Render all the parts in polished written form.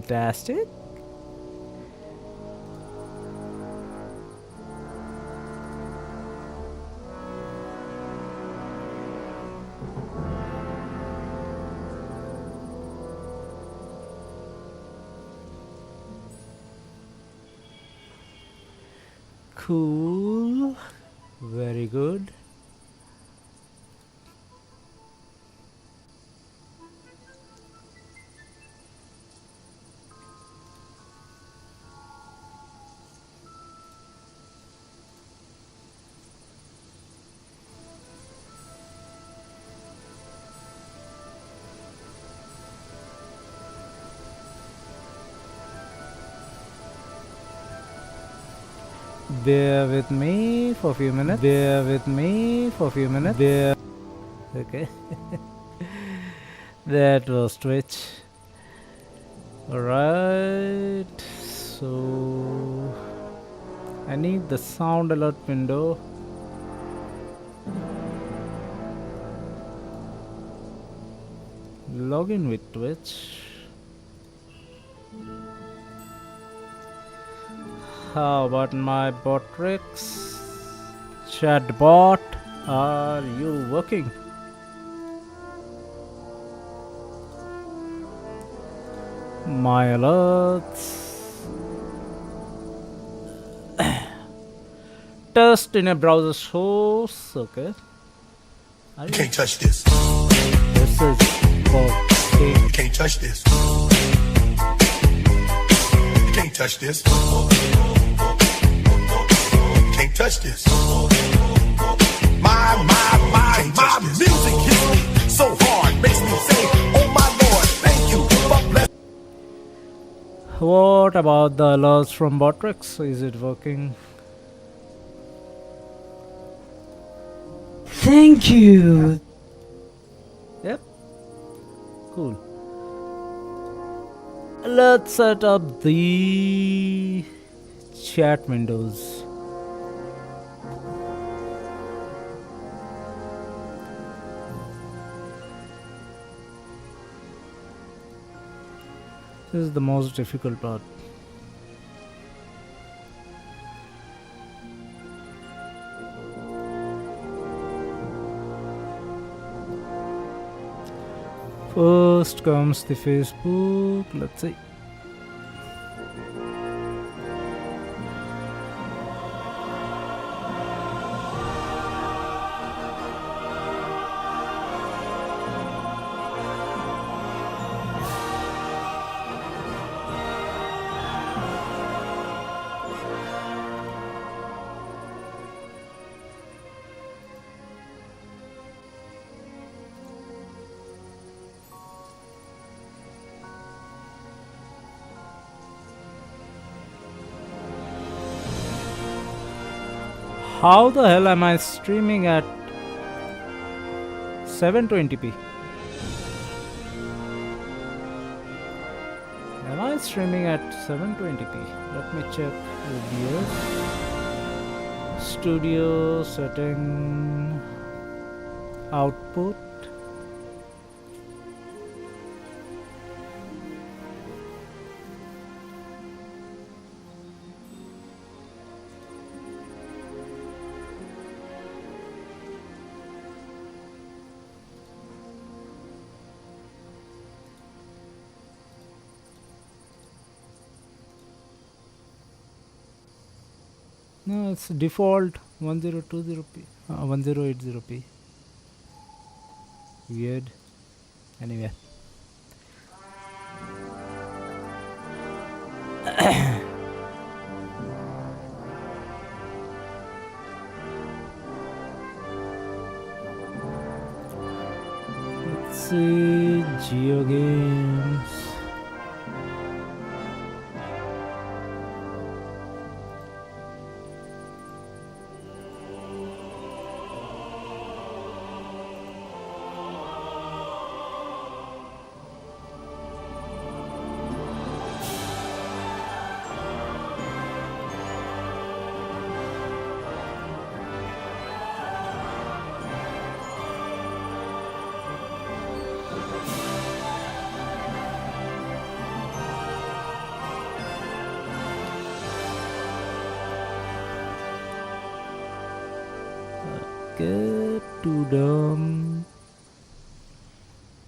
Fantastic. Cool. Very good. Bear with me for a few minutes. Bear with me for a few minutes. Bear. Okay. That was Twitch. Alright. So I need the sound alert window. Login with Twitch. How about my Botrix? Chatbot, are you working? My alerts. Test in a browser source. Okay. You can't touch this. This is okay. You can't touch this. You can't touch this. You can't touch this. My music hits me so hard, makes me say, oh my Lord, thank you for blessing. What about the alerts from Botrix? Is it working? Thank you. Yep. Cool. Let's set up the chat windows. This is the most difficult part. First comes the Facebook. Let's see. How the hell am I streaming at 720p? Am I streaming at 720p? Let me check OBS. Studio setting, output. No, it's default 1020p, 1080p. Weird. Anyway. Let's see, Geo Games. Okay, 2 done.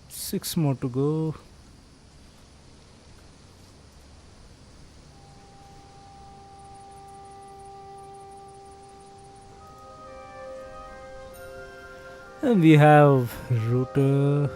6 more to go. And we have router.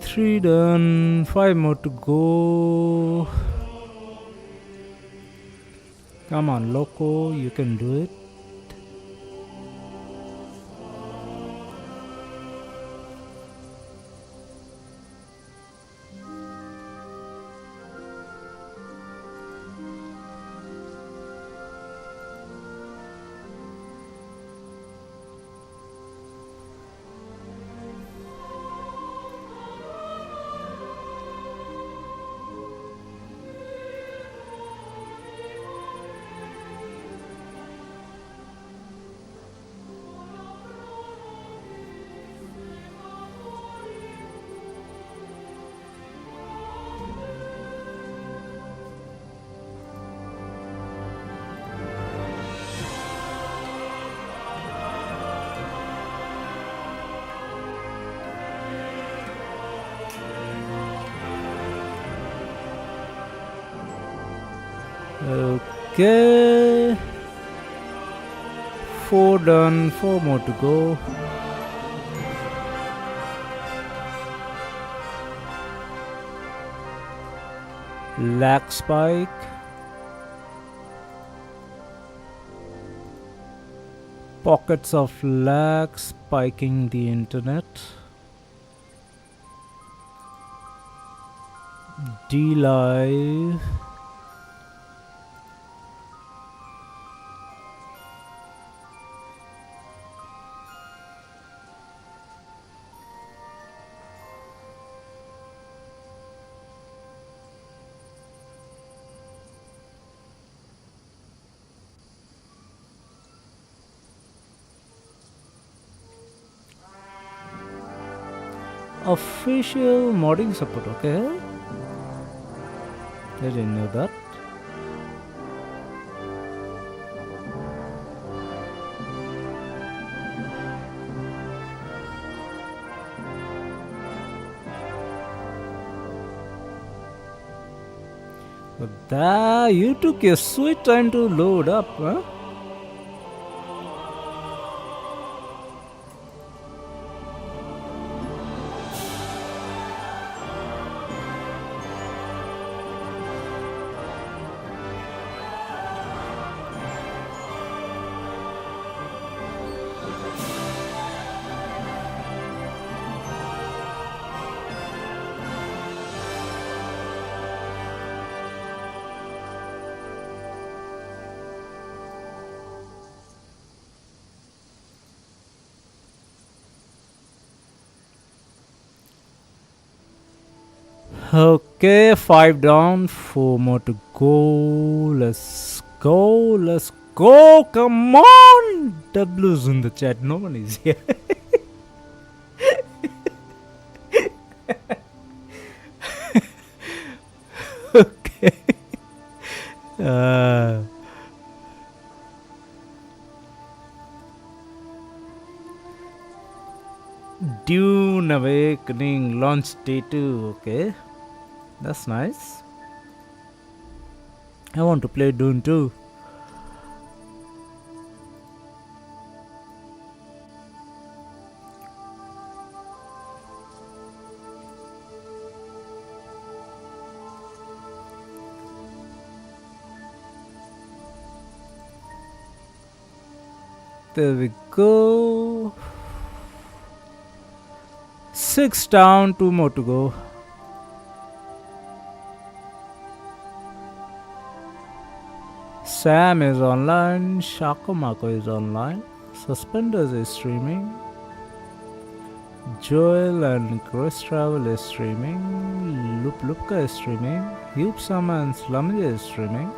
Three done, 5 more to go. Come on, Loco, you can do it. Okay. 4 done, 4 more to go. Lag spike. Pockets of lag spiking the internet. D-Live. Official modding support, okay. I didn't know that. But you took a sweet time to load up, huh? Okay, 5 down, 4 more to go. Let's go, let's go. Come on. W's in the chat. No one is here. Okay. Dune Awakening launch day 2. Okay. That's nice. I want to play Dune too. There we go. 6 down, 2 more to go. Sam is online, Shakomako is online, Suspenders is streaming, Joel and Chris Travel is streaming. Loop Lupka is streaming. Hube Sama and Slumja is streaming.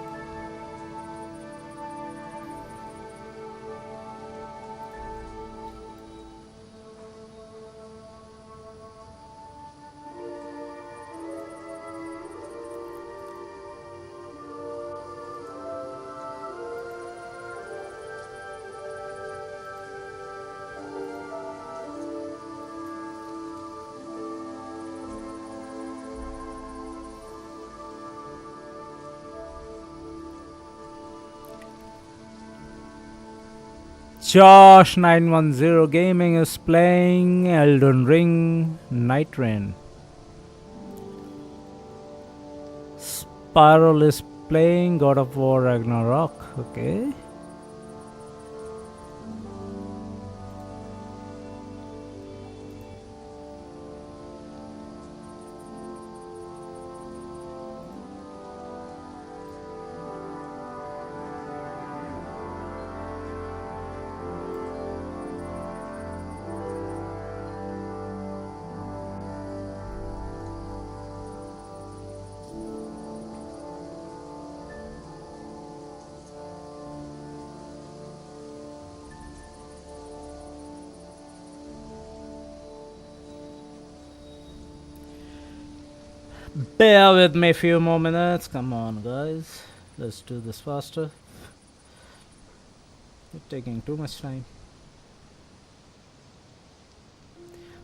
Josh910 Gaming is playing Elden Ring Night Rain. Spiral is playing God of War Ragnarok. Okay. Bear with me a few more minutes. Come on, guys. Let's do this faster. You're taking too much time.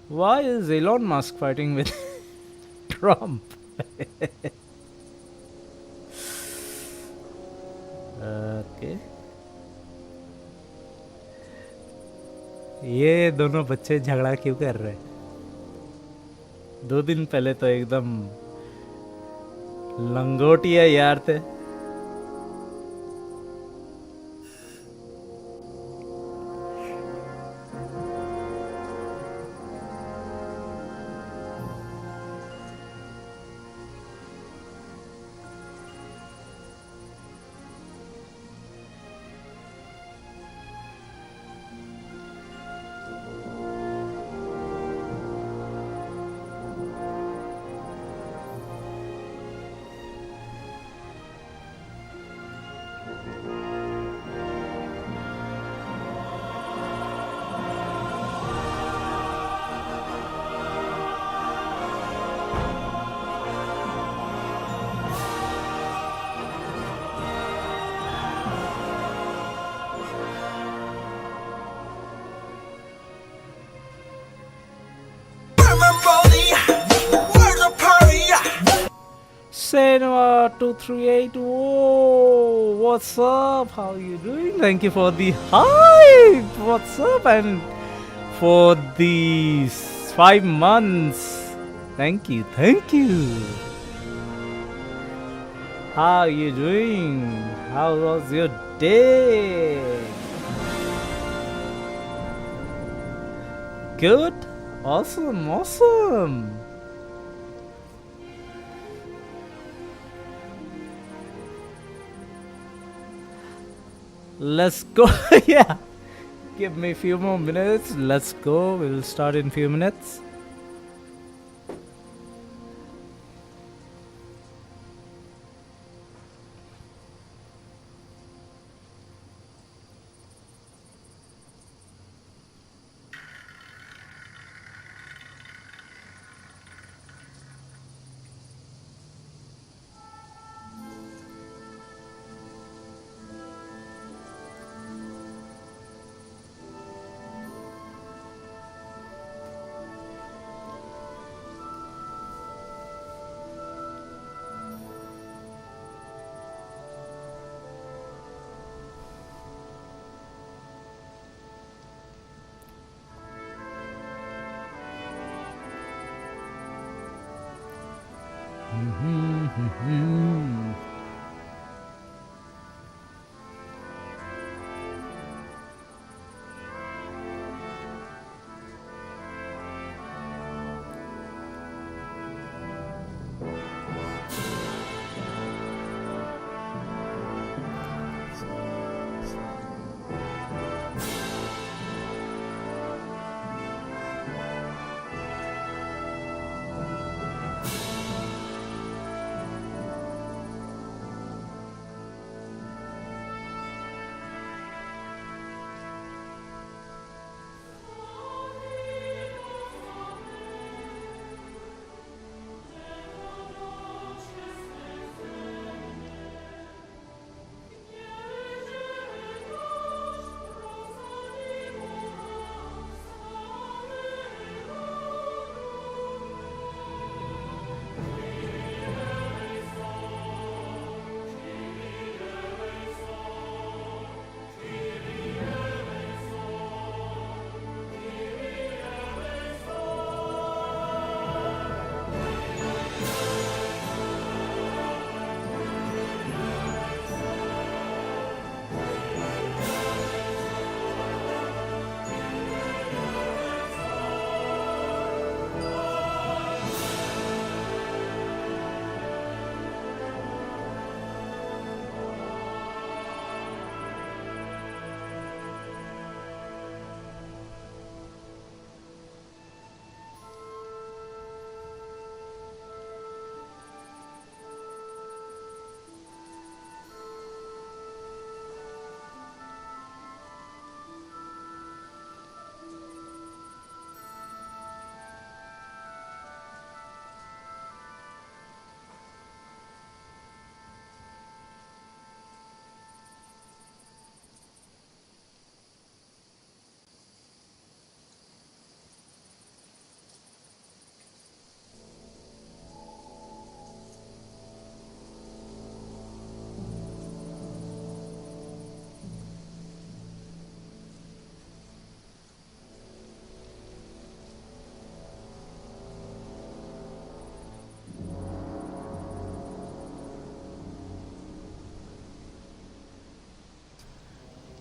Why is Elon Musk fighting with Trump? Okay. ये दोनों बच्चे झगड़ा क्यों कर रहे हैं? 2 दिन पहले तो एकदम लंगोटिया यार थे. Senwa238, whoa, what's up? How you doing? Thank you for the hype. What's up? And for these 5 months. Thank you, thank you. How you doing? How was your day? Good? Awesome, awesome. Let's go. Yeah. Give me a few more minutes. Let's go. We will start in a few minutes.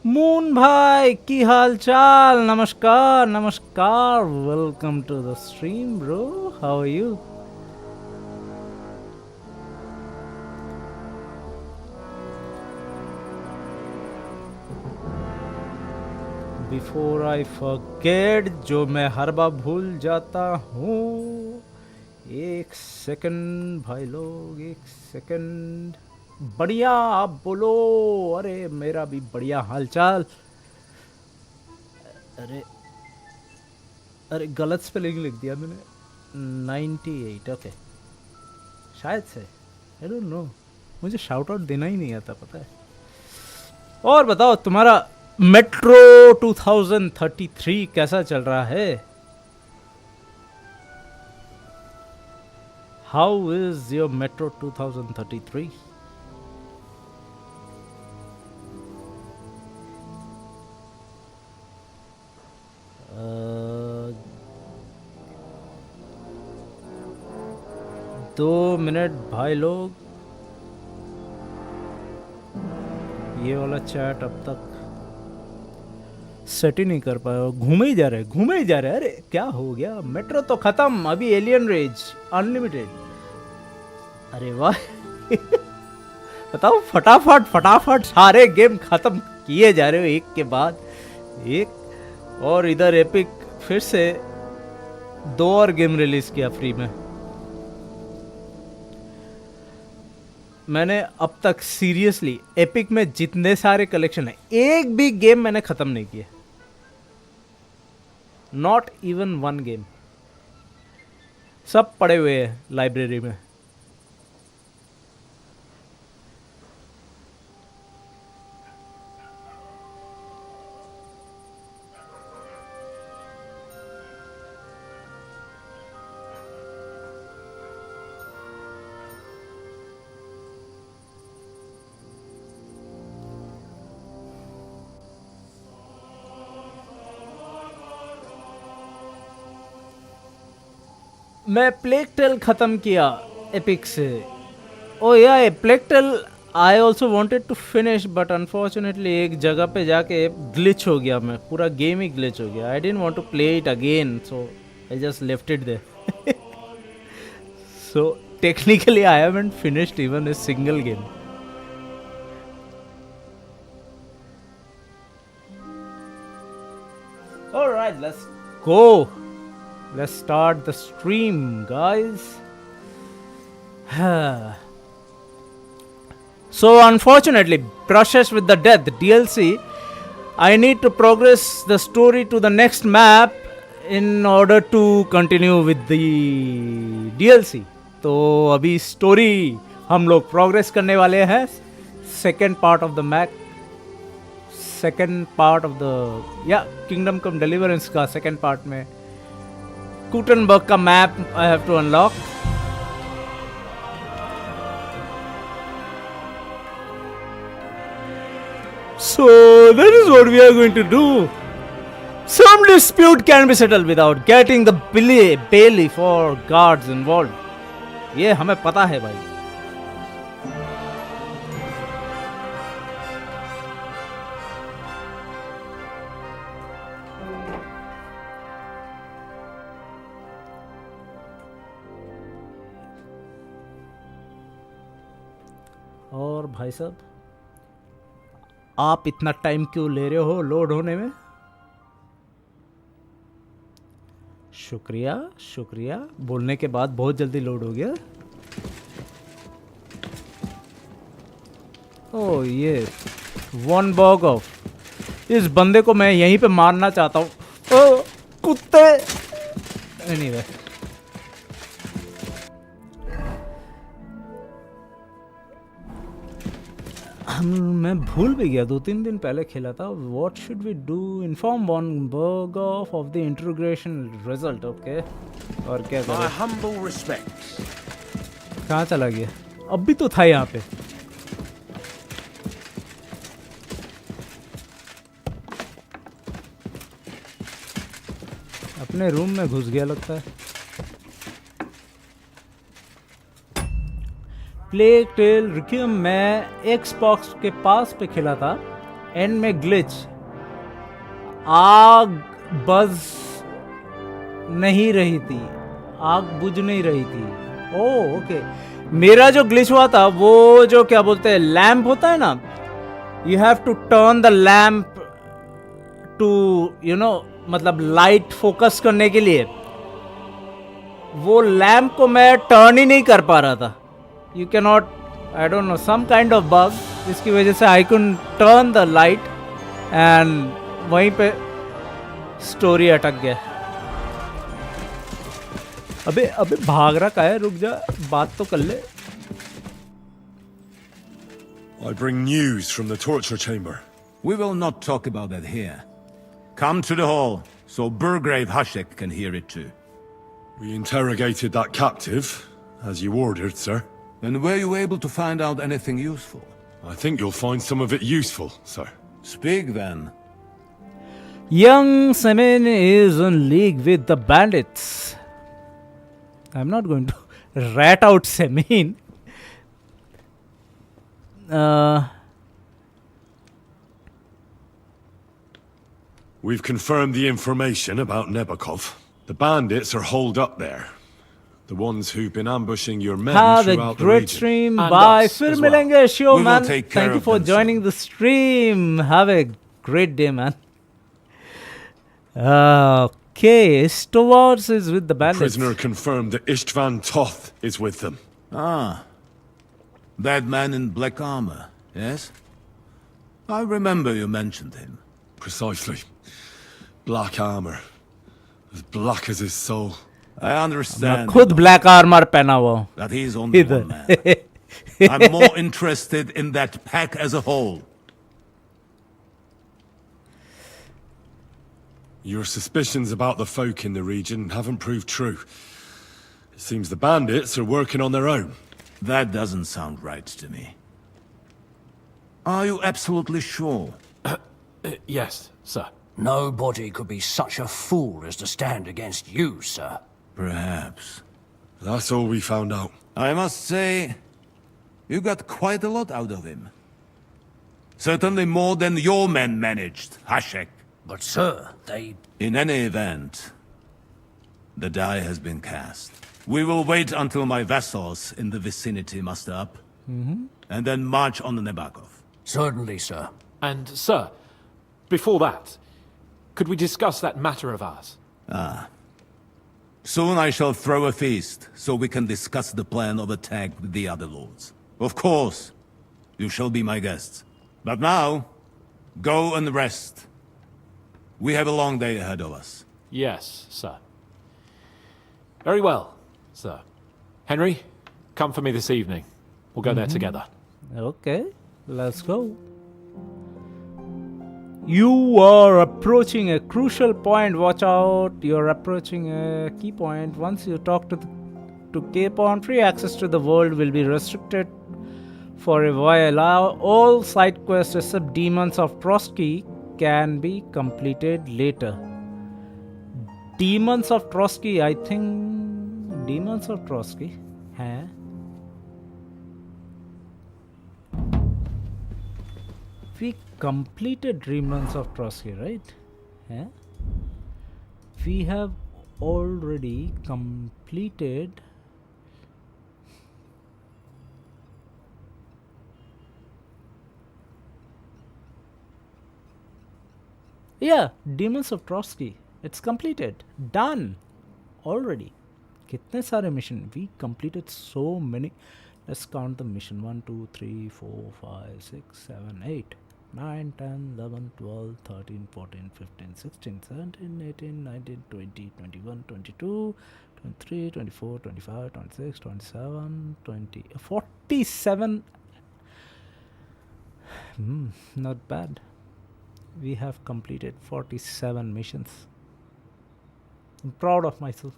Moon भाई की हाल चाल, नमस्कार नमस्कार, welcome to the stream bro, how are you? Before I forget, जो मैं हर बार भूल जाता हूँ, एक सेकंड भाई लोग, एक सेकंड। बढ़िया, आप बोलो। अरे मेरा भी बढ़िया हालचाल। अरे अरे गलत स्पेलिंग लिख दिया मैंने, 98, ओके शायद से, आई डोंट नो, मुझे शाउट आउट देना ही नहीं आता, पता है। और बताओ, तुम्हारा मेट्रो 2033 कैसा चल रहा है? How is your metro 2033? दो मिनट भाई लोग, ये वाला चैट अब तक सेट ही नहीं कर पाया, घूमे ही जा रहे, घूमे ही जा रहे। अरे क्या हो गया? मेट्रो तो खत्म, अभी एलियन रेज अनलिमिटेड। अरे वाह बताओ, फटाफट फटाफट सारे गेम खत्म किए जा रहे हो एक के बाद एक। और इधर एपिक फिर से 2 और गेम रिलीज किया फ्री में। मैंने अब तक सीरियसली एपिक में जितने सारे कलेक्शन है, एक भी गेम मैंने खत्म नहीं किया, नॉट इवन वन गेम। सब पड़े हुए हैं लाइब्रेरी में। मैं प्लेग टेल खत्म किया एपिक से। Oh yeah Plague Tale I also wanted to finish, but unfortunately एक जगह पे जाके ग्लिच हो गया, मैं पूरा गेम ही ग्लिच हो गया। I didn't want to play it again, so I just left it there. So technically I haven't finished even a single game. Alright, let's go. Let's start the stream, guys. So unfortunately, Brushes with the Death DLC, I need to progress the story to the next map in order to continue with the DLC. तो अभी story हम लोग progress करने वाले हैं second part of the map, second part of the या kingdom कम deliverance का second part में Gutenberg का map I have to unlock. So that is what we are going to do. Some dispute can be settled without getting the bailiff or guards involved. ये हमें पता है भाई। और भाई साहब, आप इतना टाइम क्यों ले रहे हो लोड होने में? शुक्रिया शुक्रिया, बोलने के बाद बहुत जल्दी लोड हो गया। ओ ये वन बॉग ऑफ, इस बंदे को मैं यहीं पे मारना चाहता हूँ। ओ कुत्ते। एनीवे, मैं भूल भी गया, 2-3 दिन पहले खेला था। What should we do? Inform one burg of the integration result. Okay, और क्या करें? कहाँ चला गया? अब भी तो था यहाँ पे। अपने रूम में घुस गया लगता है। प्लेग टेल रिक्विएम मैं एक्सबॉक्स के पास पे खेला था, एंड में ग्लिच, आग बज नहीं रही थी, आग बुझ नहीं रही थी। ओ ओके, मेरा जो ग्लिच हुआ था वो जो क्या बोलते हैं लैंप होता है ना, you have to turn the lamp to you know मतलब लाइट फोकस करने के लिए, वो लैंप को मैं टर्न ही नहीं कर पा रहा था। You can not, I don't know, some kind of bug, जिसकी वजह से I could turn the light and वहीं पे स्टोरी अटक गया। अबे अबे भाग रहा का है, रुक जा, बात तो कर ले। I bring news from the torture chamber. We will not talk about that here. Come to the hall, so Burgrave Hashek can hear it too. We interrogated that captive, as you ordered, sir. And were you able to find out anything useful? I think you'll find some of it useful, sir. Speak then. Young Semin is in league with the bandits. I'm not going to rat out Semin. We've confirmed the information about Nebakov. The bandits are holed up there. The ones who've been ambushing your men Have a throughout the great region. stream. And Bye. us फिर as well. मिलेंगे show We will man. take care Thank you of for them joining soon. the stream. Have a great day, man. Okay, Stovars is with the bandits. Prisoner confirmed that Istvan Toth is with them. Ah. That man in black armor, yes? I remember you mentioned him. Precisely. Black armor. As black as his soul. I understand खुद black armor पहना हुआ हूँ. that he's only Either. one man. I'm more interested in that pack as a whole. Your suspicions about the folk in the region haven't proved true. It seems the bandits are working on their own. That doesn't sound right to me. Are you absolutely sure? Yes, sir. Nobody could be such a fool as to stand against you, sir. Perhaps. That's all we found out. I must say, you got quite a lot out of him. Certainly more than your men managed, Hashek. But, sir, they... In any event, the die has been cast. We will wait until my vassals in the vicinity muster up, and then march on Nebakov. Certainly, sir. And, sir, before that, could we discuss that matter of ours? Soon I shall throw a feast, so we can discuss the plan of attack with the other lords. Of course, you shall be my guests. But now, go and rest. We have a long day ahead of us. Yes, sir. Very well, sir. Henry, come for me this evening. We'll go there together. Okay, let's go. You are approaching a crucial point. Watch out. You're approaching a key point. Once you talk to Cape on, free access to the world will be restricted for a while. All side quests except Demons of Trotsky can be completed later. Demons of Trotsky, I think. Demons of Trotsky. Huh? We completed Demons of Trotsky, right? Yeah. We have already completed. Yeah, Demons of Trotsky. It's completed. Done. Already. कितने सारे mission? We completed so many. Let's count the mission. 1, 2, 3, 4, 5, 6, 7, 8, 9, 10, 11, 12, 13, 14, 15, 16, 17, 18, 19, 20, 21, 22, 23, 24, 25, 26, 27, 20, 47. Not bad. We have completed 47 missions. I'm proud of myself.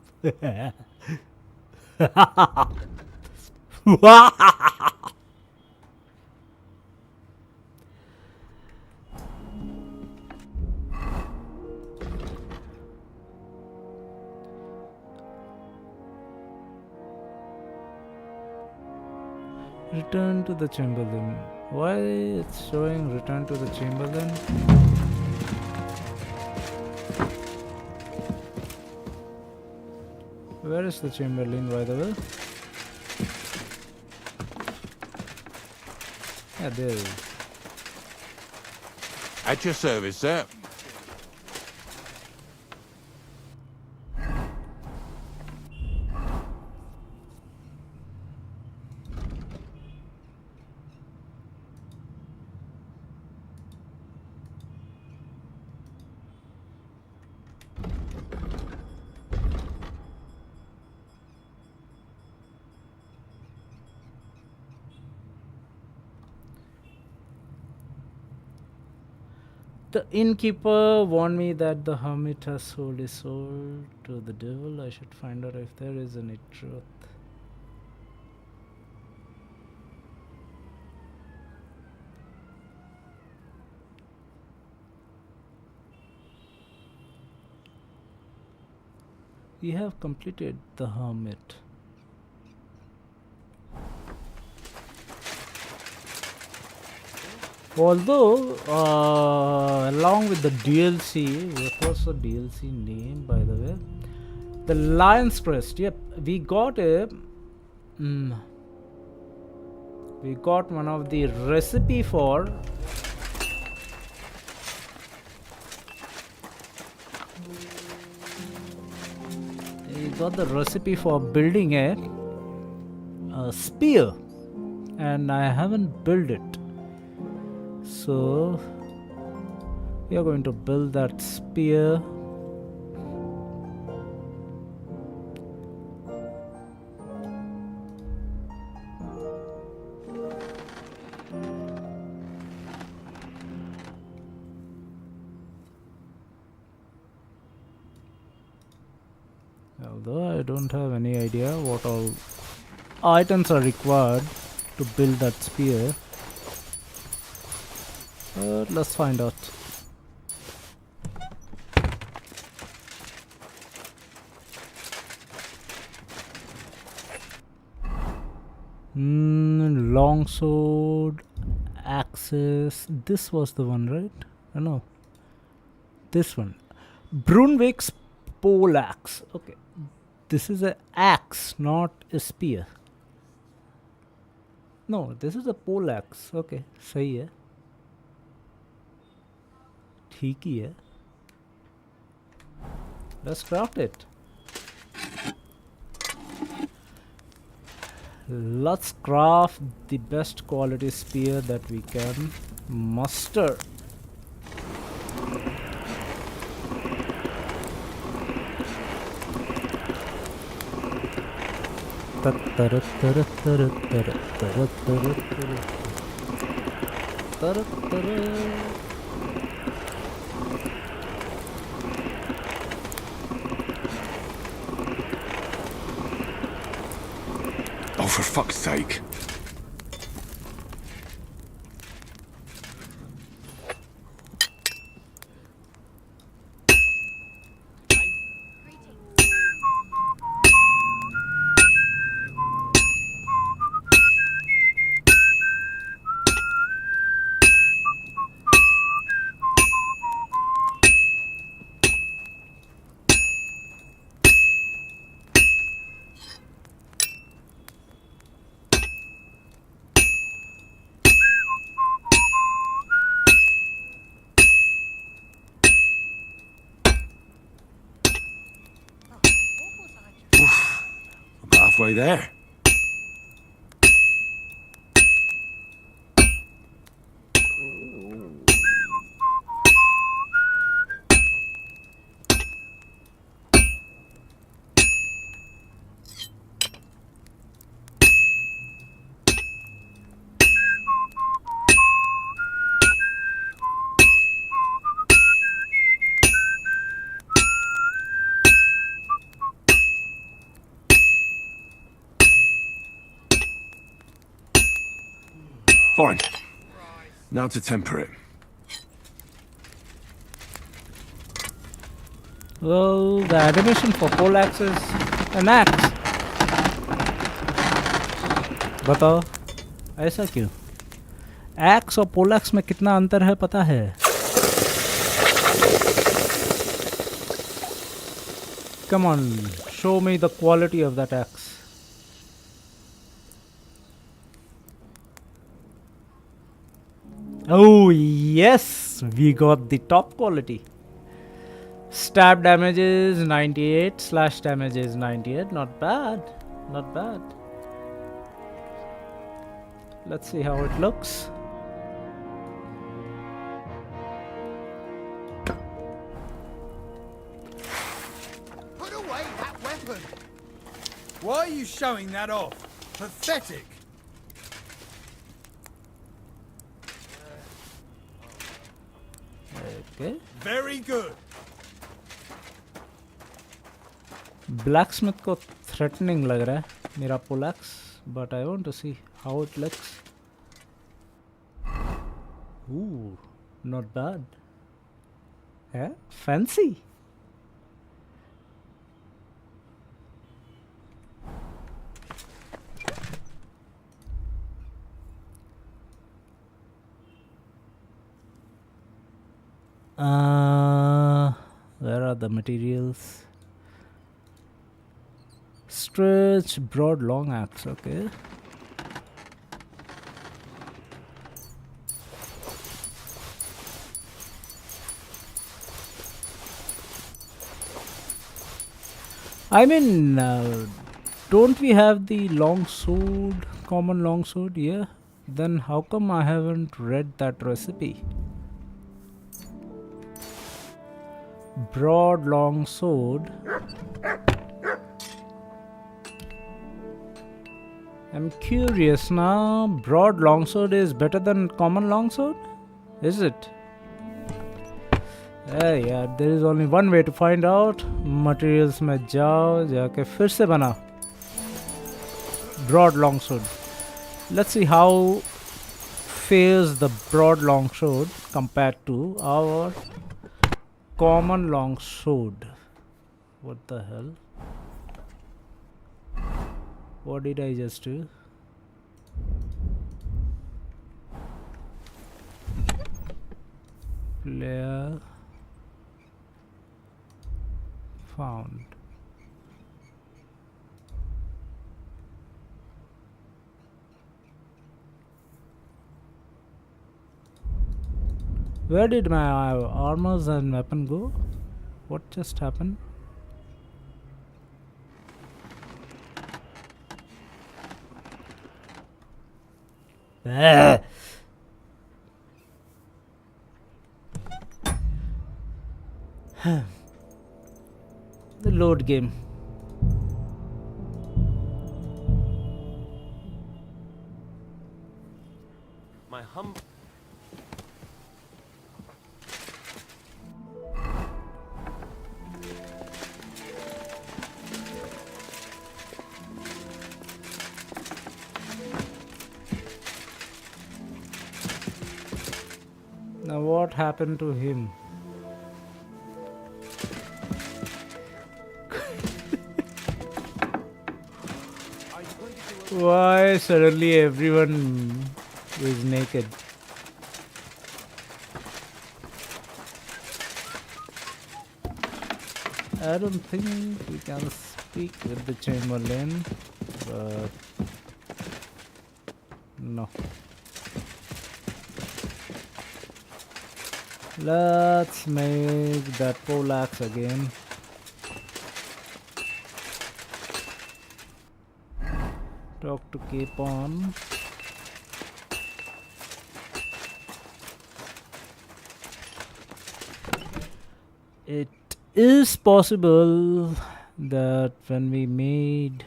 Return to the Chamberlain. Why it's showing return to the Chamberlain? Where is the Chamberlain, by the way? Yeah, there he is. At your service, sir. The innkeeper warned me that the hermit has sold his soul to the devil. I should find out if there is any truth. We have completed the hermit. Although, along with the DLC, what was the DLC name, by the way? The Lion's Crest. Yep, we got a. We got one of the recipe for. We got the recipe for building a spear, and I haven't built it. So we are going to build that spear. Although I don't have any idea what all items are required to build that spear. Let's find out. Longsword, axes. This was the one, right? No, this one. Brunwick's poleaxe. Okay, this is an axe, not a spear. No, this is a poleaxe. Okay, सही है. ठीक ही है. Let's craft it. Let's craft the best quality spear that we can muster. Oh, for fuck's sake. Halfway there. Fine. Now to temper it. Well, the animation for poleaxe is an axe. बताओ ऐसा क्यों? X और पोलैक्स में कितना अंतर है पता है? Come on, show me the quality of that axe. Oh yes, we got the top quality. Stab damage is 98, slash damage is 98. Not bad, not bad. Let's see how it looks. Put away that weapon! Why are you showing that off? Pathetic! Okay. Very good! Blacksmith को threatening लग रहा है मेरा पोलैक्स, but I want to see how it looks. Ooh, not bad. Yeah, fancy. Where are the materials? Stretch, broad, long axe. Okay. I mean, don't we have the long sword, common long sword? Yeah. Then how come I haven't read that recipe? Broad long sword. I'm curious now. Broad longsword is better than common longsword? Is it? Yeah, there is only one way to find out. Materials में जाओ, जाके फिर से बना. Broad longsword. Let's see how fares the broad longsword compared to our common longsword. What the hell? What did I just do? Player found. Where did my armors and weapon go? What just happened? The load game. My humble. Now what happened to him? Why suddenly everyone is naked? I don't think we can speak with the Chamberlain, but no. Let's make that poleaxe again. Talk to Capon. It is possible that when we made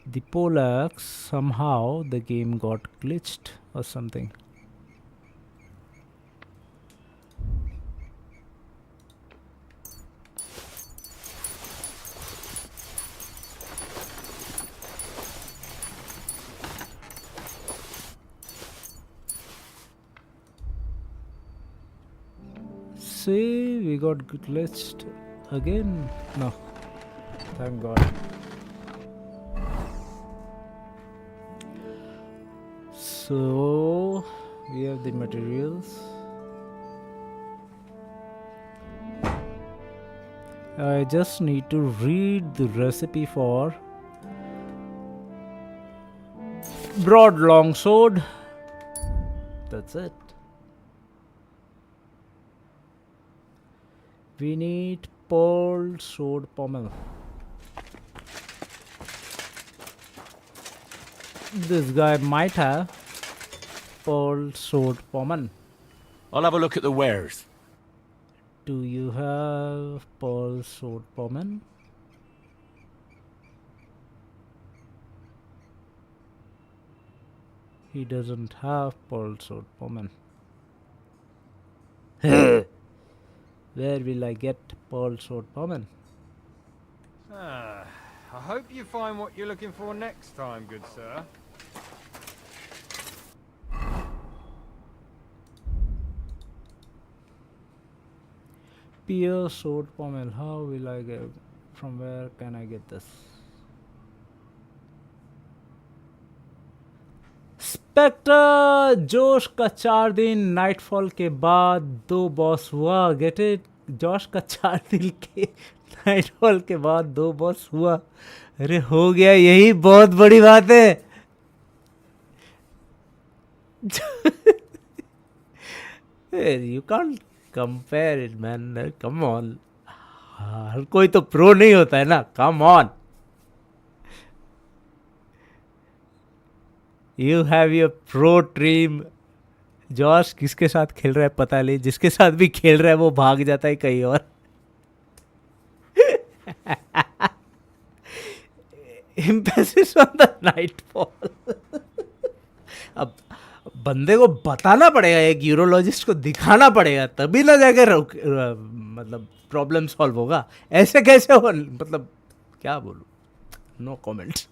the poleaxe, somehow the game got glitched or something. See, we got glitched again. No, thank God. So we have the materials. I just need to read the recipe for broad longsword. That's it. We need pearl sword pommel. This guy might have pearl sword pommel. I'll have a look at the wares. Do you have pearl sword pommel? He doesn't have pearl sword pommel. Where will I get pearl sword pommel? Ah, I hope you find what you're looking for next time, good sir. Pear sword pommel. How will I get? From where can I get this? Spectre Josh का 4 दिन nightfall के बाद 2 boss हुआ. Get it? जोश का 4 दिन के nightfall के बाद 2 बॉस हुआ. अरे हो गया, यही बहुत बड़ी बात है. You can't compare it man. Come on. हर कोई तो प्रो नहीं होता है ना. Come on. You have your pro team. Josh किसके साथ खेल रहा है पता नहीं. जिसके साथ भी खेल रहा है वो भाग जाता है कहीं और. Emphasis on the nightfall. अब बंदे को बताना पड़ेगा, एक यूरोलॉजिस्ट को दिखाना पड़ेगा, तभी ना जाकर मतलब प्रॉब्लम सॉल्व होगा. ऐसे कैसे हो? मतलब क्या बोलूं. No comments.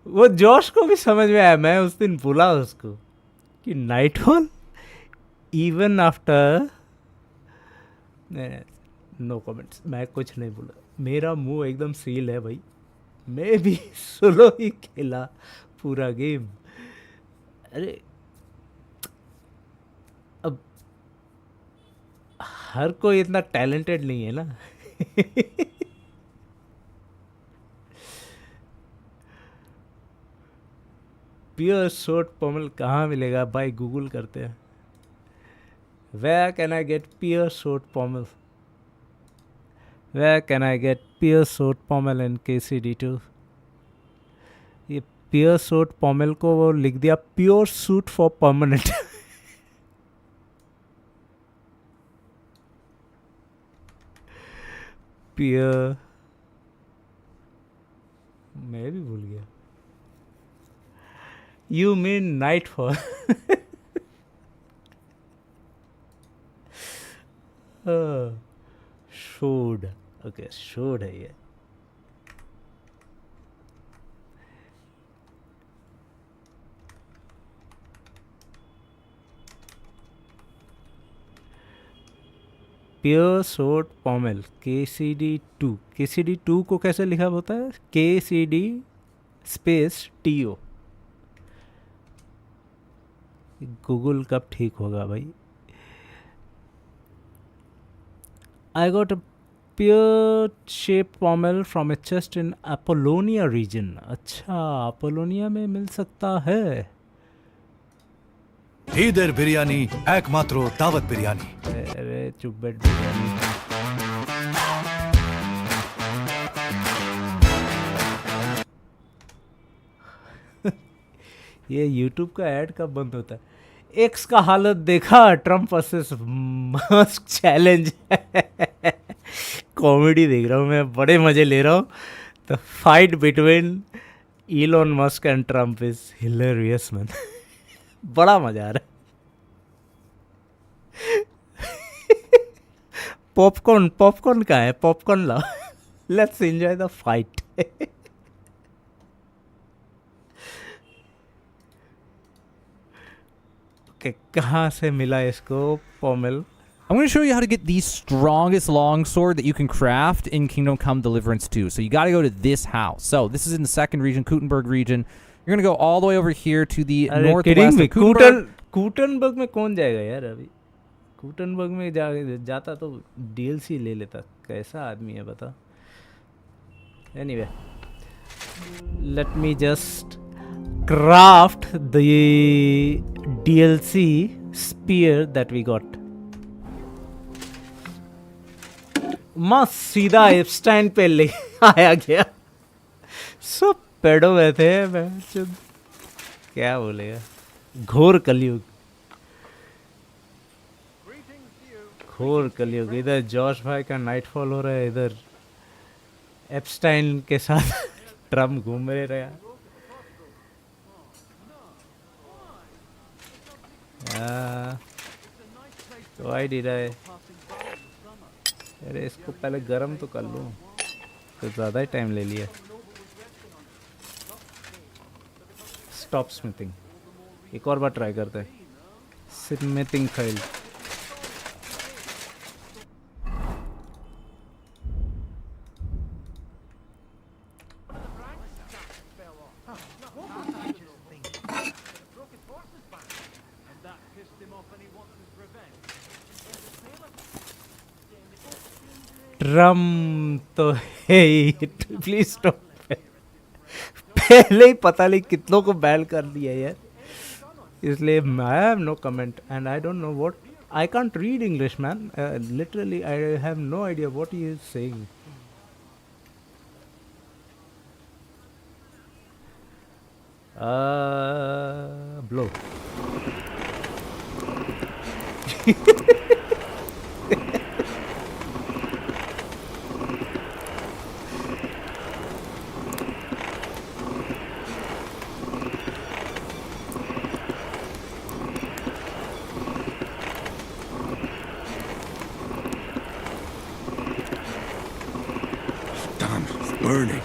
वो जोश को भी समझ में आया. मैं उस दिन बोला उसको कि nightfall even after. No comments. मैं कुछ नहीं बोला. मेरा मुंह एकदम सील है भाई. मैं भी सोलो ही खेला पूरा गेम. अरे अब हर कोई इतना टैलेंटेड नहीं है ना. प्योर शॉर्ट पोमल कहाँ मिलेगा भाई? गूगल करते हैं. Where can I get pure short pommel? Where can I get pure sword pommel in KCD2? ये pure sword pommel को वो लिख दिया pure suit for permanent. pure. मैं भी भूल गया. You mean nightfall? Showed. Okay showed है ये. प्योर सोड पॉमेल KCD2. KCD2 को कैसे लिखा होता है? KCD space TO. गूगल कब ठीक होगा भाई? I got a pear-shaped pommel from a chest in Apollonia region. अच्छा, अपोलोनिया में मिल सकता है. इधर बिरयानी एकमात्र दावत बिरयानी. अरे चुप बैठ बिरयानी. ये YouTube का ऐड कब बंद होता है? एक्स का हालत देखा? Trump versus Musk challenge. Comedy देख रहा हूँ मैं, बड़े मजे ले रहा हूँ. The fight between Elon Musk and Trump is hilarious man. बड़ा मजा आ रहा है. पॉपकॉर्न कहाँ है? पॉपकॉर्न लाओ. Let's enjoy the fight. कहाँ से मिला इसको पोमेल? I'm going to show you how to get the strongest longsword that you can craft in Kingdom Come Deliverance 2. So you got to go to this house. So this is in the second region, Kutenberg region. You're going to go all the way over here to the northwest of Kutenberg. कूटनबर्ग में कौन जाएगा यार अभी? कूटनबर्ग में जाता तो DLC ले लेता. कैसा आदमी है बता. Anyway, let me just craft the DLC spear that we got. मस्त सीधा एप्स्टाइन पे ले आया गया. सब पेड़ों में थे. क्या बोलेगा? घोर कलयुग. घोर कलयुग. इधर जॉश भाई का नाइटफॉल हो रहा है, इधर एप्स्टाइन के साथ ट्रम्प घूम रहे हैं. Why did I? अरे इसको पहले गरम तो कर लूँ, तो ज़्यादा ही टाइम ले लिया. Stop smithing. एक और बार ट्राई करते हैं. Smithing failed. ड्रम तो है ही. Please stop. पहले ही पता नहीं कितनों को बैन कर दिया यार, इसलिए I have no comment and I don't know what. I can't read English man. Literally I have no idea what he is saying. Blow. Damn, it's burning.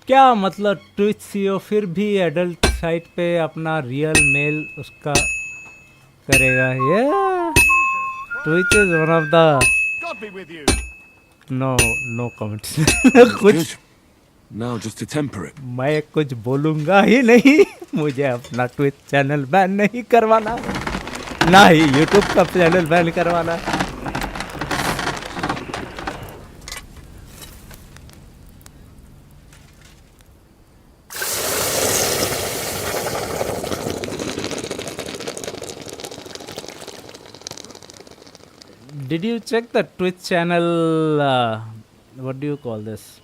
क्या मतलब ट्विच सीईओ फिर भी एडल्ट साइट पे अपना real mail उसका करेगा? ये twitch is one of the no comments. कुछ Now just to temper it. मैं कुछ बोलूंगा ही नहीं. मुझे अपना ट्विच चैनल बैन नहीं करवाना, ना ही यूट्यूब का चैनल बैन करवाना. Did you check the Twitch channel? What do you call this?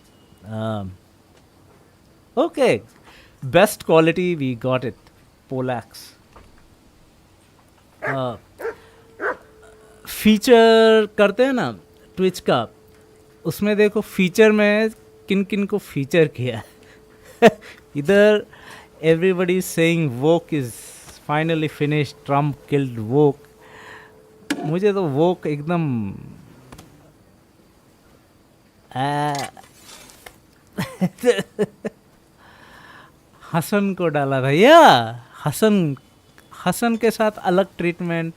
Okay, best quality. We got it. Polax. Feature करते हैं ना ट्विच का, उसमें देखो फीचर में किन किन को फीचर किया. इधर everybody is saying woke is finally finished. Trump killed woke. मुझे तो वोक एकदम हसन को डाला था. या हसन के साथ अलग ट्रीटमेंट,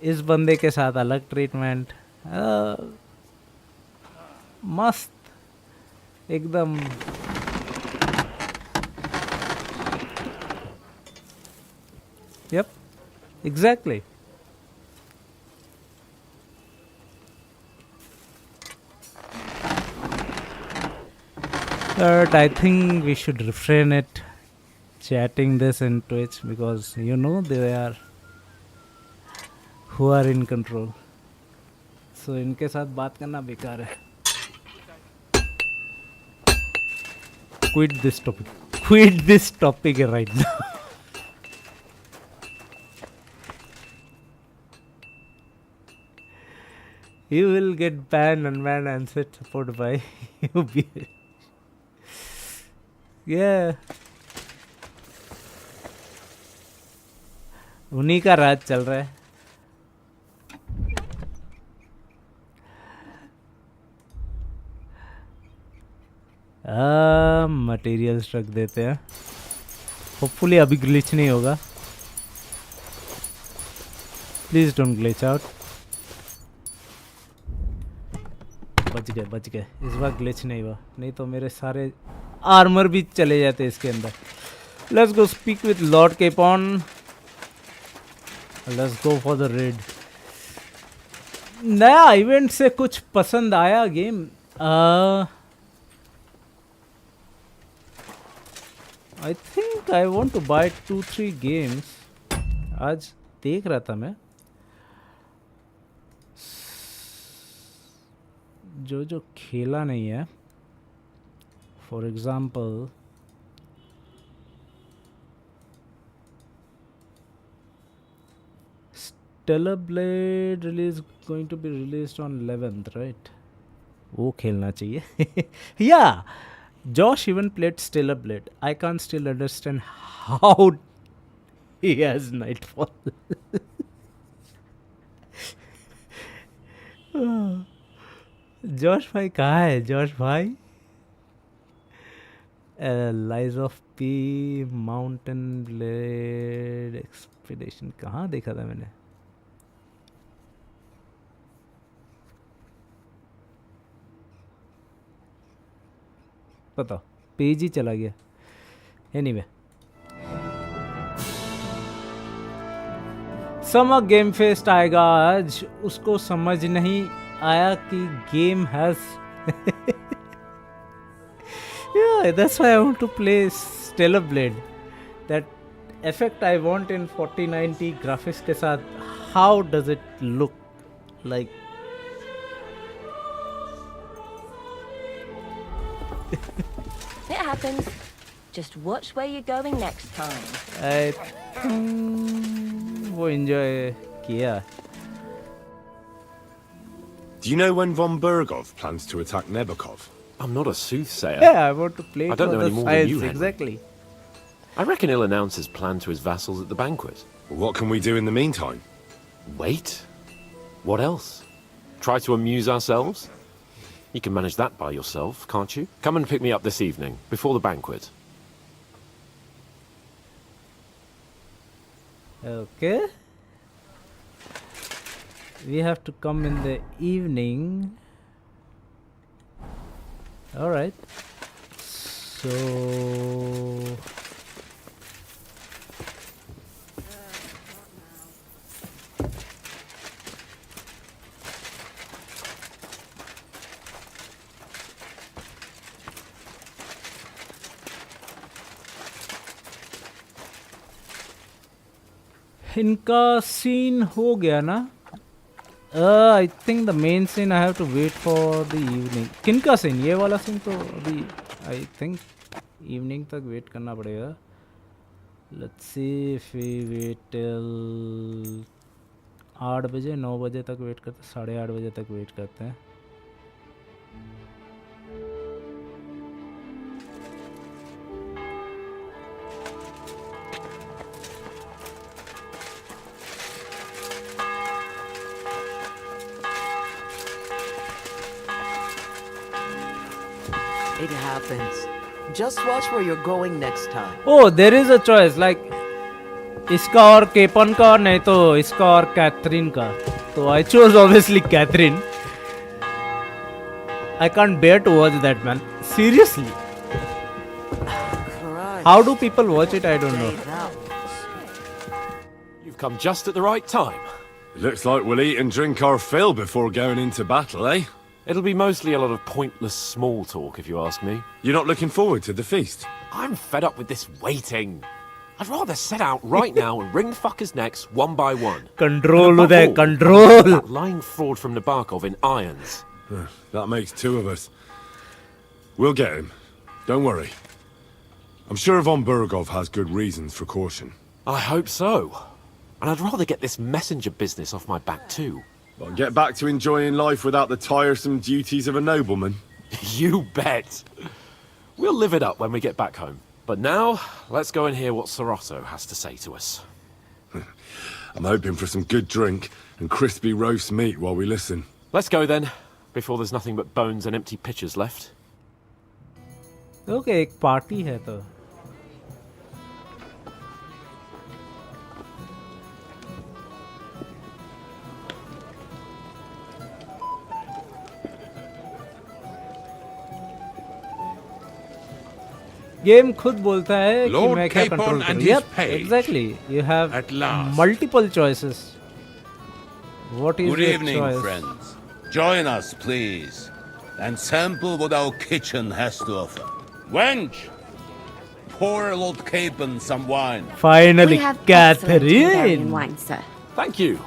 इस बंदे के साथ अलग ट्रीटमेंट. मस्त एकदम Yep, exactly. But I think we should refrain it chatting this in Twitch because you know they are who are in control. So इनके साथ बात करना बेकार है. Quit this topic. Quit this topic right now. You will get banned, unbanned, and set support by UB. Yeah. उन्हीं का राज चल रहा है. मटेरियल्स रख देते हैं. होपफुली अभी ग्लिच नहीं होगा. Please don't glitch out. बच गए इस बार ग्लिच नहीं हुआ, नहीं तो मेरे सारे आर्मर भी चले जाते इसके अंदर. Let's go speak with Lord Capon. Let's go for the raid. नया इवेंट से कुछ पसंद आया game? I think I want to buy 2-3 games. आज देख रहा था मैं जो खेला नहीं है. For example Stellar Blade going to be released on 11th, right? वो खेलना चाहिए. Yeah, Josh even played Stellar Blade. I can't still understand how he has Nightfall. Josh भाई कहाँ है? जॉश भाई lies of P mountain blade expedition कहाँ देखा था मैंने? पता पेज ही चला गया. एनीवे समर गेम फेस्ट आएगा आज. उसको समझ नहीं आया कि game has yeah, that's why I want to play Stellar Blade. That effect I want in 4090 graphics के साथ. How does it look like? It happens. Just watch where you're going next time. वो enjoy किया. Do you know when von Bergov plans to attack Nebukov? I'm not a soothsayer. Yeah, I want to play I don't for know the any more than science. you, Henry. Exactly. I reckon he'll announce his plan to his vassals at the banquet. Well, what can we do in the meantime? Wait. What else? Try to amuse ourselves? You can manage that by yourself, can't you? Come and pick me up this evening, before the banquet. Okay. We have to come in the evening. All right. So इनका scene हो गया ना? I think the main scene I have to wait for the evening. किनका सीन? ये वाला scene तो अभी आई थिंक इवनिंग तक वेट करना पड़ेगा. Let's see if we wait till 8 बजे 9 बजे तक वेट करते, 8:30 बजे तक वेट करते हैं. It happens. Just watch where you're going next time. Oh, there is a choice like इसका और केपन का, और नहीं तो इसका और कैथरीन का. तो I chose obviously Catherine. I can't bear to watch that, man. Seriously. Christ. How do people watch it? I don't know. Say that once. You've come just at the right time. It looks like we'll eat and drink our fill before going into battle, eh? It'll be mostly a lot of pointless small talk, if you ask me. You're not looking forward to the feast? I'm fed up with this waiting. I'd rather set out right now and wring fuckers' necks one by one. Control And above uday, all, control. that lying fraud from Nabokov in irons. That makes two of us. We'll get him. Don't worry. I'm sure Von Burgov has good reasons for caution. I hope so. And I'd rather get this messenger business off my back too. Well, get back to enjoying life without the tiresome duties of a nobleman. You bet. We'll live it up when we get back home. But now, let's go and hear what Sorotto has to say to us. I'm hoping for some good drink and crispy roast meat while we listen. Let's go then, before there's nothing but bones and empty pitchers left. Okay, एक party है तो game खुद बोलता है कि मैं क्या control करूं. Yep, exactly. You have multiple choices. What is Good your evening, choice? friends. Join us, please, and sample what our kitchen has to offer. Wench, pour Lord Capon some wine. Finally, We have excellent Catherine. Hungarian wine, sir. Thank you.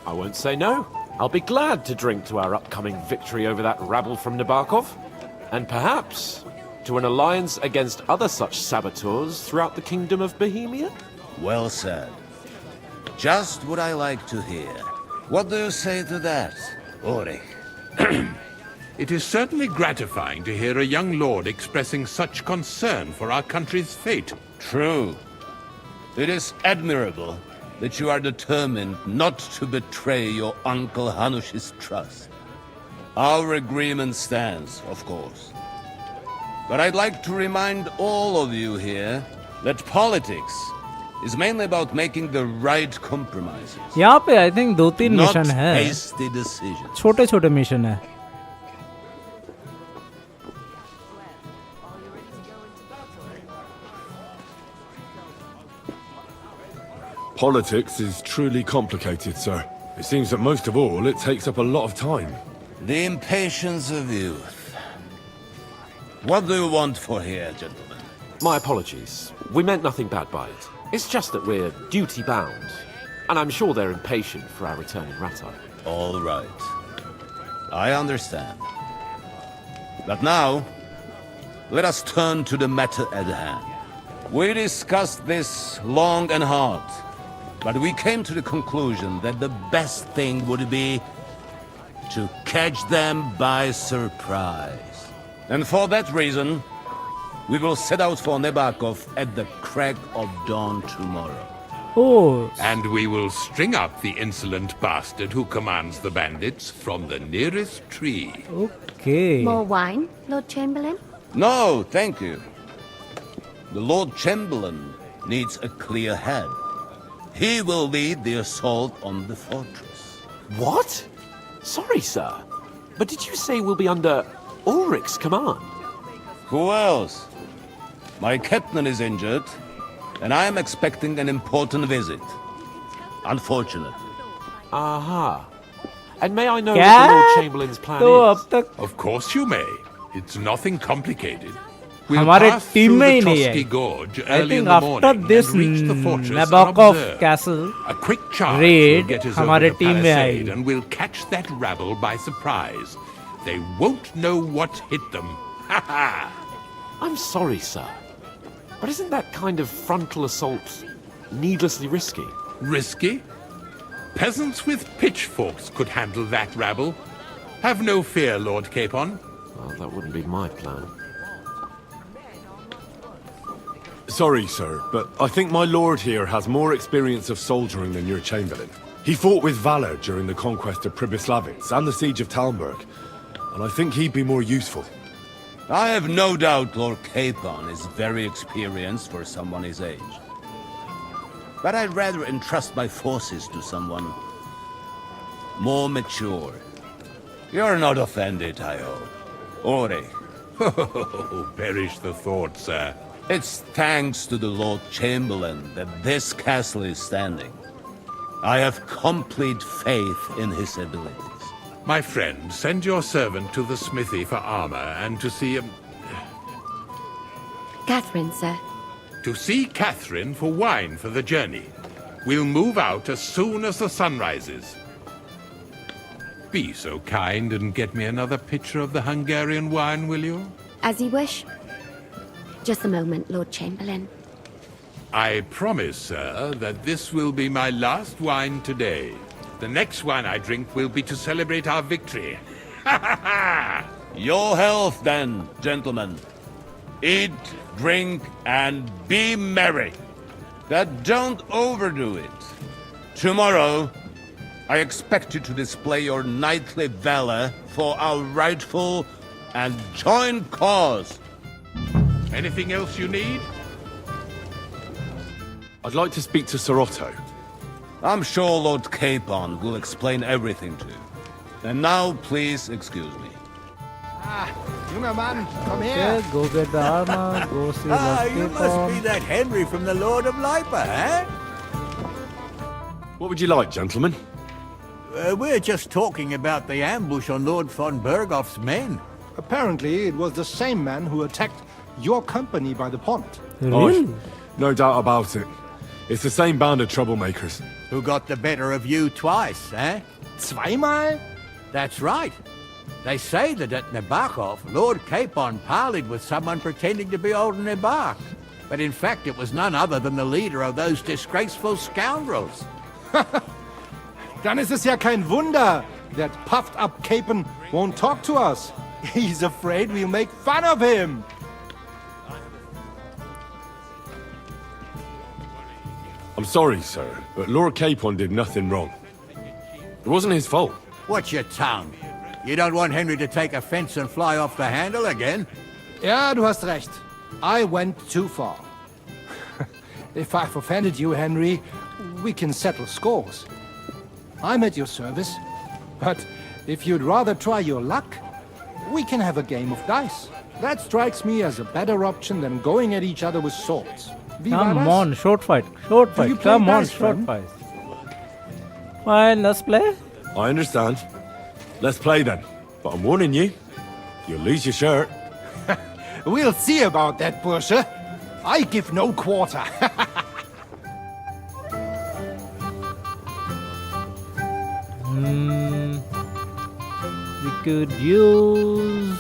I won't say no. I'll be glad to drink to our upcoming victory over that rabble from Nabokov. And perhaps to an alliance against other such saboteurs throughout the kingdom of Bohemia? Well said. Just what I like to hear. What do you say to that, Ulrich? It is certainly gratifying to hear a young lord expressing such concern for our country's fate. True. It is admirable that you are determined not to betray your uncle Hanush's trust. Our agreement stands, of course. But I'd like to remind all of you here that politics is mainly about making the right compromises. यहाँ पे I think 2-3 Not mission है. hasty decisions. छोटे-छोटे mission है. Politics is truly complicated, sir. It seems that most of all, it takes up a lot of time. The impatience of youth. What do you want for here, gentlemen? My apologies. We meant nothing bad by it. It's just that we're duty-bound. And I'm sure they're impatient for our return in Rattay. All right. I understand. But now, let us turn to the matter at hand. We discussed this long and hard, but we came to the conclusion that the best thing would be to catch them by surprise. And for that reason, we will set out for Nabokov at the crack of dawn tomorrow. Oh. And we will string up the insolent bastard who commands the bandits from the nearest tree. Okay. More wine, Lord Chamberlain? No, thank you. The Lord Chamberlain needs a clear head. He will lead the assault on the fortress. What? Sorry, sir. But did you say we'll be under Ulrich's command? Who else? My captain is injured, and I am expecting an important visit. Unfortunately. Aha. And may I know what the Lord Chamberlain's plan is? Of course you may. It's nothing complicated. हमारे team में ही नहीं है. Trusky Gorge I early in think the after morning this and reach the fortress Nabokov unobserved. castle A quick charge raid will get us हमारे over the team में palisade आएगी. and we'll catch that rabble by surprise. They won't know what hit them. Ha ha! I'm sorry, sir. But isn't that kind of frontal assault needlessly risky? Risky? Peasants with pitchforks could handle that rabble. Have no fear, Lord Capon. Well, that wouldn't be my plan. Sorry, sir, but I think my lord here has more experience of soldiering than your chamberlain. He fought with valor during the conquest of Pribyslavitz and the siege of Talmberg, and I think he'd be more useful. I have no doubt Lord Capon is very experienced for someone his age. But I'd rather entrust my forces to someone more mature. You're not offended, I hope. Ulrich. Oh, perish the thought, sir. It's thanks to the Lord Chamberlain that this castle is standing. I have complete faith in his abilities. My friend, send your servant to the smithy for armor and to see Catherine, sir. To see Catherine for wine for the journey. We'll move out as soon as the sun rises. Be so kind and get me another pitcher of the Hungarian wine, will you? As you wish. Just a moment, Lord Chamberlain. I promise, sir, that this will be my last wine today. The next wine I drink will be to celebrate our victory. Your health, then, gentlemen. Eat, drink, and be merry. But don't overdo it. Tomorrow, I expect you to display your knightly valor for our rightful and joint cause. Anything else you need? I'd like to speak to Sir Otto. I'm sure Lord Capon will explain everything to you. And now, please excuse me. Junger Mann, komm Okay, go get the armor, go see Lord you must Capon. be that Henry from the Lord of Lipa, eh? What would you like, gentlemen? We're just talking about the ambush on Lord von Berghoff's men. Apparently, it was the same man who attacked your company by the pond. Really? No doubt about it. It's the same band of troublemakers. Who got the better of you twice, eh? Zweimal? That's right. They say that at Nabokov, Lord Capon parleyed with someone pretending to be old Nabark. But in fact, it was none other than the leader of those disgraceful scoundrels. Dann ist es ja kein Wunder that puffed-up Capon won't talk to us. He's afraid we'll make fun of him. I'm sorry, sir, but Lord Capon did nothing wrong. It wasn't his fault. Watch your tongue. You don't want Henry to take offense and fly off the handle again? Ja, du hast recht. I went too far. If I've offended you, Henry, we can settle scores. I'm at your service. But if you'd rather try your luck, we can have a game of dice. That strikes me as a better option than going at each other with swords. Wie war Come das? on, short fight. Short Do you fight. play Come on, dice, short friend? fight. Fine, let's play. I understand. Let's play then. But I'm warning you, you'll lose your shirt. We'll see about that, Bursche. I give no quarter. We could use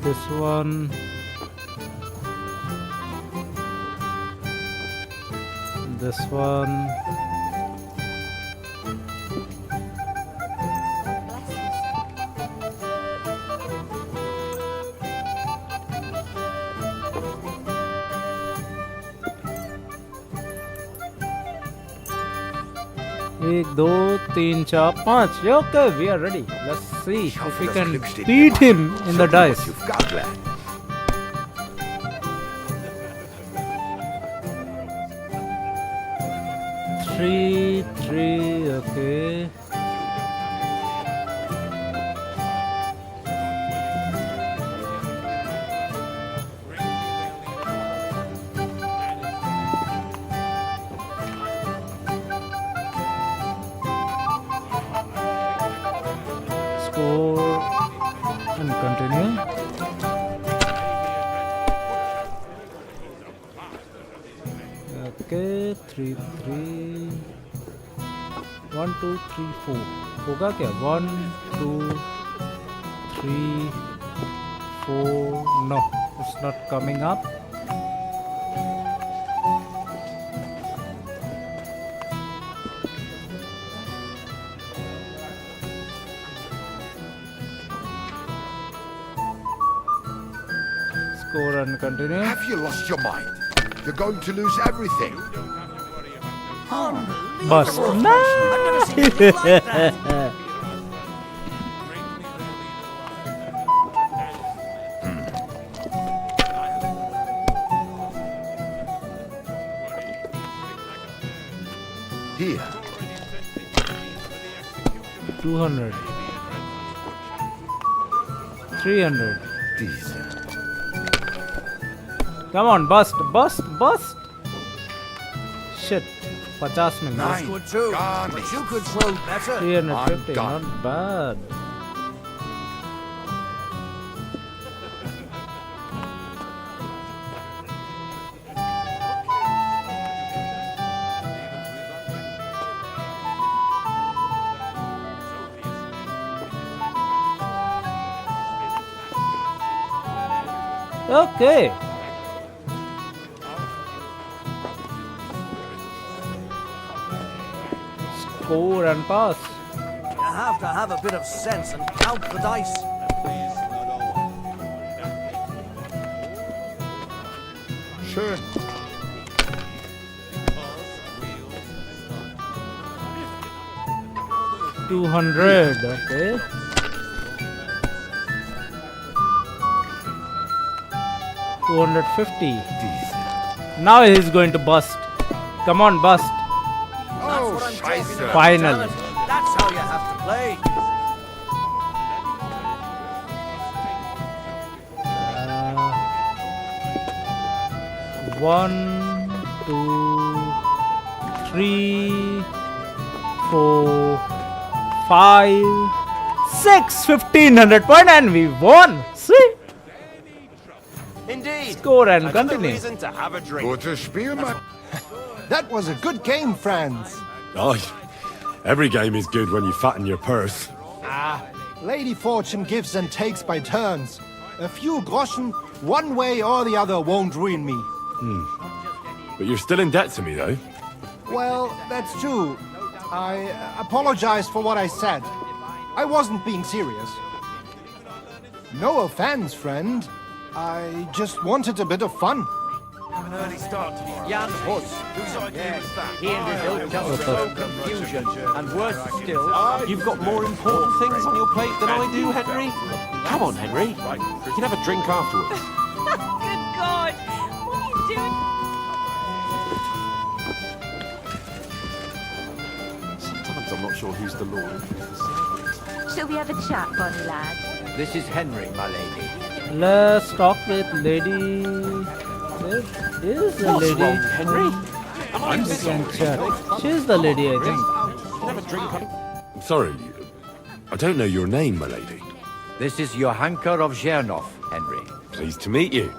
this one. This one. एक दो तीन चार पाँच. Okay, we are ready. Let's see if we can beat him in the dice. Three. Okay. Score and continue. Okay, 3. 1 2 3 4 होगा क्या? 1 2 3 4. No, it's not coming up. Score and continue. Have you lost your mind? You're going to lose everything. Bust. Here. 200. 300. Decent. Come on, bust. Shit. 50 mill That's गए good too. But you could throw better. 350 not bad. Okay. Score and pass. You have to have a bit of sense and count the dice. Sure. $200. Okay. $250. Now he's going to bust. Come on, bust. Oh, scheiße. Finally. That's how you have to play. One, two, three, 4, 5, 6. 1,500 point and we won. See? Indeed. Score and Another continue. reason to have a drink. Gutes Spiel, Mann. That was a good game, friends. Aye. Every game is good when you fatten your purse. Lady Fortune gives and takes by turns. A few groschen, one way or the other, won't ruin me. But you're still in debt to me, though. Well, that's true. I apologize for what I said. I wasn't being serious. No offense, friend. I just wanted a bit of fun. An early start tomorrow. Jan Hus. Whose idea was that? He and his ilk just sow confusion. And worse still, you've got more important things on your plate than I do, Henry. Come on, Henry. We can have a drink afterwards. Good God! What are you doing? Sometimes I'm not sure who's the Lord. Shall we have a chat, Bonnie lad? This is Henry, my lady. Let's talk with lady. Where is the What's lady? wrong, Henry? Am I We busy? can chat. She's the lady, I think. We can have a drink. I'm sorry. I don't know your name, my lady. This is Johanka of Zhernov, Henry. Pleased to meet you.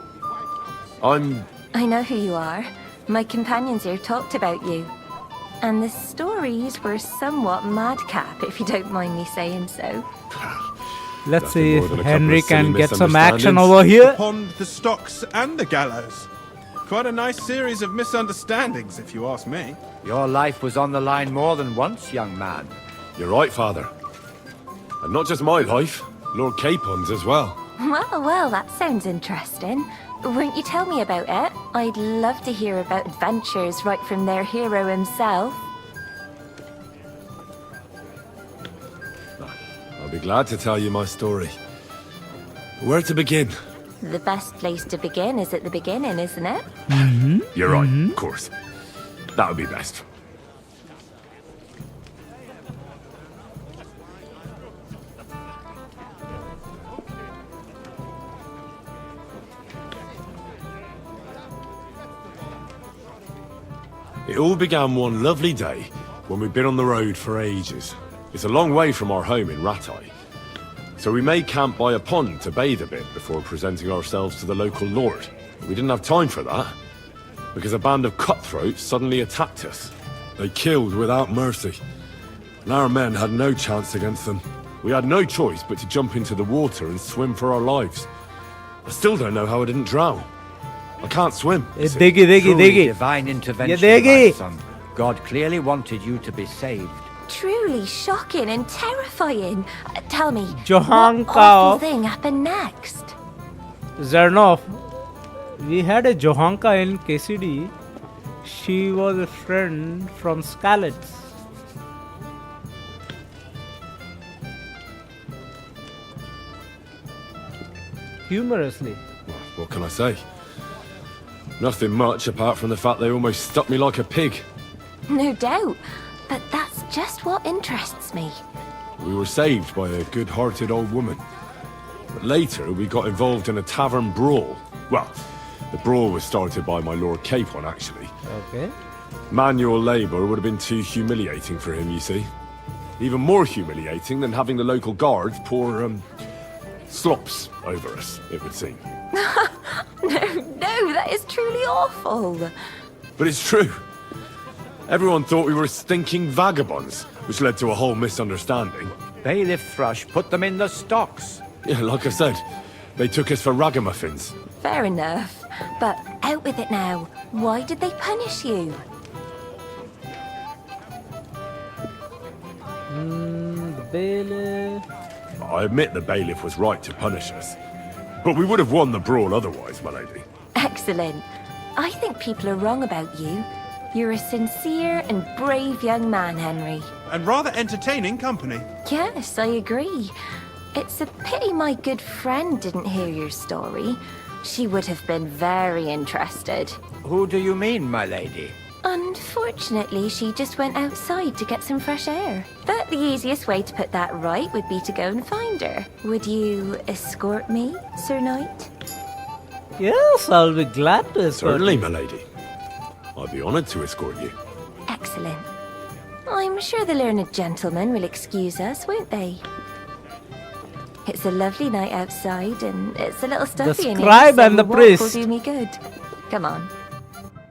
I'm... I know who you are. My companions here talked about you. And the stories were somewhat madcap, if you don't mind me saying so. Let's Nothing see more if than a couple Henry of silly can get some action misunderstandings. over here. Pond, the stocks, and the gallows. Quite a nice series of misunderstandings, if you ask me. Your life was on the line more than once, young man. You're right, Father. And not just my life, Lord Capon's as well. Well, that sounds interesting. Won't you tell me about it? I'd love to hear about adventures right from their hero himself. I'll be glad to tell you my story. Where to begin? The best place to begin is at the beginning, isn't it? You're right, of course. That would be best. It all began one lovely day when we'd been on the road for ages. It's a long way from our home in Rattay. So we made camp by a pond to bathe a bit before presenting ourselves to the local lord. We didn't have time for that, because a band of cutthroats suddenly attacked us. They killed without mercy, and our men had no chance against them. We had no choice but to jump into the water and swim for our lives. I still don't know how I didn't drown. I can't swim. Truly divine intervention, Yedegi. my son. God clearly wanted you to be saved. Truly shocking and terrifying. Tell me, Johanka what awful of thing happened next? Zernov. We had a Johanka in KCD. She was a friend from Skalitz. Humorously. What can I say? Nothing much apart from the fact they almost stuck me like a pig. No doubt. But that's just what interests me. We were saved by a good-hearted old woman. But later, we got involved in a tavern brawl. Well, the brawl was started by my Lord Capon, actually. Okay. Manual labor would have been too humiliating for him, you see. Even more humiliating than having the local guards pour, slops over us, it would seem. No, that is truly awful. But it's true. Everyone thought we were stinking vagabonds, which led to a whole misunderstanding. Bailiff Thrush put them in the stocks. Yeah, like I said, they took us for ragamuffins. Fair enough. But out with it now. Why did they punish you? The bailiff. I admit the bailiff was right to punish us. But we would have won the brawl otherwise, my lady. Excellent. I think people are wrong about you. You're a sincere and brave young man, Henry. And rather entertaining company. Yes, I agree. It's a pity my good friend didn't hear your story. She would have been very interested. Who do you mean, my lady? Unfortunately, she just went outside to get some fresh air. But the easiest way to put that right would be to go and find her. Would you escort me, Sir Knight? Yes, I'll be glad to escort Certainly, you. my lady. I'd be honored to escort you. Excellent. I'm sure the learned gentlemen will excuse us, won't they? It's a lovely night outside, and it's a little stuffy in here, scribe so and the a walk priest. will do me good. Come on.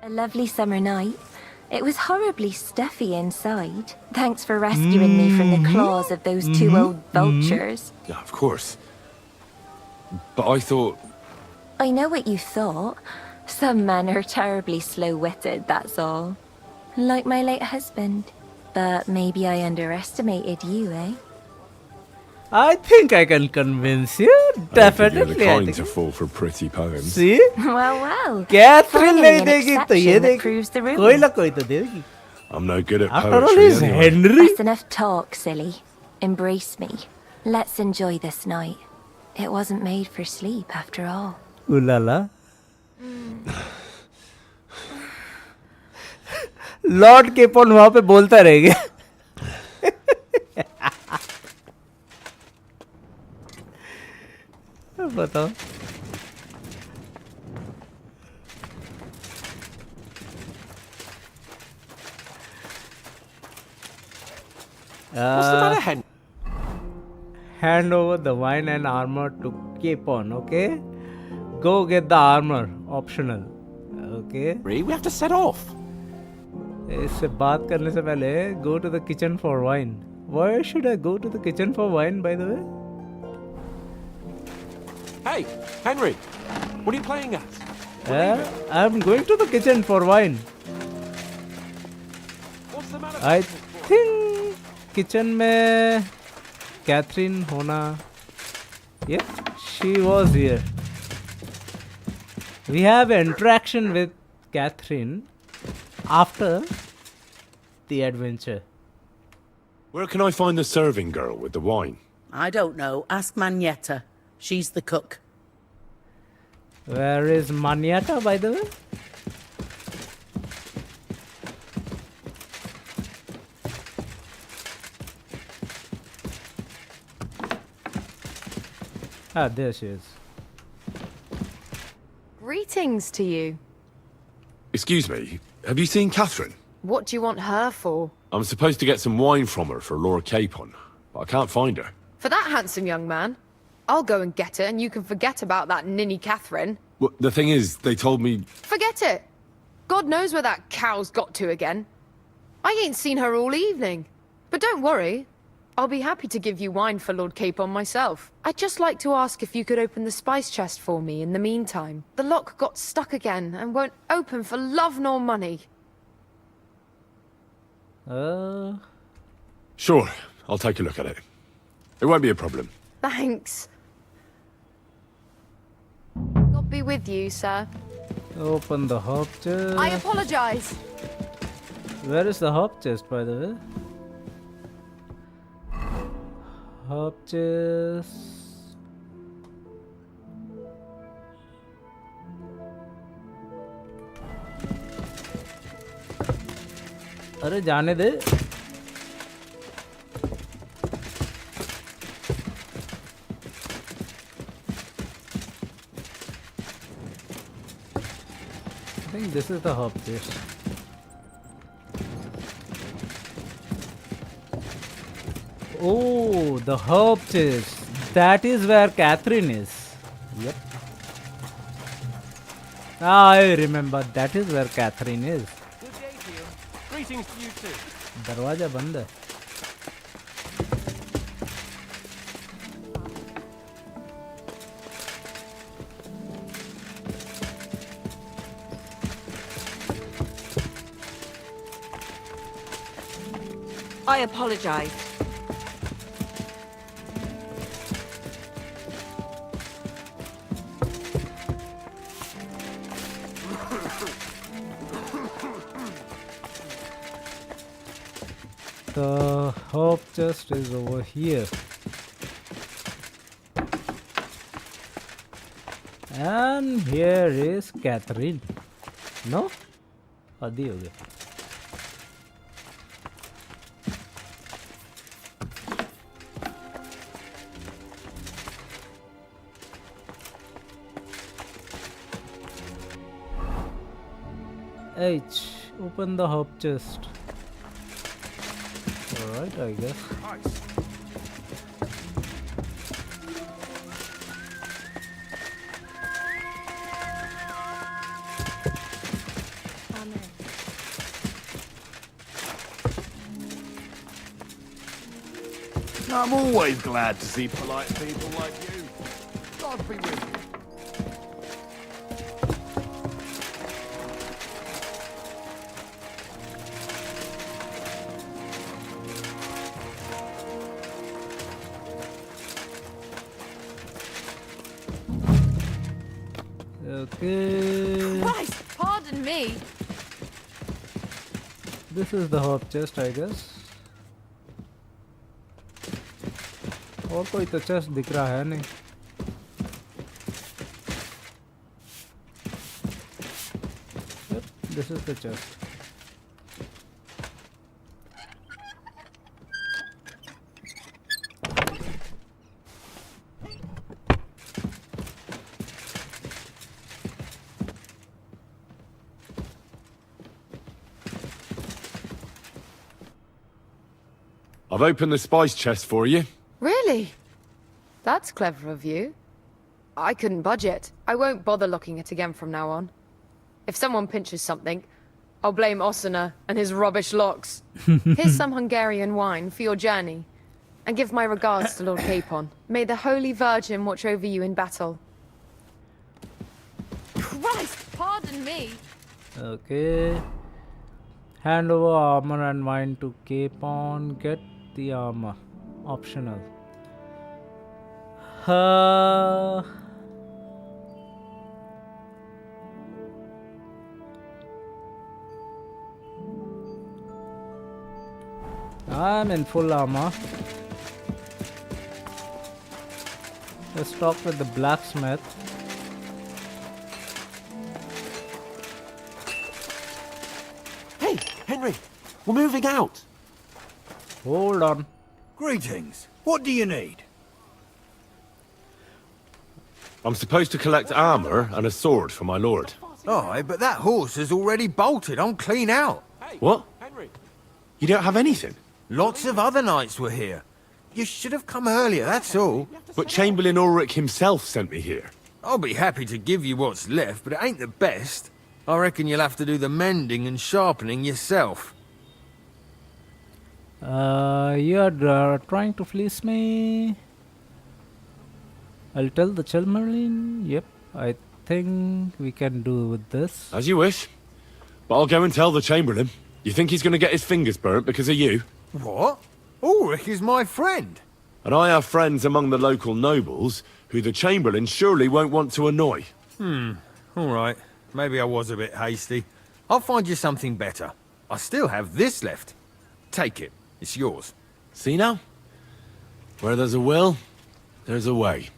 A lovely summer night. It was horribly stuffy inside. Thanks for rescuing me from the claws of those two old vultures. Yeah, of course. But I thought... I know what you thought. Some men are terribly slow-witted, that's all. Like my late husband. But maybe I underestimated you, eh? I think I can convince you. Definitely. You're the I kind think. to fall for pretty poems. See? Well. Catherine Finally नहीं an देगी तो exception ये that देगी. proves the rule. कोई ना कोई तो देगी. I'm no good at After all, poetry he's anyway. Henry. That's enough talk, silly. Embrace me. Let's enjoy this night. It wasn't made for sleep, after all. Ooh la la. Lord Capon वहां पे बोलता रहेगा. बताओ. What's the matter, Hen? Hand over the wine and armor to Capon, okay? Go get the armor, optional. Okay? We have to set off. इससे बात करने से पहले go to the kitchen for wine. Why should I go to the kitchen for wine, by the way? Hey, Henry, what are you playing at? I'm going to the kitchen for wine. What's the matter? I think kitchen में Catherine होना. Yeah, she was here. We have interaction with Catherine after the adventure. Where can I find the serving girl with the wine? I don't know. Ask Magnetta. She's the cook. Where is Maniata, by the way? Ah, there she is. Greetings to you. Excuse me, have you seen Catherine? What do you want her for? I'm supposed to get some wine from her for Lord Capon, but I can't find her. For that handsome young man? I'll go and get it, and you can forget about that ninny Catherine. Well, the thing is, they told me... Forget it! God knows where that cow's got to again. I ain't seen her all evening. But don't worry. I'll be happy to give you wine for Lord Capon myself. I'd just like to ask if you could open the spice chest for me in the meantime. The lock got stuck again and won't open for love nor money. Sure, I'll take a look at it. It won't be a problem. Thanks. God be with you, sir. Open the hop chest. I apologize. Where is the hop chest, by the way? Hop chest. अरे जाने दे. I think this is the hop chest. Oh, the herb chest. That is where Catherine is. Yep. I remember. That is where Catherine is. Good day to you. Greetings to you too. दरवाजा बंद है. I apologize. The herb chest is over here. And here is Catherine. No? आदि हो गया. H. Open the herb chest. Alright, I guess. I'm always glad to see polite people like you. God be with you. Okay. Christ, pardon me. This is the herb chest, I guess. और कोई तो chest दिख रहा है नहीं. Yep, this is the chest. I've opened the spice chest for you. Really? That's clever of you. I couldn't budge it. I won't bother locking it again from now on. If someone pinches something, I'll blame Osuna and his rubbish locks. Here's some Hungarian wine for your journey. And give my regards to Lord Capon. May the Holy Virgin watch over you in battle. Christ, pardon me. Okay. Hand over armor and wine to Capon. Get the armor. Optional. I'm in full armor. Let's talk with the blacksmith. Hey, Henry, we're moving out. Hold on. Greetings. What do you need? I'm supposed to collect armor and a sword for my lord. Aye, but that horse is already bolted. I'm clean out. What? You don't have anything? Lots of other knights were here. You should have come earlier, that's all. But Chamberlain Ulrich himself sent me here. I'll be happy to give you what's left, but it ain't the best. I reckon you'll have to do the mending and sharpening yourself. You're trying to fleece me. I'll tell the Chamberlain. Yep, I think we can do with this. As you wish. But I'll go and tell the Chamberlain. You think he's going to get his fingers burnt because of you? What? Ulrich is my friend. And I have friends among the local nobles who the Chamberlain surely won't want to annoy. All right. Maybe I was a bit hasty. I'll find you something better. I still have this left. Take it. It's yours. See now? Where there's a will, there's a way.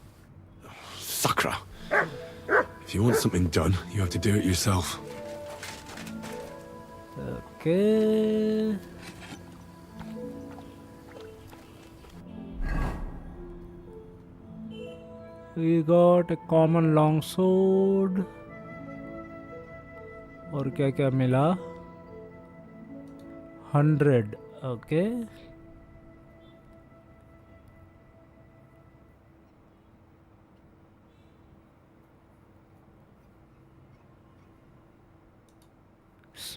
Sakra. If you want something done, you have to do it yourself. Okay. We got a common long sword. और क्या क्या मिला? 100. Okay.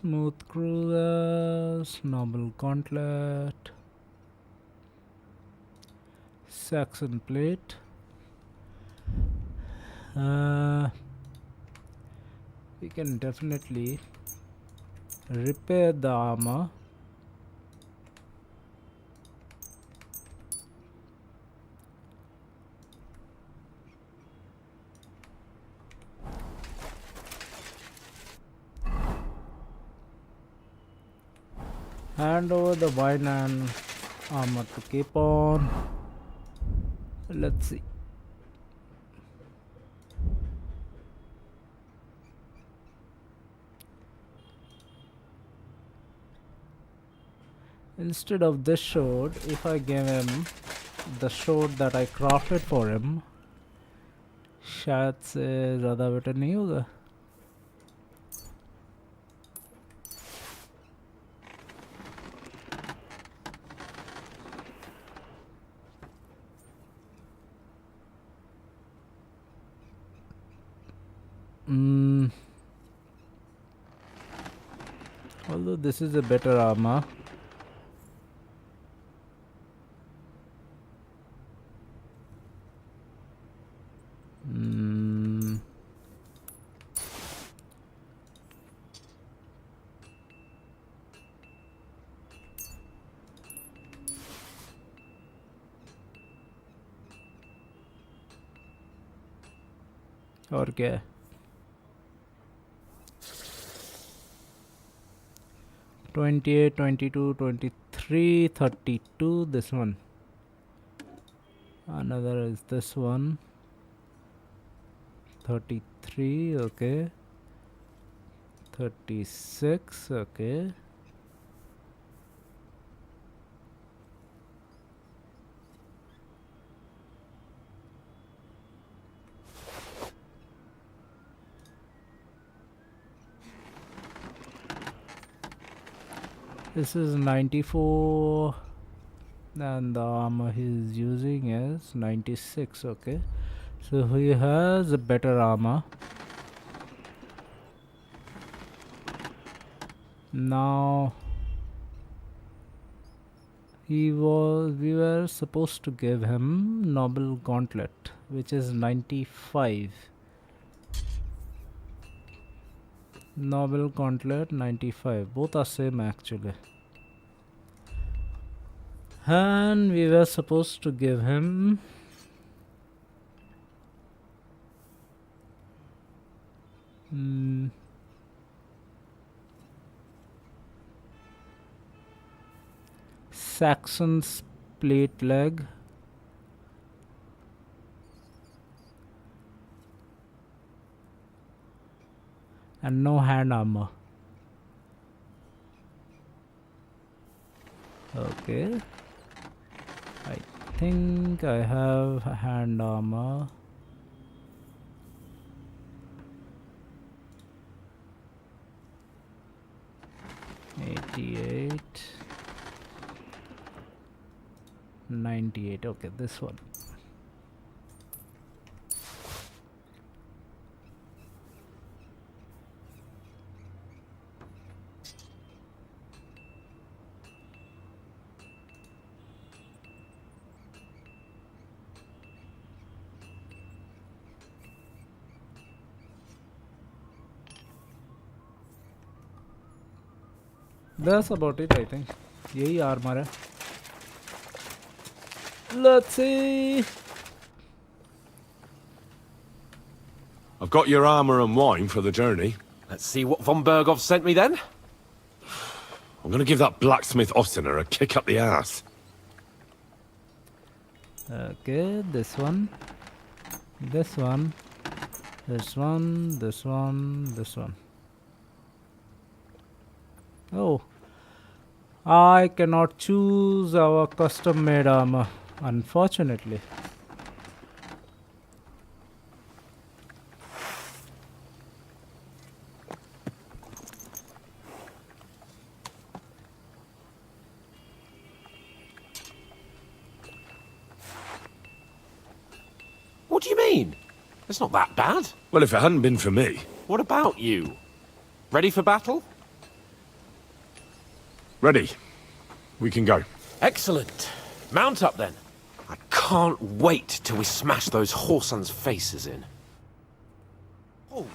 Smooth cruisers, noble gauntlet, Saxon plate. We can definitely repair the armor. Hand over the wine and armor to Capon. Let's see. Instead of this sword, if I give him the sword that I crafted for him, शायद से ज़्यादा better नहीं होगा. Although this is a better armor. और क्या है? 28, 22, 23, 32. This one. Another is this one. 33. Okay. 36. Okay. This is 94 and the armor he's using is 96. Okay, so he has a better armor. Now we were supposed to give him noble gauntlet, which is 95. Noble gauntlet 95, both are same actually. And we were supposed to give him Saxon's plate leg. And no hand armor. Okay, I think I have hand armor. $88, $98. Okay, this one. That's about it, I think. यही armor है. Let's see. I've got your armor and wine for the journey. Let's see what von Berghoff sent me then. I'm gonna give that blacksmith Ostener a kick up the ass. Okay, this one. This one. This one. This one. This one. Oh, I cannot choose our custom made armor, unfortunately. What do you mean? It's not that bad. Well, if it hadn't been for me. What about you? Ready for battle? Ready. We can go. Excellent. Mount up then. I can't wait till we smash those whoresons' faces in. Oh,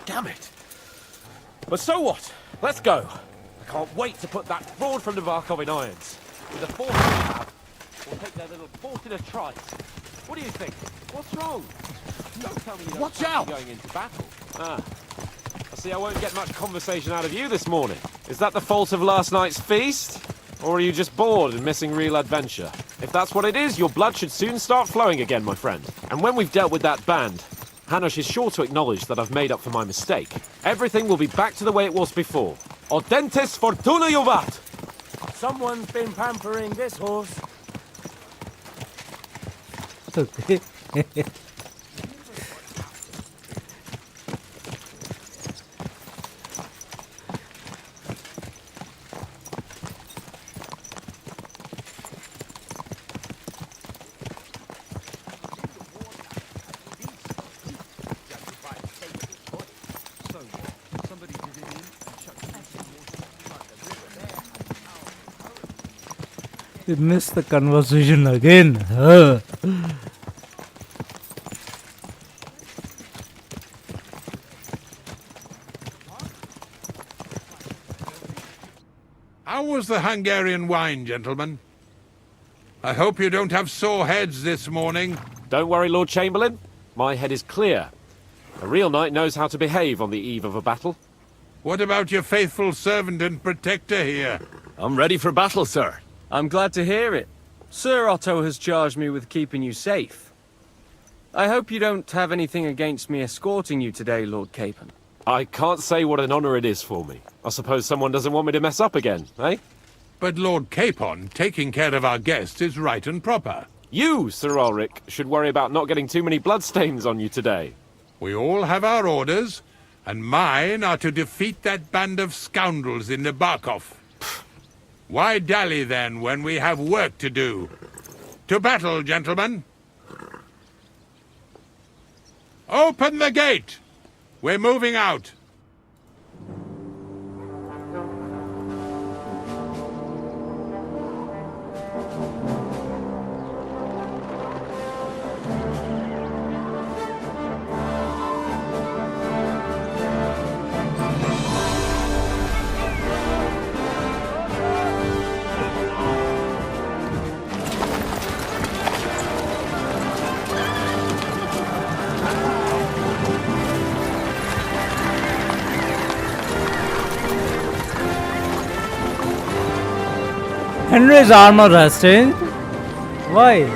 damn it. But so what? Let's go. I can't wait to put that fraud from Navarkov in irons. With the force we have, we'll take their little fort in a trice. What do you think? What's wrong? Don't tell me you don't Watch out! going into battle. Ah. I see I won't get much conversation out of you this morning. Is that the fault of last night's feast? Or are you just bored and missing real adventure? If that's what it is, your blood should soon start flowing again, my friend. And when we've dealt with that band, Hanush is sure to acknowledge that I've made up for my mistake. Everything will be back to the way it was before. Audentes fortuna juvat! Someone's been pampering this horse. Okay. We missed the conversation again. How was the Hungarian wine, gentlemen? I hope you don't have sore heads this morning. Don't worry, Lord Chamberlain. My head is clear. A real knight knows how to behave on the eve of a battle. What about your faithful servant and protector here? I'm ready for battle, sir. I'm glad to hear it. Sir Otto has charged me with keeping you safe. I hope you don't have anything against me escorting you today, Lord Capon. I can't say what an honor it is for me. I suppose someone doesn't want me to mess up again, eh? But Lord Capon, taking care of our guests is right and proper. You, Sir Ulrich, should worry about not getting too many bloodstains on you today. We all have our orders, and mine are to defeat that band of scoundrels in Nabarkov. Why dally, then, when we have work to do? To battle, gentlemen! Open the gate! We're moving out! Henry's armor has changed. Why?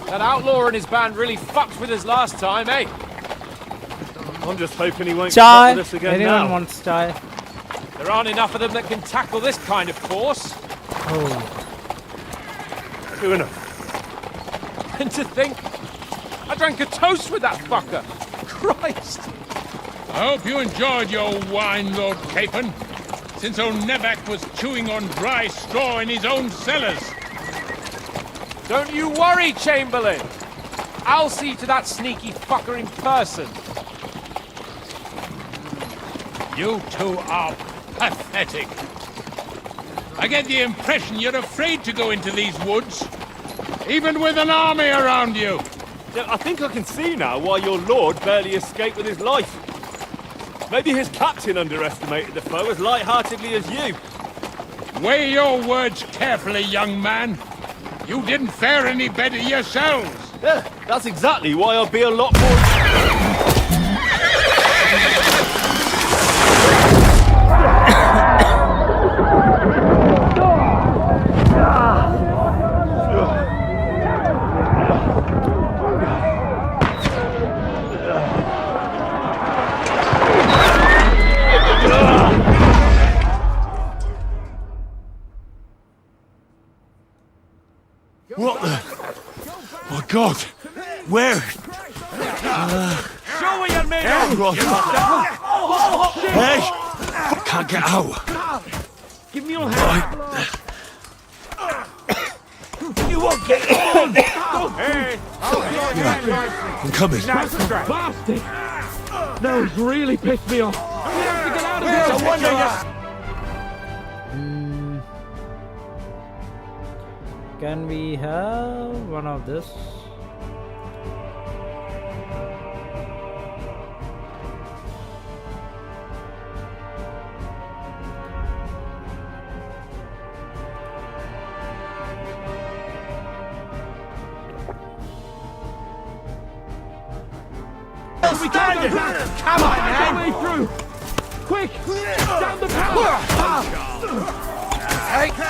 That outlaw and his band really fucked with us last time, eh? I'm just hoping he won't Chai. fuck with us again Anyone now. wants chai? There aren't enough of them that can tackle this kind of force. Oh. True enough. And to think, I drank a toast with that fucker. Christ! I hope you enjoyed your wine, Lord Capon, since old Nevak was chewing on dry straw in his own cellars. Don't you worry, Chamberlain. I'll see to that sneaky fucker in person. You two are pathetic. I get the impression you're afraid to go into these woods, even with an army around you. Yeah, I think I can see now why your lord barely escaped with his life. Maybe his captain underestimated the foe as light-heartedly as you. Weigh your words carefully, young man. You didn't fare any better yourselves. Yeah, that's exactly why I'll be a lot more... What the? My God! Where? Show me your made Hey! Can't get out. Give me your hand. You won't get on. Hey! I'm coming. Bastard! Those really pissed me off. We have to get out of here. No wonder you... Can we have one of this? We can't go back. Come on, man. Way through. Quick, down the power.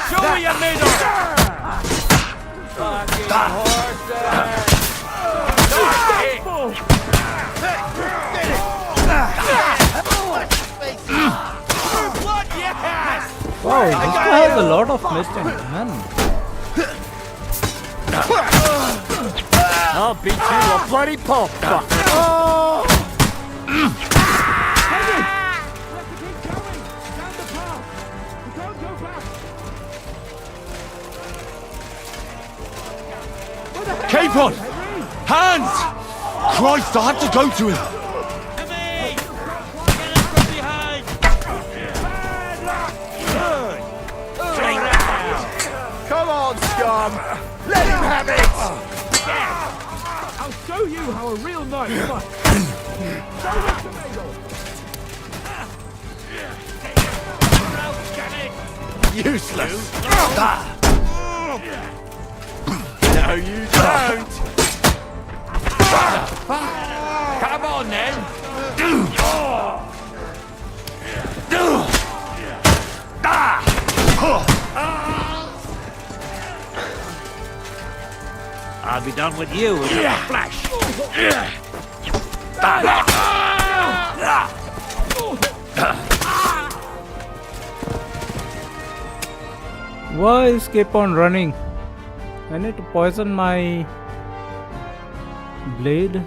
Show me your middle. Fucking horses! Wow, this guy has a lot of missing, man. I'll beat you to a bloody pulp, fucker. Capon! Hands! Christ, I had to go to him! Come on, scum! Let him have it! I'll show you how a real knight fights. Useless! No, you don't! Come on, then! I'll be done with you in a flash! Why is keep on running? I need to poison my blade.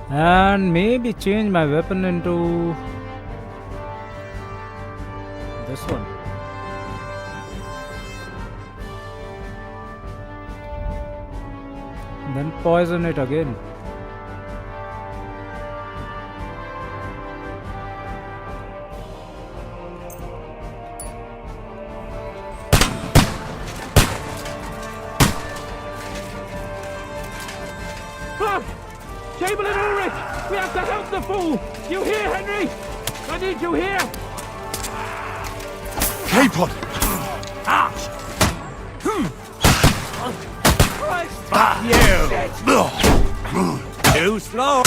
And maybe change my weapon into this one. Then poison it again. Chamberlain Ulrich! We have to help the fool! You hear, Henry? I need you here! Capon! Ouch! You! Too slow!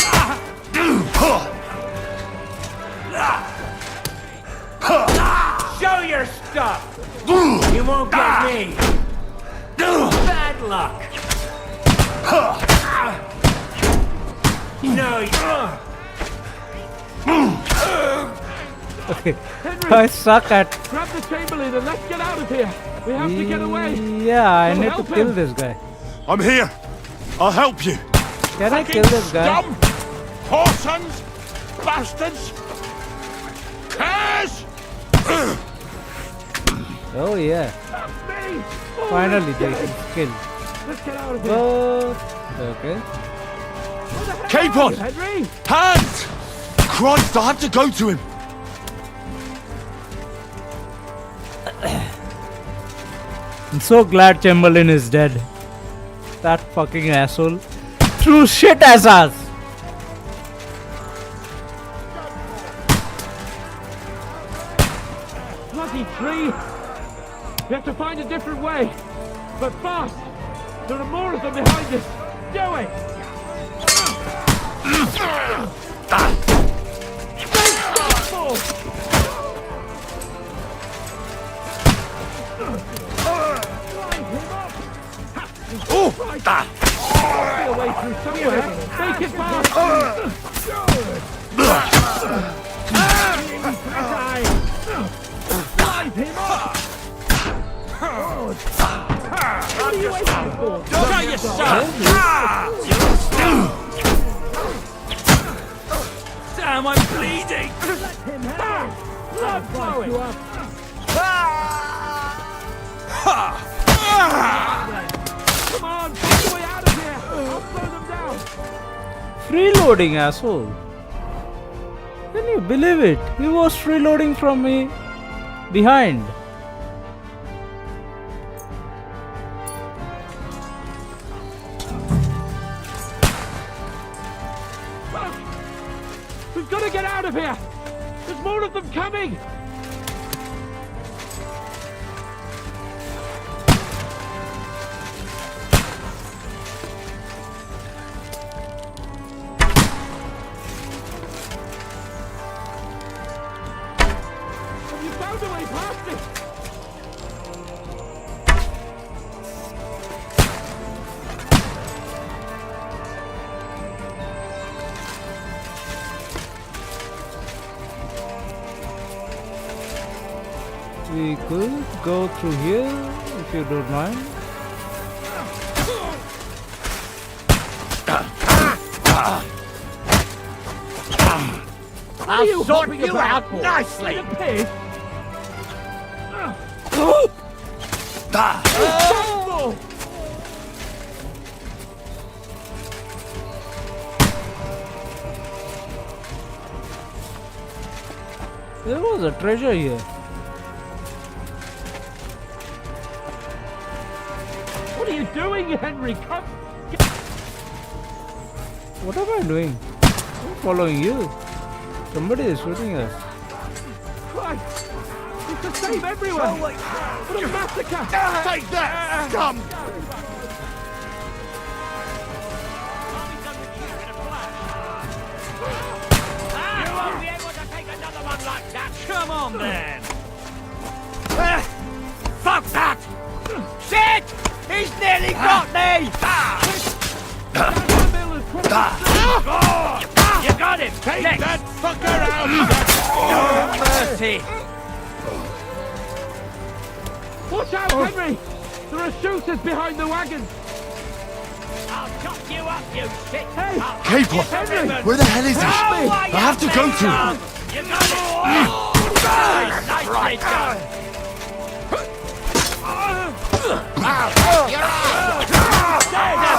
Show your stuff! You won't get me! Bad luck! No, Okay. I suck at. grab the Chamberlain and let's get out of here! We have to get away! Yeah, I We'll need to help kill him. this guy. I'm here! I'll help you! Can I kill this guy? Scum! Whoresons! Bastards! Curs! Oh yeah. Finally they can kill. Let's get out of here! But okay. Capon! Henry! Hands! Christ, I had to go to him! I'm so glad Chamberlain is dead. That fucking asshole threw shit at us. bloody tree! We have to find a different way. But fast! There are more of them behind us! Do it! Be a way through somewhere! Make it fast! Drive him up! What are you waiting for? Show yourself! Damn, I'm bleeding! Let him have! Blood flowing! Come on, find a way out of here! I'll slow them down! Freeloading, asshole. Can you believe it? He was freeloading from me behind. We've got to get out of here! There's more of them coming! Have you found a way past it? We could go through here if you don't mind. I'll sort you out nicely! There was a treasure here. What are you doing, Henry? Come! What am I doing? I'm following you. Somebody is shooting us. Christ! It's the same everywhere! What a massacre! Take that, scum! You won't be able to take another one like that! Come on, then! Fuck that! Shit! He's nearly got me! You got him! Take Next. that fucker out! No mercy! Watch out, Henry! There are shooters behind the wagon! I'll chop you up, you shit! Hey! Capon! Henry! Where the hell is he? I have to go to him! You got it! Nicely done!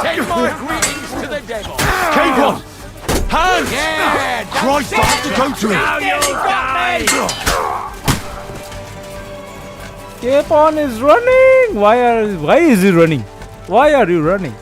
Send my greetings to the devil! Capon! Hands! Yeah! Christ, I have to go to him! Now you'll die! Capon is running. Why is he running? Why are you running?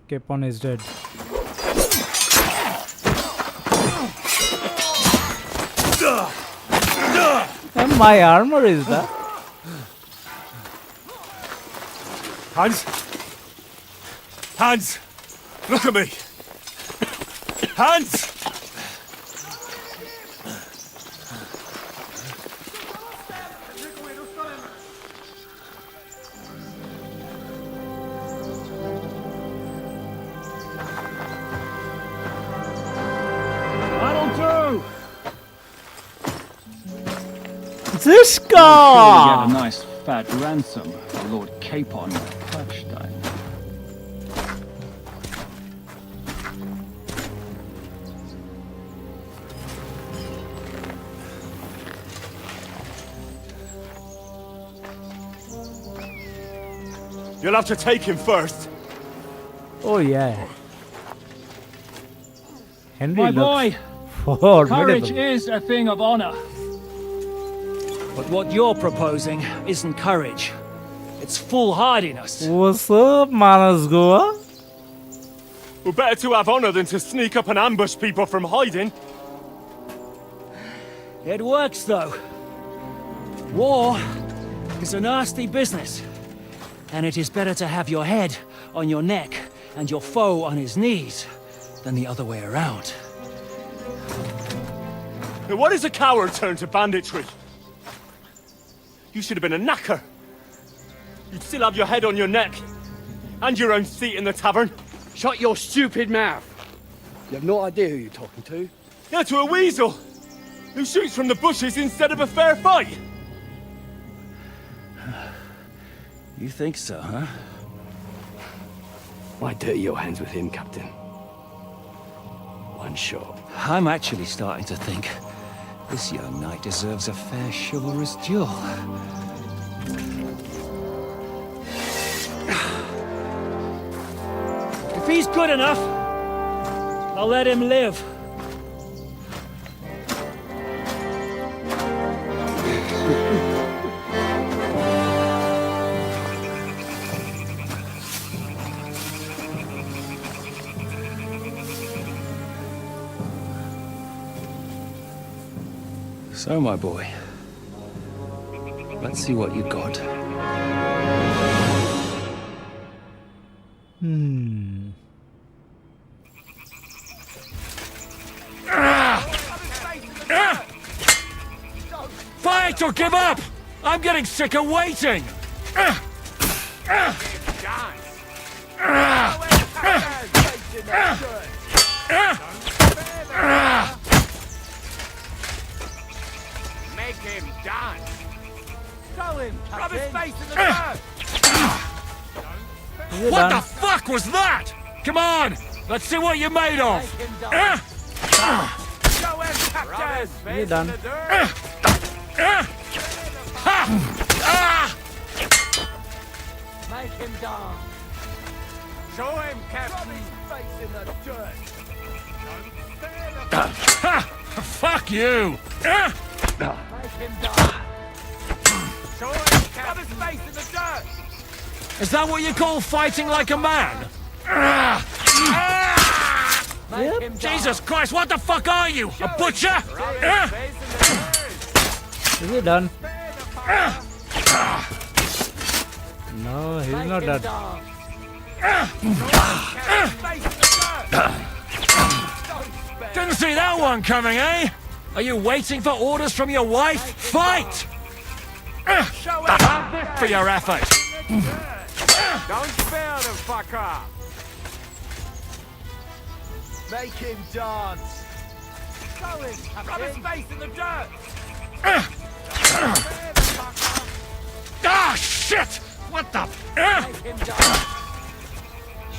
Capon is dead. And my armor is that. Hans! Hans! Look at me! Hans! Ziska! Get a nice fat ransom for Lord Capon Kirkstein. You'll have to take him first. Oh yeah. Henry My looks boy, Courage is a thing of honor. But what you're proposing isn't courage. It's foolhardiness. What's up, Manas Goa? Well, better to have honor than to sneak up and ambush people from hiding. It works, though. War is a nasty business. And it is better to have your head on your neck and your foe on his knees than the other way around. Now, what is a coward turned to banditry? You should have been a knacker. You'd still have your head on your neck. And your own seat in the tavern. Shut your stupid mouth. You have no idea who you're talking to. Yeah, to a weasel. Who shoots from the bushes instead of a fair fight. You think so, huh? Why dirty your hands with him, Captain? One shot. I'm actually starting to think this young knight deserves a fair chivalrous duel. If he's good enough, I'll let him live. So, my boy, let's see what you got. Fight or give up! I'm getting sick of waiting! Make him dance! Show him, rub his face in the dirt! What the fuck was that? Come on! Let's see what you're made of! Show him, Captain! You're done. Make him dance! Show him, Captain! Rub his face in the dirt! Fuck you! Make him dance! Show him, Captain! Rub his face in the dirt! Is that what you call fighting like a man? Yep. Jesus Christ, what the fuck are you? A butcher? Is he done? No, he's not done. Didn't see that one coming, eh? Are you waiting for orders from your wife? Fight! For your effort. Don't spare the fucker! Make him dance! Show him, Captain! Rub his face in the dirt! Ah, shit! What the? Make him dance!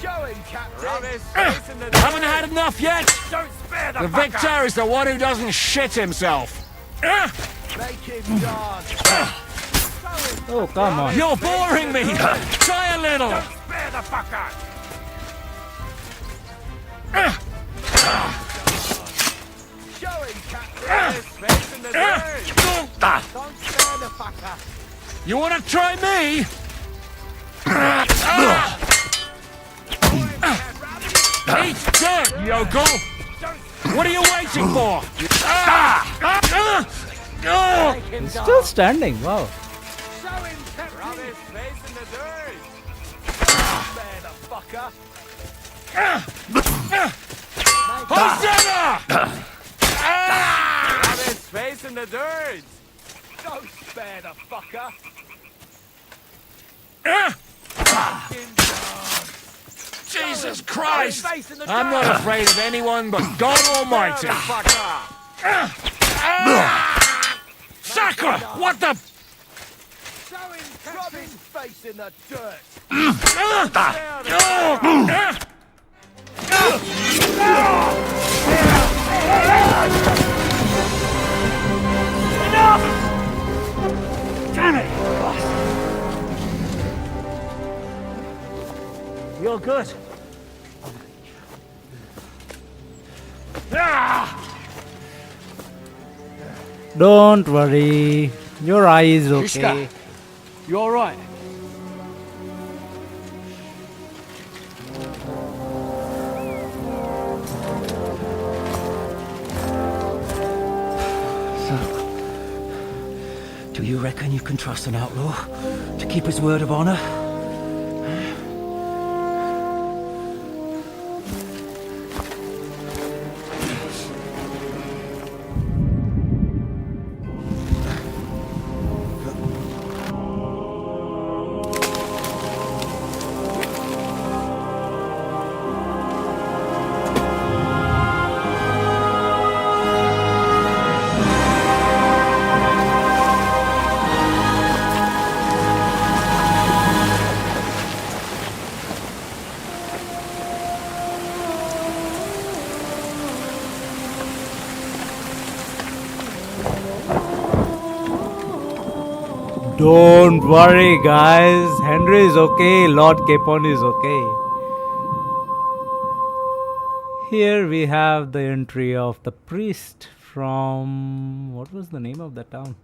Show him, Captain! Rub his face in the dirt! Haven't had enough yet? Don't spare the The fucker! victor is the one who doesn't shit himself. Make him dance! Oh, come on. You're boring me! Try a little! Don't spare the fucker! Show him, Captain! Rub his face in the dirt! Don't spare the fucker! You wanna try me? Eat dirt, yokel! What are you waiting for? He's still standing. Wow. Show him, Captain! Rub his face in the dirt! Don't spare the fucker! Hosanna! Rub his face in the dirt! Don't spare the fucker! Jesus Christ! I'm not afraid of anyone but God Almighty. Sacre! What the? Show him, rub his face in the dirt! Enough! Damn it! You're good. Don't worry. Your eye is okay. Ishka, you all right? Do you reckon you can trust an outlaw to keep his word of honor? Don't worry, guys. Henry is okay. Lord Capon is okay. Here we have the entry of the priest from... What was the name of the town?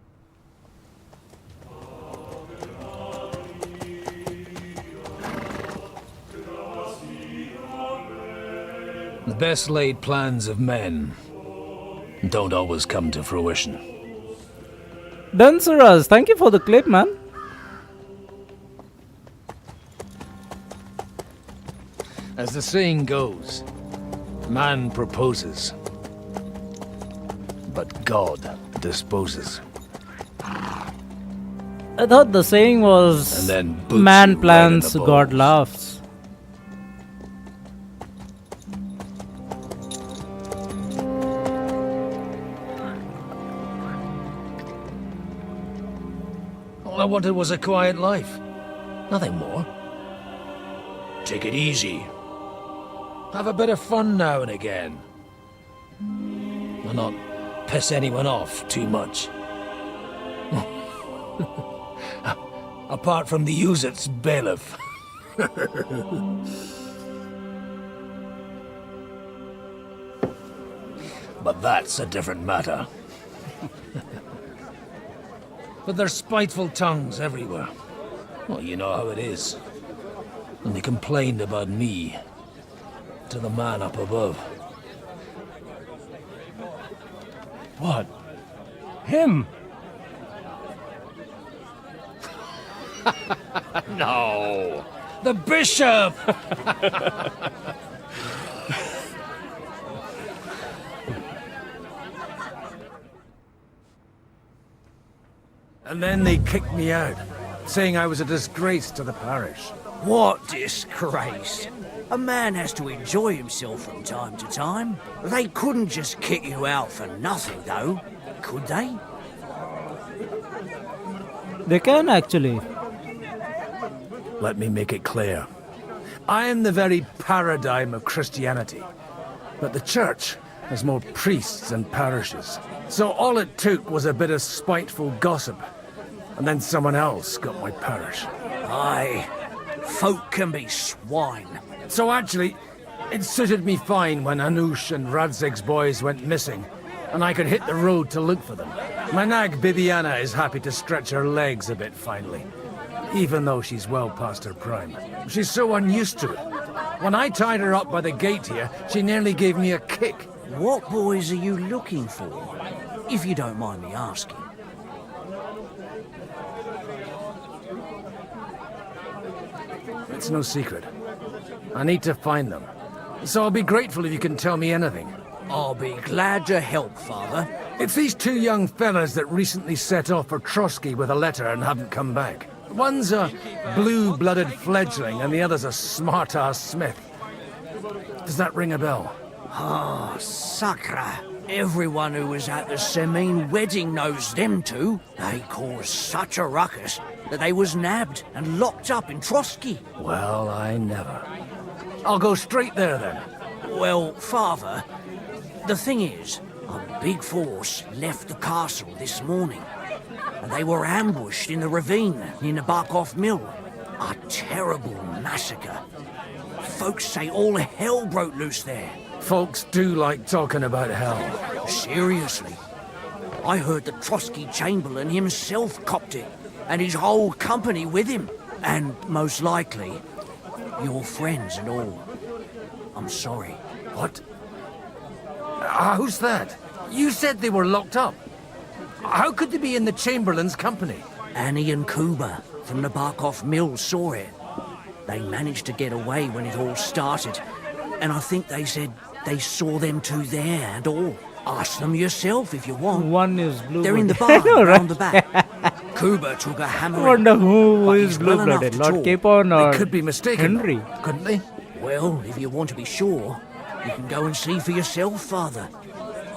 The best laid plans of men don't always come to fruition. Dancerous, thank you for the clip, man. As the saying goes, man proposes, but God disposes. I thought the saying was, And then boots man you right in plans, the God balls. laughs. All I wanted was a quiet life. Nothing more. Take it easy. Have a bit of fun now and again. And not piss anyone off too much. Apart from the Uzit's bailiff. But that's a different matter. But there's spiteful tongues everywhere. Well, you know how it is. And they complained about me to the man up above. What? Him? No! The bishop! And then they kicked me out, saying I was a disgrace to the parish. What disgrace? A man has to enjoy himself from time to time. They couldn't just kick you out for nothing, though, could they? They can actually. Let me make it clear. I am the very paradigm of Christianity. But the church has more priests and parishes. So all it took was a bit of spiteful gossip. And then someone else got my parish. Aye, folk can be swine. So actually, it suited me fine when Anush and Radzig's boys went missing, and I could hit the road to look for them. My nag Bibiana is happy to stretch her legs a bit finally, even though she's well past her prime. She's so unused to it. When I tied her up by the gate here, she nearly gave me a kick. What boys are you looking for, if you don't mind me asking? It's no secret. I need to find them. So I'll be grateful if you can tell me anything. I'll be glad to help, Father. It's these two young fellas that recently set off for Trotsky with a letter and haven't come back. One's a blue-blooded fledgling and the other's a smart-ass smith. Does that ring a bell? Ah, Sakra. Everyone who was at the Semine wedding knows them two. They caused such a ruckus that they was nabbed and locked up in Trotsky. Well, I never. I'll go straight there then. Well, Father, the thing is, a big force left the castle this morning. And they were ambushed in the ravine near Nabokov Mill. A terrible massacre. Folks say all hell broke loose there. Folks do like talking about hell. Seriously. I heard the Trotsky Chamberlain himself copped it, and his whole company with him. And most likely, your friends and all. I'm sorry. What? Who's that? You said they were locked up. How could they be in the Chamberlain's company? Annie and Kuba from the Barkov Mill saw it. They managed to get away when it all started, and I think they said they saw them two there and all. Ask them yourself if you want. One is blue. They're in the I bar know, round the right? back. Kuba took a hammer. I wonder who but is he's well enough blue-blooded, to Lord talk. Capon or They could be mistaken, Henry? couldn't they? Well, if you want to be sure, you can go and see for yourself, Father.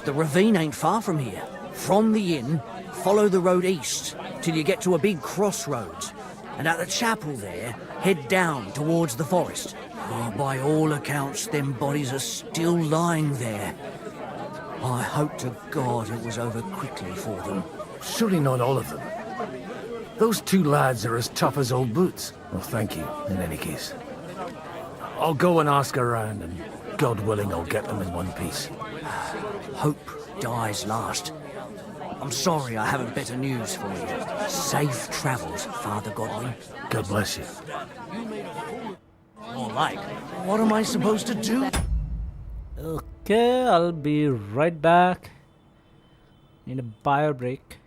The ravine ain't far from here. From the inn, follow the road east till you get to a big crossroads. And at the chapel there, head down towards the forest. Oh, by all accounts, them bodies are still lying there. I hope to God it was over quickly for them. Surely not all of them. Those two lads are as tough as old boots. Well, thank you, in any case. I'll go and ask around, and God willing, I'll get them in one piece. Hope dies last. I'm sorry I haven't better news for you. Safe travels, Father Godwin. God bless you. All right. What am I supposed to do? Okay, I'll be right back. Need a bio break.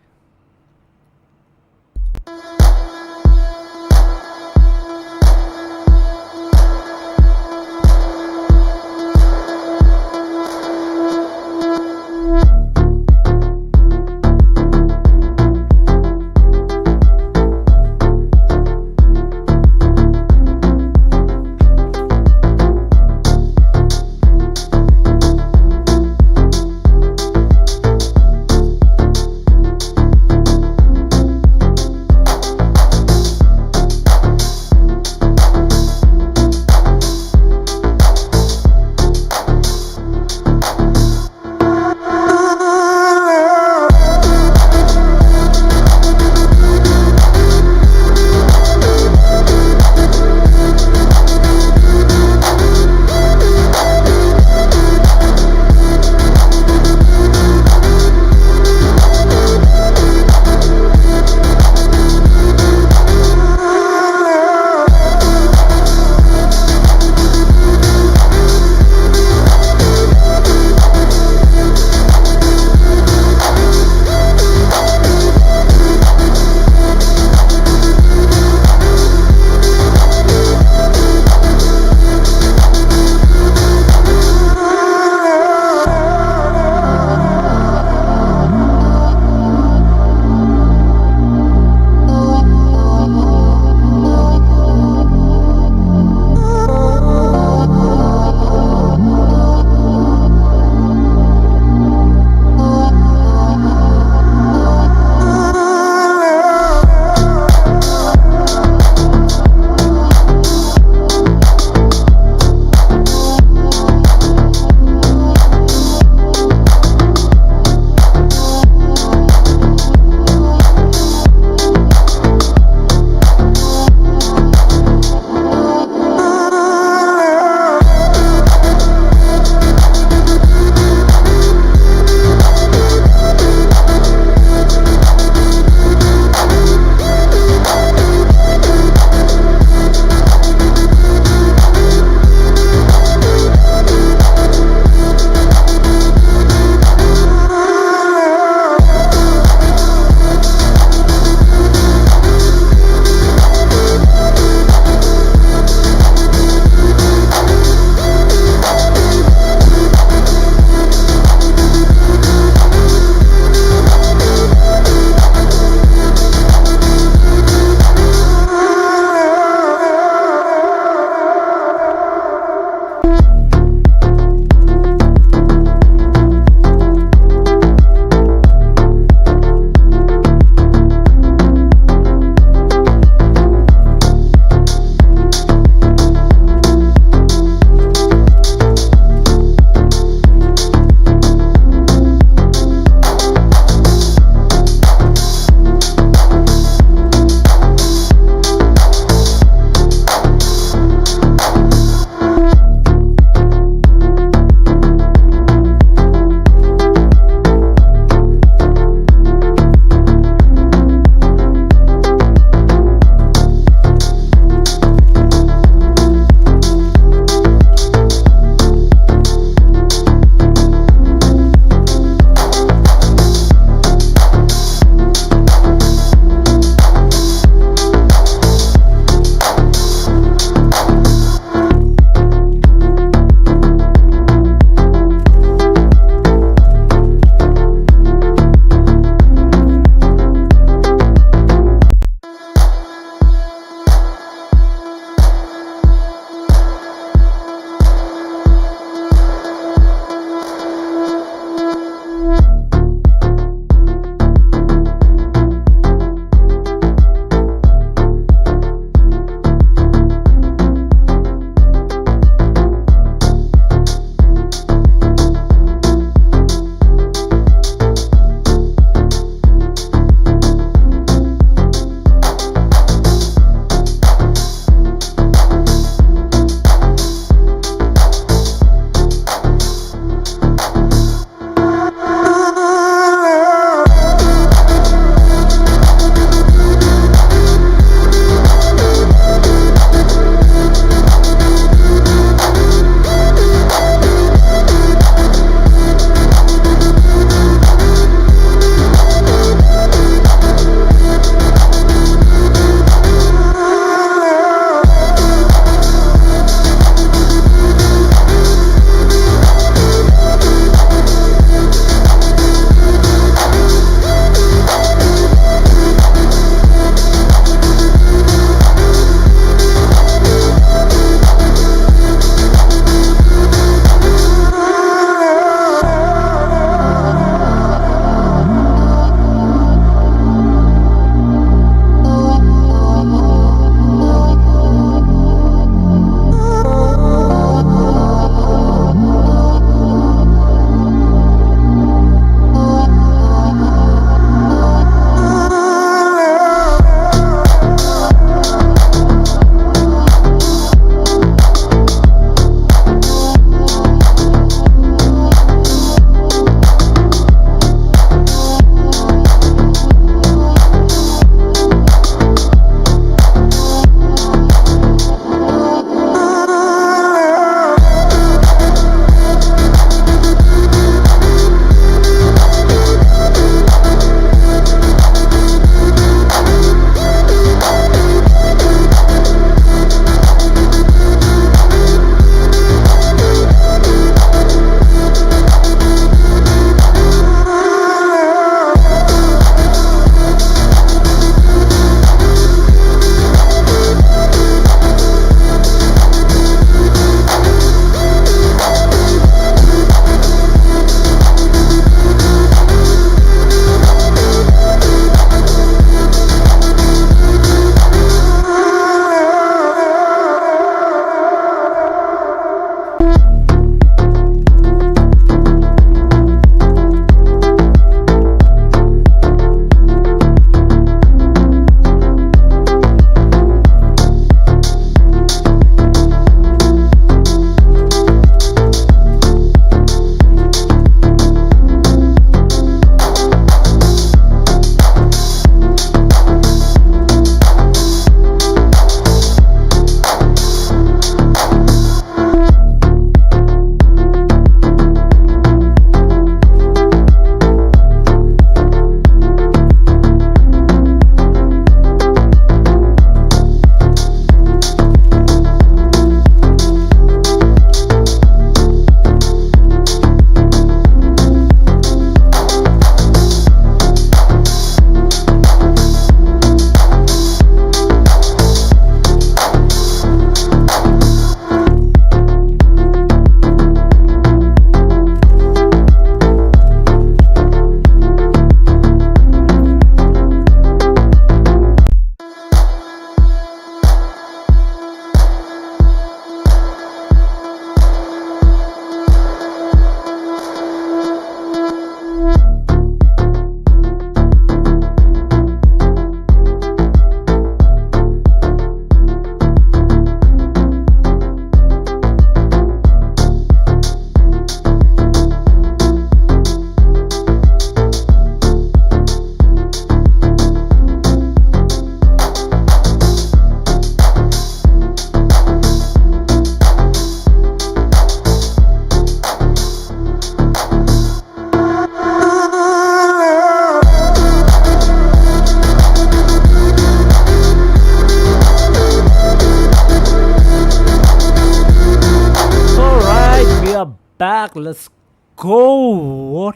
go.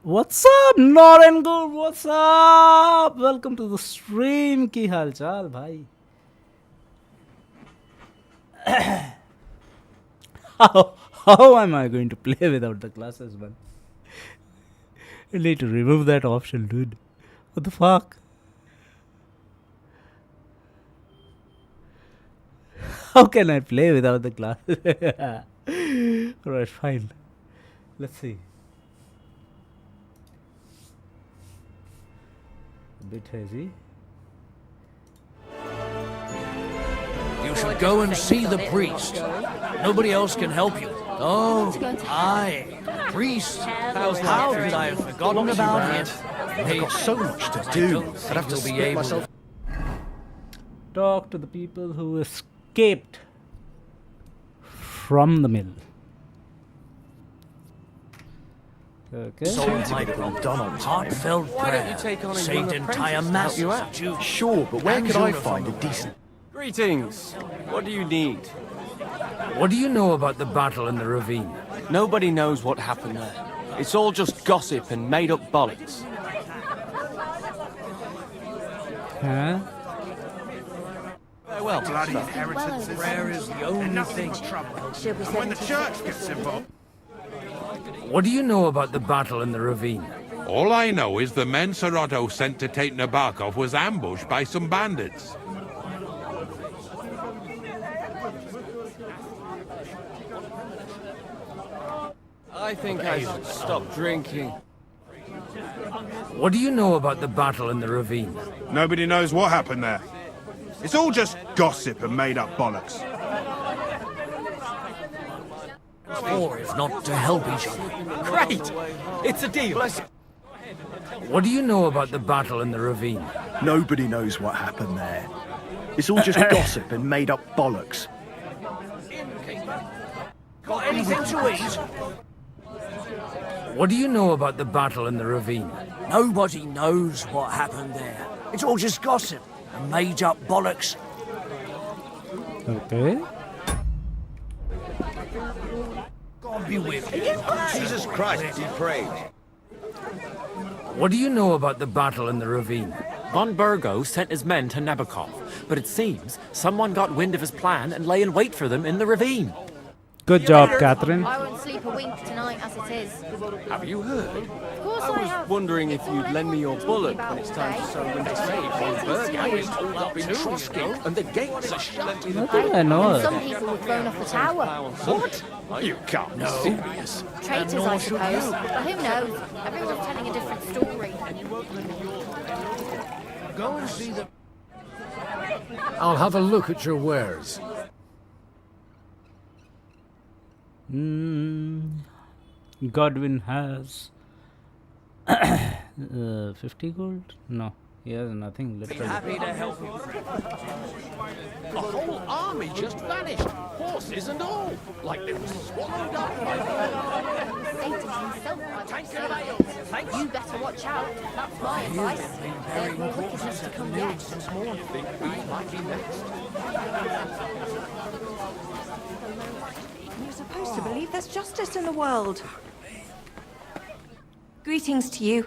What's up, Norengul? What's up? Welcome to the stream. Ki hal chal, bhai? How am I going to play without the classes, man? I need to remove that option, dude. What the fuck? How can I play without the classes? Alright, fine. Let's see. A bit hazy. You should go and see the priest. Nobody else can help you. Oh, aye. Priest. How could I have forgotten about him? I've got so much to do. I'd have to be split able myself. Talk to the people who escaped from the mill. Okay. Sold Michael Donald's heartfelt prayer. Saved entire masses. Sure, but where could I find a decent... Greetings. What do you need? What do you know about the battle in the ravine? Nobody knows what happened there. It's all just gossip and made-up bollocks. Huh? Well, bloody inheritance prayer is the only thing. And when the church gets involved. What do you know about the battle in the ravine? All I know is the men Sir Otto sent to take Nabokov was ambushed by some bandits. I think I should stop drinking. What do you know about the battle in the ravine? Nobody knows what happened there. It's all just gossip and made up bollocks. Or if not to help each other. Great! It's a deal. What do you know about the battle in the ravine? Nobody knows what happened there. It's all just gossip and made up bollocks. Got anything to eat? What do you know about the battle in the ravine? Nobody knows what happened there. It's all just gossip and made up bollocks. Okay. God be with you. Jesus Christ, he prayed. What do you know about the battle in the ravine? Von Burgo sent his men to Nabokov, but it seems someone got wind of his plan and lay in wait for them in the ravine. Good job, Catherine. I won't sleep a wink tonight as it is. Have you heard? Of course I I was have. wondering if It's all you'd lend me your everyone's bullet talking when it's about time to sow today. winter trade. Von Burgo is holed up in Trotsky, and the gates are shut. I think I know And some it. people were thrown off the tower. What? You can't be serious. Traitors, I suppose. But who knows? Everyone's telling a different story. Go and see the... I'll have a look at your wares. Godwin has 50 gold? No, he has nothing. Literally. Happy to help you. A whole army just vanished, horses and all, like they were swallowed up by Satan's himself might say. You better watch out. That's my advice. There's more wickedness to come yet. You're supposed to believe there's justice in the world. Greetings to you.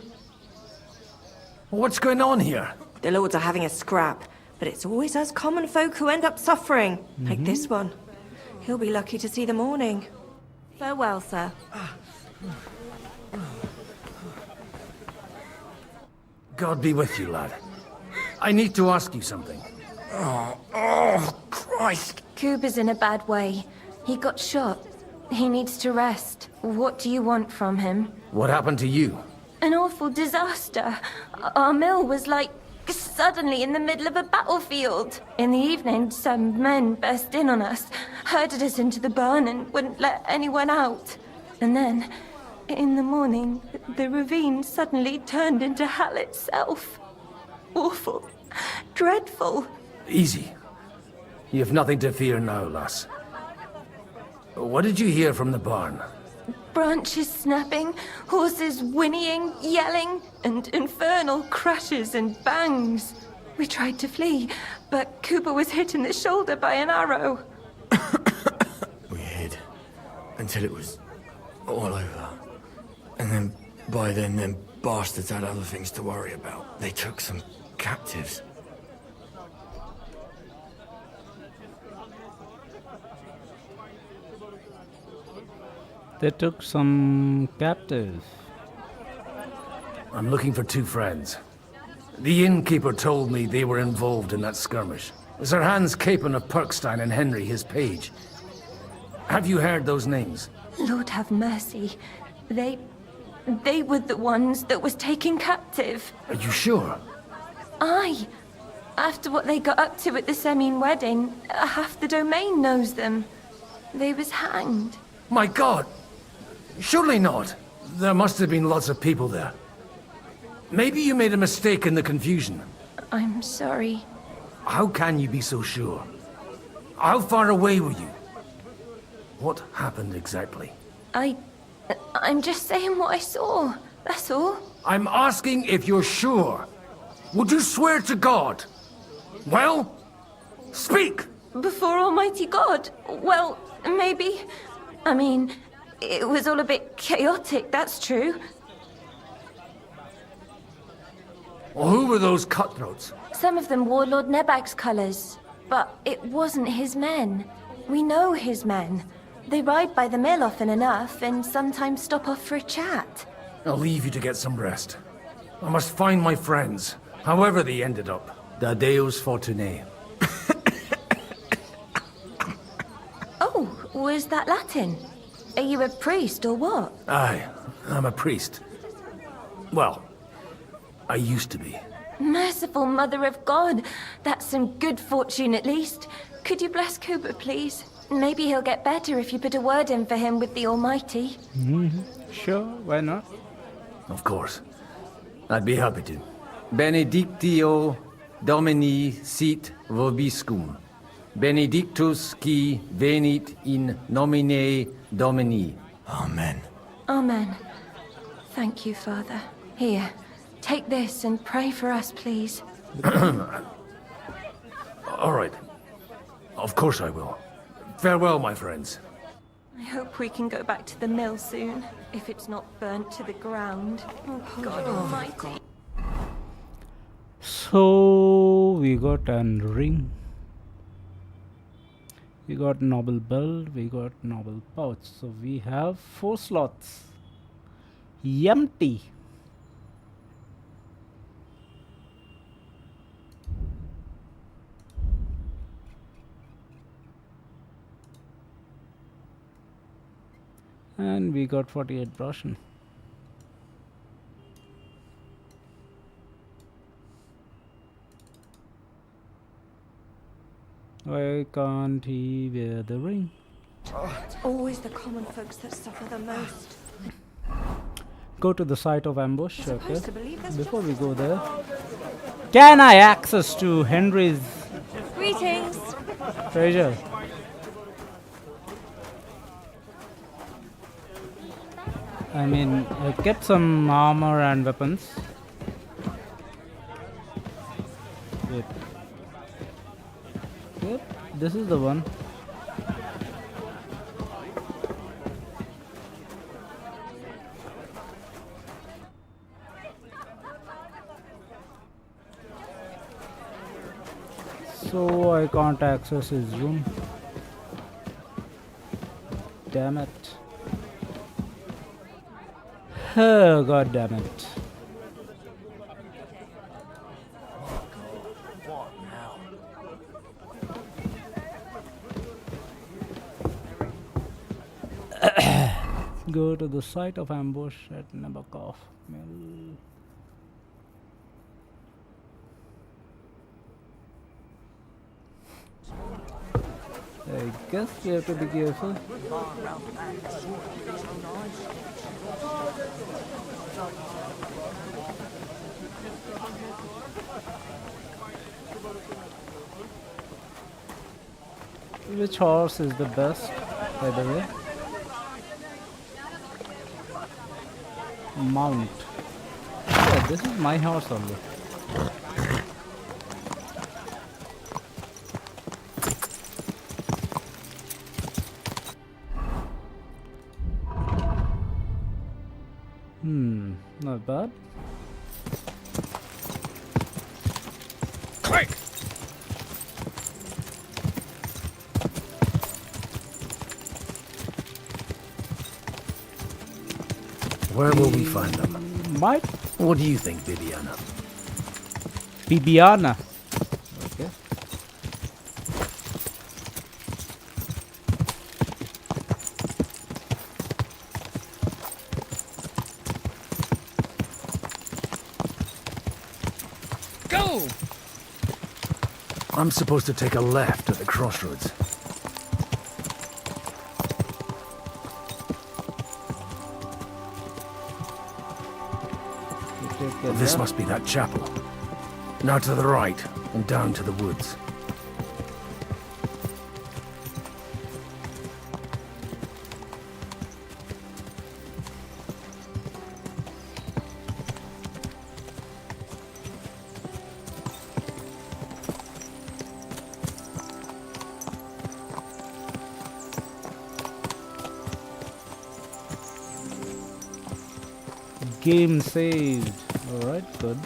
What's going on here? The lords are having a scrap, but it's always us common folk who end up suffering, like this one. He'll be lucky to see the morning. Farewell, sir. God be with you, lad. I need to ask you something. Oh, Christ. Coob is in a bad way. He got shot. He needs to rest. What do you want from him? What happened to you? An awful disaster. Our mill was like suddenly in the middle of a battlefield. In the evening, some men burst in on us, herded us into the barn and wouldn't let anyone out. And then, in the morning, the ravine suddenly turned into hell itself. Awful. Dreadful. Easy. You've nothing to fear now, lass. What did you hear from the barn? Branches snapping, horses whinnying, yelling, and infernal crashes and bangs. We tried to flee, but Cooper was hit in the shoulder by an arrow. We hid until it was all over. By then, them bastards had other things to worry about. They took some captives. They took some captives. I'm looking for two friends. The innkeeper told me they were involved in that skirmish. Sir Hans Capon of Perkstein and Henry, his page. Have you heard those names? Lord have mercy. They were the ones that was taken captive. Are you sure? Aye. After what they got up to at the Semine wedding, half the domain knows them. They was hanged. My God! Surely not. There must have been lots of people there. Maybe you made a mistake in the confusion. I'm sorry. How can you be so sure? How far away were you? What happened exactly? I'm just saying what I saw. That's all. I'm asking if you're sure. Would you swear to God? Well, speak! Before Almighty God? Well, maybe. I mean, it was all a bit chaotic, that's true. Well, who were those cutthroats? Some of them wore Lord Nebag's colours, but it wasn't his men. We know his men. They ride by the mill often enough, and sometimes stop off for a chat. I'll leave you to get some rest. I must find my friends, however they ended up. Da Deus Fortunae. Oh, was that Latin? Are you a priest or what? Aye, I'm a priest. Well, I used to be. Merciful Mother of God. That's some good fortune at least. Could you bless Cooper, please? Maybe he'll get better if you put a word in for him with the Almighty. Sure, why not? Of course. I'd be happy to. Benedictio Domini sit vobiscum. Benedictus qui venit in nomine Domini. Amen. Amen. Thank you, Father. Here, take this and pray for us, please. All right. Of course I will. Farewell, my friends. I hope we can go back to the mill soon, if it's not burnt to the ground. Oh, God Almighty. So we got a ring. We got noble belt. We got noble pouch. So we have 4 slots. Empty. And we got 48 Russian. Why can't he wear the ring? It's always the common folks that suffer the most. Go to the site of ambush. Okay. to believe there's Before we go there, can I access to Henry's Greetings. treasure? I mean, I kept some armor and weapons. Wait. Yep, this is the one. So I can't access his room. Damn it. Oh, God damn it. What now? Go to the site of ambush at Nabokov Mill. I guess we have to be careful. Which horse is the best, by the way? Mount. Yeah, this is my horse only. Not bad. Quick! Where will we find them? Might. What do you think, Bibiana? Bibiana. Okay. Go! I'm supposed to take a left at the crossroads. This must be that chapel. Now to the right, and down to the woods. Game saved. Alright, good.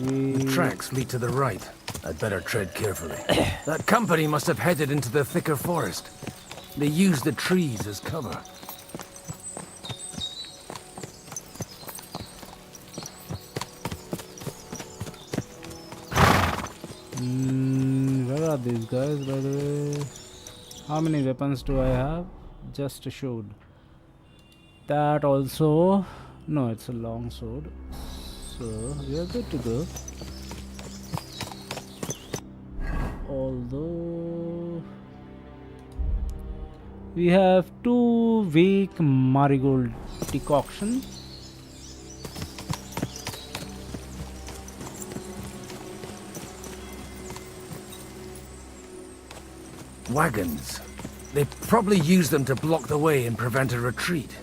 The tracks lead to the right. I'd better tread carefully. That company must have headed into the thicker forest. They used the trees as cover. Where are these guys, by the way? How many weapons do I have? Just showed. That also. No, it's a long sword. So we are good to go. Although we have 2 weak marigold decoction. Wagons. They probably used them to block the way and prevent a retreat.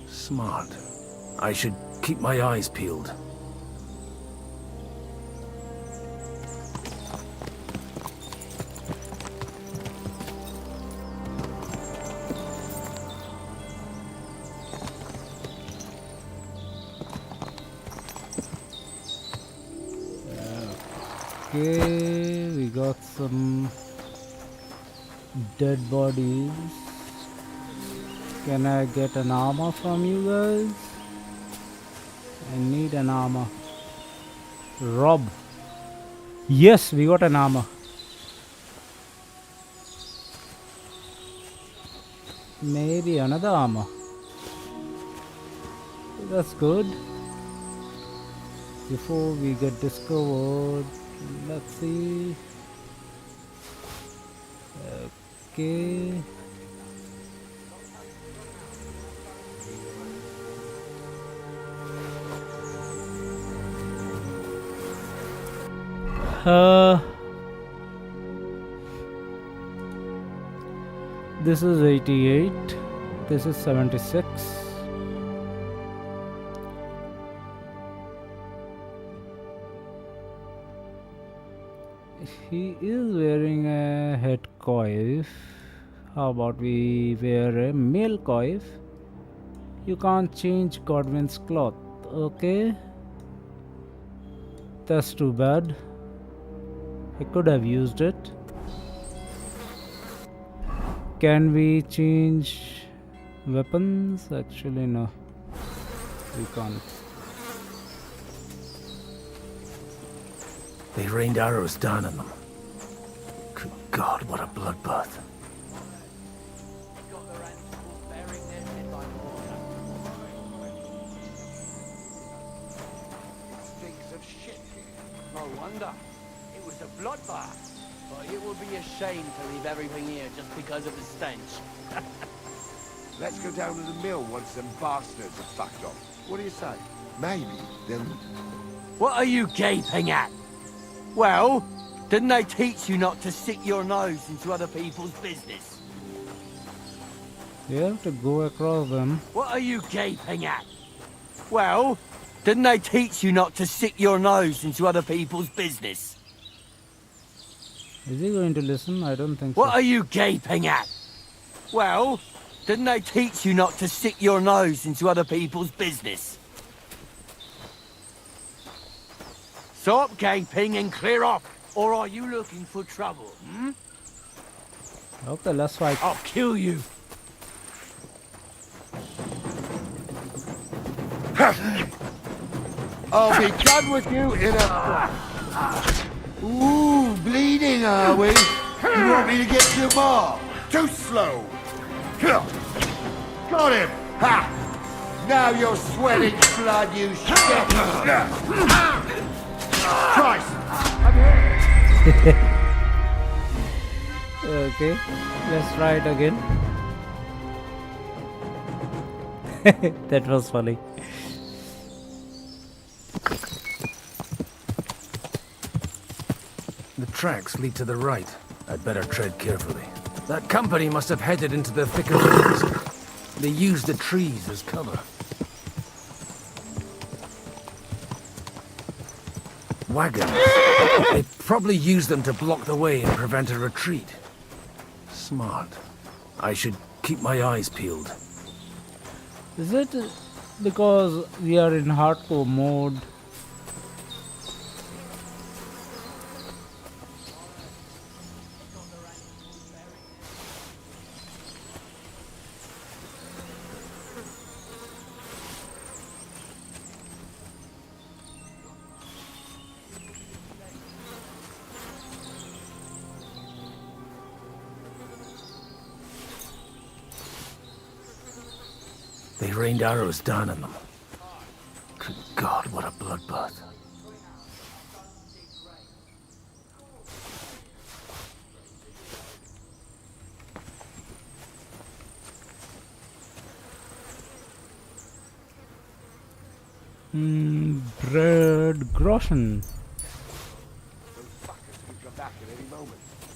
Smart. I should keep my eyes peeled. Okay, we got some dead bodies. Can I get an armor from you guys? I need an armor. Rob. Yes, we got an armor. Maybe another armor. That's good. Before we get discovered, let's see. Okay. This is 88. This is 76. He is wearing a head coif. How about we wear a male coif? You can't change Godwin's cloth. Okay. That's too bad. I could have used it. Can we change weapons? Actually, no. We can't. They rained arrows down on them. Good God, what a bloodbath. Stinks of shit here. No wonder. It was a bloodbath. But it would be a shame to leave everything here just because of the stench. Let's go down to the mill once them bastards are fucked off. What do you say? Maybe they'll... What are you gaping at? Well, didn't they teach you not to stick your nose into other people's business? You have to go across them. What are you gaping at? Well, didn't they teach you not to stick your nose into other people's business? Is he going to listen? I don't think so. What are you gaping at? Well, Didn't they teach you not to stick your nose into other people's business? Stop gaping and clear off, or are you looking for trouble, hmm? Okay, let's fight. I'll kill you. I'll be done with you in a... Ooh, bleeding, are we? You want me to get you more? Too slow. Got him! Ha! Now you're sweating blood, you shit! Christ! Okay, let's try it again. That was funny. The tracks lead to the right. I'd better tread carefully. That company must have headed into the thicker forest. They used the trees as cover. Wagons. They probably used them to block the way and prevent a retreat. Smart. I should keep my eyes peeled. Is it because we are in hardcore mode? They rained arrows down on them. Good God, what a bloodbath. Bread groschen.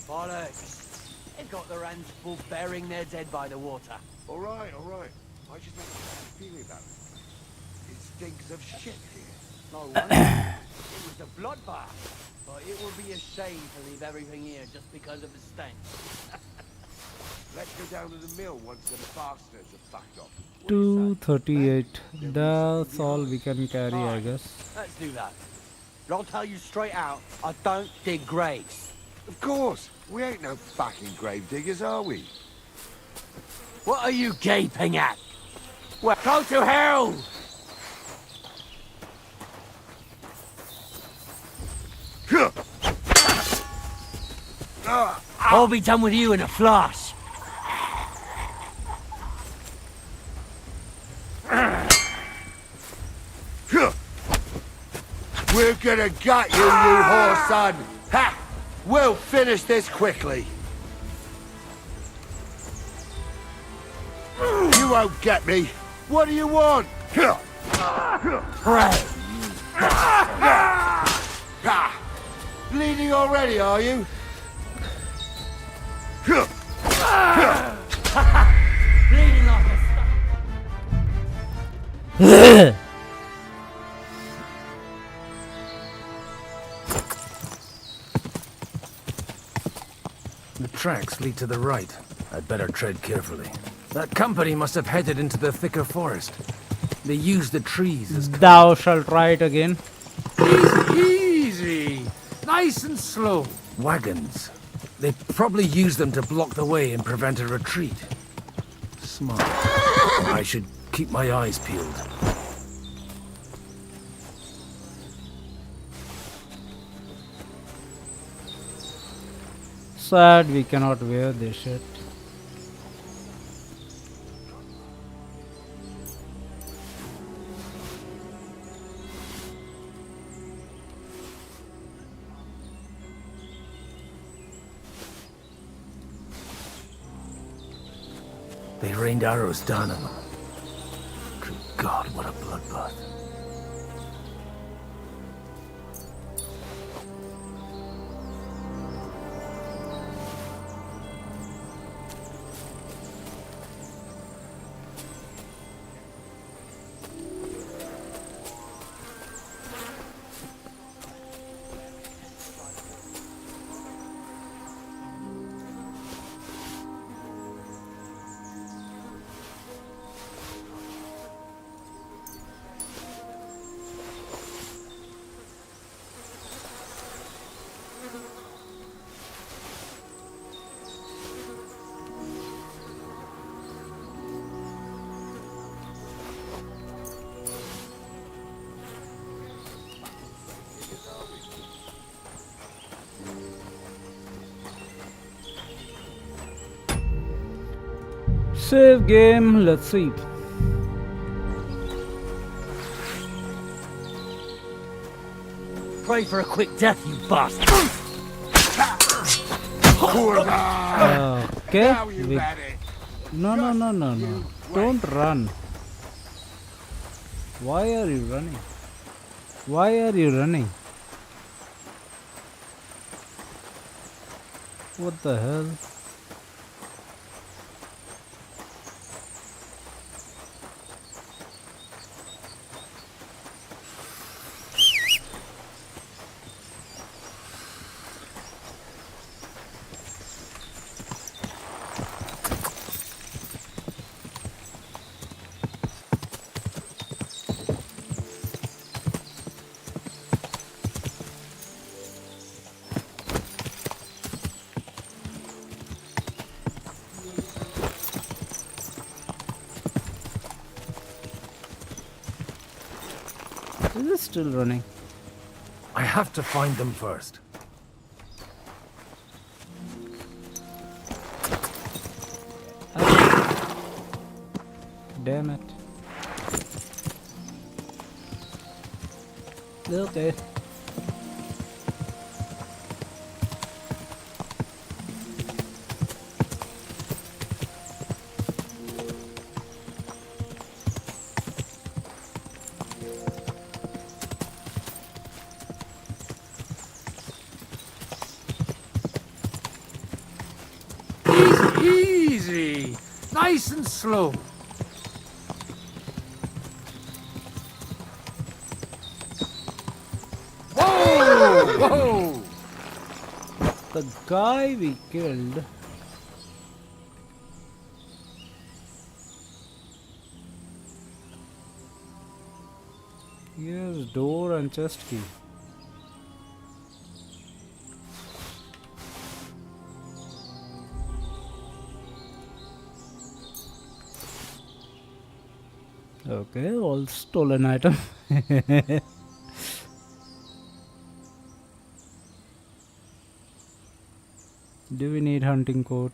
Bollocks! They've got their hands full burying their dead by the water. All right. I just make a bad feeling about it. It stinks of shit here. No wonder. It was a bloodbath. But it would be a shame to leave everything here just because of the stench. Let's go down to the mill once the bastards are fucked off. 238. That's all we can carry, I guess. Let's do that. But I'll tell you straight out, I don't dig graves. Of course. We ain't no fucking grave diggers, are we? What are you gaping at? Well, go to hell! I'll be done with you in a flash. We're gonna gut you, you whore son! Ha! We'll finish this quickly. You won't get me. What do you want? Pray. Bleeding already, are you? Bleeding like a... The tracks lead to the right. I'd better tread carefully. That company must have headed into the thicker forest. They used the trees as cover. Thou shalt ride again. Easy! Nice and slow. Wagons. They probably used them to block the way and prevent a retreat. Smart. I should keep my eyes peeled. Sad we cannot wear this shit. They rained arrows down on them. Good God, what a bloodbath. Save game. Let's see. Pray for a quick death, you bastard! Okay. No. Don't run. Why are you running? Why are you running? What the hell? Is it still running? I have to find them first. Damn it. Okay. Easy! Nice and slow. Whoa! The guy we killed. Here's door and chest key. Okay, all stolen item. Do we need hunting coat?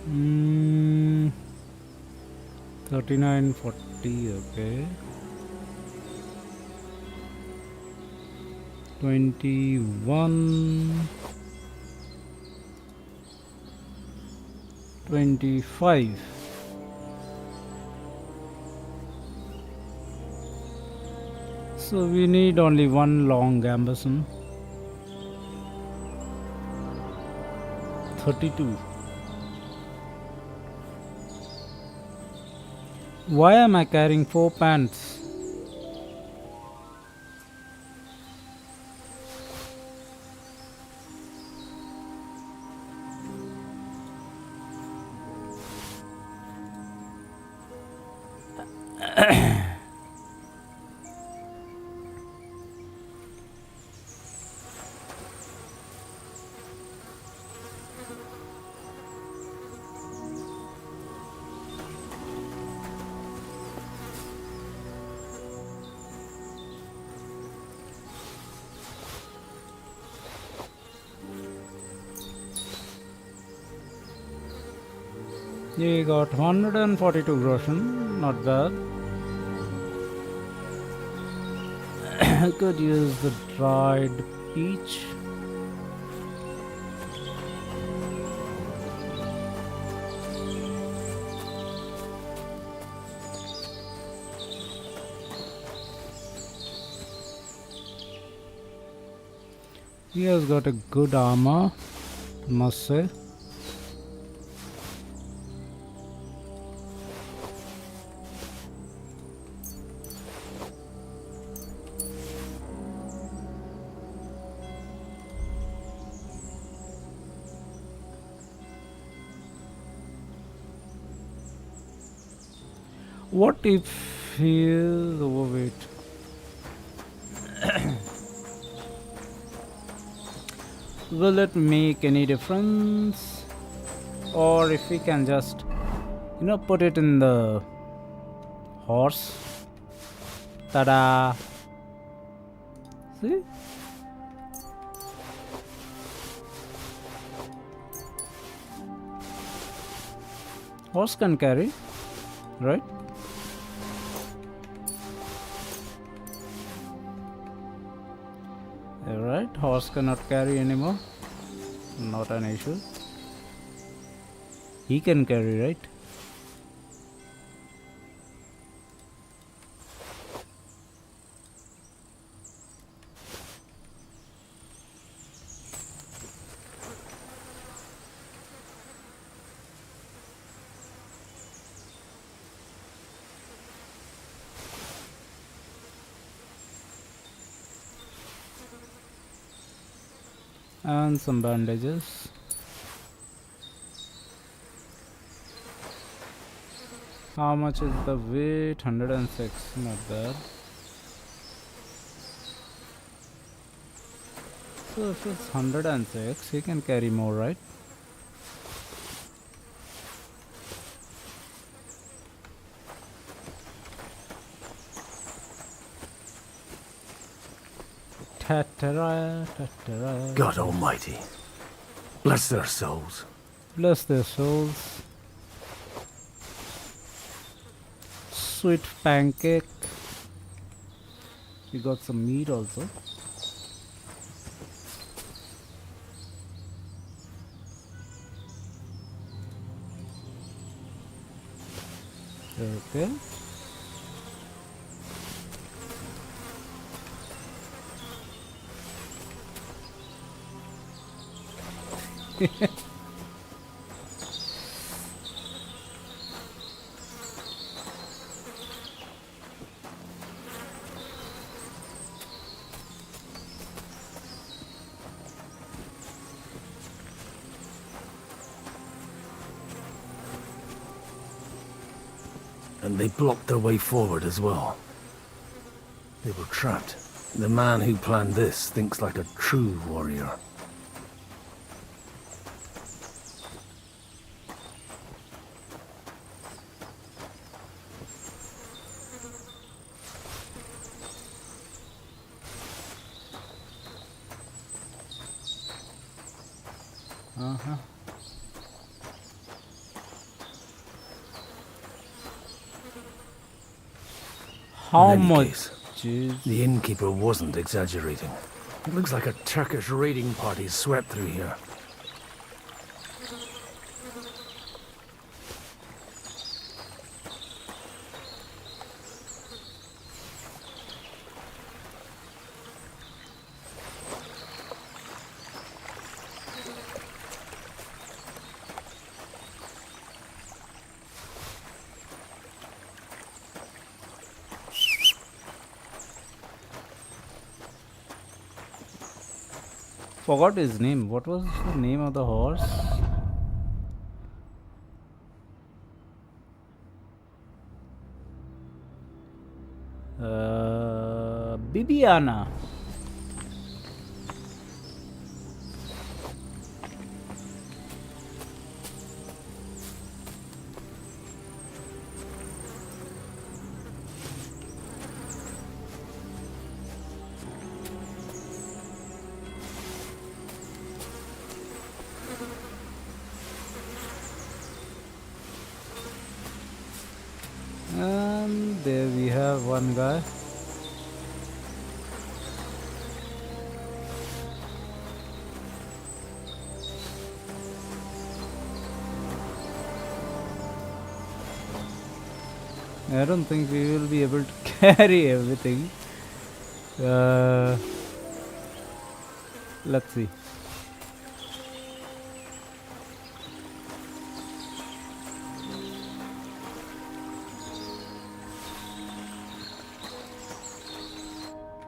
Hmm. 3940, okay. 21. 25. So we need only one long gambeson. 32. Why am I carrying 4 pants? You got 142 groschen, not bad. I could use the dried peach. He has got a good armor, must say. What if he is overweight? Will it make any difference? Or if we can just, put it in the horse. Ta-da! See? Horse can carry, right? Alright, horse cannot carry anymore. Not an issue. He can carry, right? And some bandages. How much is the weight? 106, not bad. So if it's 106, he can carry more, right? God Almighty, bless their souls. Bless their souls. Sweet pancake. We got some meat also. Okay. And they blocked their way forward as well. They were trapped. The man who planned this thinks like a true warrior. How In any much? case, the innkeeper wasn't exaggerating. It looks like a Turkish raiding party swept through here. Forgot his name. What was the name of the horse? Bibiana. And there we have one guy. I don't think we will be able to carry everything. Let's see.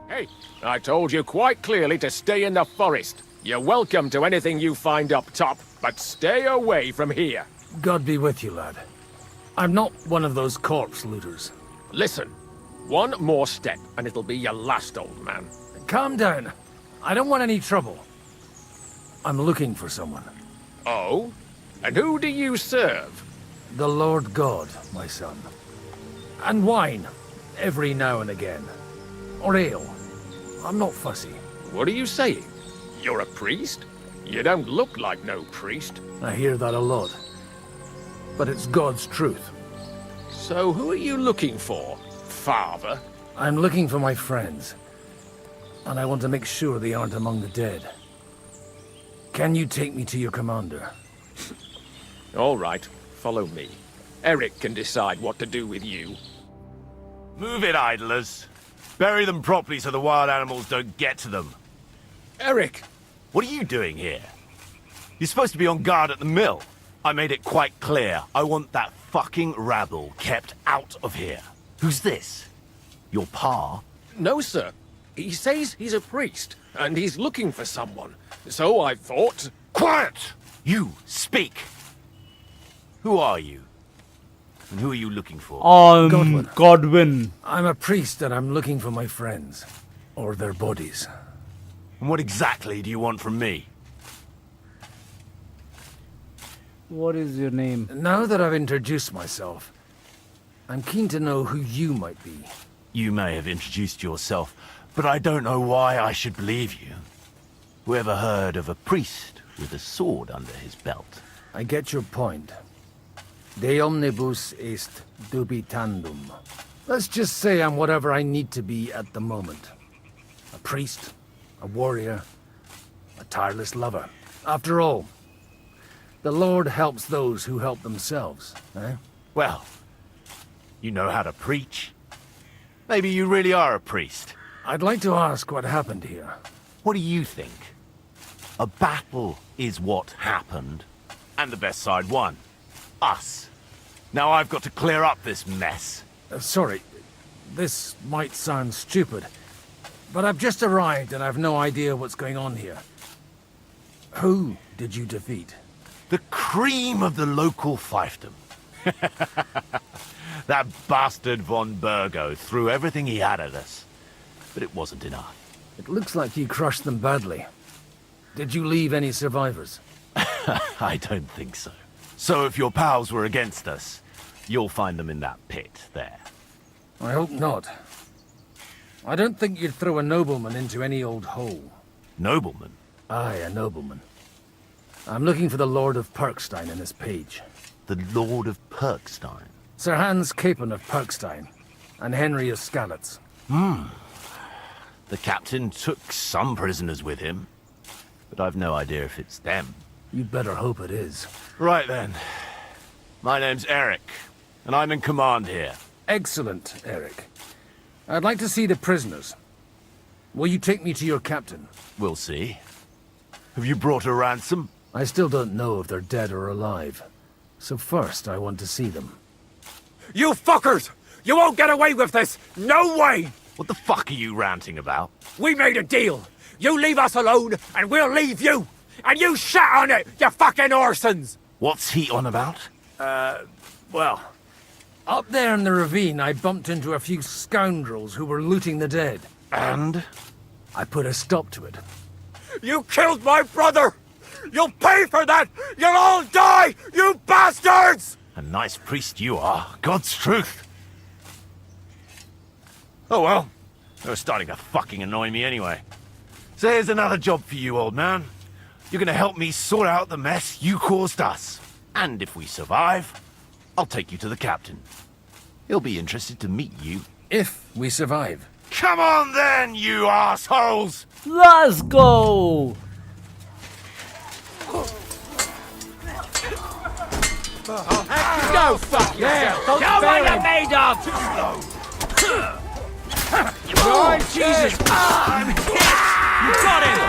Hey, I told you quite clearly to stay in the forest. You're welcome to anything you find up top, but stay away from here. God be with you, lad. I'm not one of those corpse looters. Listen, one more step and it'll be your last, old man. Calm down. I don't want any trouble. I'm looking for someone. Oh? And who do you serve? The Lord God, my son. And wine, every now and again. Or ale. I'm not fussy. What are you saying? You're a priest? You don't look like no priest. I hear that a lot. But it's God's truth. So who are you looking for, Father? I'm looking for my friends. And I want to make sure they aren't among the dead. Can you take me to your commander? All right, follow me. Eric can decide what to do with you. Move it, idlers. Bury them properly so the wild animals don't get to them. Eric! What are you doing here? You're supposed to be on guard at the mill. I made it quite clear. I want that fucking rabble kept out of here. Who's this? Your pa? No, sir. He says he's a priest, and he's looking for someone. So I thought... Quiet! You, speak! Who are you? And who are you looking for? Godwin. I'm a priest and I'm looking for my friends. Or their bodies. And what exactly do you want from me? What is your name? Now that I've introduced myself, I'm keen to know who you might be. You may have introduced yourself, but I don't know why I should believe you. Whoever heard of a priest with a sword under his belt? I get your point. De omnibus est dubitandum. Let's just say I'm whatever I need to be at the moment. A priest, a warrior, a tireless lover. After all, the Lord helps those who help themselves, eh? Well, you know how to preach. Maybe you really are a priest. I'd like to ask what happened here. What do you think? A battle is what happened, and the best side won. Us. Now I've got to clear up this mess. Sorry, this might sound stupid, but I've just arrived and I've no idea what's going on here. Who did you defeat? The cream of the local fiefdom. That bastard von Burgo threw everything he had at us, but it wasn't enough. It looks like you crushed them badly. Did you leave any survivors? I don't think so. So if your pals were against us, you'll find them in that pit there. I hope not. I don't think you'd throw a nobleman into any old hole. Nobleman? Aye, a nobleman. I'm looking for the Lord of Perkstein and his page. The Lord of Perkstein? Sir Hans Capon of Perkstein, and Henry of Skalitz. The captain took some prisoners with him, but I've no idea if it's them. You'd better hope it is. Right then. My name's Eric, and I'm in command here. Excellent, Eric. I'd like to see the prisoners. Will you take me to your captain? We'll see. Have you brought a ransom? I still don't know if they're dead or alive. So first, I want to see them. You fuckers! You won't get away with this! No way! What the fuck are you ranting about? We made a deal. You leave us alone, and we'll leave you! And you shat on it, you fucking orsons! What's he on about? Well, up there in the ravine, I bumped into a few scoundrels who were looting the dead. And? I put a stop to it. You killed my brother! You'll pay for that! You'll all die, you bastards! A nice priest you are. God's truth. Oh well. They were starting to fucking annoy me anyway. So here's another job for you, old man. You're gonna help me sort out the mess you caused us. And if we survive, I'll take you to the captain. He'll be interested to meet you. If we survive. Come on then, you assholes! Let's go! Go fuck yourself! Don't Show what spare you're him. made of! Right, Jesus! You got him!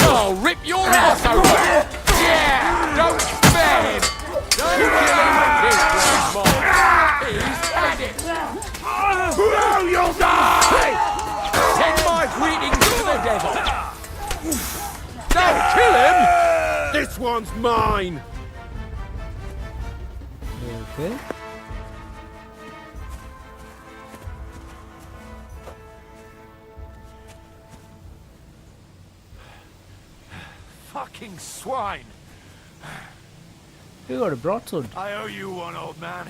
I'll rip your ass over! Yeah! Don't spare him! Don't kill him! This one's mine! He's had it! No, you'll die! Send my greetings to the devil! Don't kill him! This one's mine! Okay. Fucking swine! You got a broadsword. I owe you one, old man.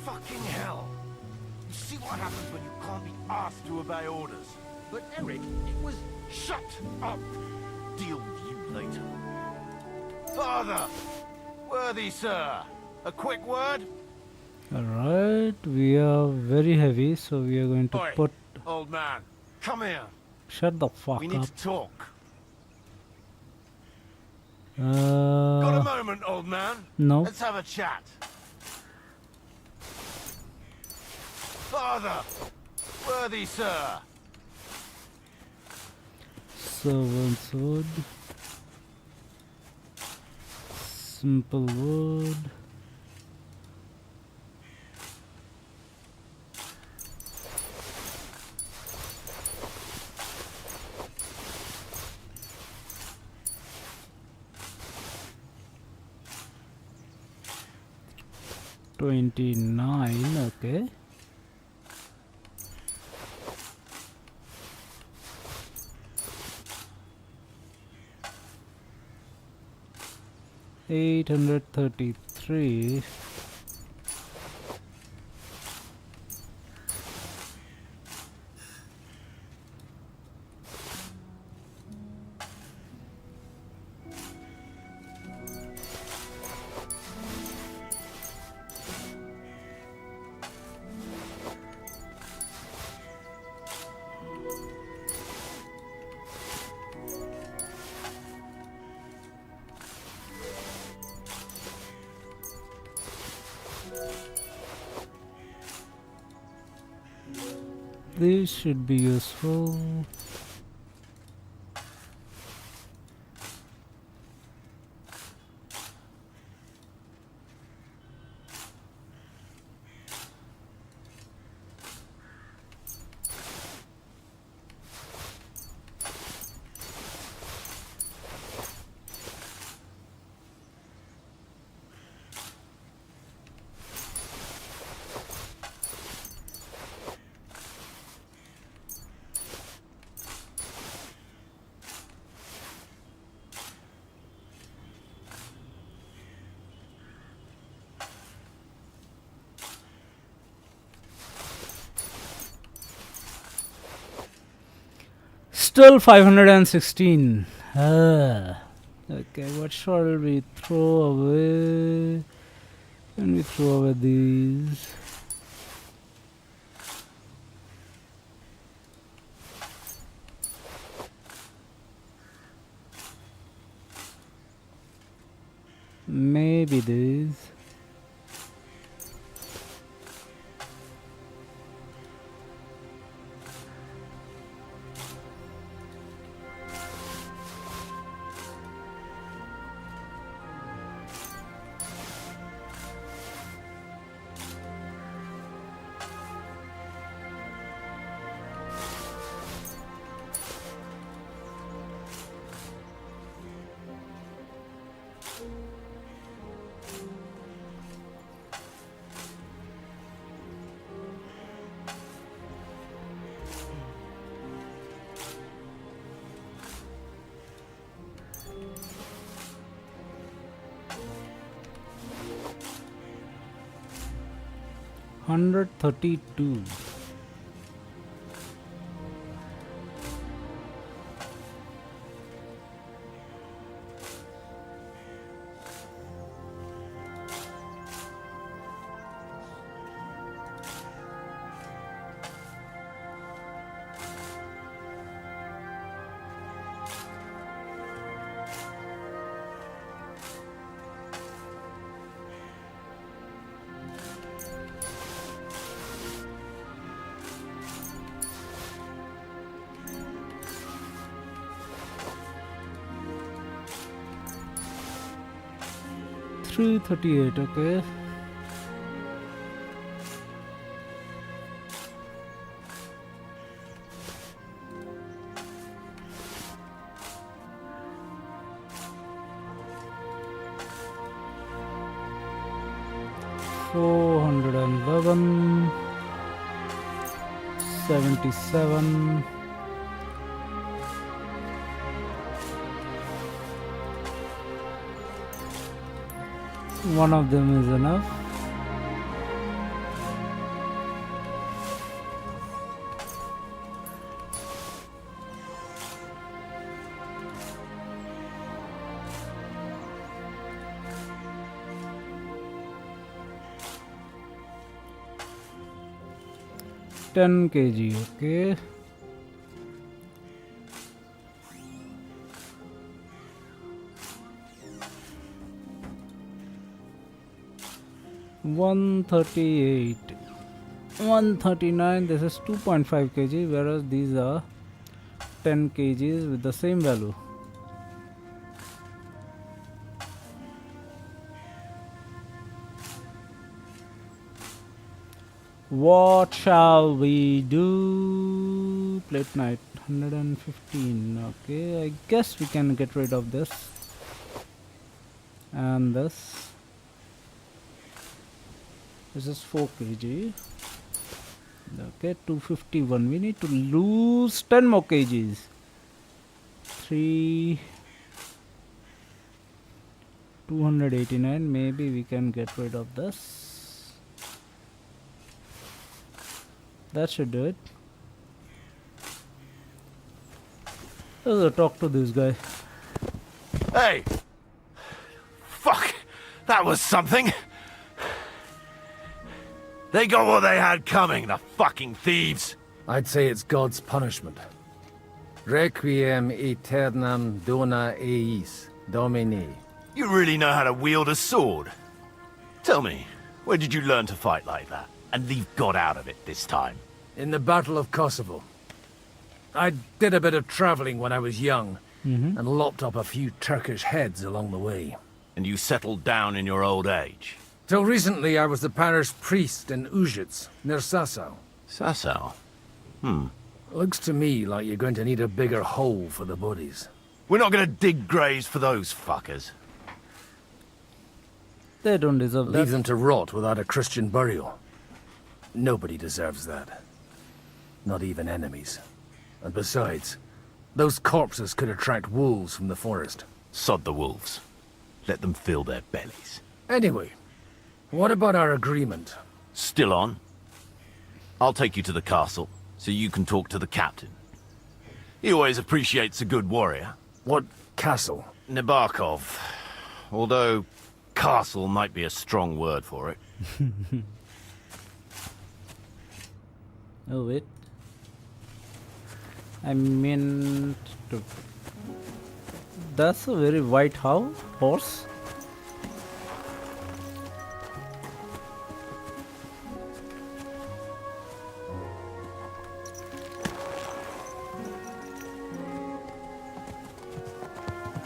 Fucking hell! You see what happens when you can't be asked to obey orders? But Eric, it was... Shut up! Deal with you later. Father! Worthy sir! A quick word? Alright, we are very heavy, so we are going to Oi, put... old man, come here. Shut the fuck We need up. to talk. Got a Uh, moment, old man? no. Let's have a chat. Father! Worthy sir! Servant's wood. Simple wood. $29, okay. $833. This should be useful. Still 516. Okay, what shall we throw away? Can we throw away these? Maybe these. $132. 338, okay. $411, 77. One of them is enough. $10 kg, okay. $138, $139. This is 2.5 kg, whereas these are 10 kgs with the same value. What shall we do? Plate night 115. Okay, I guess we can get rid of this and this. This is 4 kg. Okay, 251. We need to lose 10 more kgs. 289. Maybe we can get rid of this. That should do it. Let's talk to this guy. Hey! Fuck! That was something! They got what they had coming, the fucking thieves! I'd say it's God's punishment. Requiem aeternam dona eis, Domini. You really know how to wield a sword? Tell me, where did you learn to fight like that? And leave God out of it this time? In the Battle of Kosovo. I did a bit of traveling when I was young, and lopped up a few Turkish heads along the way. And you settled down in your old age? Till recently I was the parish priest in Ujits, near Sasau. Sasau? Looks to me like you're going to need a bigger hole for the bodies. We're not going to dig graves for those fuckers. They don't deserve that. Leave them to rot without a Christian burial. Nobody deserves that. Not even enemies. And besides, those corpses could attract wolves from the forest. Sod the wolves. Let them fill their bellies. Anyway, what about our agreement? Still on? I'll take you to the castle, so you can talk to the captain. He always appreciates a good warrior. What castle? Nabokov. Although, castle might be a strong word for it. Oh, wait. I meant to... That's a very white horse.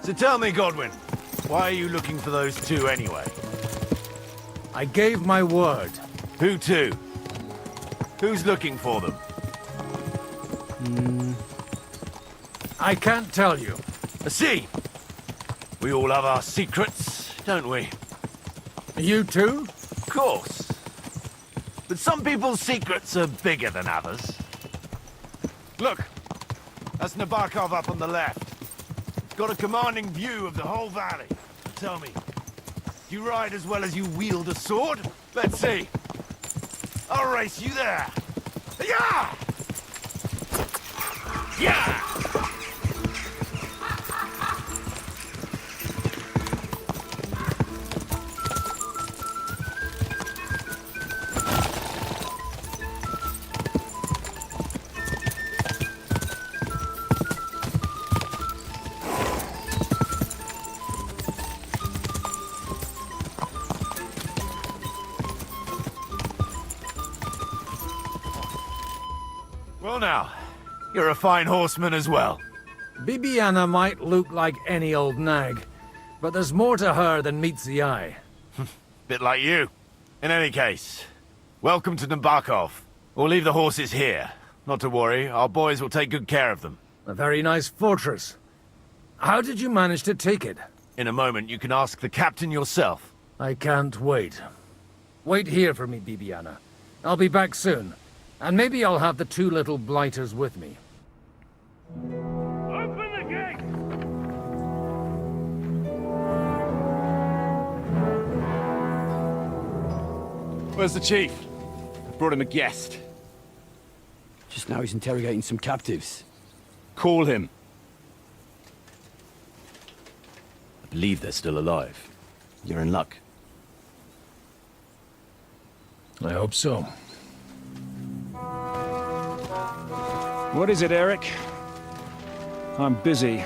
So tell me, Godwin, why are you looking for those two anyway? I gave my word. Who to? Who's looking for them? I can't tell you. See, we all have our secrets, don't we? You too? Of course. But some people's secrets are bigger than others. Look, that's Nabokov up on the left. Got a commanding view of the whole valley. Tell me, do you ride as well as you wield a sword? Let's see. I'll race you there. Yeah! Yeah! Well now, you're a fine horseman as well. Bibiana might look like any old nag, but there's more to her than meets the eye. Bit like you. In any case, welcome to Nabokov. We'll leave the horses here. Not to worry, our boys will take good care of them. A very nice fortress. How did you manage to take it? In a moment, you can ask the captain yourself. I can't wait. Wait here for me, Bibiana. I'll be back soon. And maybe I'll have the two little blighters with me. Open the gate! Where's the chief? I brought him a guest. Just now he's interrogating some captives. Call him. I believe they're still alive. You're in luck. I hope so. What is it, Eric? I'm busy.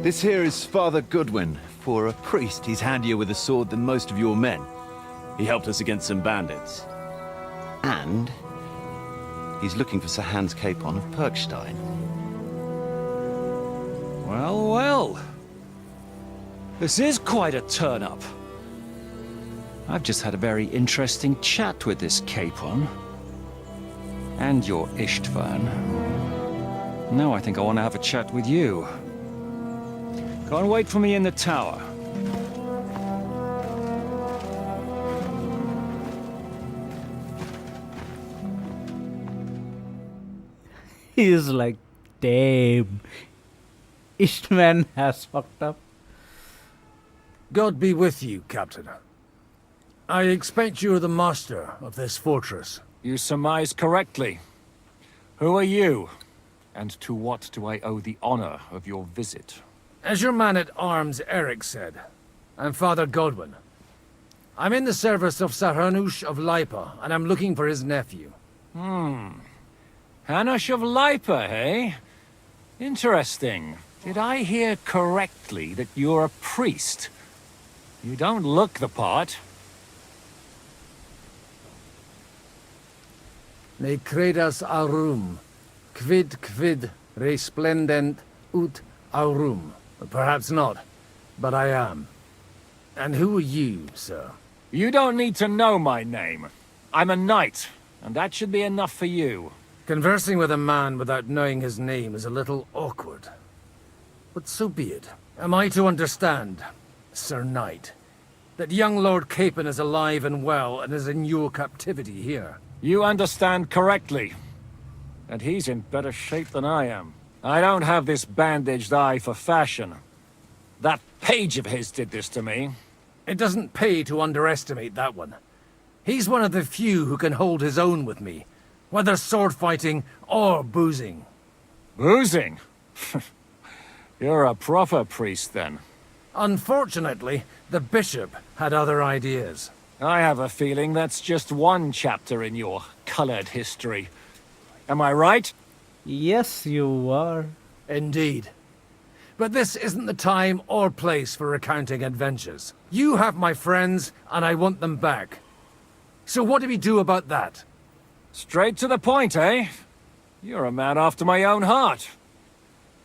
This here is Father Goodwin. For a priest, he's handier with a sword than most of your men. He helped us against some bandits. And he's looking for Sir Hans Capon of Perkstein. Well, well. This is quite a turn-up. I've just had a very interesting chat with this Capon. And your Istvan. Now I think I want to have a chat with you. Go and wait for me in the tower. He is like, damn. Eastman has fucked up. God be with you, Captain. I expect you're the master of this fortress. You surmise correctly. Who are you? And to what do I owe the honor of your visit? As your man-at-arms Eric said, I'm Father Godwin. I'm in the service of Sir Hanush of Lipa, and I'm looking for his nephew. Hanush of Lipa, eh? Interesting. Did I hear correctly that you're a priest? You don't look the part. Ne credas aurum, quid resplendent ut aurum. Perhaps not, but I am. And who are you, sir? You don't need to know my name. I'm a knight, and that should be enough for you. Conversing with a man without knowing his name is a little awkward. But so be it. Am I to understand, Sir Knight, that young Lord Capon is alive and well and is in your captivity here? You understand correctly. And he's in better shape than I am. I don't have this bandaged eye for fashion. That page of his did this to me. It doesn't pay to underestimate that one. He's one of the few who can hold his own with me, whether sword fighting or boozing. Boozing? You're a proper priest, then. Unfortunately, the bishop had other ideas. I have a feeling that's just one chapter in your colored history. Am I right? Yes, you are. Indeed. But this isn't the time or place for recounting adventures. You have my friends, and I want them back. So what do we do about that? Straight to the point, eh? You're a man after my own heart.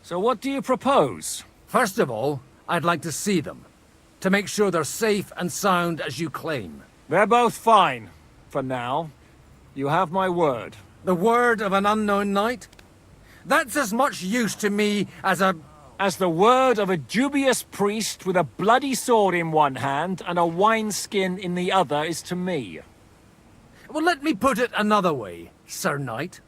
So what do you propose? First of all, I'd like to see them, to make sure they're safe and sound as you claim. They're both fine, for now. You have my word. The word of an unknown knight? That's as much use to me as the word of a dubious priest with a bloody sword in one hand and a wineskin in the other is to me. Well, let me put it another way, Sir Knight.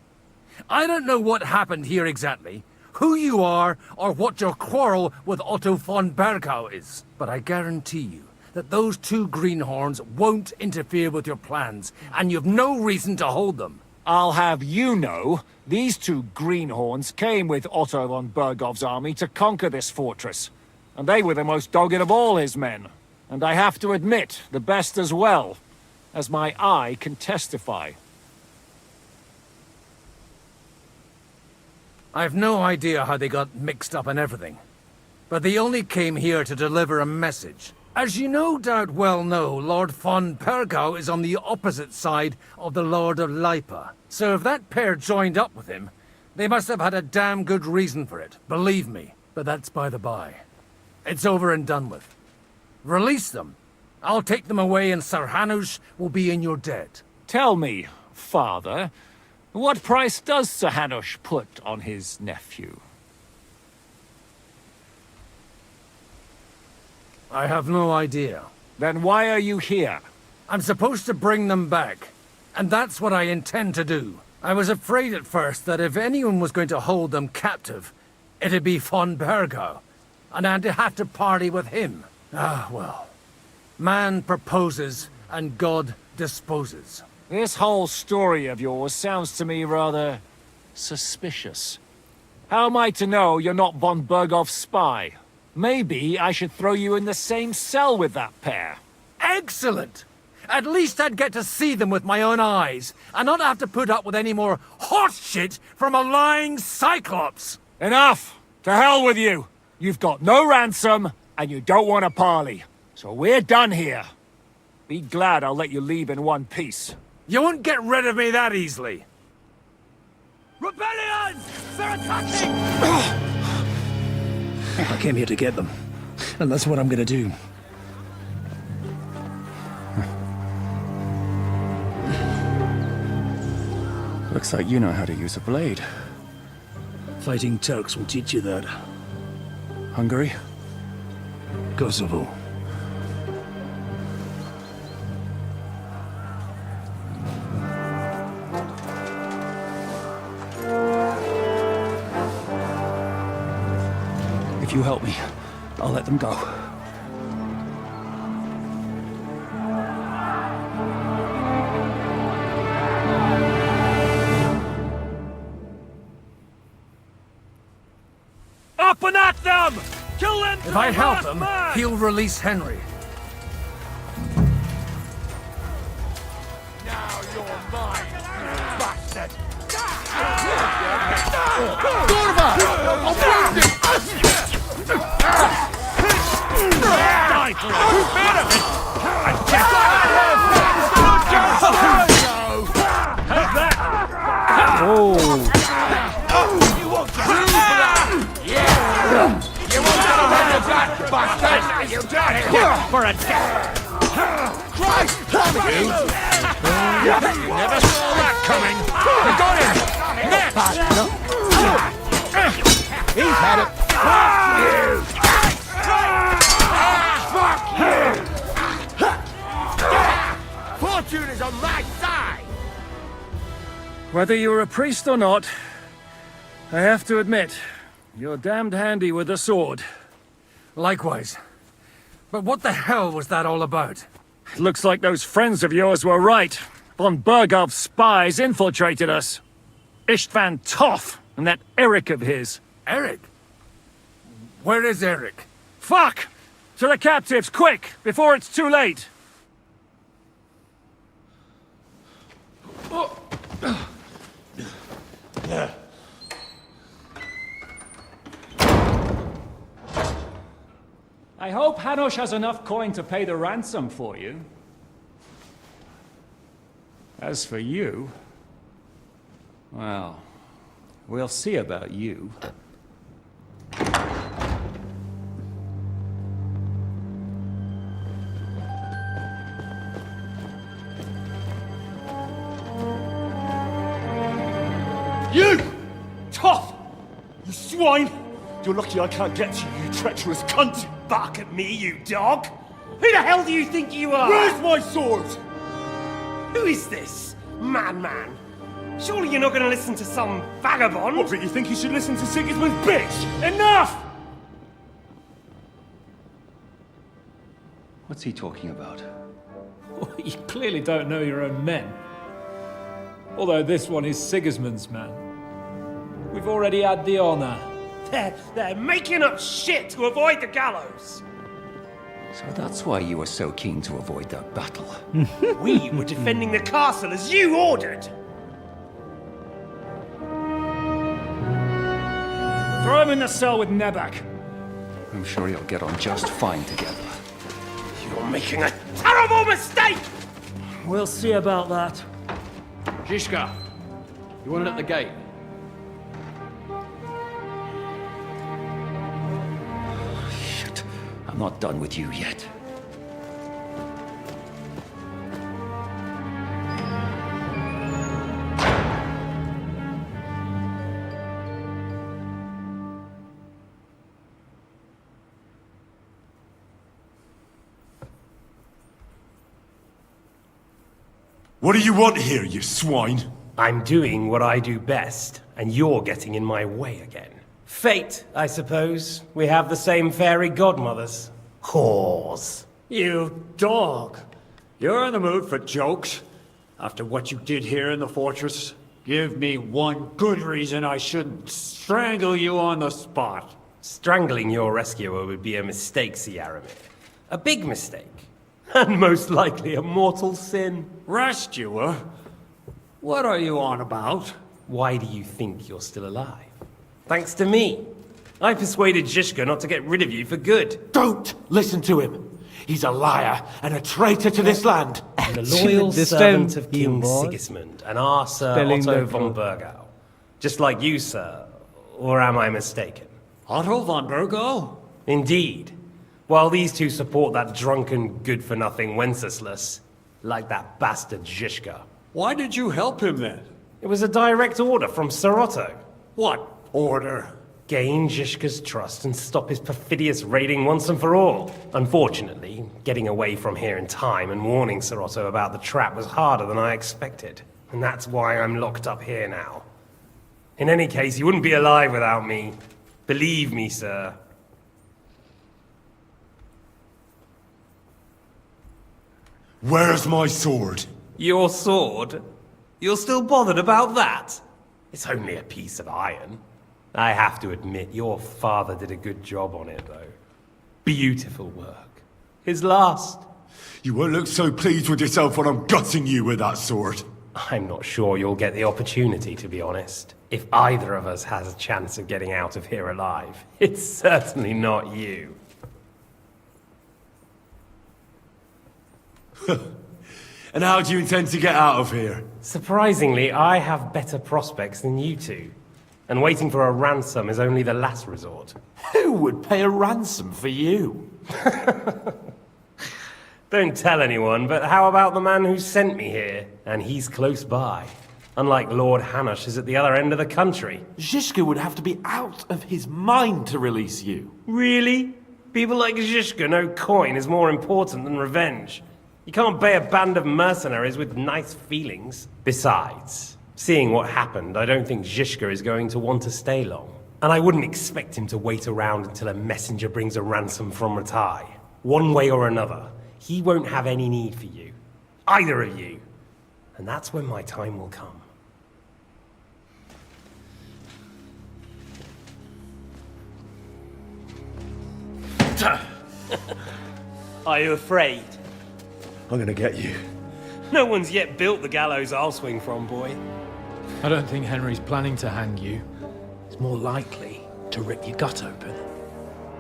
I don't know what happened here exactly, who you are, or what your quarrel with Otto von Bergau is. But I guarantee you that those two greenhorns won't interfere with your plans, and you've no reason to hold them. I'll have you know, these two greenhorns came with Otto von Bergau's army to conquer this fortress. And they were the most dogged of all his men. And I have to admit, the best as well, as my eye can testify. I've no idea how they got mixed up in everything. But they only came here to deliver a message. As you no doubt well know, Lord von Bergau is on the opposite side of the Lord of Lipa. So if that pair joined up with him, they must have had a damn good reason for it, believe me. But that's by the by. It's over and done with. Release them. I'll take them away and Sir Hanush will be in your debt. Tell me, father, what price does Sir Hanush put on his nephew? I have no idea. Then why are you here? I'm supposed to bring them back, and that's what I intend to do. I was afraid at first that if anyone was going to hold them captive, it'd be von Bergau, and I'd have to party with him. Ah, well. Man proposes, and God disposes. This whole story of yours sounds to me rather suspicious. How am I to know you're not von Bergov's spy? Maybe I should throw you in the same cell with that pair. Excellent! At least I'd get to see them with my own eyes, and not have to put up with any more horse shit from a lying Cyclops! Enough! To hell with you! You've got no ransom, and you don't want a parley. So we're done here. Be glad I'll let you leave in one piece. You won't get rid of me that easily. Rebellion! They're attacking! I came here to get them, and that's what I'm gonna do. Looks like you know how to use a blade. Fighting Turks will teach you that. Hungary? Kosovo. If you help me, I'll let them go. Up and at them! Kill them! If I help him, he'll release Henry. Now you're mine, you bastard! Die for You won't get yeah! You won't get a red of that, bastard! You die for a death! Christ, you! Never saw that coming! We got him! He's had it! Fuck you! Fuck you! Fortune is on my side! Whether you're a priest or not, I have to admit, you're damned handy with a sword. Likewise. But what the hell was that all about? It looks like those friends of yours were right. Von Bergov's spies infiltrated us. Istvan Toth and that Eric of his. Eric? Where is Eric? Fuck! To the captives, quick, before it's too late! I hope Hanush has enough coin to pay the ransom for you. As for you, well, we'll see about you. You! Tough! You swine! You're lucky I can't get to you, you treacherous cunt! Bark at me, you dog! Who the hell do you think you are? Where's my sword? Who is this? Man. Surely you're not gonna listen to some vagabond? What, but you think you should listen to Sigismund's bitch? Enough! What's he talking about? You clearly don't know your own men. Although this one is Sigismund's man. We've already had the honor. They're making up shit to avoid the gallows! So that's why you were so keen to avoid that battle. We were defending the castle as you ordered! Throw him in the cell with Nebak. I'm sure you'll get on just fine together. You're making a terrible mistake! We'll see about that. Zhishka, you want it at the gate? I'm not done with you yet. What do you want here, you swine? I'm doing what I do best, and you're getting in my way again. Fate, I suppose. We have the same fairy godmothers. Whores. You dog. You're in the mood for jokes? After what you did here in the fortress? Give me one good reason I shouldn't strangle you on the spot. Strangling your rescuer would be a mistake, Ciaramir. A big mistake. And most likely a mortal sin. Rescuer? What are you on about? Why do you think you're still alive? Thanks to me. I persuaded Zhishka not to get rid of you for good. Don't listen to him. He's a liar and a traitor to this land. And a loyal This servant time of he King was Sigismund and our Sir telling Otto the von truth. Burgau. Just like you, sir. Or am I mistaken? Otto von Burgau? Indeed. While these two support that drunken, good-for-nothing Wenceslas, like that bastard Zhishka. Why did you help him then? It was a direct order from Sir Otto. What order? Gain Zhishka's trust and stop his perfidious raiding once and for all. Unfortunately, getting away from here in time and warning Sir Otto about the trap was harder than I expected. And that's why I'm locked up here now. In any case, you wouldn't be alive without me. Believe me, sir. Where's my sword? Your sword? You're still bothered about that? It's only a piece of iron. I have to admit, your father did a good job on it, though. Beautiful work. His last. You won't look so pleased with yourself when I'm gutting you with that sword. I'm not sure you'll get the opportunity, to be honest. If either of us has a chance of getting out of here alive, it's certainly not you. And how do you intend to get out of here? Surprisingly, I have better prospects than you two. And waiting for a ransom is only the last resort. Who would pay a ransom for you? Don't tell anyone, but how about the man who sent me here? And he's close by. Unlike Lord Hanush is at the other end of the country. Zhishka would have to be out of his mind to release you. Really? People like Zhishka know coin is more important than revenge. You can't pay a band of mercenaries with nice feelings. Besides, seeing what happened, I don't think Zhishka is going to want to stay long. And I wouldn't expect him to wait around until a messenger brings a ransom from Ratai. One way or another, he won't have any need for you. Either of you. And that's when my time will come. Are you afraid? I'm gonna get you. No one's yet built the gallows I'll swing from, boy. I don't think Henry's planning to hang you. He's more likely to rip your gut open.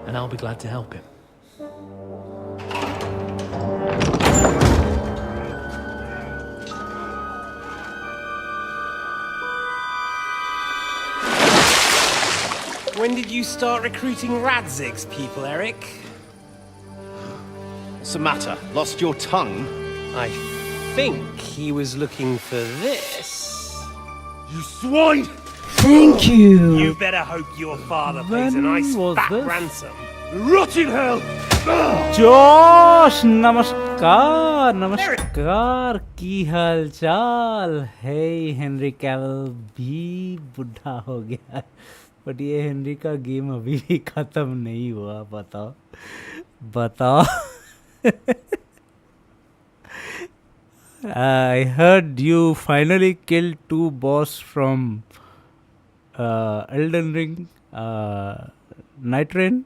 And I'll be glad to help him. When did you start recruiting Radzig's people, Eric? What's the matter? Lost your tongue? I think he was looking for this. You swine! Thank you. You better hope your father pays a When nice was fat this? ransom. Rot in hell! जोश नमस्कार नमस्कार की हालचाल हे Henry Cavill भी बुढ़ा हो गया but ये हेनरी का गेम अभी भी खत्म नहीं हुआ बताओ बताओ I heard you finally killed 2 boss from Elden Ring Night Rain.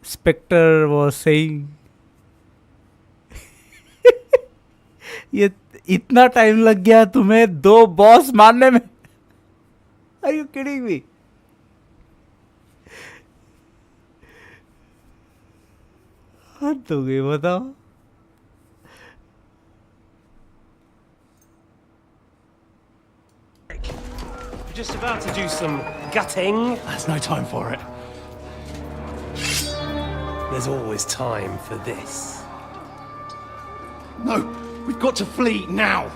Spectre was saying ये इतना टाइम लग गया तुम्हें 2 बॉस मारने में Are you kidding me? हद हो गई बताओ We're just about to do some gutting. There's no time for it. There's always time for this. No, we've got to flee now.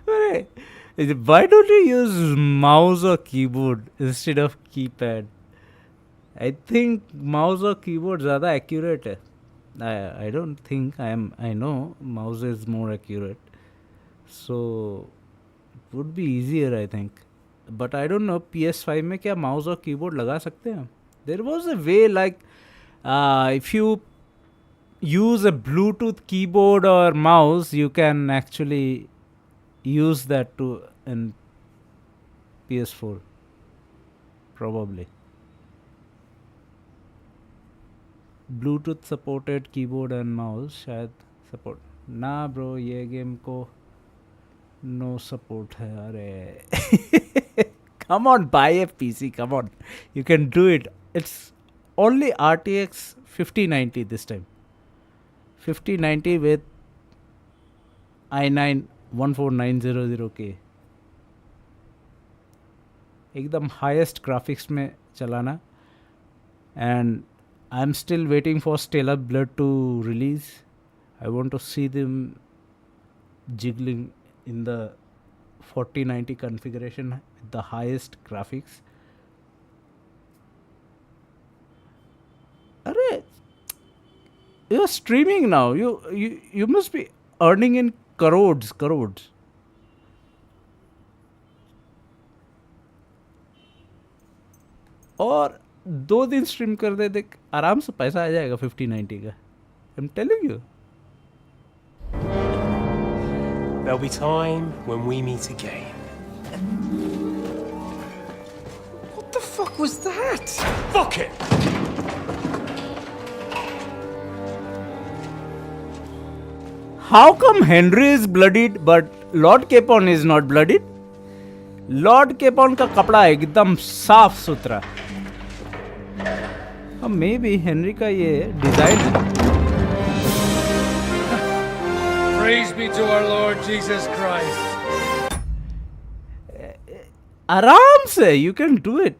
Alright. Why don't you use mouse or keyboard instead of keypad? I think mouse or keyboard ज़्यादा accurate है. I don't think I know mouse is more accurate. So it would be easier, I think. But I don't know PS5 में क्या mouse और keyboard लगा सकते हैं? There was a way like if you use a Bluetooth keyboard or mouse, you can actually use that to in PS4 probably. Bluetooth supported keyboard and mouse शायद support ना bro ये game को no support है अरे come on buy a PC, come on, you can do it. It's only RTX 5090 this time, 5090 with i9 14900K एकदम highest graphics में चलाना. And I'm still waiting for Stellar Blood to release. I want to see them jiggling in the 4090 configuration with the highest graphics. Arre, you're streaming now. You must be earning in crores. और 2 दिन stream कर दे देख आराम से पैसा आ जाएगा 5090 का. I'm telling you. There'll be time when we meet again. What the fuck was that? Fuck it! How come Henry is bloodied but Lord Capon is not bloodied? Lord Capon का कपड़ा एकदम साफ सुथरा. मे बी हेनरी का ये design है. Praise be to our Lord Jesus Christ. आराम से you can do it.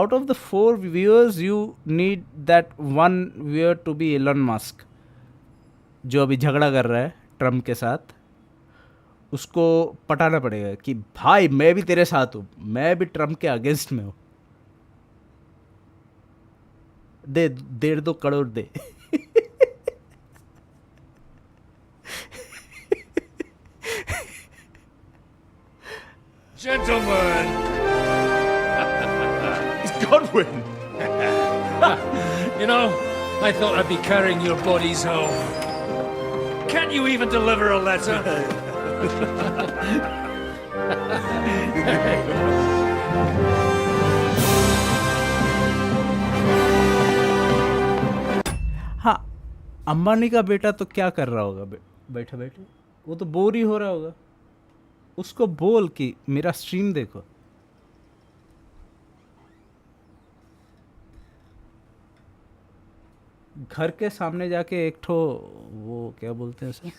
Out of the 4 viewers you need that one viewer to be Elon Musk, जो अभी झगड़ा कर रहा है ट्रम्प के साथ. उसको पटाना पड़ेगा कि भाई मैं भी तेरे साथ हूँ, मैं भी ट्रम्प के अगेंस्ट में हूँ. दे 1.5 करोड़ दे. Gentlemen! It's Godwin! You know, I thought I'd be carrying your bodies home. Can't you even deliver a letter? हाँ, अंबानी का बेटा तो क्या कर रहा होगा बैठे बैठे? वो तो बोर ही हो रहा होगा. उसको बोल कि मेरा स्ट्रीम देखो. घर के सामने जाके एक ठो वो क्या बोलते हैं उसे,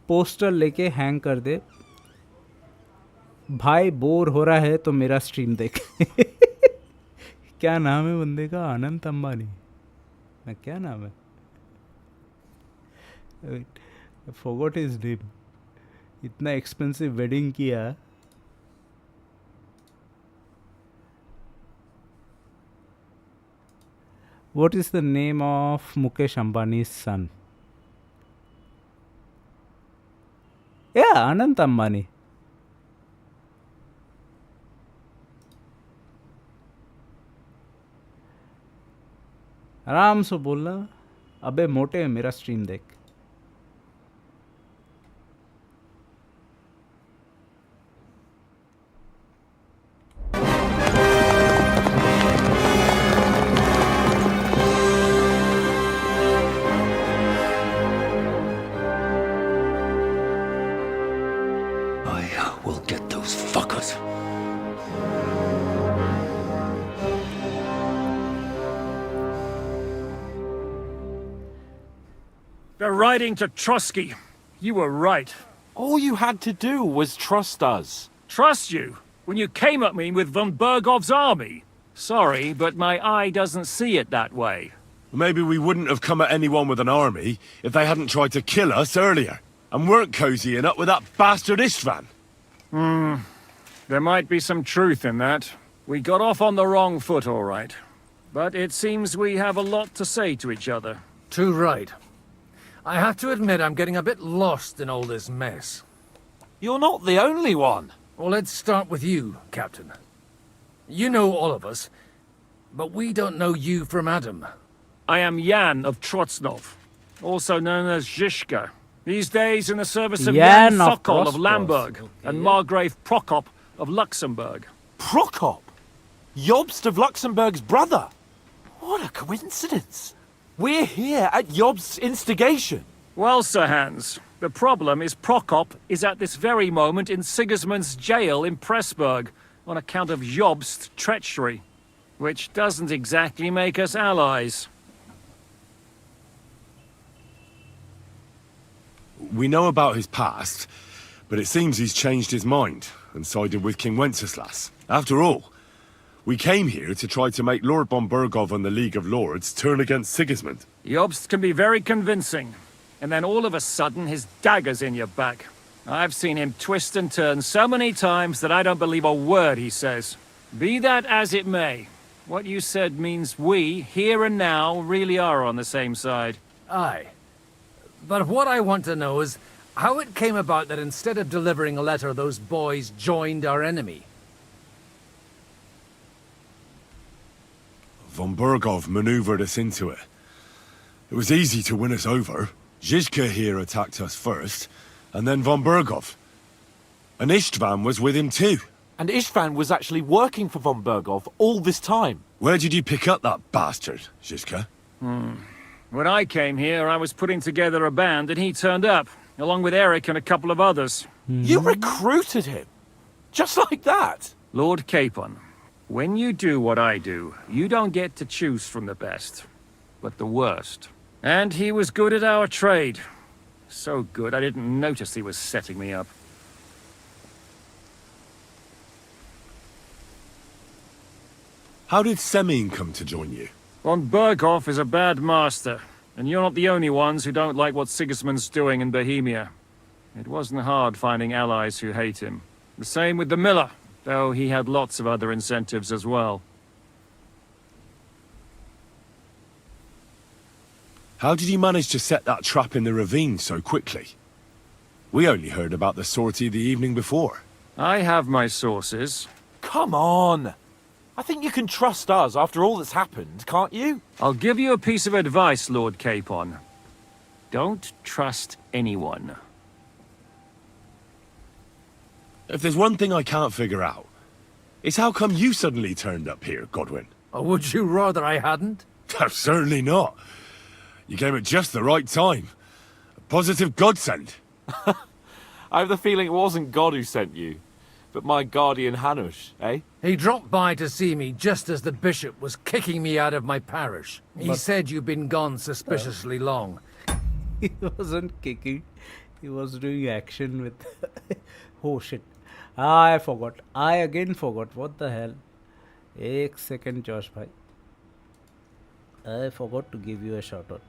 पोस्टर लेके हैंग कर दे. भाई बोर हो रहा है तो मेरा स्ट्रीम देख. क्या नाम है बंदे का? अनंत अंबानी ना क्या नाम है? I forgot his name. इतना एक्सपेंसिव वेडिंग किया. What is the name of Mukesh Ambani's son? Yeah, Anant Ambani. आराम से बोलना, अबे मोटे मेरा स्ट्रीम देख. We'll get those fuckers. riding to Trotsky. You were right. All you had to do was trust us. Trust you? When you came at me with von Bergov's army? Sorry, but my eye doesn't see it that way. Maybe we wouldn't have come at anyone with an army if they hadn't tried to kill us earlier, and weren't cozying up with that bastard Istvan. There might be some truth in that. We got off on the wrong foot, all right. But it seems we have a lot to say to each other. Too right. I have to admit I'm getting a bit lost in all this mess. You're not the only one. Well, let's start with you, Captain. You know all of us, but we don't know you from Adam. I am Jan of Trotsnov, also known as Zhishka. These days in the service of Jan Jan of Sokol of Trotsnov. Lamberg and Margrave Prokop of Luxembourg. Prokop? Jobst of Luxembourg's brother? What a coincidence. We're here at Jobst's instigation. Well, Sir Hans, the problem is Prokop is at this very moment in Sigismund's jail in Pressburg on account of Jobst's treachery, which doesn't exactly make us allies. We know about his past, but it seems he's changed his mind and sided with King Wenceslas. After all, we came here to try to make Lord von Bergov and the League of Lords turn against Sigismund. Jobst can be very convincing, and then all of a sudden his dagger's in your back. I've seen him twist and turn so many times that I don't believe a word he says. Be that as it may, what you said means we, here and now, really are on the same side. Aye. But what I want to know is how it came about that instead of delivering a letter, those boys joined our enemy. Von Bergov maneuvered us into it. It was easy to win us over. Zhizka here attacked us first, and then Von Bergov. And Istvan was with him too. And Istvan was actually working for von Bergov all this time. Where did you pick up that bastard, Zhizka? When I came here, I was putting together a band, and he turned up, along with Eric and a couple of others. You recruited him? Just like that? Lord Capon, when you do what I do, you don't get to choose from the best, but the worst. And he was good at our trade. So good, I didn't notice he was setting me up. How did Semyon come to join you? Von Bergov is a bad master, and you're not the only ones who don't like what Sigismund's doing in Bohemia. It wasn't hard finding allies who hate him. The same with the miller, though he had lots of other incentives as well. How did you manage to set that trap in the ravine so quickly? We only heard about the sortie the evening before. I have my sources. Come on! I think you can trust us after all that's happened, can't you? I'll give you a piece of advice, Lord Capon. Don't trust anyone. If there's one thing I can't figure out, it's how come you suddenly turned up here, Godwin? Or would you rather I hadn't? Certainly not. You came at just the right time. A positive godsend. I have the feeling it wasn't God who sent you, but my guardian Hanush, eh? He dropped by to see me just as the bishop was kicking me out of my parish. He said you've been gone suspiciously long. He wasn't kicking. He was doing action with... Oh shit. I forgot. I again forgot. What the hell? Ek second, Josh bhai. I forgot to give you a shout out.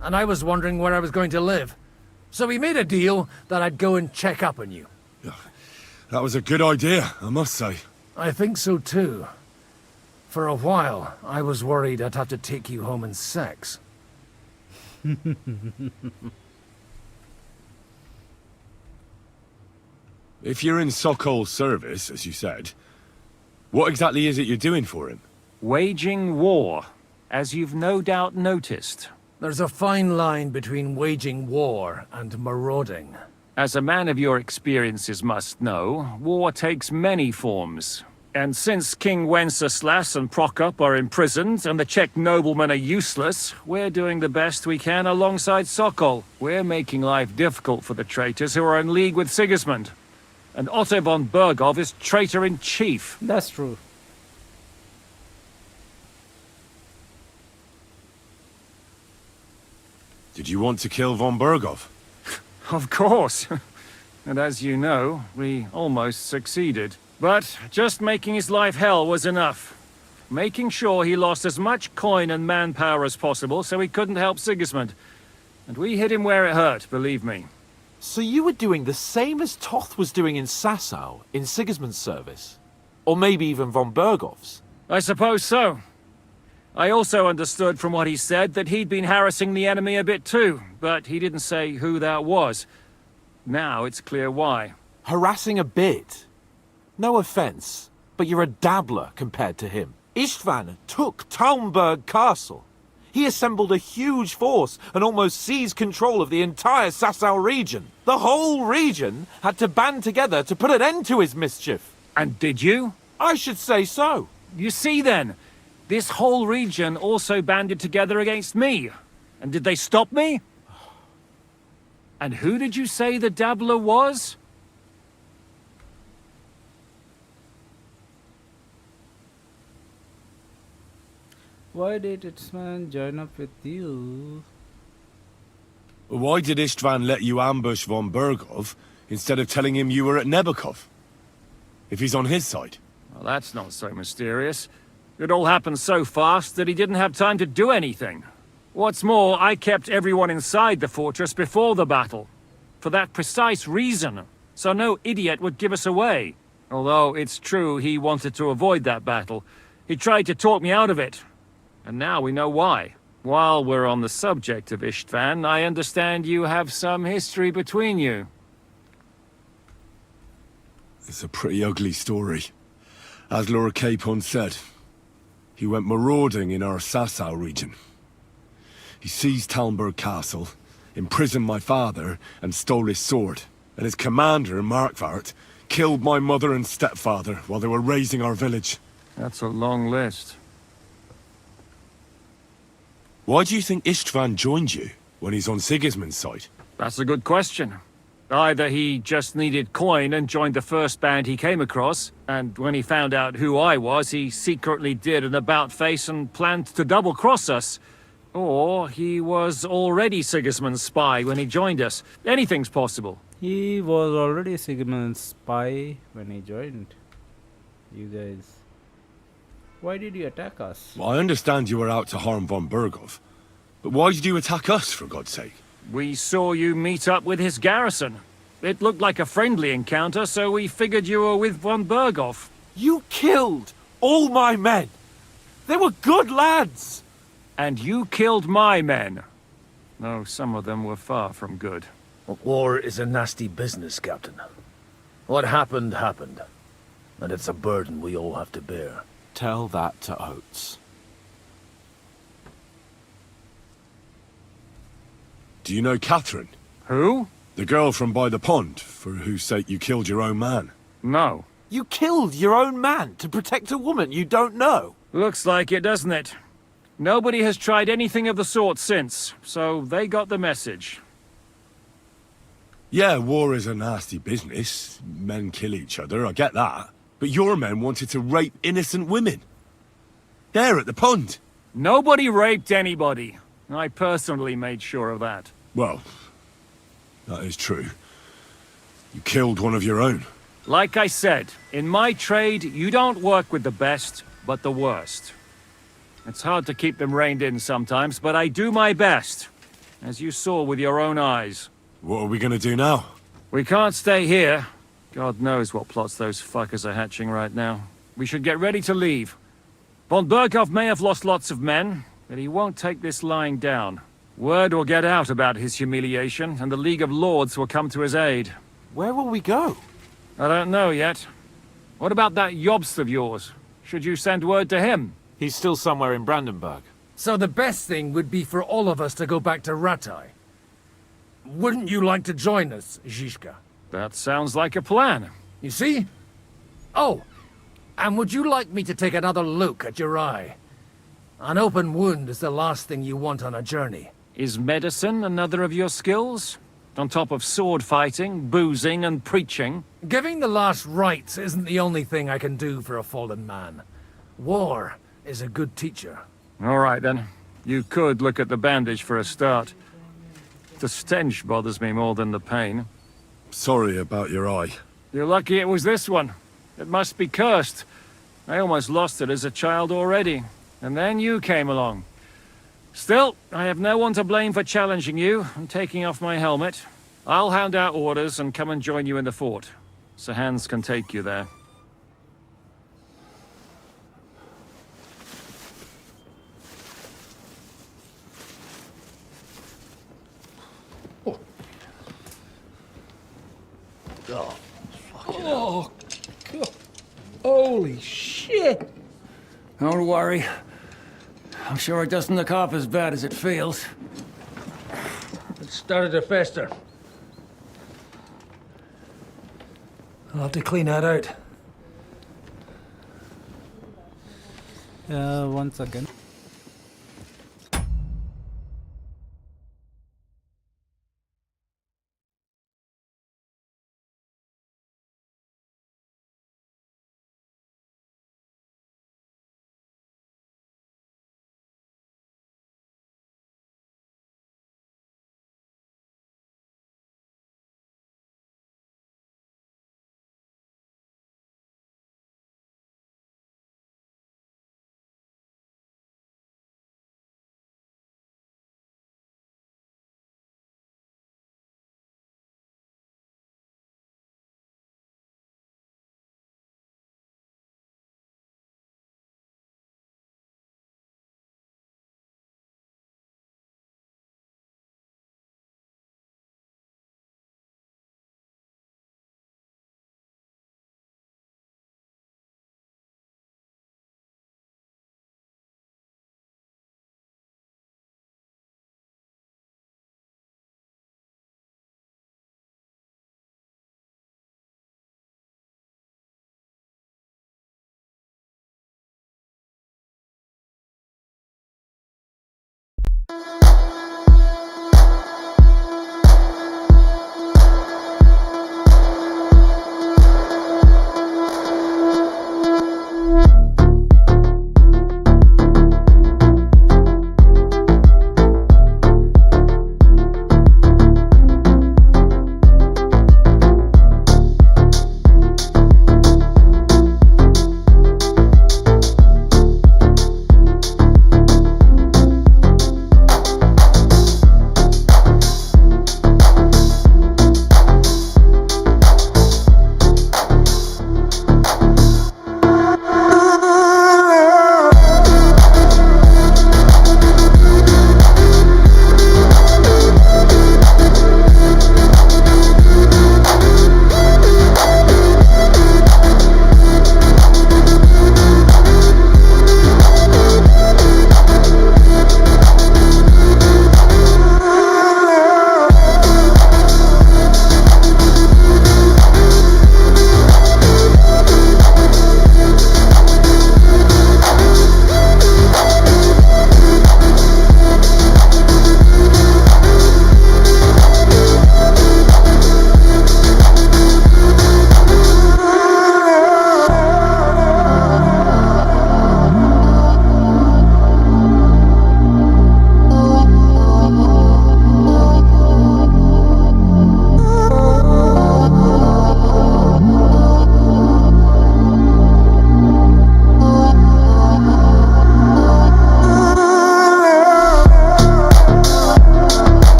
And I was wondering where I was going to live. So we made a deal that I'd go and check up on you. That was a good idea, I must say. I think so too. For a while, I was worried I'd have to take you home in sex. If you're in Sokol's service, as you said, what exactly is it you're doing for him? Waging war, as you've no doubt noticed. There's a fine line between waging war and marauding. As a man of your experiences must know, war takes many forms. And since King Wenceslas and Prokop are imprisoned and the Czech noblemen are useless, we're doing the best we can alongside Sokol. We're making life difficult for the traitors who are in league with Sigismund. And Otto von Bergov is traitor-in-chief. That's true. Did you want to kill von Bergov? Of course. And as you know, we almost succeeded. But just making his life hell was enough. Making sure he lost as much coin and manpower as possible so he couldn't help Sigismund. And we hit him where it hurt, believe me. So you were doing the same as Toth was doing in Sasau, in Sigismund's service? Or maybe even von Bergov's? I suppose so. I also understood from what he said that he'd been harassing the enemy a bit too, but he didn't say who that was. Now it's clear why. Harassing a bit? No offense, but you're a dabbler compared to him. Istvan took Talmberg Castle. He assembled a huge force and almost seized control of the entire Sasau region. The whole region had to band together to put an end to his mischief. And did you? I should say so. You see then, this whole region also banded together against me. And did they stop me? And who did you say the dabbler was? Why did Istvan join up with you? Why did Istvan let you ambush von Bergov instead of telling him you were at Nebukov? If he's on his side. Well, that's not so mysterious. It all happened so fast that he didn't have time to do anything. What's more, I kept everyone inside the fortress before the battle. For that precise reason, so no idiot would give us away. Although it's true he wanted to avoid that battle. He tried to talk me out of it. And now we know why. While we're on the subject of Istvan, I understand you have some history between you. It's a pretty ugly story. As Lord Capon said, he went marauding in our Sasau region. He seized Talmberg Castle, imprisoned my father, and stole his sword. And his commander, Markvart, killed my mother and stepfather while they were raising our village. That's a long list. Why do you think Istvan joined you when he's on Sigismund's side? That's a good question. Either he just needed coin and joined the first band he came across, and when he found out who I was, he secretly did an about-face and planned to double-cross us. Or he was already Sigismund's spy when he joined us. Anything's possible. He was already Sigismund's spy when he joined you guys. Why did you attack us? Well, I understand you were out to harm von Bergov, but why did you attack us, for God's sake? We saw you meet up with his garrison. It looked like a friendly encounter, so we figured you were with von Bergov. You killed all my men! They were good lads! And you killed my men. Though some of them were far from good. War is a nasty business, Captain. What happened, happened. And it's a burden we all have to bear. Tell that to Oates. Do you know Catherine? Who? The girl from by the pond, for whose sake you killed your own man. No. You killed your own man to protect a woman you don't know? Looks like it, doesn't it? Nobody has tried anything of the sort since, so they got the message. Yeah, war is a nasty business. Men kill each other, I get that. But your men wanted to rape innocent women. There at the pond. Nobody raped anybody. I personally made sure of that. Well, that is true. You killed one of your own. Like I said, in my trade, you don't work with the best, but the worst. It's hard to keep them reined in sometimes, but I do my best. As you saw with your own eyes. What are we gonna do now? We can't stay here. God knows what plots those fuckers are hatching right now. We should get ready to leave. Von Bergov may have lost lots of men, but he won't take this lying down. Word will get out about his humiliation, and the League of Lords will come to his aid. Where will we go? I don't know yet. What about that Jobst of yours? Should you send word to him? He's still somewhere in Brandenburg. So the best thing would be for all of us to go back to Ratai. Wouldn't you like to join us, Zizka? That sounds like a plan. You see? Oh, And would you like me to take another look at your eye? An open wound is the last thing you want on a journey. Is medicine another of your skills? On top of sword fighting, boozing, and preaching? Giving the last rites isn't the only thing I can do for a fallen man. War is a good teacher. All right, then. You could look at the bandage for a start. The stench bothers me more than the pain. Sorry about your eye. You're lucky it was this one. It must be cursed. I almost lost it as a child already. And then you came along. Still, I have no one to blame for challenging you and taking off my helmet. I'll hand out orders and come and join you in the fort. Sir Hans can take you there. Oh, oh, God. Holy shit! Don't worry. I'm sure it doesn't look half as bad as it feels. It started to fester. I'll have to clean that out. Once again.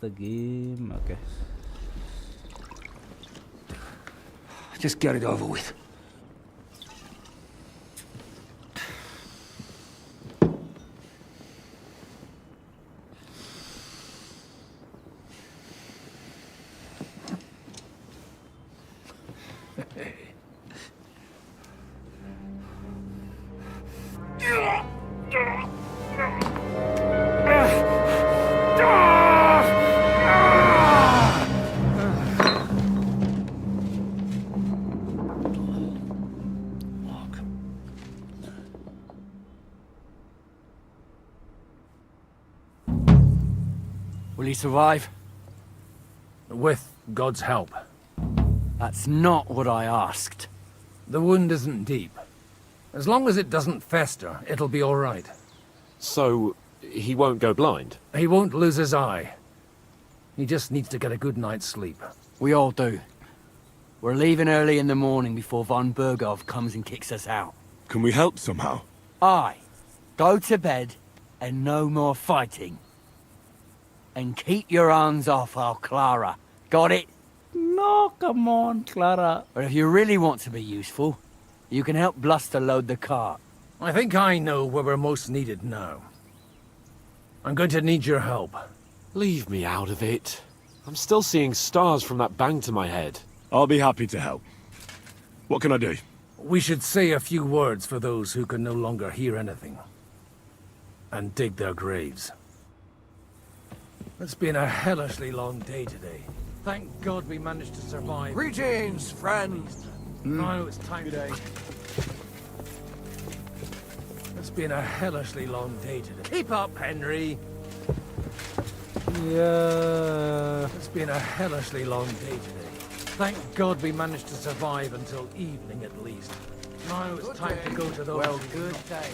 the game. Okay. Just get it over with. Will he survive? With God's help. That's not what I asked. The wound isn't deep. As long as it doesn't fester, it'll be all right. So, he won't go blind? He won't lose his eye. He just needs to get a good night's sleep. We all do. We're leaving early in the morning before von Burgov comes and kicks us out. Can we help somehow? Aye. Go to bed and no more fighting. And keep your hands off our Clara. Got it? No, come on, Clara. But if you really want to be useful, you can help Bluster load the cart. I think I know where we're most needed now. I'm going to need your help. Leave me out of it. I'm still seeing stars from that bang to my head. I'll be happy to help. What can I do? We should say a few words for those who can no longer hear anything. And dig their graves. It's been a hellishly long day today. Thank God we managed to survive. Greetings, friends. Now it's time today. It's been a hellishly long day today. Keep up, Henry. Yeah. It's been a hellishly long day today. Thank God we managed to survive until evening at least. Now it's time to go to those. Well, good day.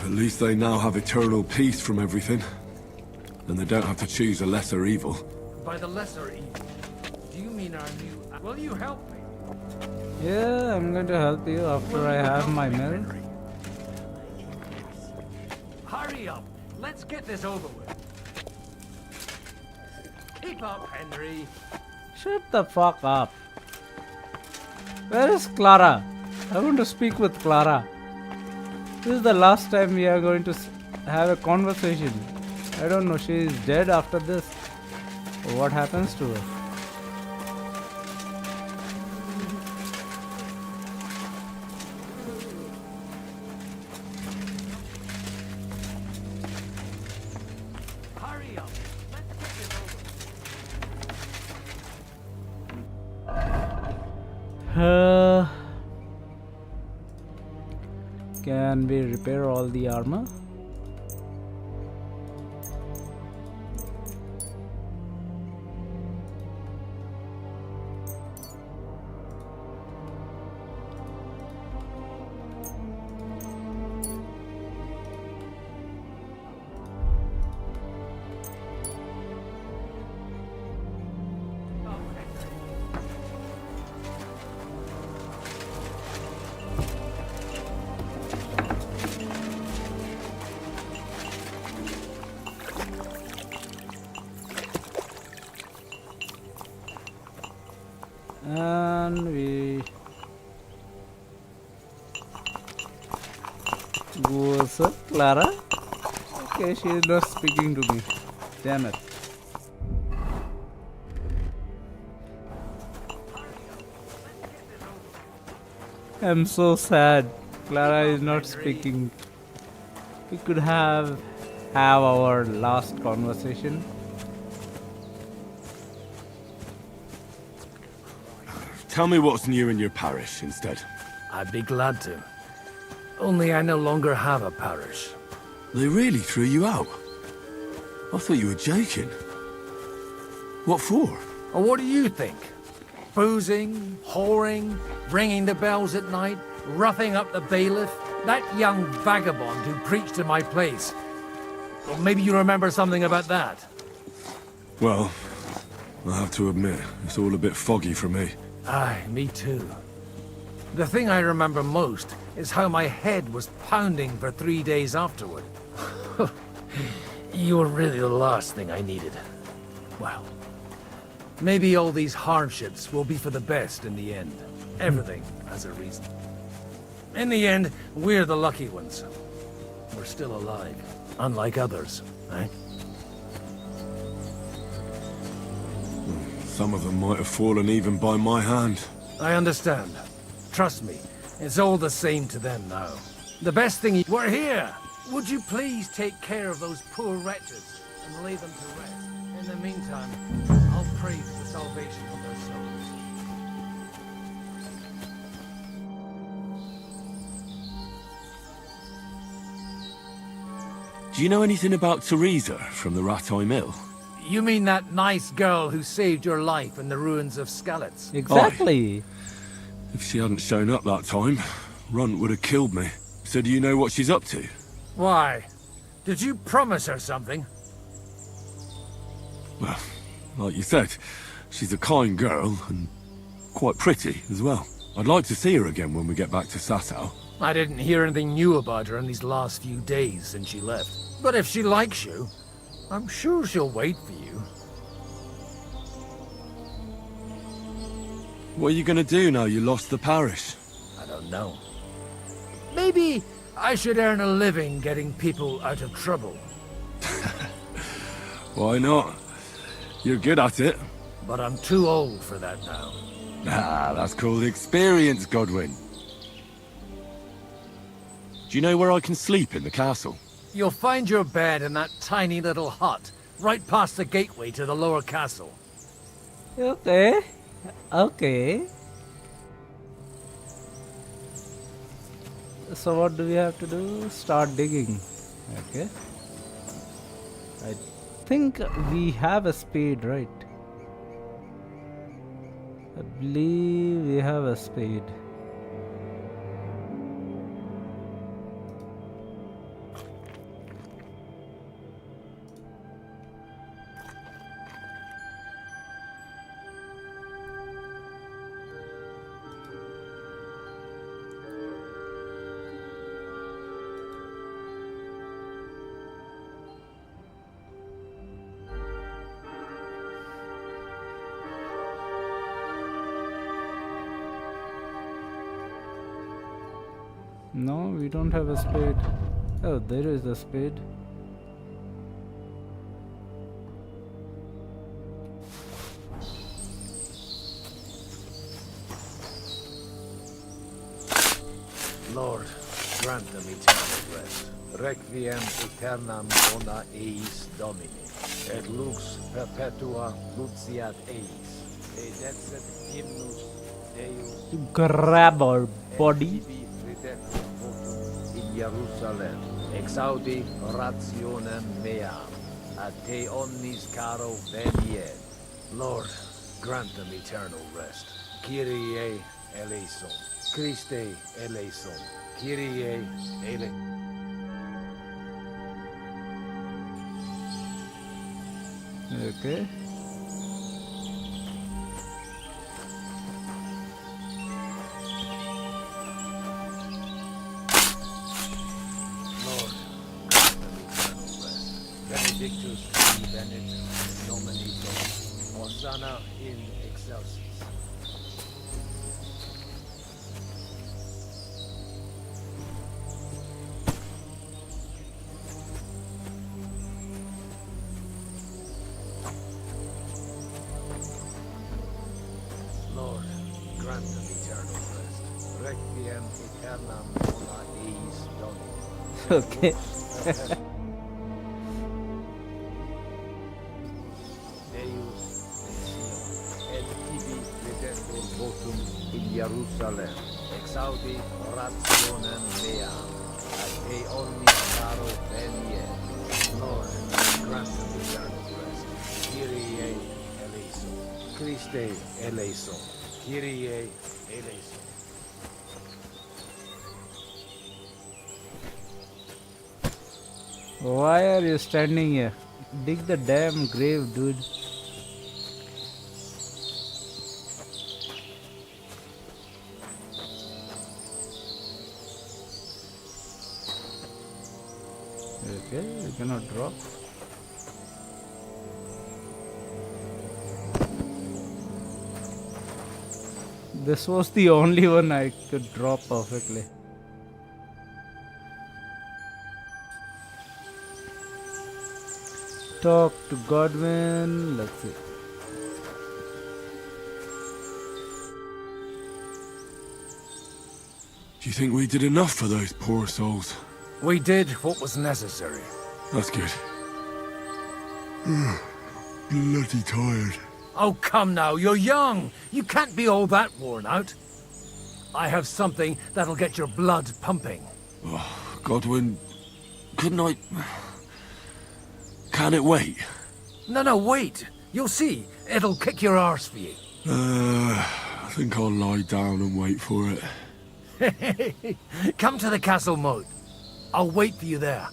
At least they now have eternal peace from everything. And they don't have to choose a lesser evil. By the lesser evil, do you mean our new... Will you help me? Yeah, I'm going to help you after I have my mill. Hurry up. Let's get this over with. Keep up, Henry. Shut the fuck up. Where is Clara? I want to speak with Clara. This is the last time we are going to have a conversation. I don't know, she is dead after this. What happens to her? Hurry up. Let's get this over. Can we repair all the armor? And we go, sir. Clara? Okay, she is not speaking to me. Damn it. I'm so sad. Clara is not speaking. We could have our last conversation. Tell me what's new in your parish instead. I'd be glad to. Only I no longer have a parish. They really threw you out? I thought you were joking. What for? What do you think? Boozing, whoring, ringing the bells at night, roughing up the bailiff? That young vagabond who preached in my place. Well, maybe you remember something about that. Well, I have to admit, it's all a bit foggy for me. Aye, me too. The thing I remember most is how my head was pounding for 3 days afterward. You were really the last thing I needed. Well, maybe all these hardships will be for the best in the end. Everything has a reason. In the end, we're the lucky ones. We're still alive, unlike others, eh? Some of them might have fallen even by my hand. I understand. Trust me, it's all the same to them now. The best thing we're here! Would you please take care of those poor wretches and lay them to rest? In the meantime, I'll pray for the salvation of their souls. Do you know anything about Teresa from the Rattay Mill? You mean that nice girl who saved your life in the ruins of Skalitz? Exactly. If she hadn't shown up that time, Runt would have killed me. So do you know what she's up to? Why? Did you promise her something? Well, like you said, she's a kind girl and quite pretty as well. I'd like to see her again when we get back to Sasau. I didn't hear anything new about her in these last few days since she left. But if she likes you, I'm sure she'll wait for you. What are you gonna do now you lost the parish? I don't know. Maybe I should earn a living getting people out of trouble. Why not? You're good at it. But I'm too old for that now. Ah, that's called experience, Godwin. Do you know where I can sleep in the castle? You'll find your bed in that tiny little hut, right past the gateway to the lower castle. Okay. Okay. So what do we have to do? Start digging. Okay. I think we have a spade, right? I believe we have a spade. No, we don't have a spade. Oh, there is a spade. Lord, grant them eternal rest. Requiem aeternam bona eis Domini. Et lux perpetua luciat eis. Et exit hymnus Deus. To grab our body. In Jerusalem, exaudi rationem meam, a te omnis caro veniet. Lord, grant them eternal rest. Kyrie eleison, Christe eleison, Kyrie eleison. Okay. Benedictus venit Domini Domini, Hosanna in excelsis. Lord, grant them eternal rest. Requiem aeternam bona eis Domini. Okay. Jerusalem, exaudi rationem meam, ad te omnis caro veniet. Lord, grant them eternal rest. Kyrie eleison, Christe eleison, Kyrie eleison. Why are you standing here? Dig the damn grave, dude. Okay, we cannot drop. This was the only one I could draw perfectly. Talk to Godwin. Let's see. Do you think we did enough for those poor souls? We did what was necessary. That's good. Bloody tired. Oh, come now, you're young. You can't be all that worn out. I have something that'll get your blood pumping. Oh, Godwin, couldn't I... Can it wait? No, wait. You'll see. It'll kick your arse for you. I think I'll lie down and wait for it. Come to the castle moat. I'll wait for you there.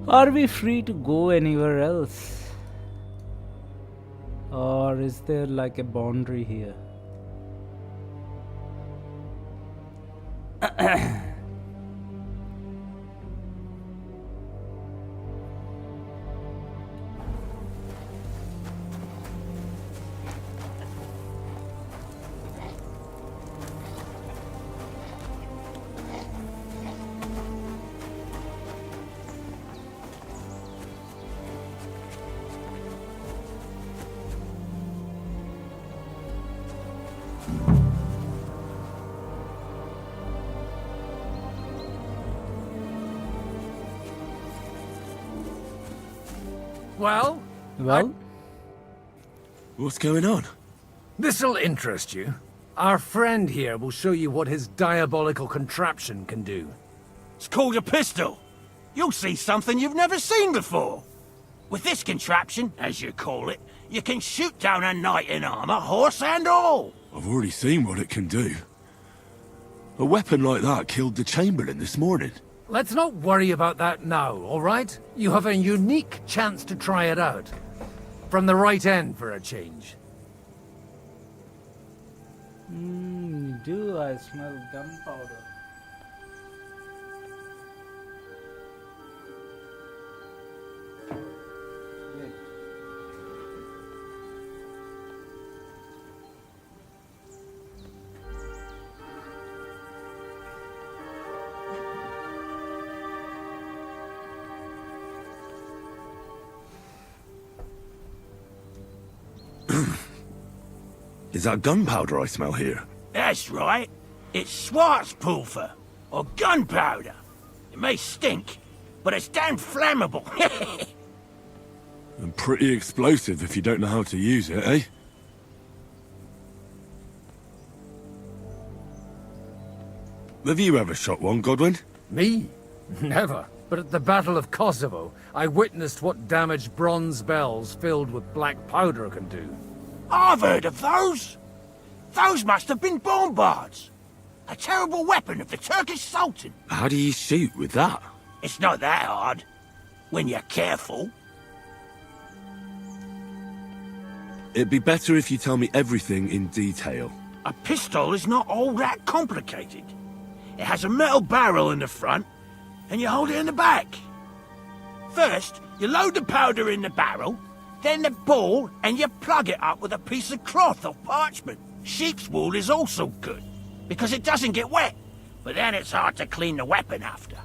Are we free to go anywhere else? Or is there like a boundary here? Well? What's going on? This'll interest you. Our friend here will show you what his diabolical contraption can do. It's called a pistol. You'll see something you've never seen before. With this contraption, as you call it, you can shoot down a knight in armor, horse and all. I've already seen what it can do. A weapon like that killed the Chamberlain this morning. Let's not worry about that now, all right? You have a unique chance to try it out. From the right end for a change. Do I smell gunpowder? Is that gunpowder I smell here? That's right. It's Schwarzpulver, or gunpowder. It may stink, but it's damn flammable. And pretty explosive if you don't know how to use it, eh? Have you ever shot one, Godwin? Me? Never. But at the Battle of Kosovo, I witnessed what damage bronze bells filled with black powder can do. I've heard of those. Those must have been bombards. A terrible weapon of the Turkish Sultan. How do you shoot with that? It's not that hard, when you're careful. It'd be better if you tell me everything in detail. A pistol is not all that complicated. It has a metal barrel in the front, and you hold it in the back. First, you load the powder in the barrel, then the ball, and you plug it up with a piece of cloth or parchment. Sheep's wool is also good, because it doesn't get wet, but then it's hard to clean the weapon after.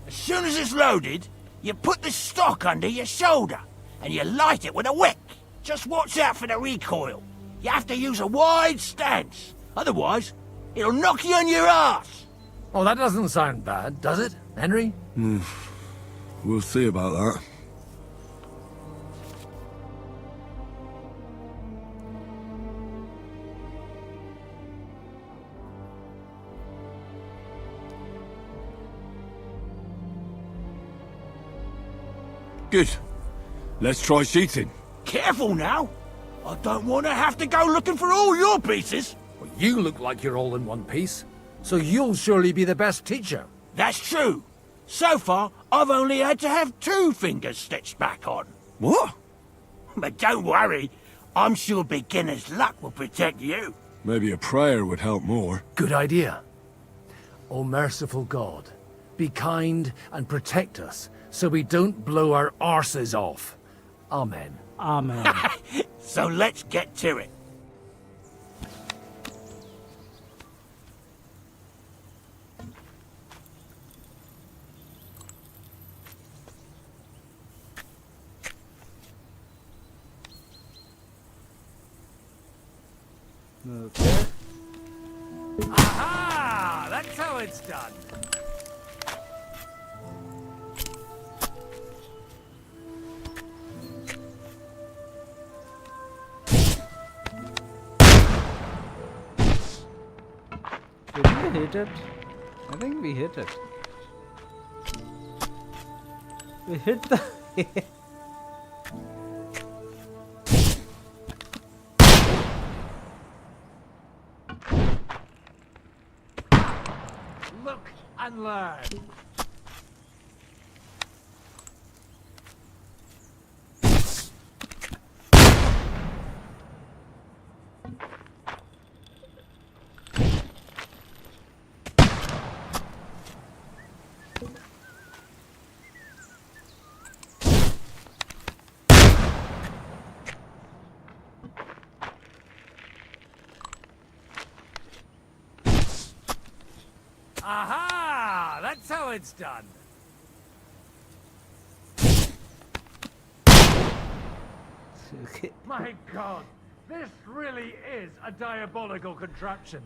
As soon as it's loaded, you put the stock under your shoulder, and you light it with a wick. Just watch out for the recoil. You have to use a wide stance, otherwise it'll knock you on your ass. Oh, that doesn't sound bad, does it, Henry? We'll see about that. Good. Let's try shooting. Careful now. I don't want to have to go looking for all your pieces. Well, you look like you're all in one piece, so you'll surely be the best teacher. That's true. So far, I've only had to have 2 fingers stitched back on. What? But don't worry. I'm sure beginner's luck will protect you. Maybe a prayer would help more. Good idea. O merciful God, be kind and protect us so we don't blow our arses off. Amen. Amen. So let's get to it. Okay. Aha! That's how it's done. Did we hit it? I think we hit it. We hit the... Look and learn. Aha! That's how it's done. My God, this really is a diabolical contraption.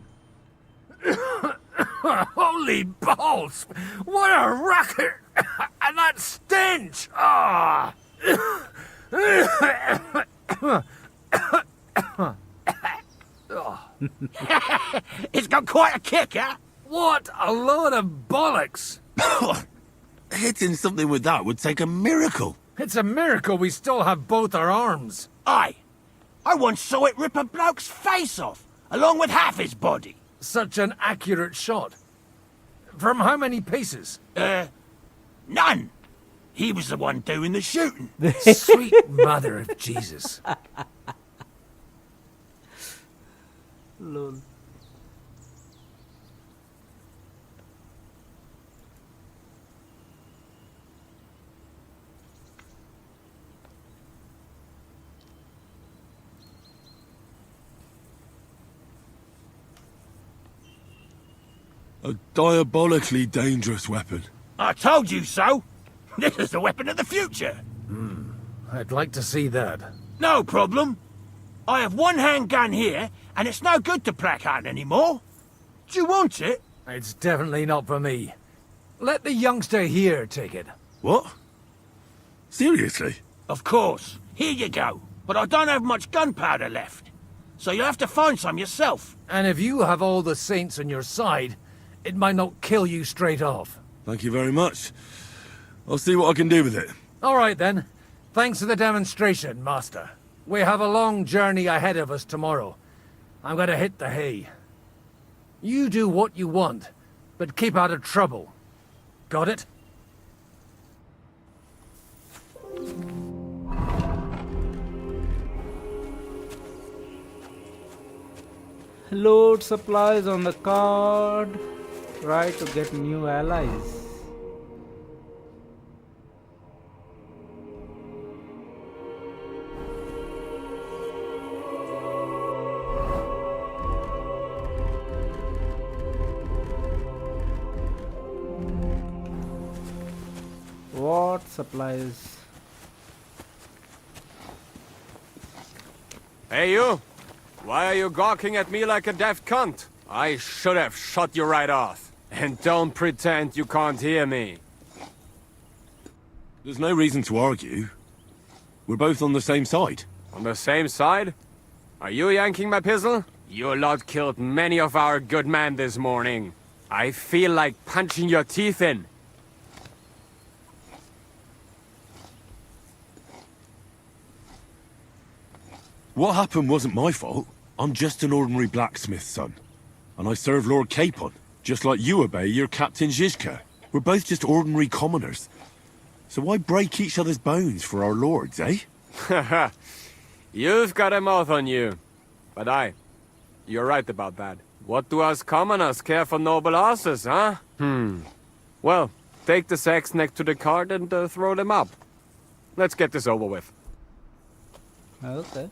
Holy balls! What a racket! And that stench! Ah! It's got quite a kick, huh? What a load of bollocks! Hitting something with that would take a miracle. It's a miracle we still have both our arms. Aye. I once saw it rip a bloke's face off, along with half his body. Such an accurate shot. From how many paces? None. He was the one doing the shooting. Sweet mother of Jesus. Lol. A diabolically dangerous weapon. I told you so. This is the weapon of the future. I'd like to see that. No problem. I have one handgun here, and it's no good to placard anymore. Do you want it? It's definitely not for me. Let the youngster here take it. What? Seriously? Of course. Here you go. But I don't have much gunpowder left. So you have to find some yourself. And if you have all the saints on your side, it might not kill you straight off. Thank you very much. I'll see what I can do with it. All right, then. Thanks for the demonstration, Master. We have a long journey ahead of us tomorrow. I'm gonna hit the hay. You do what you want, but keep out of trouble. Got it? Load supplies on the card. Try to get new allies. What supplies? Hey, you! Why are you gawking at me like a daft cunt? I should have shot you right off. And don't pretend you can't hear me. There's no reason to argue. We're both on the same side. On the same side? Are you yanking my pistol? Your lot killed many of our good men this morning. I feel like punching your teeth in. What happened wasn't my fault. I'm just an ordinary blacksmith's son. And I serve Lord Capon, just like you obey your Captain Zizka. We're both just ordinary commoners. So why break each other's bones for our lords, eh? Haha. You've got a mouth on you. But you're right about that. What do us commoners care for noble horses, huh? Well, take the sacks next to the cart and throw them up. Let's get this over with. Okay.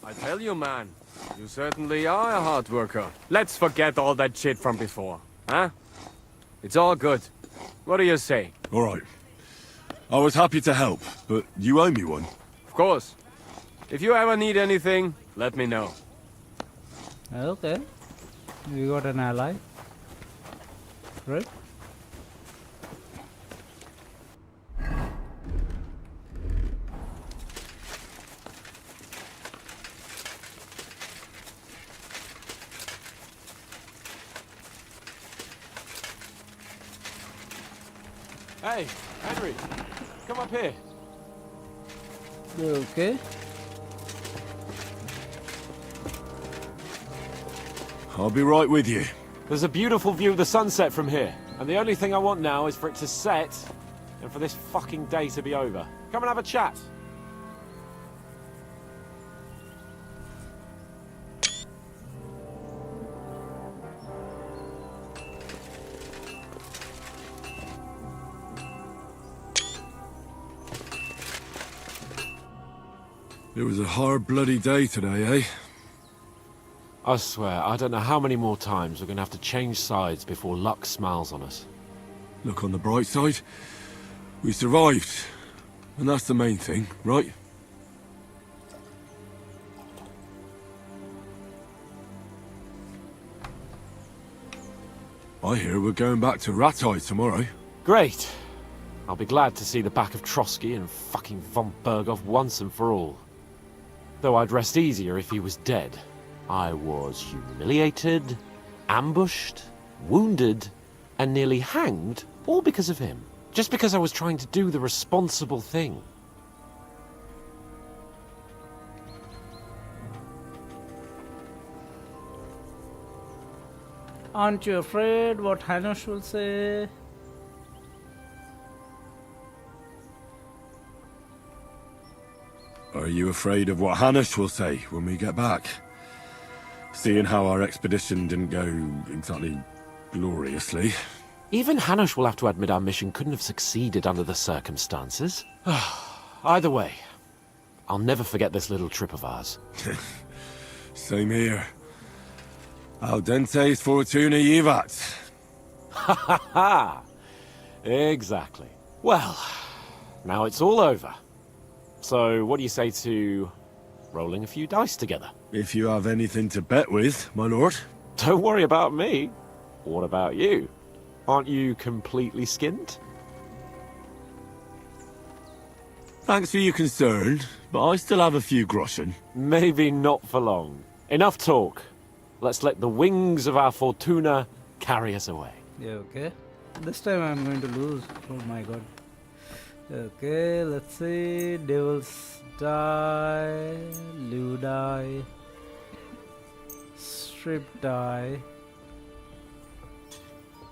I tell you, man, you certainly are a hard worker. Let's forget all that shit from before, huh? It's all good. What do you say? All right. I was happy to help, but you owe me one. Of course. If you ever need anything, let me know. Okay. We got an ally. Right? Hey, Henry, come up here. Okay. I'll be right with you. There's a beautiful view of the sunset from here, and the only thing I want now is for it to set, and for this fucking day to be over. Come and have a chat. It was a hard bloody day today, eh? I swear, I don't know how many more times we're gonna have to change sides before luck smiles on us. Look on the bright side. We survived. And that's the main thing, right? I hear we're going back to Rattay tomorrow. Great. I'll be glad to see the back of Trotsky and fucking von Berghoff once and for all. Though I'd rest easier if he was dead. I was humiliated, ambushed, wounded, and nearly hanged, all because of him. Just because I was trying to do the responsible thing. Aren't you afraid what Hanush will say? Are you afraid of what Hanush will say when we get back? Seeing how our expedition didn't go exactly gloriously. Even Hanush will have to admit our mission couldn't have succeeded under the circumstances. Either way, I'll never forget this little trip of ours. Same here. Al dentes fortuna jivat. Ha ha ha! Exactly. Well, now it's all over. So, what do you say to rolling a few dice together? If you have anything to bet with, my lord. Don't worry about me. What about you? Aren't you completely skinned? Thanks for your concern, but I still have a few groschen. Maybe not for long. Enough talk. Let's let the wings of our Fortuna carry us away. Yeah, okay. This time I'm going to lose. Oh my god. Okay, let's see. Devils die. Lou die. Strip die.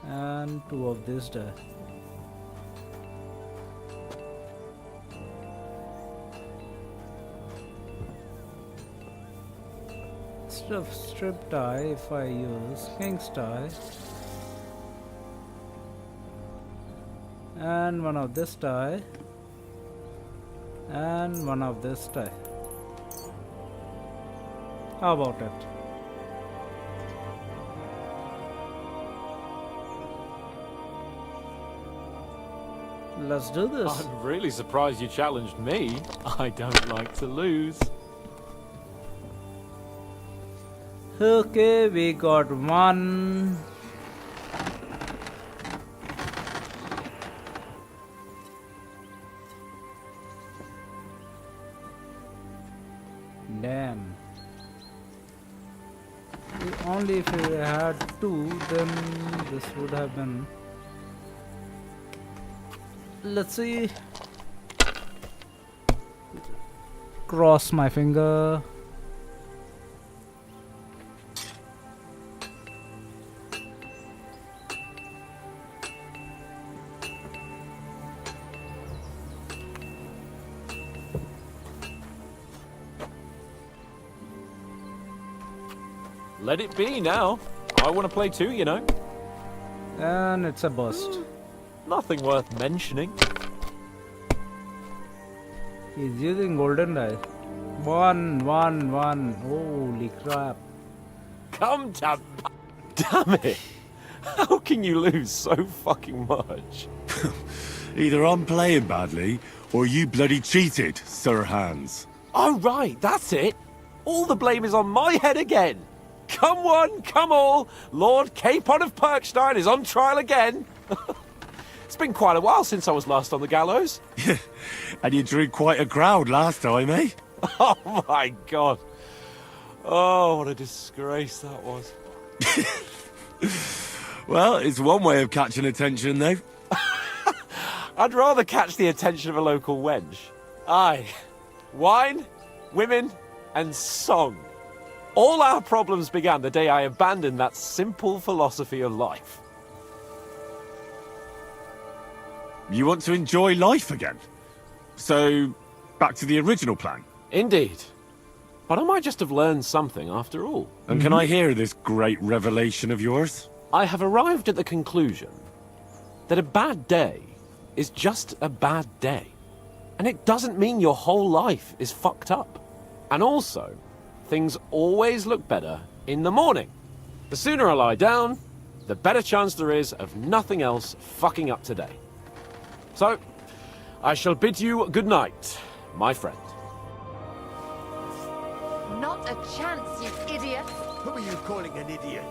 And 2 of these die. instead of strip die, if I use king's die and one of this die and one of this die. How about it? Let's do this. I'm really surprised you challenged me. I don't like to lose. Okay, we got one. Damn. Only if we had two, then this would have been. Let's see. Cross my finger. Let it be now. I want to play too, you know. And it's a bust. Nothing worth mentioning. He's using golden die. One. Holy crap. Come to... Damn it. How can you lose so fucking much? Either I'm playing badly, or you bloody cheated, Sir Hans. Oh, right, that's it. All the blame is on my head again. Come one, come all. Lord Capon of Perkstein is on trial again. It's been quite a while since I was last on the gallows. And you drew quite a crowd last time, eh? Oh my god. Oh, what a disgrace that was. Well, it's one way of catching attention, though. I'd rather catch the attention of a local wench. Aye. Wine, women, and song. All our problems began the day I abandoned that simple philosophy of life. You want to enjoy life again? So, back to the original plan? Indeed. But I might just have learned something after all. And can I hear this great revelation of yours? I have arrived at the conclusion that a bad day is just a bad day. And it doesn't mean your whole life is fucked up. And also, things always look better in the morning. The sooner I lie down, the better chance there is of nothing else fucking up today. So, I shall bid you good night, my friend. Not a chance, you idiot! Who are you calling an idiot?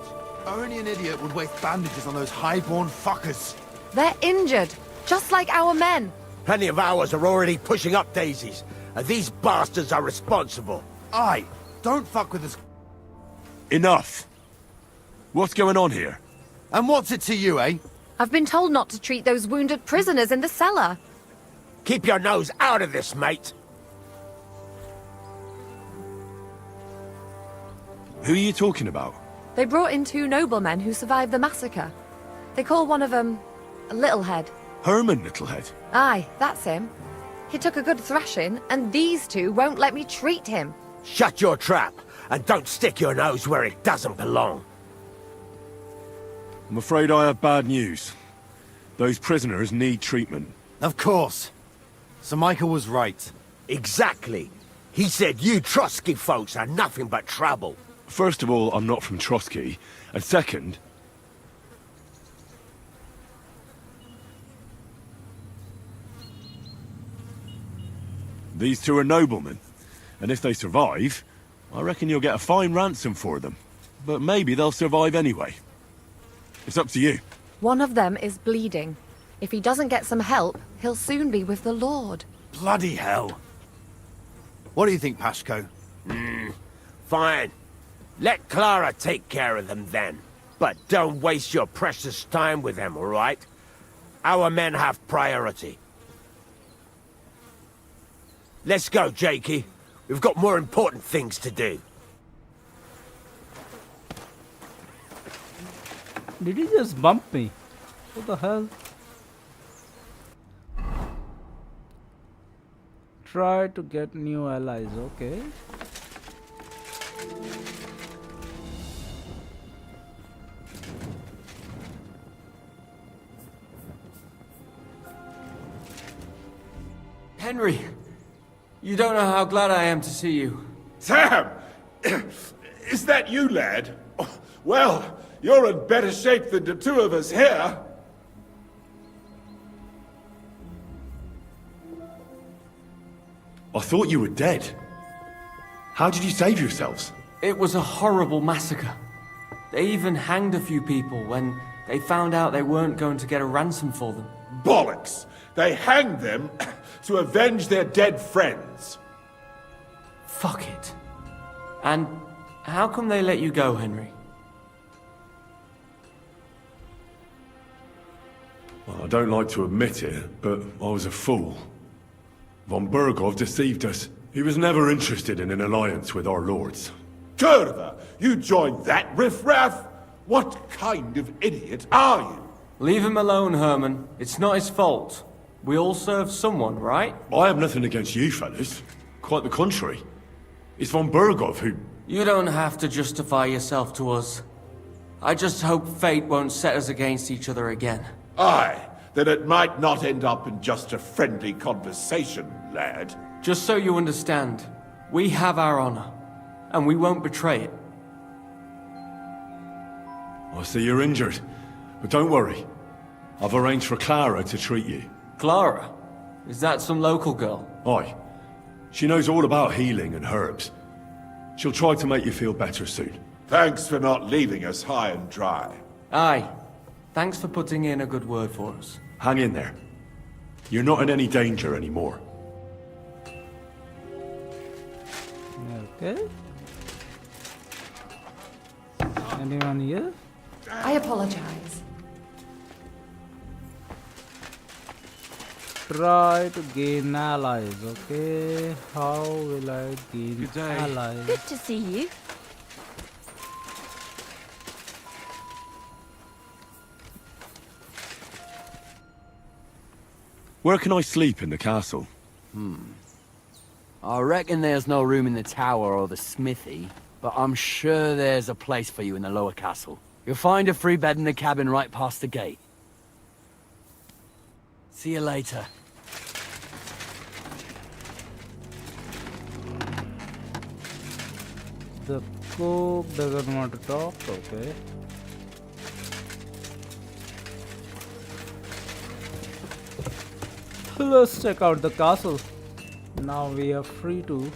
Only an idiot would waste bandages on those highborn fuckers. They're injured, just like our men. Plenty of ours are already pushing up daisies, and these bastards are responsible. Aye, don't fuck with us. Enough! What's going on here? And what's it to you, eh? I've been told not to treat those wounded prisoners in the cellar. Keep your nose out of this, mate. Who are you talking about? They brought in 2 noblemen who survived the massacre. They call one of them Littlehead. Herman Littlehead? Aye, that's him. He took a good thrashing, and these 2 won't let me treat him. Shut your trap, and don't stick your nose where it doesn't belong. I'm afraid I have bad news. Those prisoners need treatment. Of course. Sir Michael was right. Exactly. He said you Trotsky folks are nothing but trouble. First of all, I'm not from Trotsky. And second... These 2 are noblemen. And if they survive, I reckon you'll get a fine ransom for them. But maybe they'll survive anyway. It's up to you. One of them is bleeding. If he doesn't get some help, he'll soon be with the Lord. Bloody hell. What do you think, Pashko? Fine. Let Clara take care of them then. But don't waste your precious time with them, all right? Our men have priority. Let's go, Jakey. We've got more important things to do. Did he just bump me? What the hell? Try to get new allies, okay. Henry, you don't know how glad I am to see you. Sam! Is that you, lad? Well, you're in better shape than the two of us here. I thought you were dead. How did you save yourselves? It was a horrible massacre. They even hanged a few people when they found out they weren't going to get a ransom for them. Bollocks! They hanged them to avenge their dead friends. Fuck it. And how come they let you go, Henry? Well, I don't like to admit it, but I was a fool. Von Bergov deceived us. He was never interested in an alliance with our lords. Curva, you joined that riffraff? What kind of idiot are you? Leave him alone, Herman. It's not his fault. We all serve someone, right? I have nothing against you fellas. Quite the contrary. It's Von Bergov who... You don't have to justify yourself to us. I just hope fate won't set us against each other again. Aye, then it might not end up in just a friendly conversation, lad. Just so you understand, we have our honor, and we won't betray it. I see you're injured, but don't worry. I've arranged for Clara to treat you. Clara? Is that some local girl? Aye. She knows all about healing and herbs. She'll try to make you feel better soon. Thanks for not leaving us high and dry. Aye. Thanks for putting in a good word for us. Hang in there. You're not in any danger anymore. Okay. Anyone here? I apologize. Try to gain allies, okay? How will I gain allies? Good to see you. Where can I sleep in the castle? I reckon there's no room in the tower or the smithy, but I'm sure there's a place for you in the lower castle. You'll find a free bed in the cabin right past the gate. See you later. The cook doesn't want to talk, okay. Let's check out the castle. Now we are free to.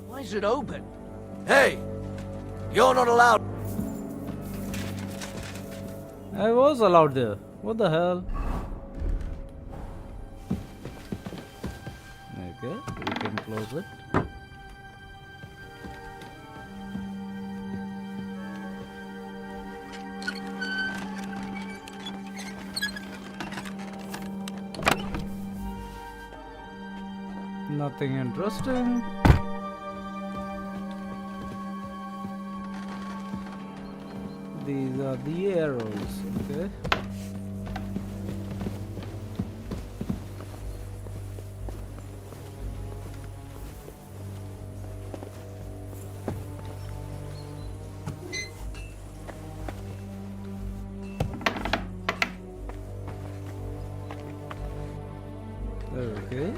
Why is it open? Hey! You're not allowed. I was allowed there. What the hell? Okay, we can close it. Nothing interesting. These are the arrows, okay. Okay.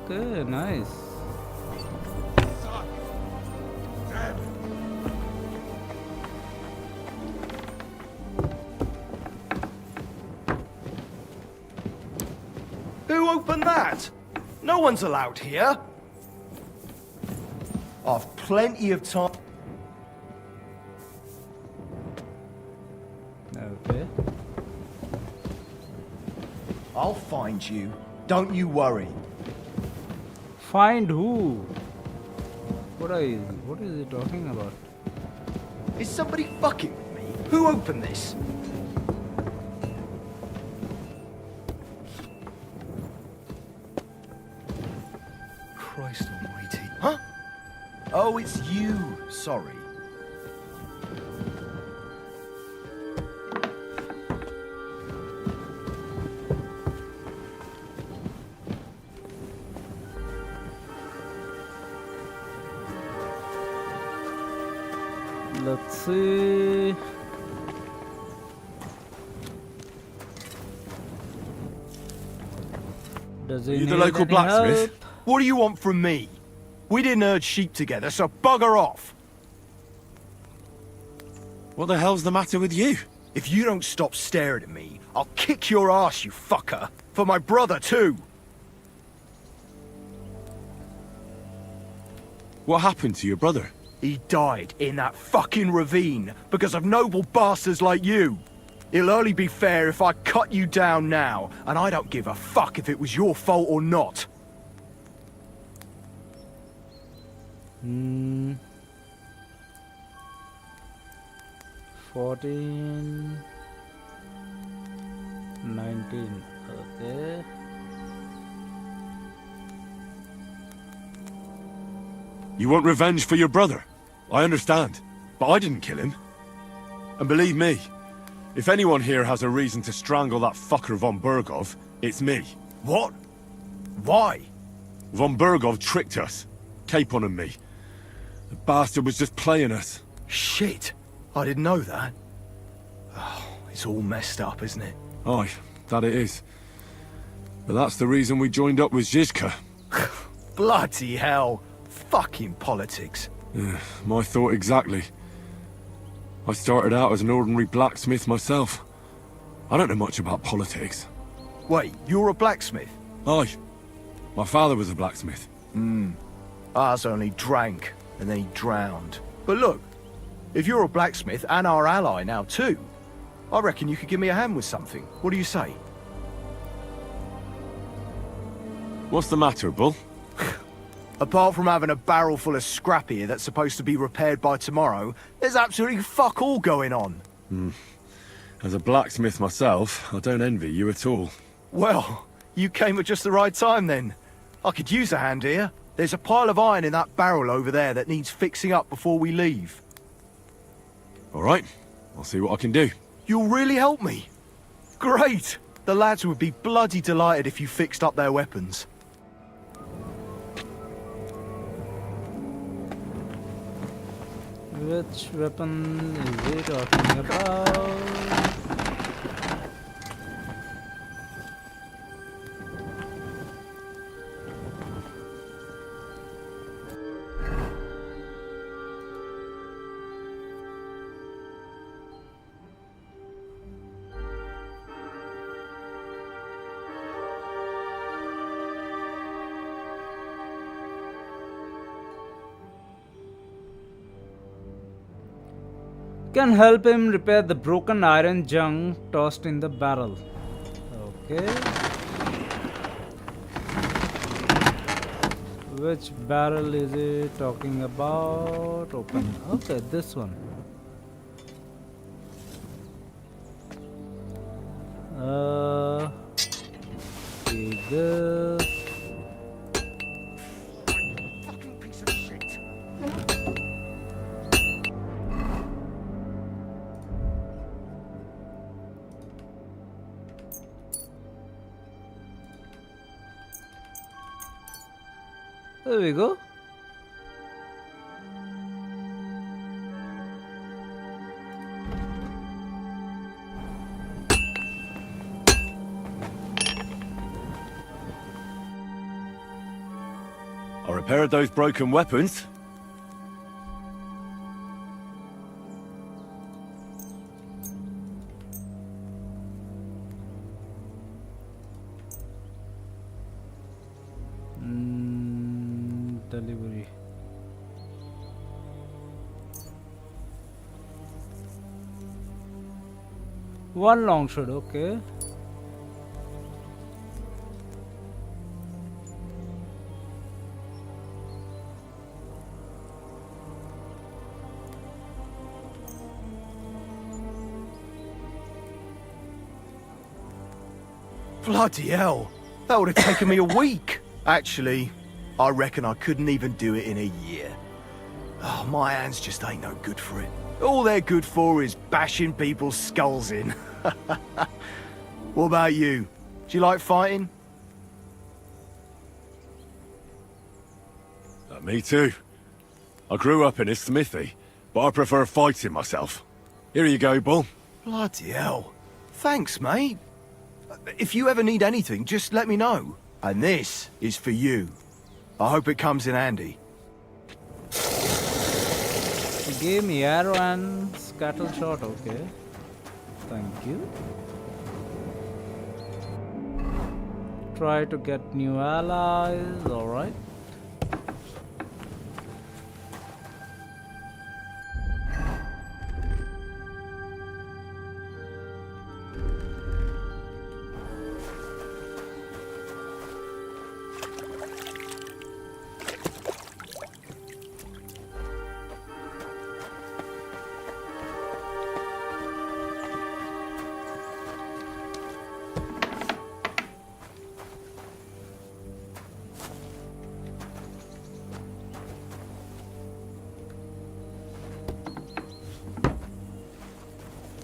Okay, nice. Who opened that? No one's allowed here. I've plenty of time. Okay. I'll find you. Don't you worry. Find who? What is he talking about? Is somebody fucking with me? Who opened this? Oh, it's you. Sorry. Let's see. Does he You the need local any blacksmith? help? What do you want from me? We didn't herd sheep together, so bugger off. What the hell's the matter with you? If you don't stop staring at me, I'll kick your ass, you fucker. For my brother, too. What happened to your brother? He died in that fucking ravine because of noble bastards like you. It'll only be fair if I cut you down now, and I don't give a fuck if it was your fault or not. 14, 19, okay. You want revenge for your brother? I understand, but I didn't kill him. And believe me, if anyone here has a reason to strangle that fucker von Bergov, it's me. What? Why? Von Bergov tricked us. Capon and me. The bastard was just playing us. Shit. I didn't know that. Oh, it's all messed up, isn't it? Aye, that it is. But that's the reason we joined up with Zizka. Bloody hell. Fucking politics. Yeah, my thought exactly. I started out as an ordinary blacksmith myself. I don't know much about politics. Wait, you're a blacksmith? Aye. My father was a blacksmith. Ours only drank, and then he drowned. But look, if you're a blacksmith and our ally now too, I reckon you could give me a hand with something. What do you say? What's the matter, Bull? Apart from having a barrel full of scrap here that's supposed to be repaired by tomorrow, there's absolutely fuck all going on. As a blacksmith myself, I don't envy you at all. Well, you came at just the right time then. I could use a hand here. There's a pile of iron in that barrel over there that needs fixing up before we leave. All right, I'll see what I can do. You'll really help me? Great! The lads would be bloody delighted if you fixed up their weapons. Which weapon is he talking about? Can help him repair the broken iron junk tossed in the barrel. Okay. Which barrel is it talking about? Open. Okay, this one. See this. There we go. I repaired those broken weapons. Delivery. One long shot, okay. Bloody hell. That would have taken me a week. Actually, I reckon I couldn't even do it in a year. Oh, my hands just ain't no good for it. All they're good for is bashing people's skulls in. What about you? Do you like fighting? Me too. I grew up in a smithy, but I prefer fighting myself. Here you go, Bull. Bloody hell. Thanks, mate. If you ever need anything, just let me know. And this is for you. I hope it comes in handy. He gave me arrow and scuttle shot, okay. Thank you. Try to get new allies, alright.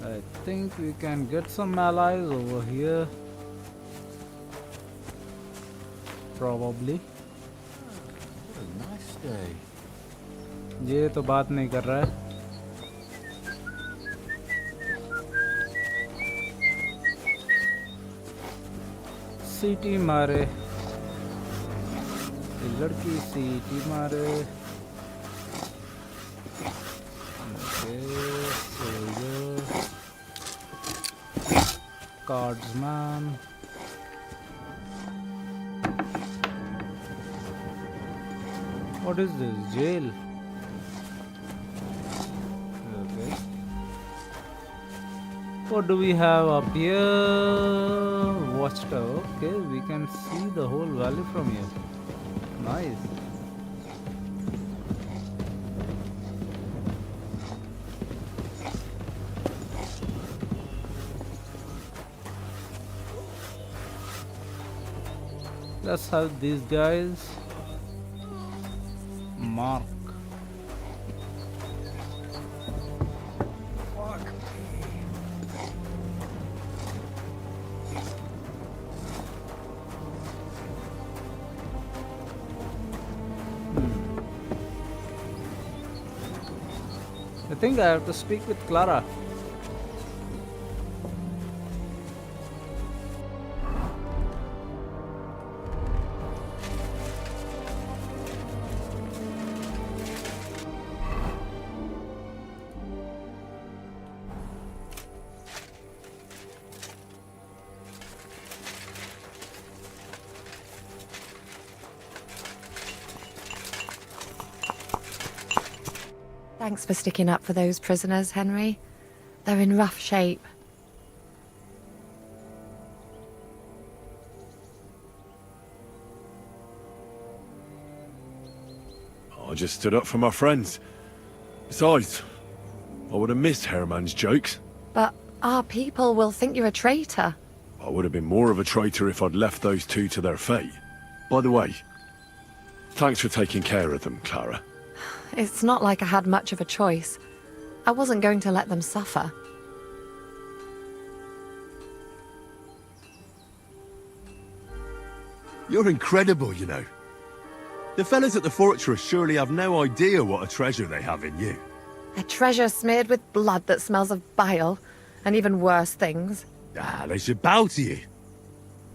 I think we can get some allies over here. Probably. What a nice day. ये तो बात नहीं कर रहा है. सीटी मारे. ये लड़की सीटी मारे. Cardsman. What is this? Jail. Okay. What do we have up here? Watchtower. Okay, we can see the whole valley from here. Nice. Let's have these guys mark. I think I have to speak with Clara. Thanks for sticking up for those prisoners, Henry. They're in rough shape. I just stood up for my friends. Besides, I would have missed Herman's jokes. But our people will think you're a traitor. I would have been more of a traitor if I'd left those two to their fate. By the way, thanks for taking care of them, Clara. It's not like I had much of a choice. I wasn't going to let them suffer. You're incredible, you know. The fellas at the fortress surely have no idea what a treasure they have in you. A treasure smeared with blood that smells of bile, and even worse things. Ah, they should bow to you.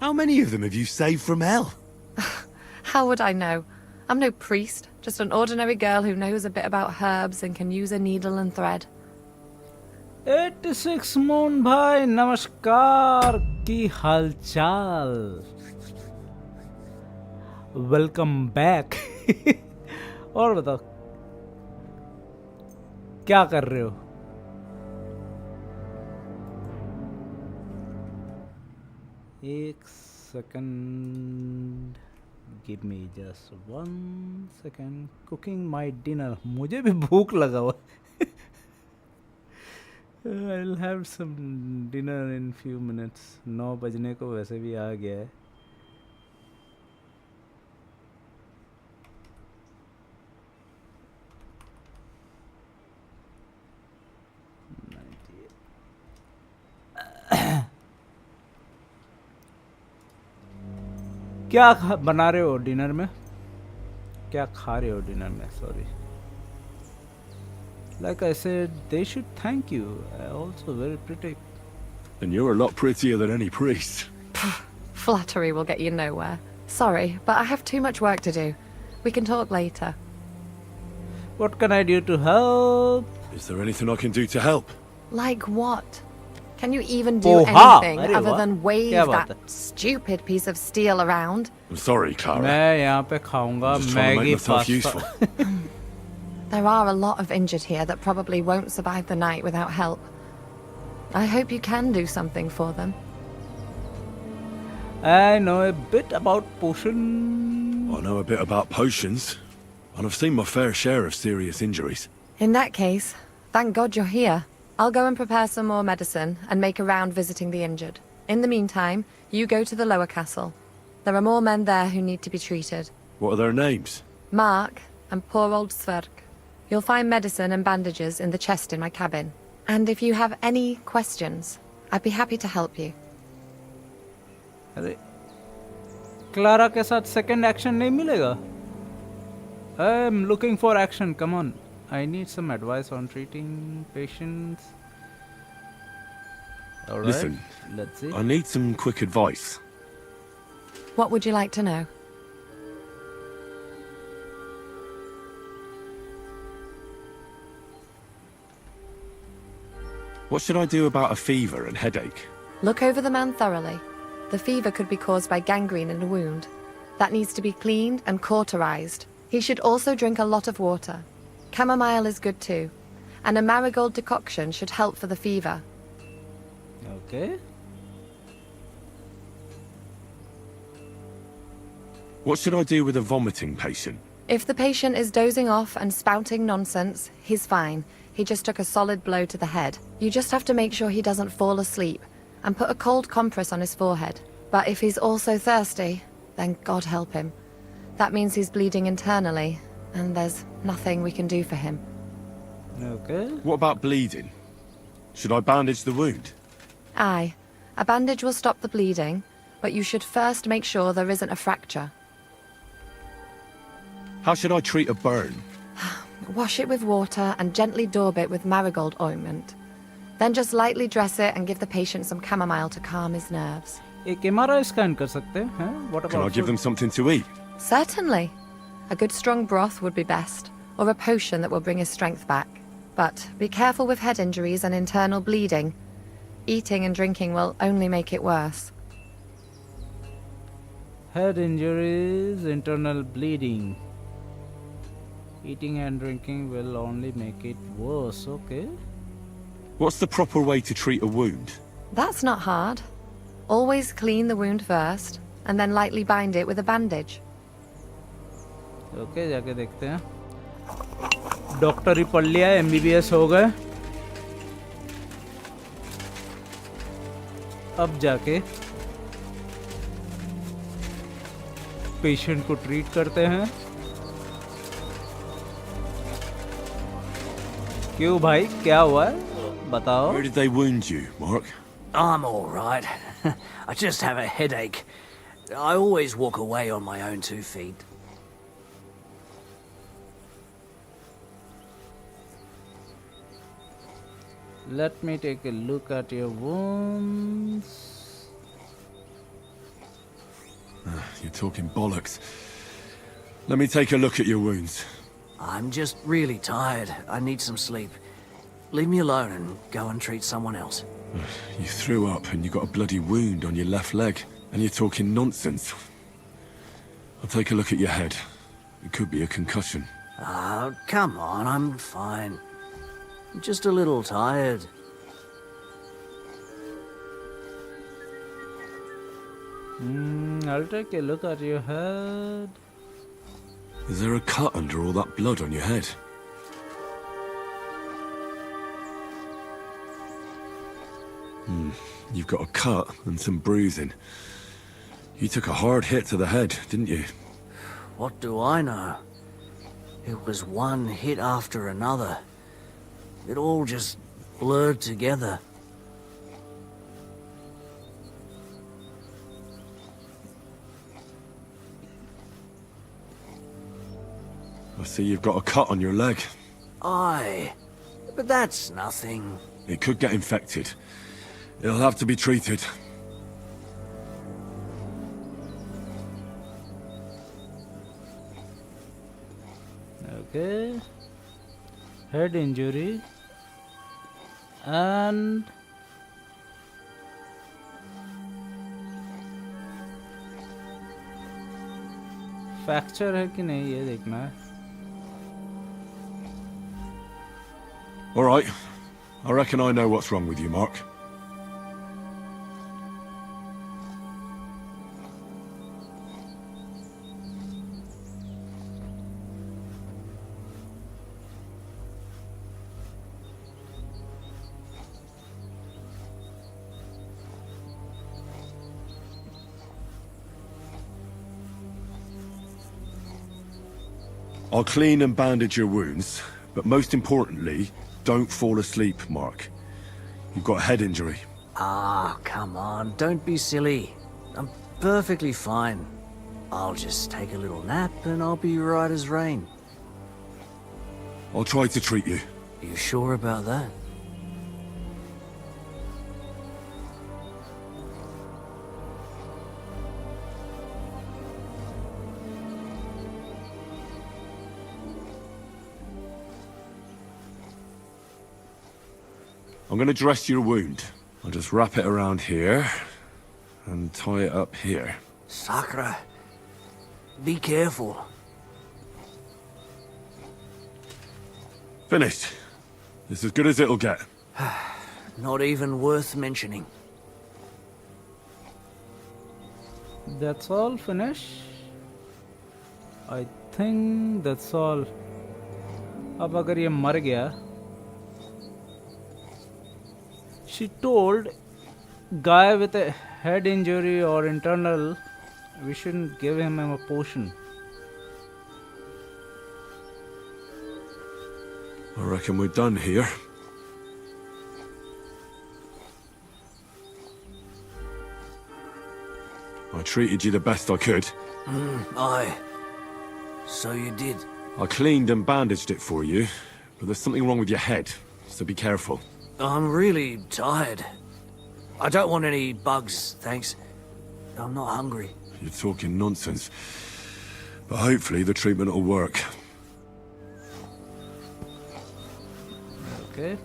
How many of them have you saved from hell? How would I know? I'm no priest, just an ordinary girl who knows a bit about herbs and can use a needle and thread. 86 Moon भाई नमस्कार की हालचाल. Welcome back. और बताओ क्या कर रहे हो? एक second. Give me just 1 second. Cooking my dinner. मुझे भी भूख लगा हुआ. I'll have some dinner in few minutes. 9 बजने को वैसे भी आ गया है. बना रहे हो डिनर में? क्या खा रहे हो डिनर में? Sorry. Like I said, they should thank you. Also very pretty. And you're a lot prettier than any priest. Flattery will get you nowhere. Sorry, but I have too much work to do. We can talk later. What can I do to help? Is there anything I can do to help? Like what? Can you even do Poha! anything Arey other wah. than wave Kya baat that stupid piece of steel around? I'm sorry, Clara. मैं यहाँ पे खाऊंगा Just trying to make Maggi myself pasta. useful. There are a lot of injured here that probably won't survive the night without help. I hope you can do something for them. I know a bit about potion. I know a bit about potions, and I've seen my fair share of serious injuries. In that case, thank God you're here. I'll go and prepare some more medicine and make a round visiting the injured. In the meantime, you go to the lower castle. There are more men there who need to be treated. What are their names? Mark and poor old Sverk. You'll find medicine and bandages in the chest in my cabin. And if you have any questions, I'd be happy to help you. अरे Clara के साथ second action नहीं मिलेगा? I'm looking for action. Come on. I need some advice on treating patients. All right. Listen, Let's see. I need some quick advice. What would you like to know? What should I do about a fever and headache? Look over the man thoroughly. The fever could be caused by gangrene in a wound. That needs to be cleaned and cauterized. He should also drink a lot of water. Chamomile is good too. And a marigold decoction should help for the fever. Okay. What should I do with a vomiting patient? If the patient is dozing off and spouting nonsense, he's fine. He just took a solid blow to the head. You just have to make sure he doesn't fall asleep and put a cold compress on his forehead. But if he's also thirsty, then God help him. That means he's bleeding internally, and there's nothing we can do for him. Okay. What about bleeding? Should I bandage the wound? Aye. A bandage will stop the bleeding, but you should first make sure there isn't a fracture. How should I treat a burn? Wash it with water and gently daub it with marigold ointment. Then just lightly dress it and give the patient some chamomile to calm his nerves. एक MRI scan कर सकते हैं? What about Can I give them something to eat? Certainly. A good strong broth would be best, or a potion that will bring his strength back. But be careful with head injuries and internal bleeding. Eating and drinking will only make it worse. Head injuries, internal bleeding. Eating and drinking will only make it worse. Okay. What's the proper way to treat a wound? That's not hard. Always clean the wound first, and then lightly bind it with a bandage. Okay, जाके देखते हैं. Doctor ही पढ़ लिया, MBBS हो गए. अब जाके patient को ट्रीट करते हैं. क्यों भाई, क्या हुआ है? बताओ. Where did they wound you, Mark? I'm all right. I just have a headache. I always walk away on my own 2 feet. Let me take a look at your wounds. You're talking bollocks. Let me take a look at your wounds. I'm just really tired. I need some sleep. Leave me alone and go and treat someone else. You threw up and you got a bloody wound on your left leg. And you're talking nonsense. I'll take a look at your head. It could be a concussion. Ah, come on, I'm fine. I'm just a little tired. I'll take a look at your head. Is there a cut under all that blood on your head? You've got a cut and some bruising. You took a hard hit to the head, didn't you? What do I know? It was one hit after another. It all just blurred together. I see you've got a cut on your leg. Aye, but that's nothing. It could get infected. It'll have to be treated. Okay. Head injury. And fracture है कि नहीं ये देखना है. All right. I reckon I know what's wrong with you, Mark. I'll clean and bandage your wounds, but most importantly, don't fall asleep, Mark. You've got a head injury. Ah, come on, don't be silly. I'm perfectly fine. I'll just take a little nap and I'll be right as rain. I'll try to treat you. You sure about that? I'm going to dress your wound. I'll just wrap it around here and tie it up here. Sakura, be careful. Finished. It's as good as it'll get. Not even worth mentioning. That's all finish. I think that's all. अब अगर ये मर गया. She told guy with a head injury or internal, we shouldn't give him a potion. I reckon we're done here. I treated you the best I could. Aye. So you did. I cleaned and bandaged it for you, but there's something wrong with your head, so be careful. I'm really tired. I don't want any bugs, thanks. I'm not hungry. You're talking nonsense. But hopefully the treatment will work. Okay.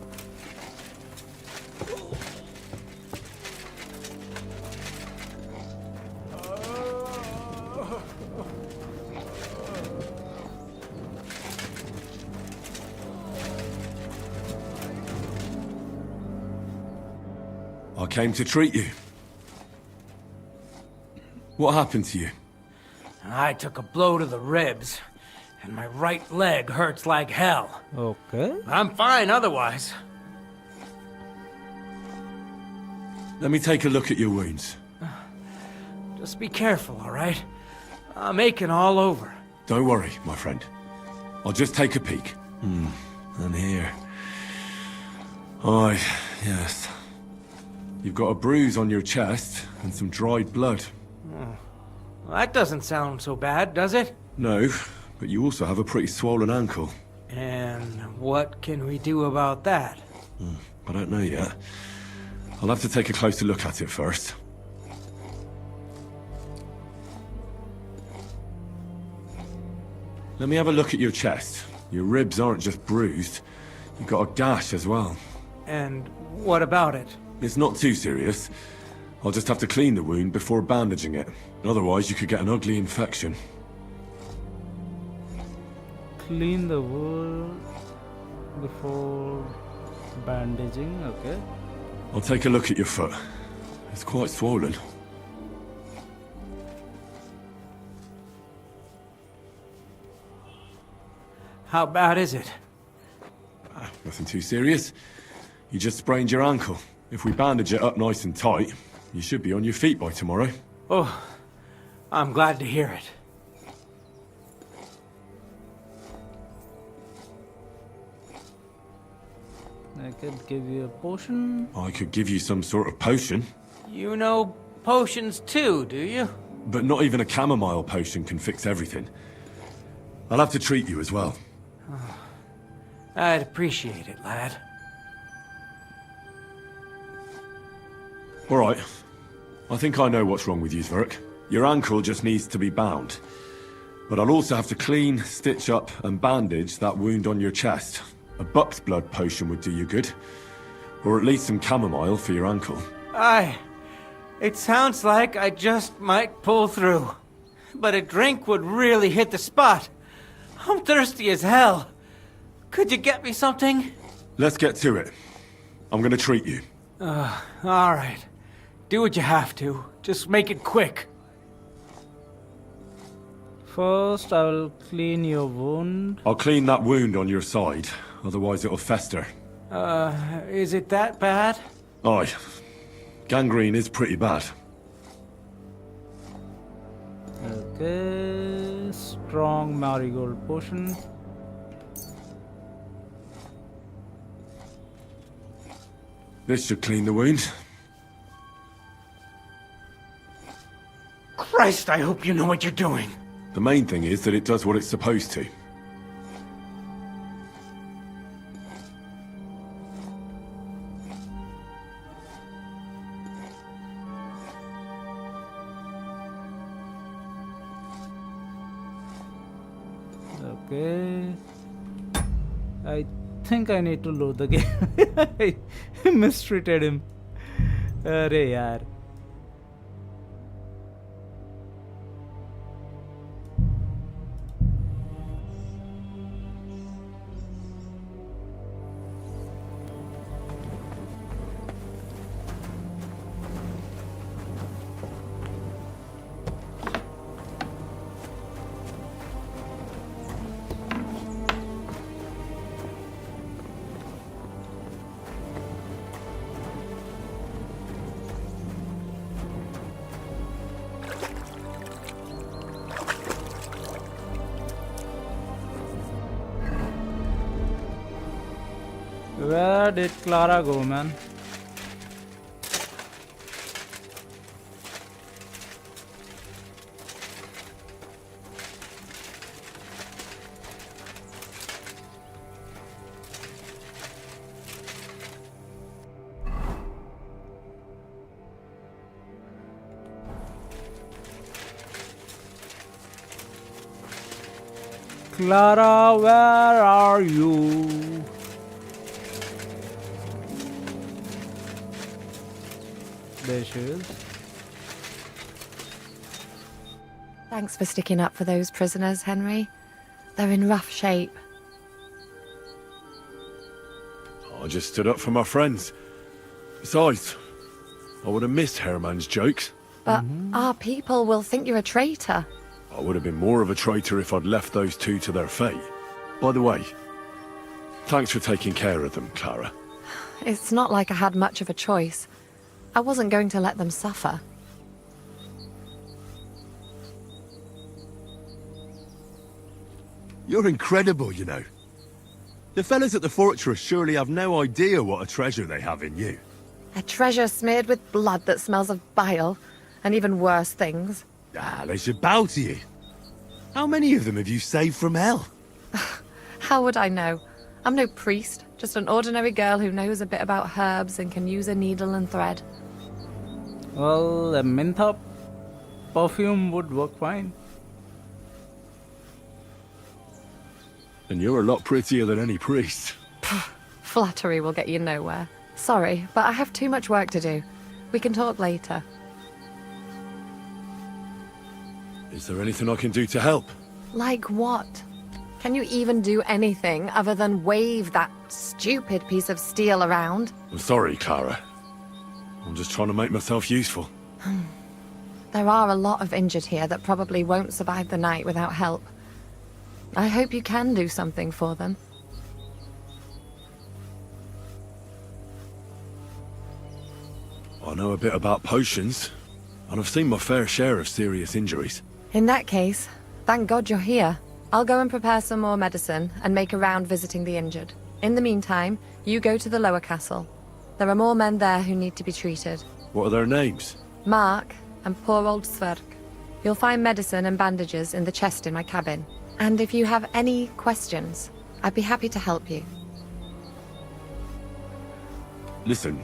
I came to treat you. What happened to you? I took a blow to the ribs, and my right leg hurts like hell. Okay. I'm fine otherwise. Let me take a look at your wounds. Just be careful, all right? I'm aching all over. Don't worry, my friend. I'll just take a peek. And here. Aye, yes. You've got a bruise on your chest and some dried blood. Well, that doesn't sound so bad, does it? No, but you also have a pretty swollen ankle. And what can we do about that? I don't know yet. I'll have to take a closer look at it first. Let me have a look at your chest. Your ribs aren't just bruised. You've got a gash as well. And what about it? It's not too serious. I'll just have to clean the wound before bandaging it. Otherwise, you could get an ugly infection. Clean the wound before bandaging, okay. I'll take a look at your foot. It's quite swollen. How bad is it? Nothing too serious. You just sprained your ankle. If we bandage it up nice and tight, you should be on your feet by tomorrow. Oh, I'm glad to hear it. I could give you a potion. I could give you some sort of potion. You know potions too, do you? But not even a chamomile potion can fix everything. I'll have to treat you as well. I'd appreciate it, lad. All right. I think I know what's wrong with you, Zverk. Your ankle just needs to be bound. But I'll also have to clean, stitch up, and bandage that wound on your chest. A buck's blood potion would do you good. Or at least some chamomile for your ankle. It sounds like I just might pull through. But a drink would really hit the spot. I'm thirsty as hell. Could you get me something? Let's get to it. I'm gonna treat you. Alright. Do what you have to. Just make it quick. First, I will clean your wound. I'll clean that wound on your side, otherwise it'll fester. Is it that bad? Aye. Gangrene is pretty bad. Okay, strong marigold potion. This should clean the wound. Christ, I hope you know what you're doing. The main thing is that it does what it's supposed to. Okay. I think I need to load the game. I mistreated him. Arey yaar. Where did Clara go, man? Clara, where are you? There she is. Thanks for sticking up for those prisoners, Henry. They're in rough shape. I just stood up for my friends. Besides, I would have missed Herman's jokes. But our people will think you're a traitor. I would have been more of a traitor if I'd left those two to their fate. By the way, thanks for taking care of them, Clara. It's not like I had much of a choice. I wasn't going to let them suffer. You're incredible, you know. The fellas at the fortress surely have no idea what a treasure they have in you. A treasure smeared with blood that smells of bile, and even worse things. Ah, they should bow to you. How many of them have you saved from hell? How would I know? I'm no priest, just an ordinary girl who knows a bit about herbs and can use a needle and thread. Well, a mentha perfume would work fine. And you're a lot prettier than any priest. Flattery will get you nowhere. Sorry, but I have too much work to do. We can talk later. Is there anything I can do to help? Like what? Can you even do anything other than wave that stupid piece of steel around? I'm sorry, Clara. I'm just trying to make myself useful. There are a lot of injured here that probably won't survive the night without help. I hope you can do something for them. I know a bit about potions, and I've seen my fair share of serious injuries. In that case, thank God you're here. I'll go and prepare some more medicine and make a round visiting the injured. In the meantime, you go to the lower castle. There are more men there who need to be treated. What are their names? Mark and poor old Sverk. You'll find medicine and bandages in the chest in my cabin. And if you have any questions, I'd be happy to help you. Listen,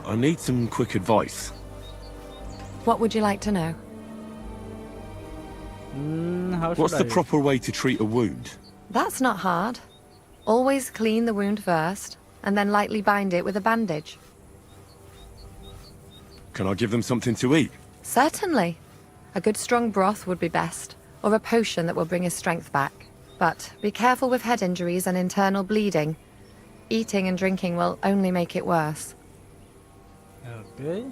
I need some quick advice. What would you like to know? What's the proper way to treat a wound? That's not hard. Always clean the wound first, and then lightly bind it with a bandage. Can I give them something to eat? Certainly. A good strong broth would be best, or a potion that will bring his strength back. But be careful with head injuries and internal bleeding. Eating and drinking will only make it worse. Okay.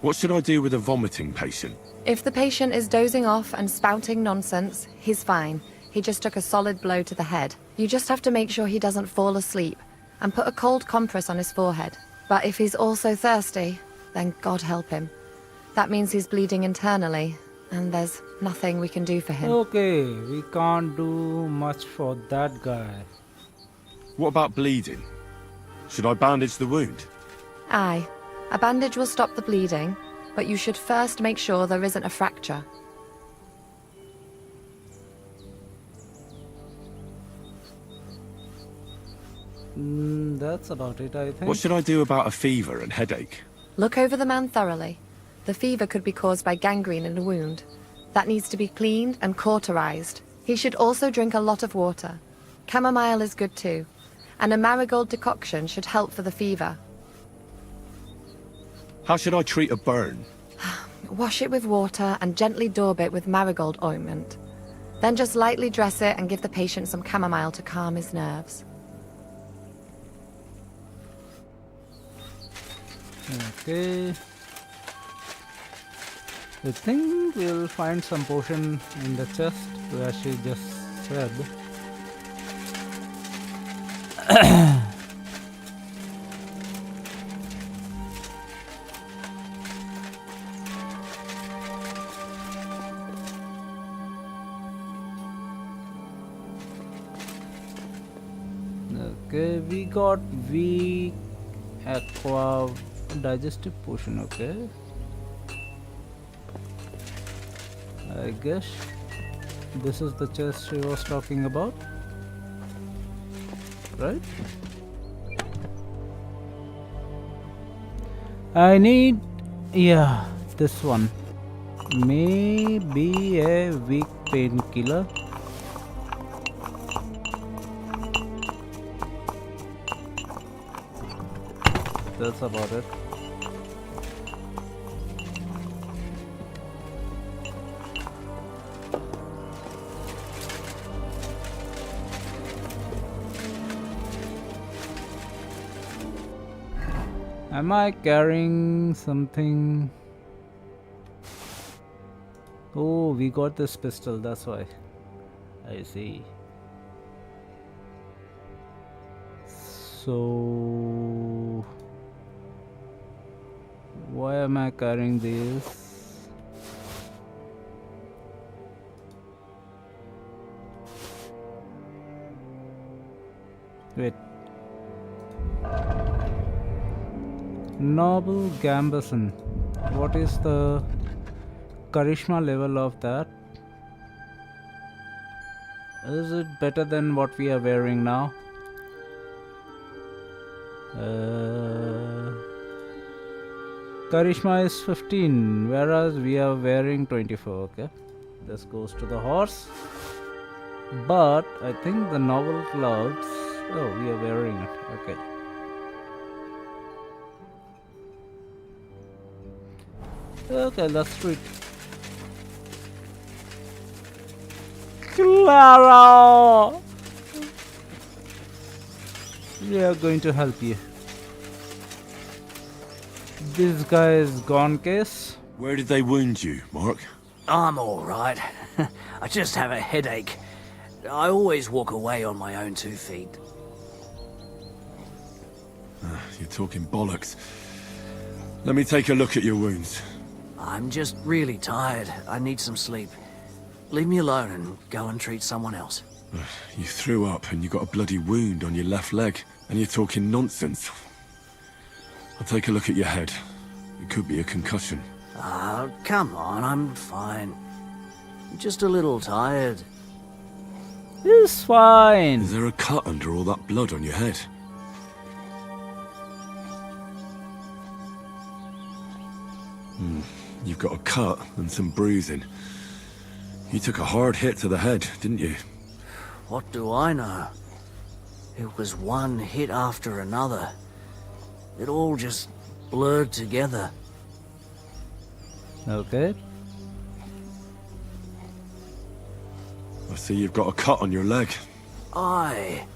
What should I do with a vomiting patient? If the patient is dozing off and spouting nonsense, he's fine. He just took a solid blow to the head. You just have to make sure he doesn't fall asleep, and put a cold compress on his forehead. But if he's also thirsty, then God help him. That means he's bleeding internally, and there's nothing we can do for him. Okay, we can't do much for that guy. What about bleeding? Should I bandage the wound? Aye. A bandage will stop the bleeding, but you should first make sure there isn't a fracture. That's about it, I think. What should I do about a fever and headache? Look over the man thoroughly. The fever could be caused by gangrene in the wound. That needs to be cleaned and cauterized. He should also drink a lot of water. Chamomile is good too. And a marigold decoction should help for the fever. How should I treat a burn? Wash it with water and gently daub it with marigold ointment. Then just lightly dress it and give the patient some chamomile to calm his nerves. Okay. I think we'll find some potion in the chest, as she just said. Okay, we got weak aqua digestive potion. Okay, I guess this is the chest she was talking about, right? I need, yeah, this one. Maybe a weak painkiller. That's about it. Am I carrying something? Oh, we got this pistol, that's why. I see. So why am I carrying this? Wait. Noble Gambeson. What is the charisma level of that? Is it better than what we are wearing now? Charisma is 15, whereas we are wearing 24. Okay, this goes to the horse. But I think the noble clouds. Oh, we are wearing it. Okay. Okay, let's treat. Clara! We are going to help you. This guy is gone, case. Where did they wound you, Mark? I'm all right. I just have a headache. I always walk away on my own 2 feet. You're talking bollocks. Let me take a look at your wounds. I'm just really tired. I need some sleep. Leave me alone and go and treat someone else. You threw up and you got a bloody wound on your left leg, and you're talking nonsense. I'll take a look at your head. It could be a concussion. Come on, I'm fine. Just a little tired. It's fine. Is there a cut under all that blood on your head? You've got a cut and some bruising. You took a hard hit to the head, didn't you? What do I know? It was one hit after another. It all just blurred together. Okay. I see you've got a cut on your leg. Aye,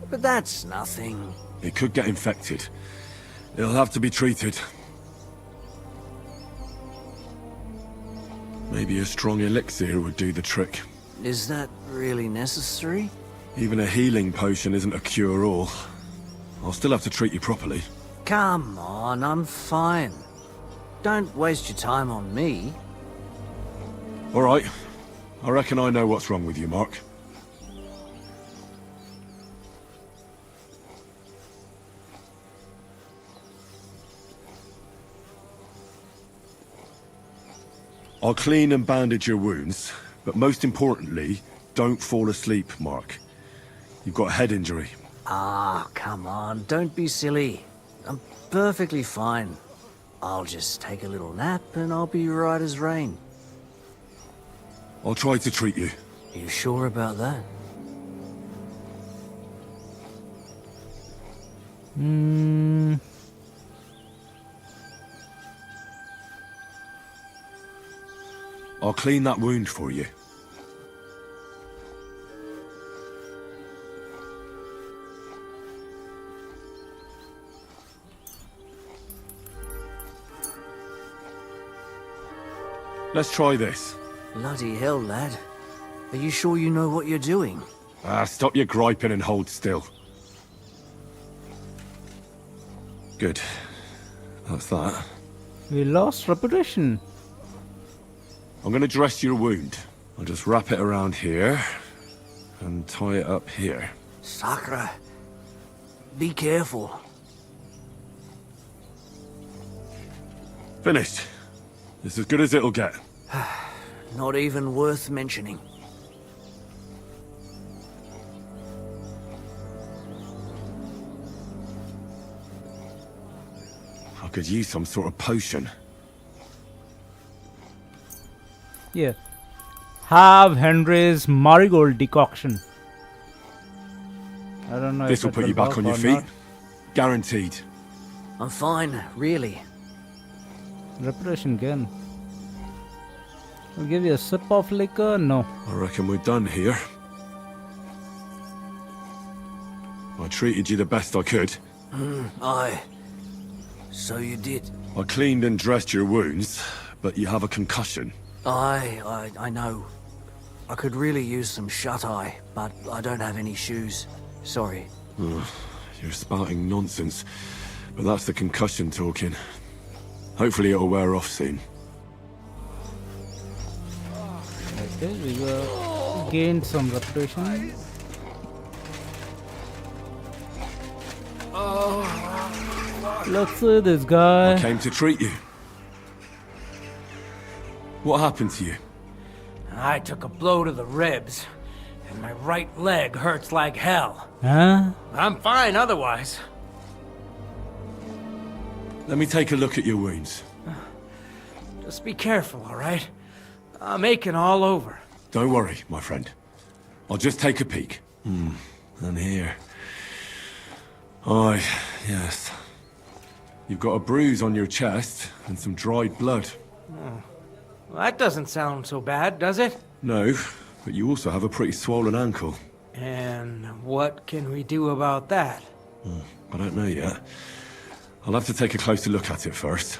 but that's nothing. It could get infected. It'll have to be treated. Maybe a strong elixir would do the trick. Is that really necessary? Even a healing potion isn't a cure-all. I'll still have to treat you properly. Come on, I'm fine. Don't waste your time on me. All right. I reckon I know what's wrong with you, Mark. I'll clean and bandage your wounds, but most importantly, don't fall asleep, Mark. You've got a head injury. Ah, come on, don't be silly. I'm perfectly fine. I'll just take a little nap and I'll be right as rain. I'll try to treat you. You sure about that? I'll clean that wound for you. Let's try this. Bloody hell, lad. Are you sure you know what you're doing? Stop your griping and hold still. Good. That's that. We lost reputation. I'm gonna dress your wound. I'll just wrap it around here and tie it up here. Sakra. Be careful. Finished. It's as good as it'll get. Not even worth mentioning. I could use some sort of potion. Yeah. Have Henry's marigold decoction. I don't know. This will if put you back work on your or feet. not. Guaranteed. I'm fine, really. Reputation again. I'll give you a sip of liquor. No. I reckon we're done here. I treated you the best I could. Aye. So you did. I cleaned and dressed your wounds, but you have a concussion. Aye, I know. I could really use some shut-eye, but I don't have any shoes. Sorry. You're spouting nonsense, but that's the concussion talking. Hopefully it'll wear off soon. Okay, we will gain some reputation. Let's see this guy. I came to treat you. What happened to you? I took a blow to the ribs, and my right leg hurts like hell. Huh? I'm fine otherwise. Let me take a look at your wounds. Just be careful, all right? I'm aching all over. Don't worry, my friend. I'll just take a peek. And here. Aye, yes. You've got a bruise on your chest and some dried blood. Well, that doesn't sound so bad, does it? No, but you also have a pretty swollen ankle. And what can we do about that? I don't know yet. I'll have to take a closer look at it first.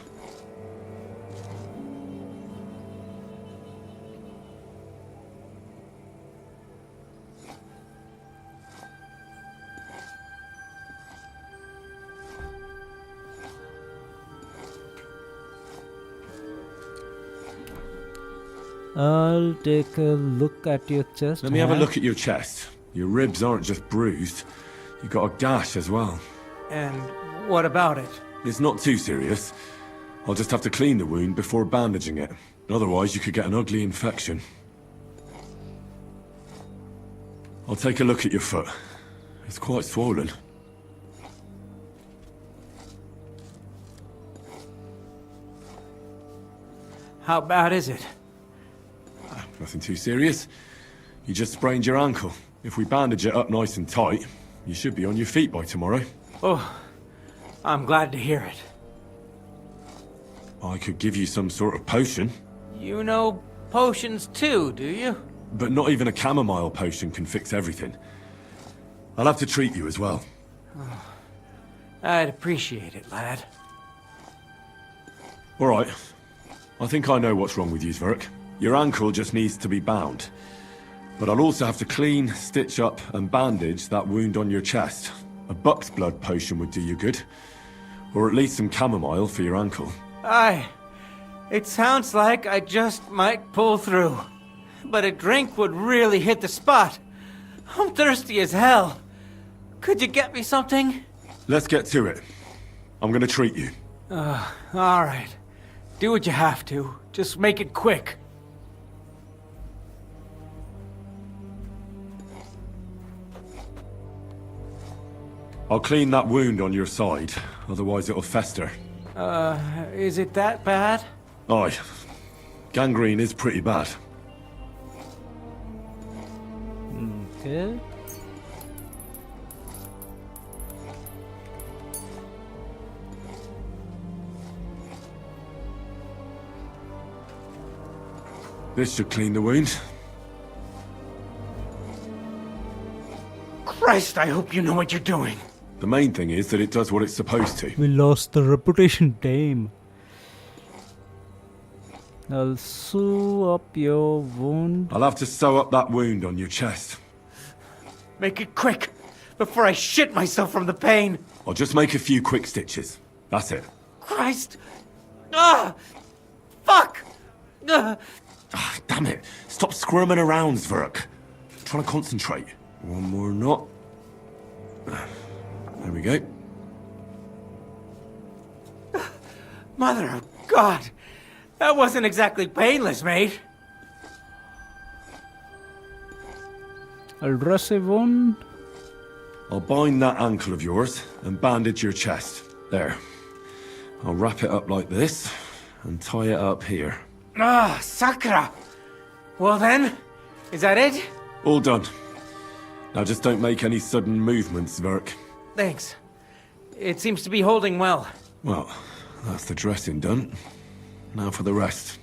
I'll take a look at your chest. Let me have a look at your chest. Your ribs aren't just bruised. You've got a gash as well. And what about it? It's not too serious. I'll just have to clean the wound before bandaging it. Otherwise, you could get an ugly infection. I'll take a look at your foot. It's quite swollen. How bad is it? Nothing too serious. You just sprained your ankle. If we bandage it up nice and tight, you should be on your feet by tomorrow. Oh, I'm glad to hear it. I could give you some sort of potion. You know potions too, do you? But not even a chamomile potion can fix everything. I'll have to treat you as well. Oh, I'd appreciate it, lad. All right. I think I know what's wrong with you, Zverk. Your ankle just needs to be bound. But I'll also have to clean, stitch up, and bandage that wound on your chest. A buck's blood potion would do you good. Or at least some chamomile for your ankle. Aye. It sounds like I just might pull through. But a drink would really hit the spot. I'm thirsty as hell. Could you get me something? Let's get to it. I'm gonna treat you. Alright. Do what you have to. Just make it quick. I'll clean that wound on your side, otherwise it'll fester. Is it that bad? Aye. Gangrene is pretty bad. Okay. This should clean the wound. Christ, I hope you know what you're doing. The main thing is that it does what it's supposed to. We lost the reputation, damn. I'll sew up your wound. I'll have to sew up that wound on your chest. Make it quick, before I shit myself from the pain. I'll just make a few quick stitches. That's it. Christ! Ah! Fuck! Damn it. Stop squirming around, Zverk. I'm trying to concentrate. One more knot. There we go. Mother of God! That wasn't exactly painless, mate. I'll dress a wound. I'll bind that ankle of yours and bandage your chest. There. I'll wrap it up like this and tie it up here. Ah, Sakra! Well then, is that it? All done. Now just don't make any sudden movements, Zverk. Thanks. It seems to be holding well. Well, that's the dressing done. Now for the rest.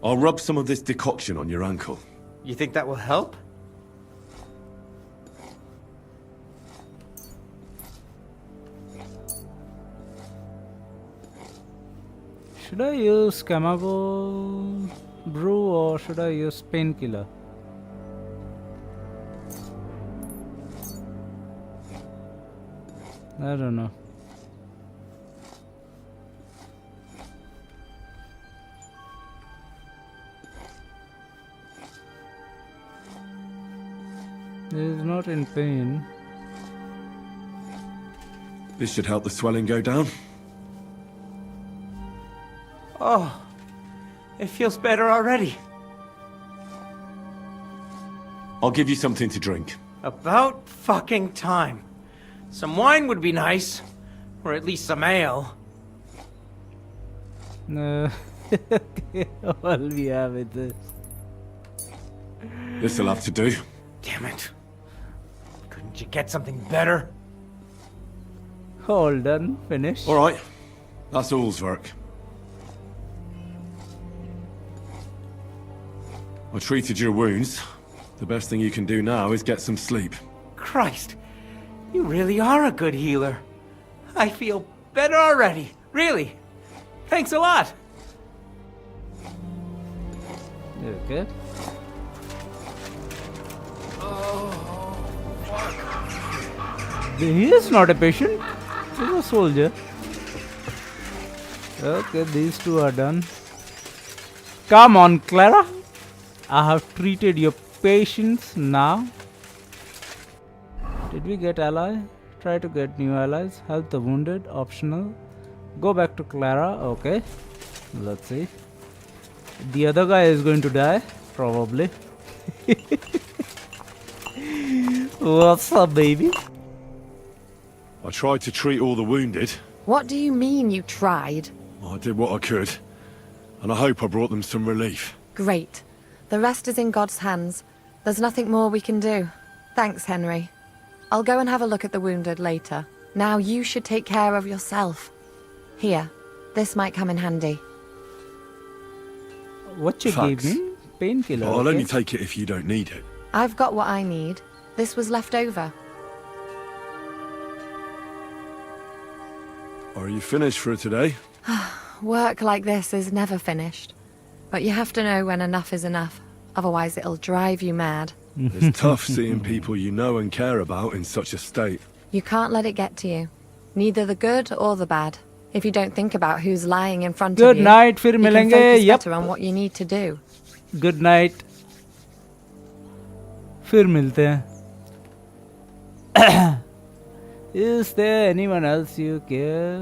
I'll rub some of this decoction on your ankle. You think that will help? Should I use Camavo brew or should I use painkiller? I don't know. He is not in pain. This should help the swelling go down. Oh, it feels better already. I'll give you something to drink. About fucking time. Some wine would be nice. Or at least some ale. No. All we have is this. This'll have to do. Damn it. Couldn't you get something better? All done. Finished. All right. That's all, Zverk. I treated your wounds. The best thing you can do now is get some sleep. Christ, you really are a good healer. I feel better already, really. Thanks a lot. Okay. He is not a patient. He's a soldier. Okay, these two are done. Come on, Clara. I have treated your patients now. Did we get ally? Try to get new allies. Help the wounded. Optional. Go back to Clara. Okay. Let's see. The other guy is going to die, probably. What's up, baby? I tried to treat all the wounded. What do you mean you tried? I did what I could. And I hope I brought them some relief. Great. The rest is in God's hands. There's nothing more we can do. Thanks, Henry. I'll go and have a look at the wounded later. Now you should take care of yourself. Here, this might come in handy. What you Thanks. gave me? Painkiller. I'll okay? only take it if you don't need it. I've got what I need. This was left over. Are you finished for today? Work like this is never finished. But you have to know when enough is enough. Otherwise it'll drive you mad. It's tough seeing people you know and care about in such a state. You can't let it get to you. Neither the good or the bad. If you don't think about who's lying in front of Good you, night, फिर you can मिलेंगे. focus Yep. better on what you need to do. Good night. फिर मिलते हैं. Is there anyone else you care?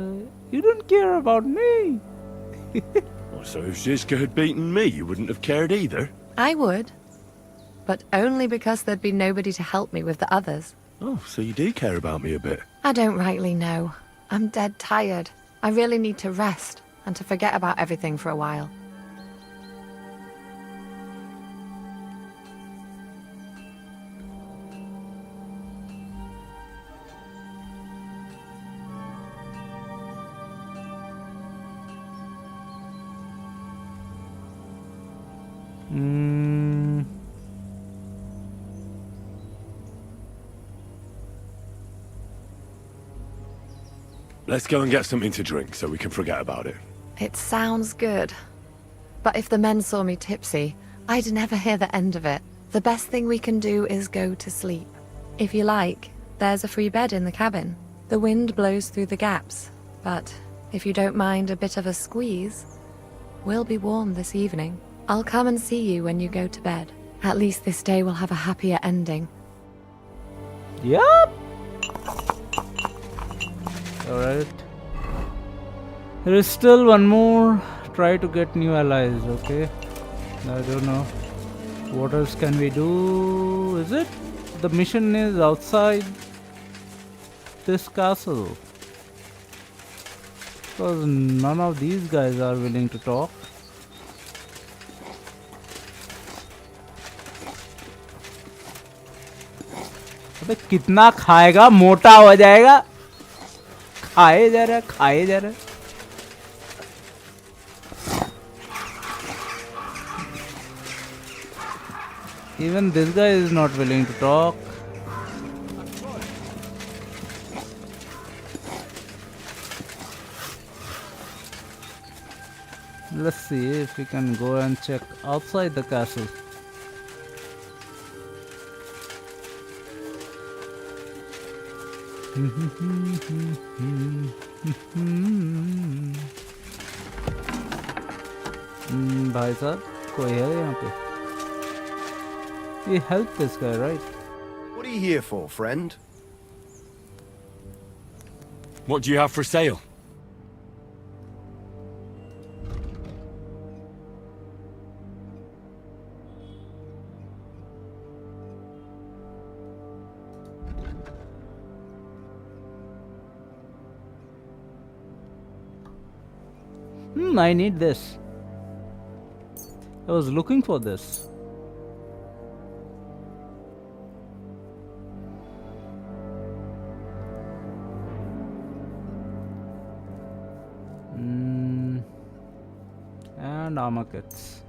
You don't care about me. So if Zizka had beaten me, you wouldn't have cared either? I would. But only because there'd be nobody to help me with the others. Oh, so you do care about me a bit. I don't rightly know. I'm dead tired. I really need to rest and to forget about everything for a while. Let's go and get something to drink so we can forget about it. It sounds good. But if the men saw me tipsy, I'd never hear the end of it. The best thing we can do is go to sleep. If you like, there's a free bed in the cabin. The wind blows through the gaps, but if you don't mind a bit of a squeeze, we'll be warm this evening. I'll come and see you when you go to bed. At least this day will have a happier ending. Yup. Alright. There is still one more. Try to get new allies, okay? I don't know. What else can we do? Is it? The mission is outside this castle. Because none of these guys are willing to talk. अबे कितना खाएगा, मोटा हो जाएगा. खाए जा रहा, खाए जा रहा. Even this guy is not willing to talk. Let's see if we can go and check outside the castle. भाई साहब कोई है यहाँ पे? We help this guy, right? What are you here for, friend? What do you have for sale? I need this. I was looking for this. And armor kits.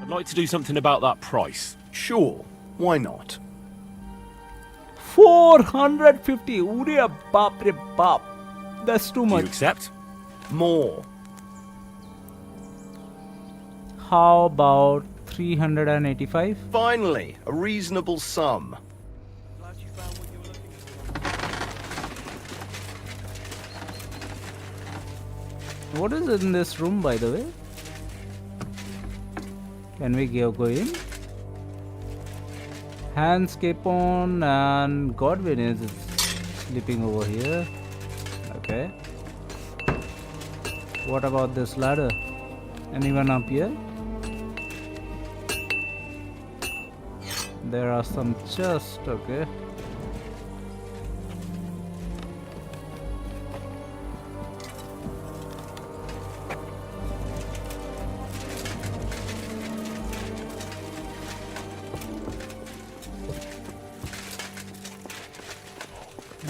I'd like to do something about that price. Sure, why not? 450. Ure baap re baap. That's too Do much. you accept? More. How about 385? Finally, a reasonable sum. What is in this room, by the way? Can we go in? Hans Capon and Godwin is sleeping over here. Okay. What about this ladder? Anyone up here? There are some chests, okay.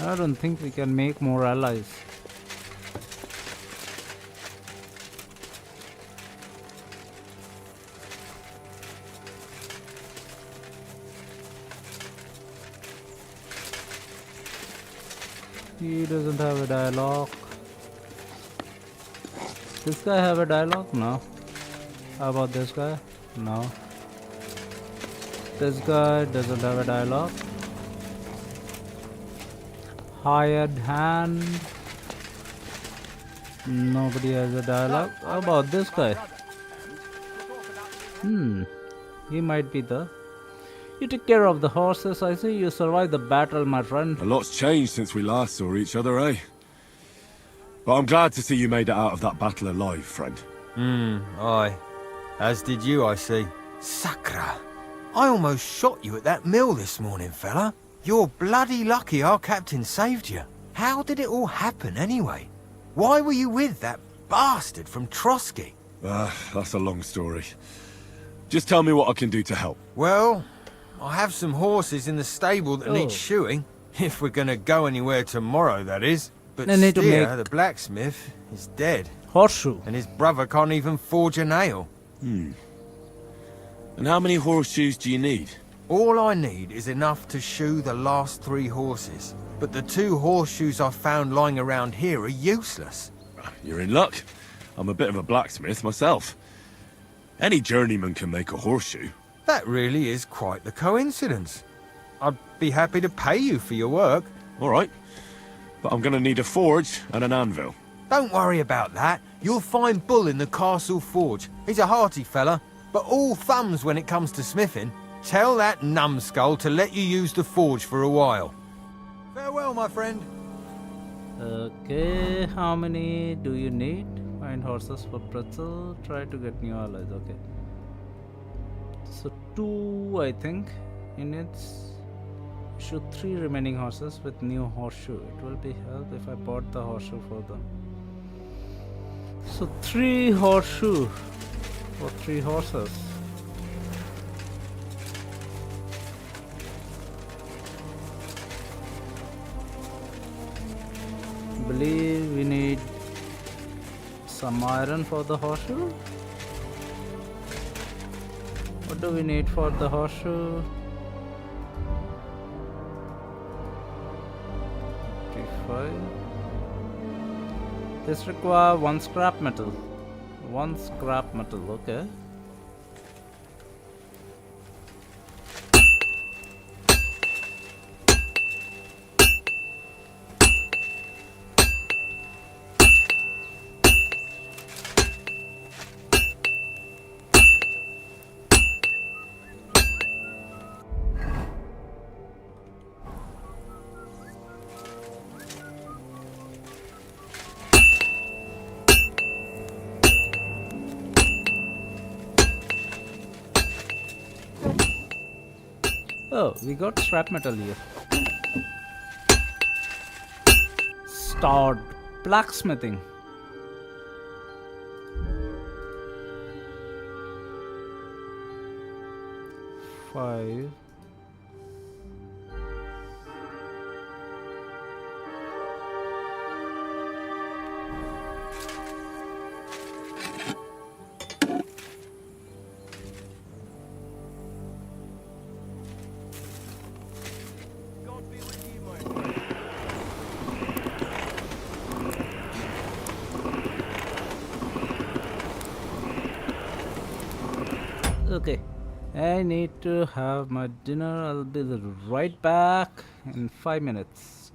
I don't think we can make more allies. He doesn't have a dialogue. This guy have a dialogue? No. How about this guy? No. This guy doesn't have a dialogue. Hired hand. Nobody has a dialogue. How about this guy? He might be the... You took care of the horses. I see you survived the battle, my friend. A lot's changed since we last saw each other, eh? But I'm glad to see you made it out of that battle alive, friend. Aye. As did you, I see. Sakra. I almost shot you at that mill this morning, fella. You're bloody lucky our captain saved you. How did it all happen, anyway? Why were you with that bastard from Trotsky? That's a long story. Just tell me what I can do to help. Well, I have some horses in the stable that need shoeing. If we're gonna go anywhere tomorrow, that is. But They need to Steer, make- the blacksmith, is dead. Horseshoe. And his brother can't even forge a nail. And how many horseshoes do you need? All I need is enough to shoe the last 3 horses. But the 2 horseshoes I found lying around here are useless. You're in luck. I'm a bit of a blacksmith myself. Any journeyman can make a horseshoe. That really is quite the coincidence. I'd be happy to pay you for your work. All right. But I'm gonna need a forge and an anvil. Don't worry about that. You'll find Bull in the castle forge. He's a hearty fella, but all thumbs when it comes to smithing. Tell that numbskull to let you use the forge for a while. Farewell, my friend. Okay, how many do you need? Find horses for pretzel. Try to get new allies. Okay. So 2, I think. In its shoot 3 remaining horses with new horseshoe. It will be help if I bought the horseshoe for them. So 3 horseshoe for 3 horses. Believe we need some iron for the horseshoe. What do we need for the horseshoe? 55. This requires 1 scrap metal. 1 scrap metal, okay. Oh, we got scrap metal here. Start blacksmithing. Five. Okay, I need to have my dinner. I'll be right back in 5 minutes.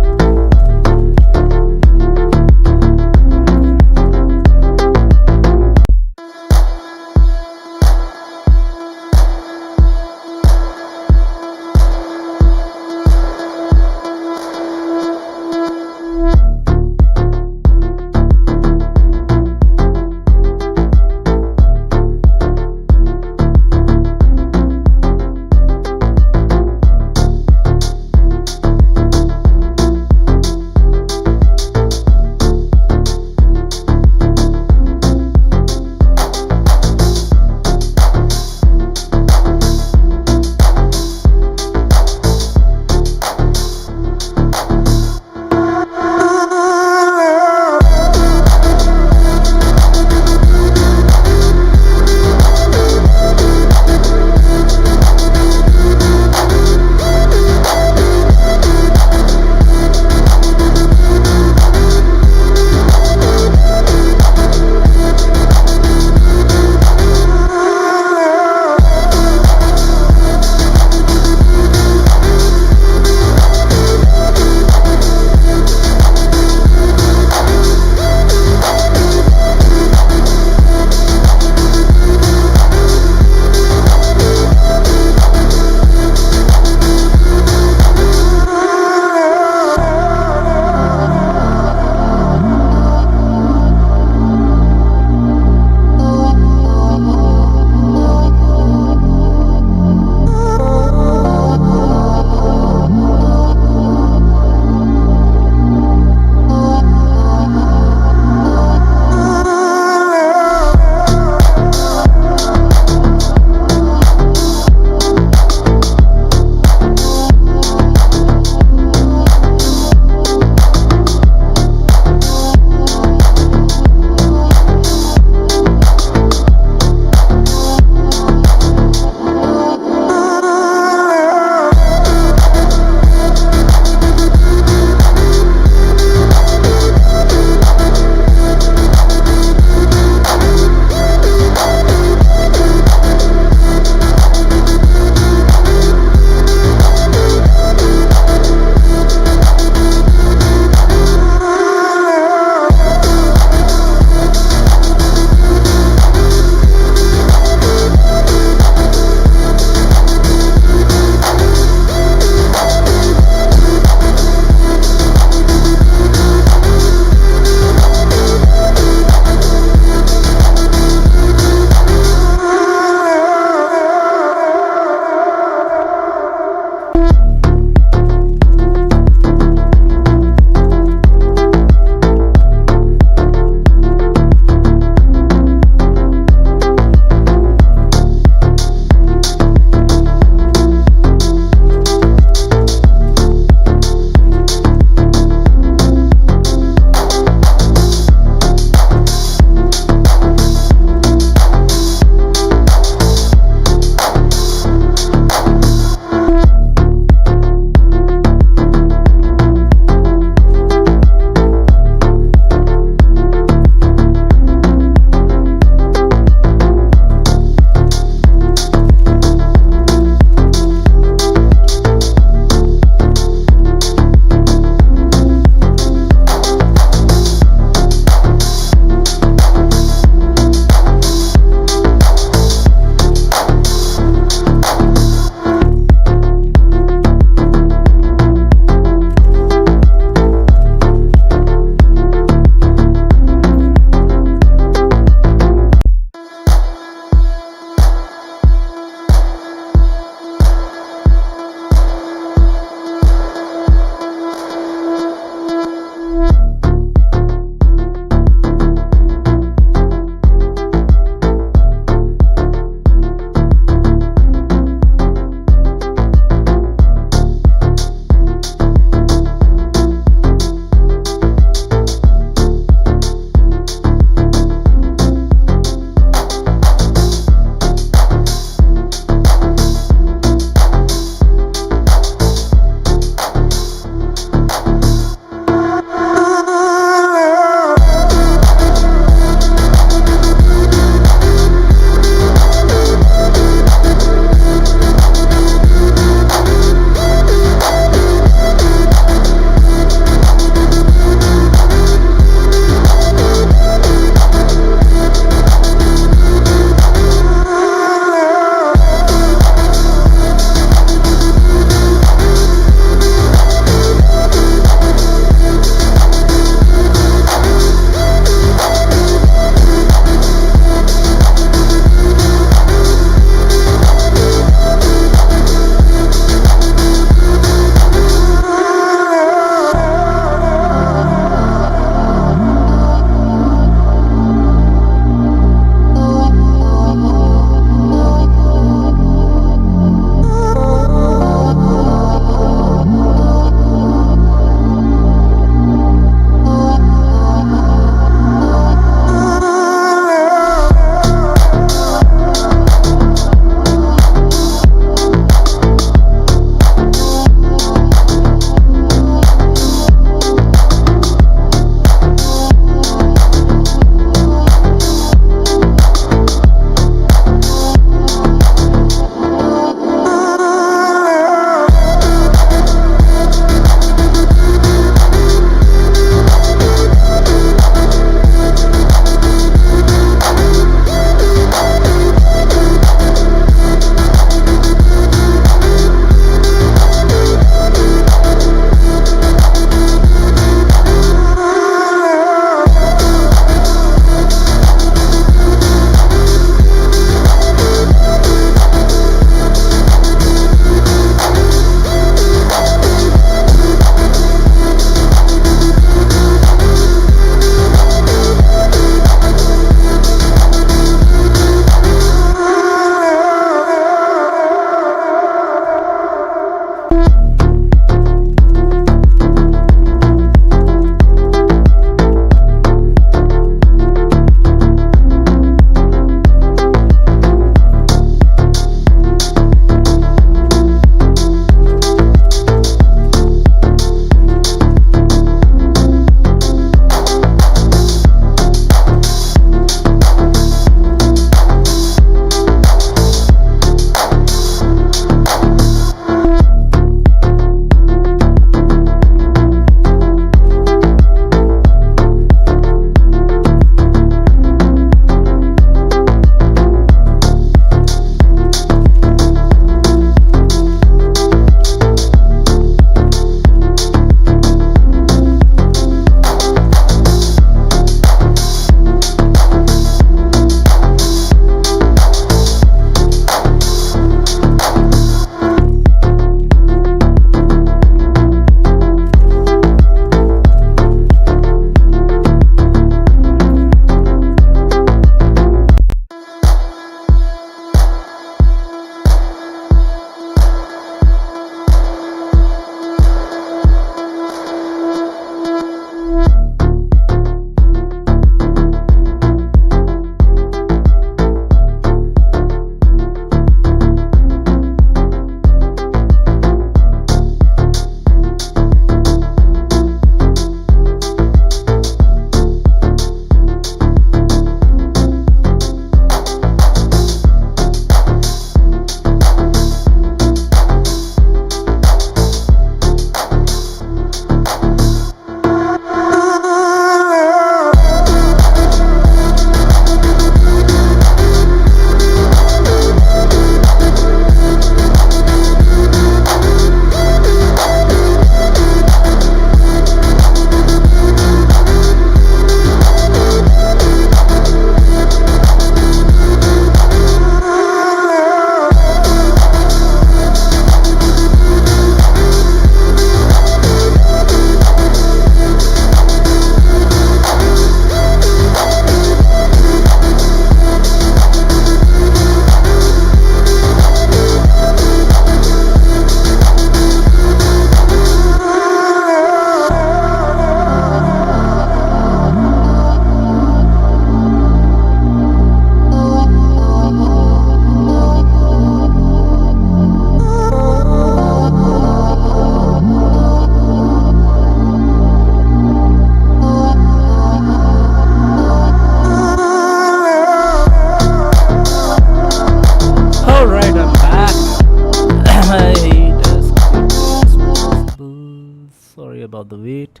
Sorry about the wait.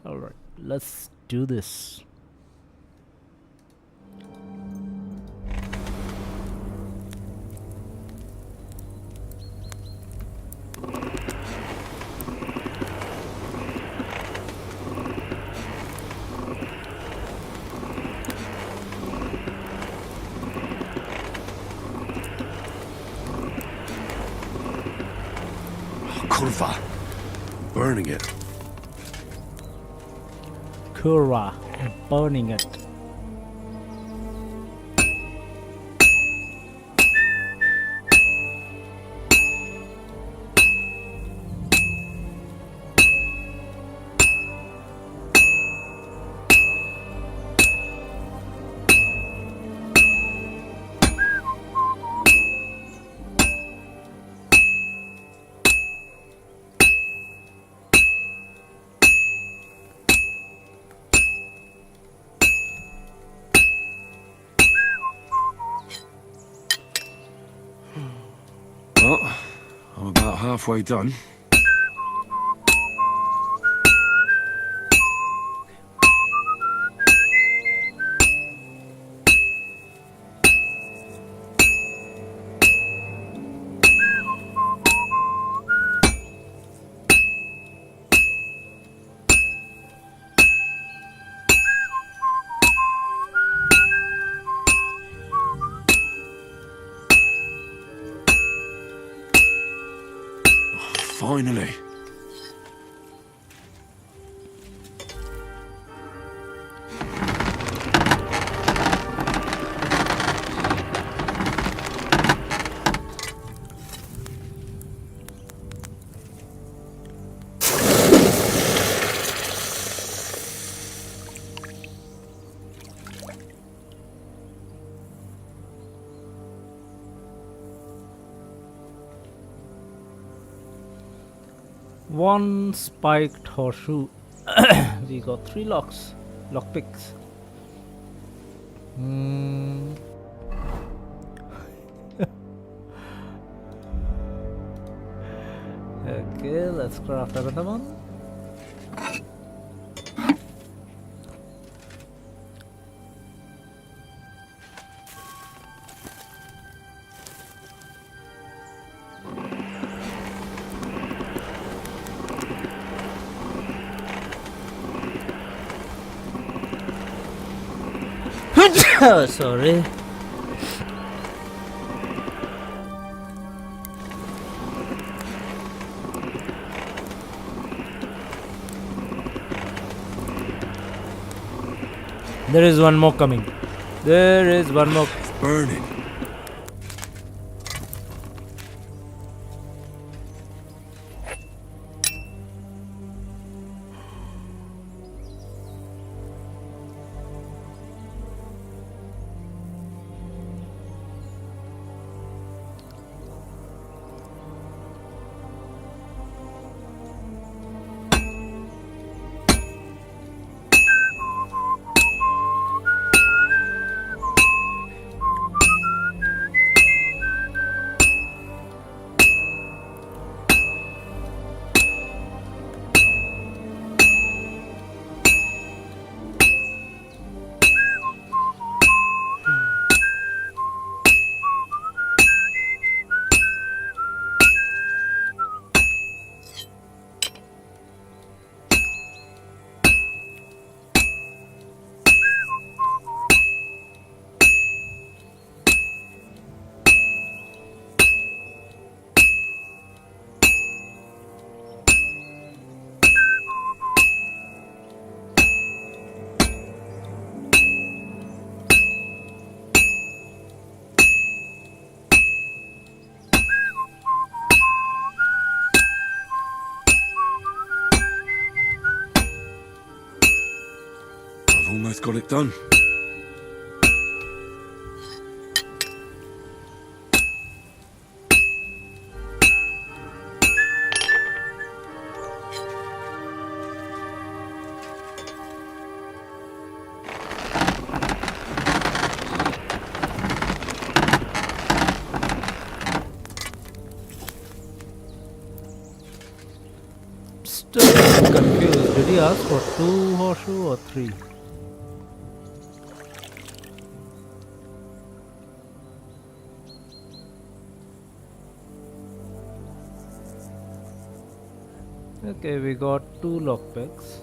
Alright, let's do this. Kurva. Burning it. Kurva, burning it. Well, I'm about halfway done. Finally. One spiked horseshoe. We got 3 lockpicks. Okay, let's craft another one. Sorry. There is one more coming. There is one more. It's burning. Almost got it done. just confused. Did he ask for 2 horseshoe or 3? Okay, we got 2 lockpicks.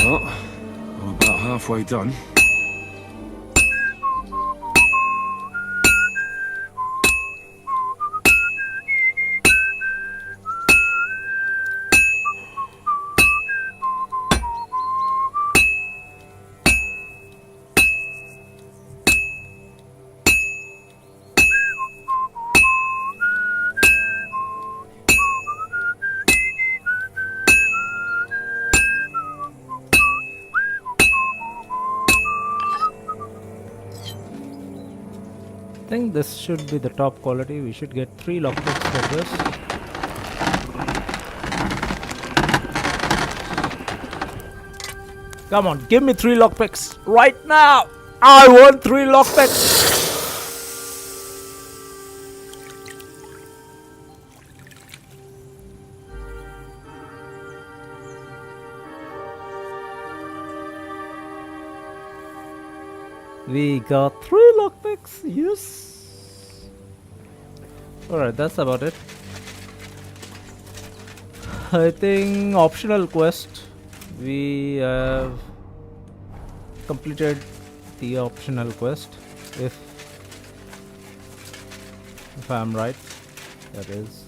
Well, I'm about halfway done. I think this should be the top quality. We should get 3 lockpicks for this. Come on, give me 3 lockpicks right now. I want 3 lockpicks. We got 3 lockpicks, yes. Alright, that's about it. I think optional quest. We have completed the optional quest. If I'm right, that is.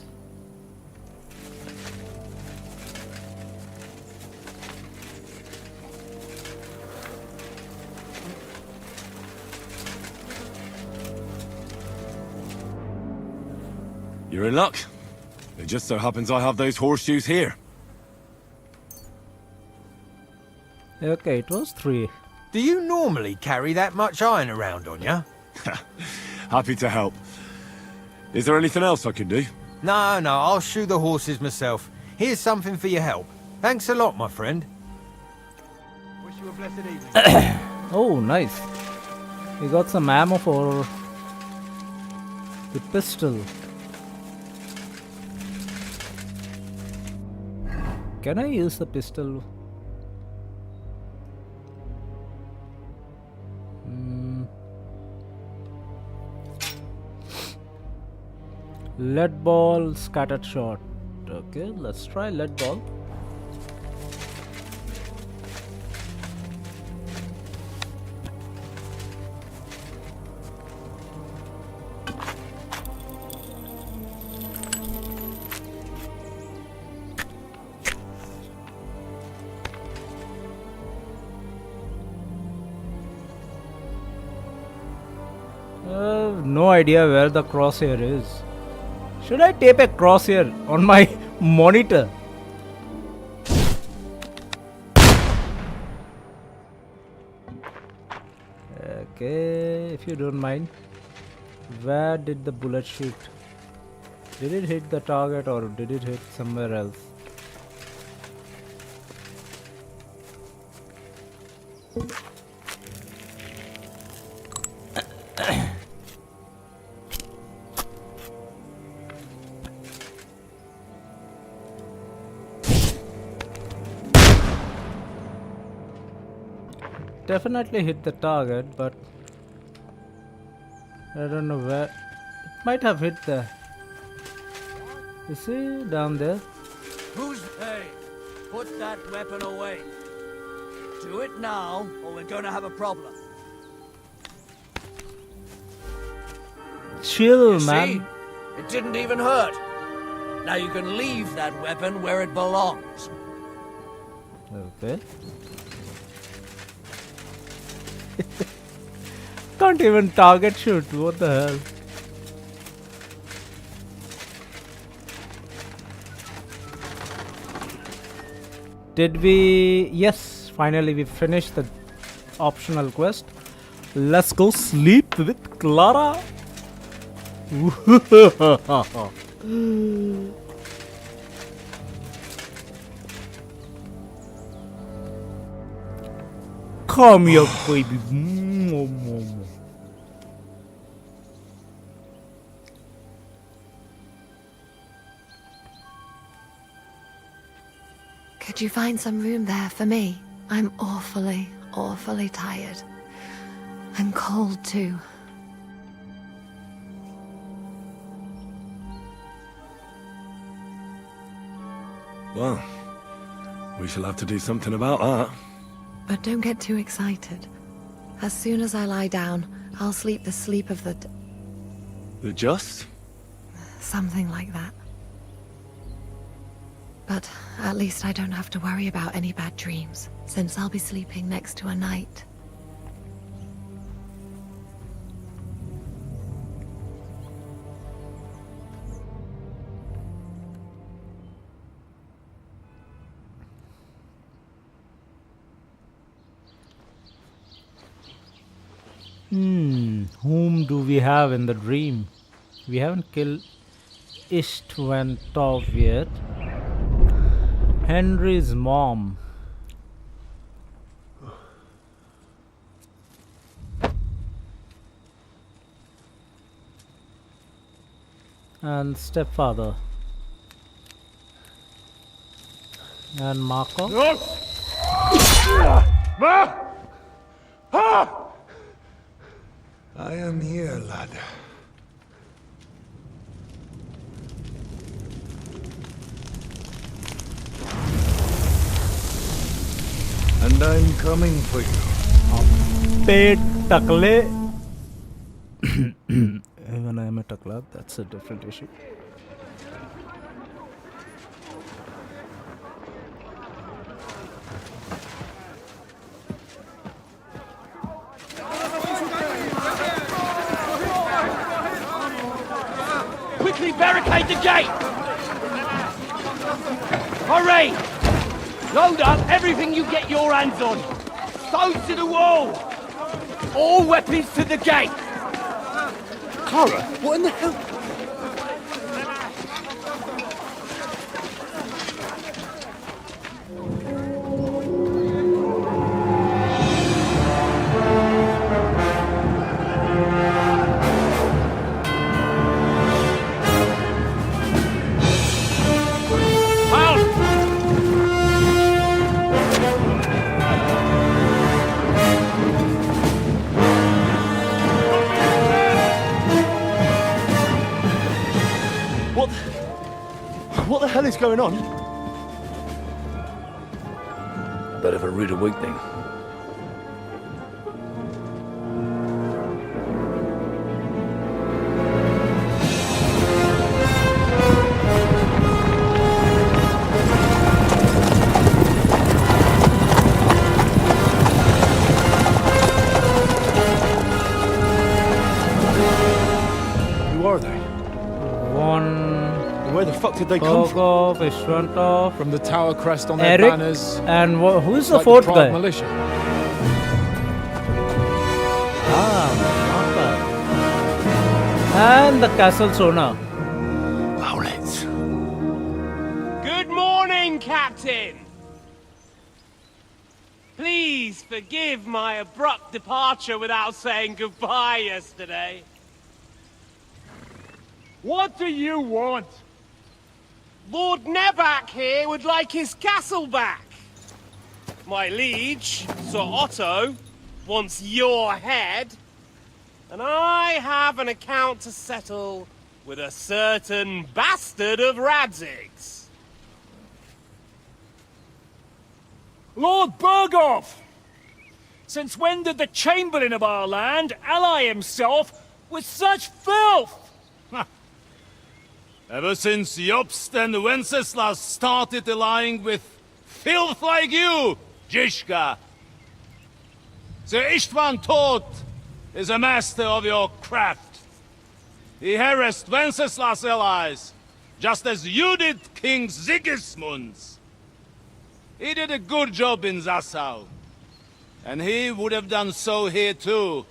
You're in luck. It just so happens I have those horseshoes here. Okay, it was 3. Do you normally carry that much iron around on you? Happy to help. Is there anything else I can do? No, I'll shoe the horses myself. Here's something for your help. Thanks a lot, my friend. Wish you a blessed evening. Oh, nice. We got some ammo for the pistol. Can I use the pistol? Lead ball, scattered shot. Okay, let's try lead ball. No idea where the crosshair is. Should I tape a crosshair on my monitor? Okay, if you don't mind. Where did the bullet shoot? Did it hit the target or did it hit somewhere else? definitely hit the target, but I don't know where. It might have hit the. You see down there? Who's hey? Put that weapon away. Do it now, or we're gonna have a problem. Chill, You man. see? It didn't even hurt. Now you can leave that weapon where it belongs. Okay. Can't even target shoot. What the hell? Did we? Yes, finally we finished the optional quest. Let's go sleep with Clara. Come here, baby. Could you find some room there for me? I'm awfully, awfully tired. I'm cold too. Well, we shall have to do something about that. But don't get too excited. As soon as I lie down, I'll sleep the sleep of the... The just? something like that. But at least I don't have to worry about any bad dreams, since I'll be sleeping next to a knight. Whom do we have in the dream? We haven't killed Istvantov yet. Henry's mom. And stepfather. And Marco. Ma! Ha! I am here, lad. And I'm coming for you. Pe takle. When I am a takla, that's a different issue. Quickly barricade the gate! Hurry! Load up everything you get your hands on. Stones to the wall! All weapons to the gate! Clara, what in the hell? What the hell is going on? Bit of a rude awakening. Who are they? One. Where the fuck did they come from? Bogov, Istvantov, From the tower crest on their Eric, banners. and who's the like fourth Prague guy? Militia. And the castle Sona. Owlets. Good morning, Captain! Please forgive my abrupt departure without saying goodbye yesterday. What do you want? Lord Neback here would like his castle back. My liege, Sir Otto, wants your head. And I have an account to settle with a certain bastard of Radzig's. Lord Bergov! Since when did the Chamberlain of our land ally himself with such filth? Ever since Jobst and Wenceslas started allying with filth like you, Zizka. Sir Istvan Todt is a master of your craft. He harassed Wenceslas' allies, just as you did King Sigismund's. He did a good job in Zassau, and he would have done so here too,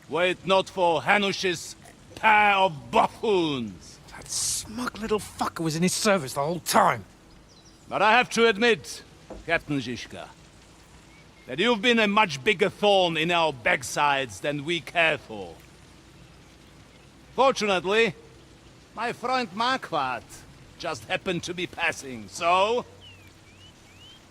were it not for Hanush's pair of buffoons. That smug little fucker was in his service the whole time. But I have to admit, Captain Zizka, that you've been a much bigger thorn in our backsides than we care for. Fortunately, my friend Marquardt just happened to be passing, so...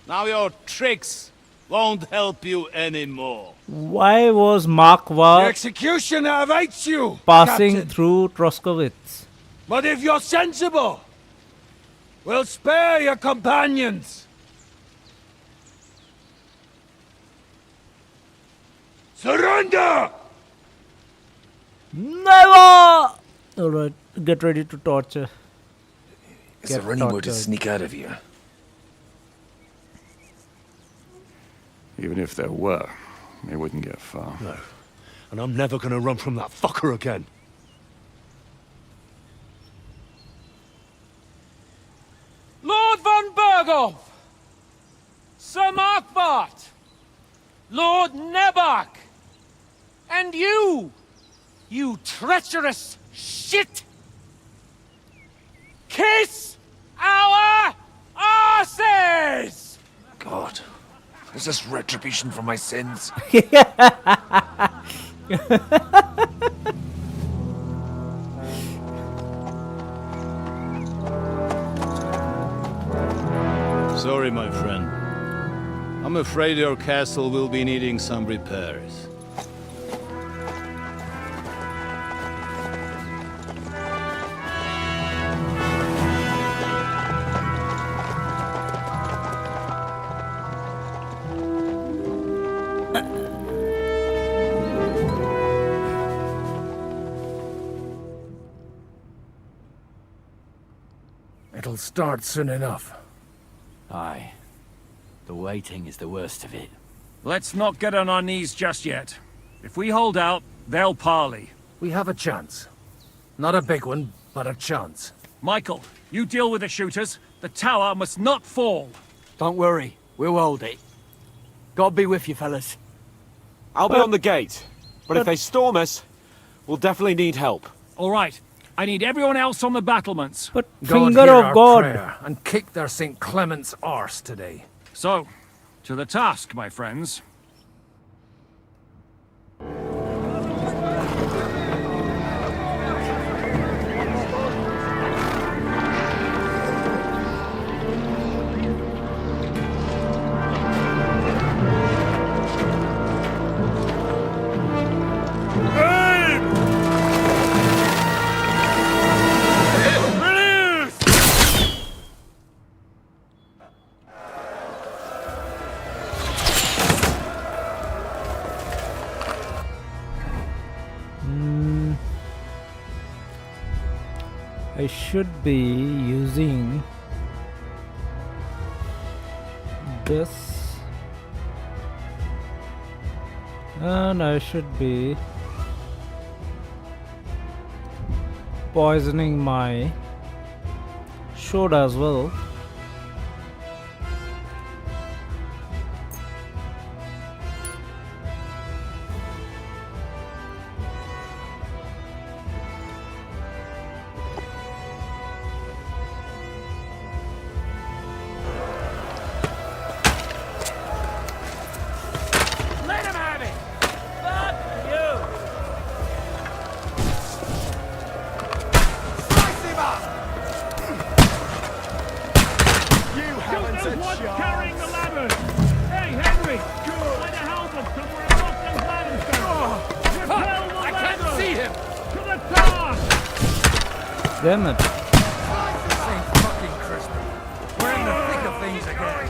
now your tricks won't help you anymore. Why was The Marquardt executioner awaits you, passing Captain. through Troskowitz? But if you're sensible, we'll spare your companions. Surrender! Never! Alright, get ready to torture. Is there anywhere to sneak out of here? Even if there were, they wouldn't get far. No. And I'm never gonna run from that fucker again. Lord von Bergov! Sir Marquardt! Lord Nebach! And you! You treacherous shit! Kiss our asses! God, is this retribution for my sins? Sorry, my friend. I'm afraid your castle will be needing some repairs. It'll start soon enough. Aye. The waiting is the worst of it. Let's not get on our knees just yet. If we hold out, they'll parley. We have a chance. Not a big one, but a chance. Michael, you deal with the shooters. The tower must not fall. Don't worry, we'll hold it. God be with you, fellas. I'll be on the gate, but if they storm us, we'll definitely need help. All right. I need everyone else on the battlements. But God finger hear of our God. prayer and kick their St. Clement's arse today. So, to the task, my friends. I should be using this, and I should be poisoning my sword as well. Let him have it! Fuck you! Slice him up! Damn it. St. fucking Crispin. We're in the thick of things again.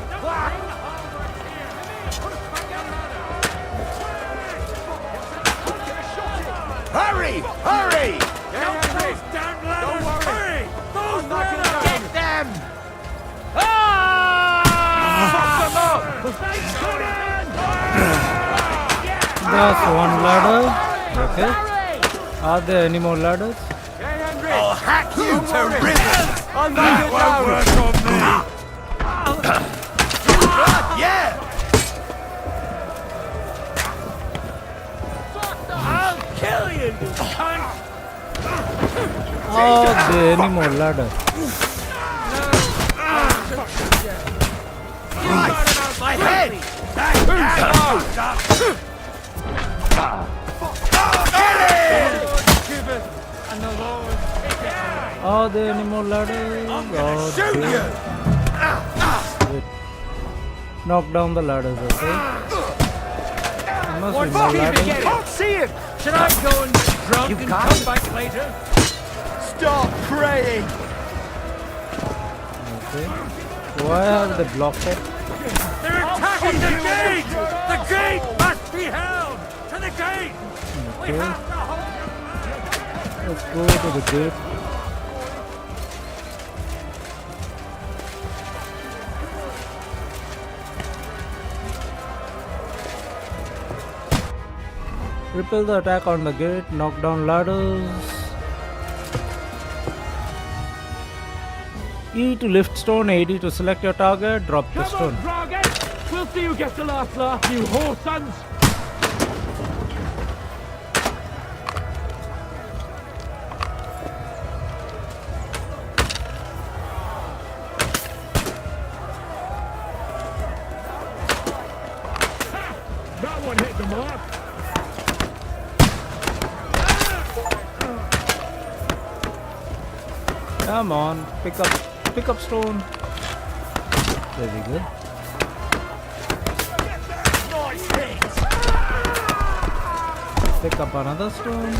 Hurry! Hurry! Don't worry! Those ladders! Get them! That's one ladder. Okay. Are there any more ladders? I'll hack you to ribbons! That won't work on me! Yeah! I'll kill you, you cunt! Are there any more ladders? Right! My head! Are there any more ladders? Wait. Knock down the ladders, okay? There must be more ladders. Can't see him! Should I go and get drunk and come back later? Stop praying! Okay. Why have they blocked it? They're attacking the gate! The gate must be held! To the gate! Okay. Let's go to the gate. Repel the attack on the gate, knock down ladders. E to lift stone, AD to select your target, drop the stone. Dragon! We'll see who gets the last laugh, you whore sons! That one hit the mark! Come on, pick up stone. Very good. Pick up another stone.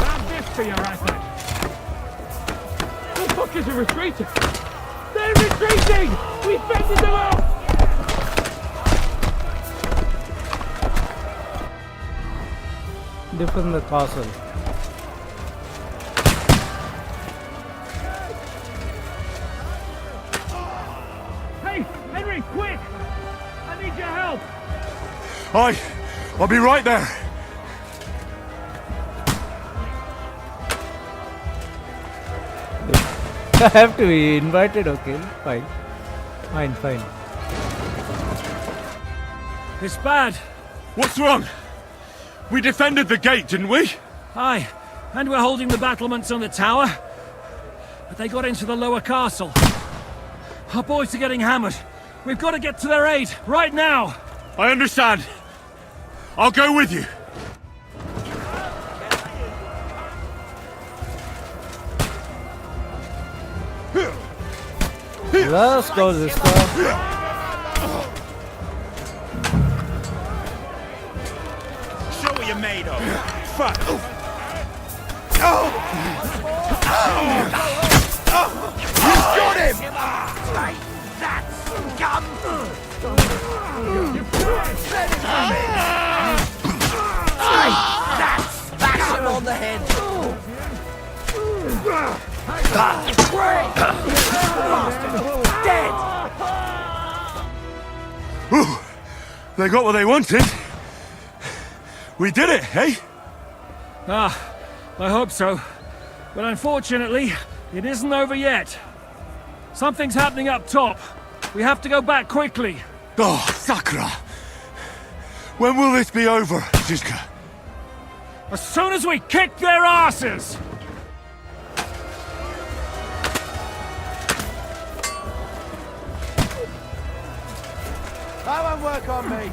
Have this for your effort! The fuckers are retreating! They're retreating! We fended them off! Defend the castle. Hey, Henry, quick! I need your help! I'll be right there. I have to be invited, okay? Fine. Fine. It's bad. What's wrong? We defended the gate, didn't we? Aye, and we're holding the battlements on the tower. But they got into the lower castle. Our boys are getting hammered. We've got to get to their aid, right now! I understand. I'll go with you. Let's go, sister. Show what you're made of! Fuck! You've got him! Take that, scum! Smash him on the head! Dead! Ooh, they got what they wanted. We did it, eh? Ah, I hope so. But unfortunately, it isn't over yet. Something's happening up top. We have to go back quickly. Oh, Sakra! When will this be over, Zizka? As soon as we kick their asses! That won't work on me!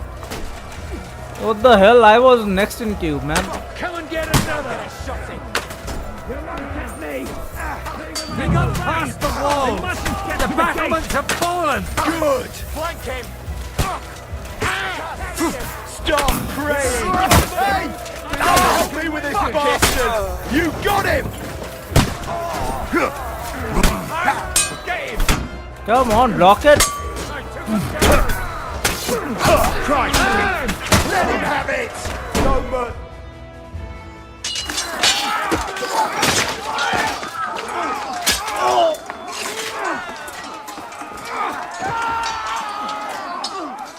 What the hell? I was next in queue, man. Come and get another! You'll not get me! They got past the wall! They mustn't get the back have fallen! Good! Flank him! Stop praying! Help me with this bastard! You got him! Get him! Come on, Rocket! Christ! Let him have it! No mercy!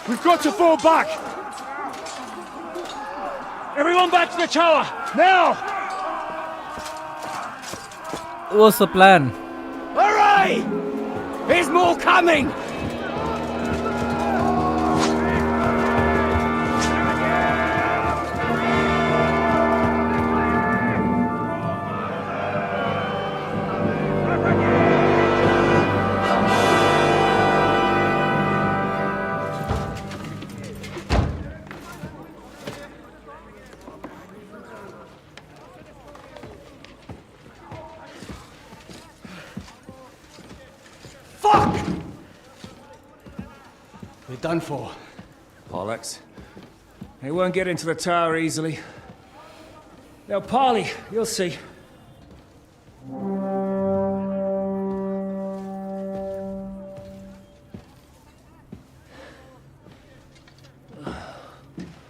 We've got to fall back! Everyone back to the tower! Now! What's the plan? Hooray! There's more coming! We're done for. Bollocks. They won't get into the tower easily. Now, parley, you'll see.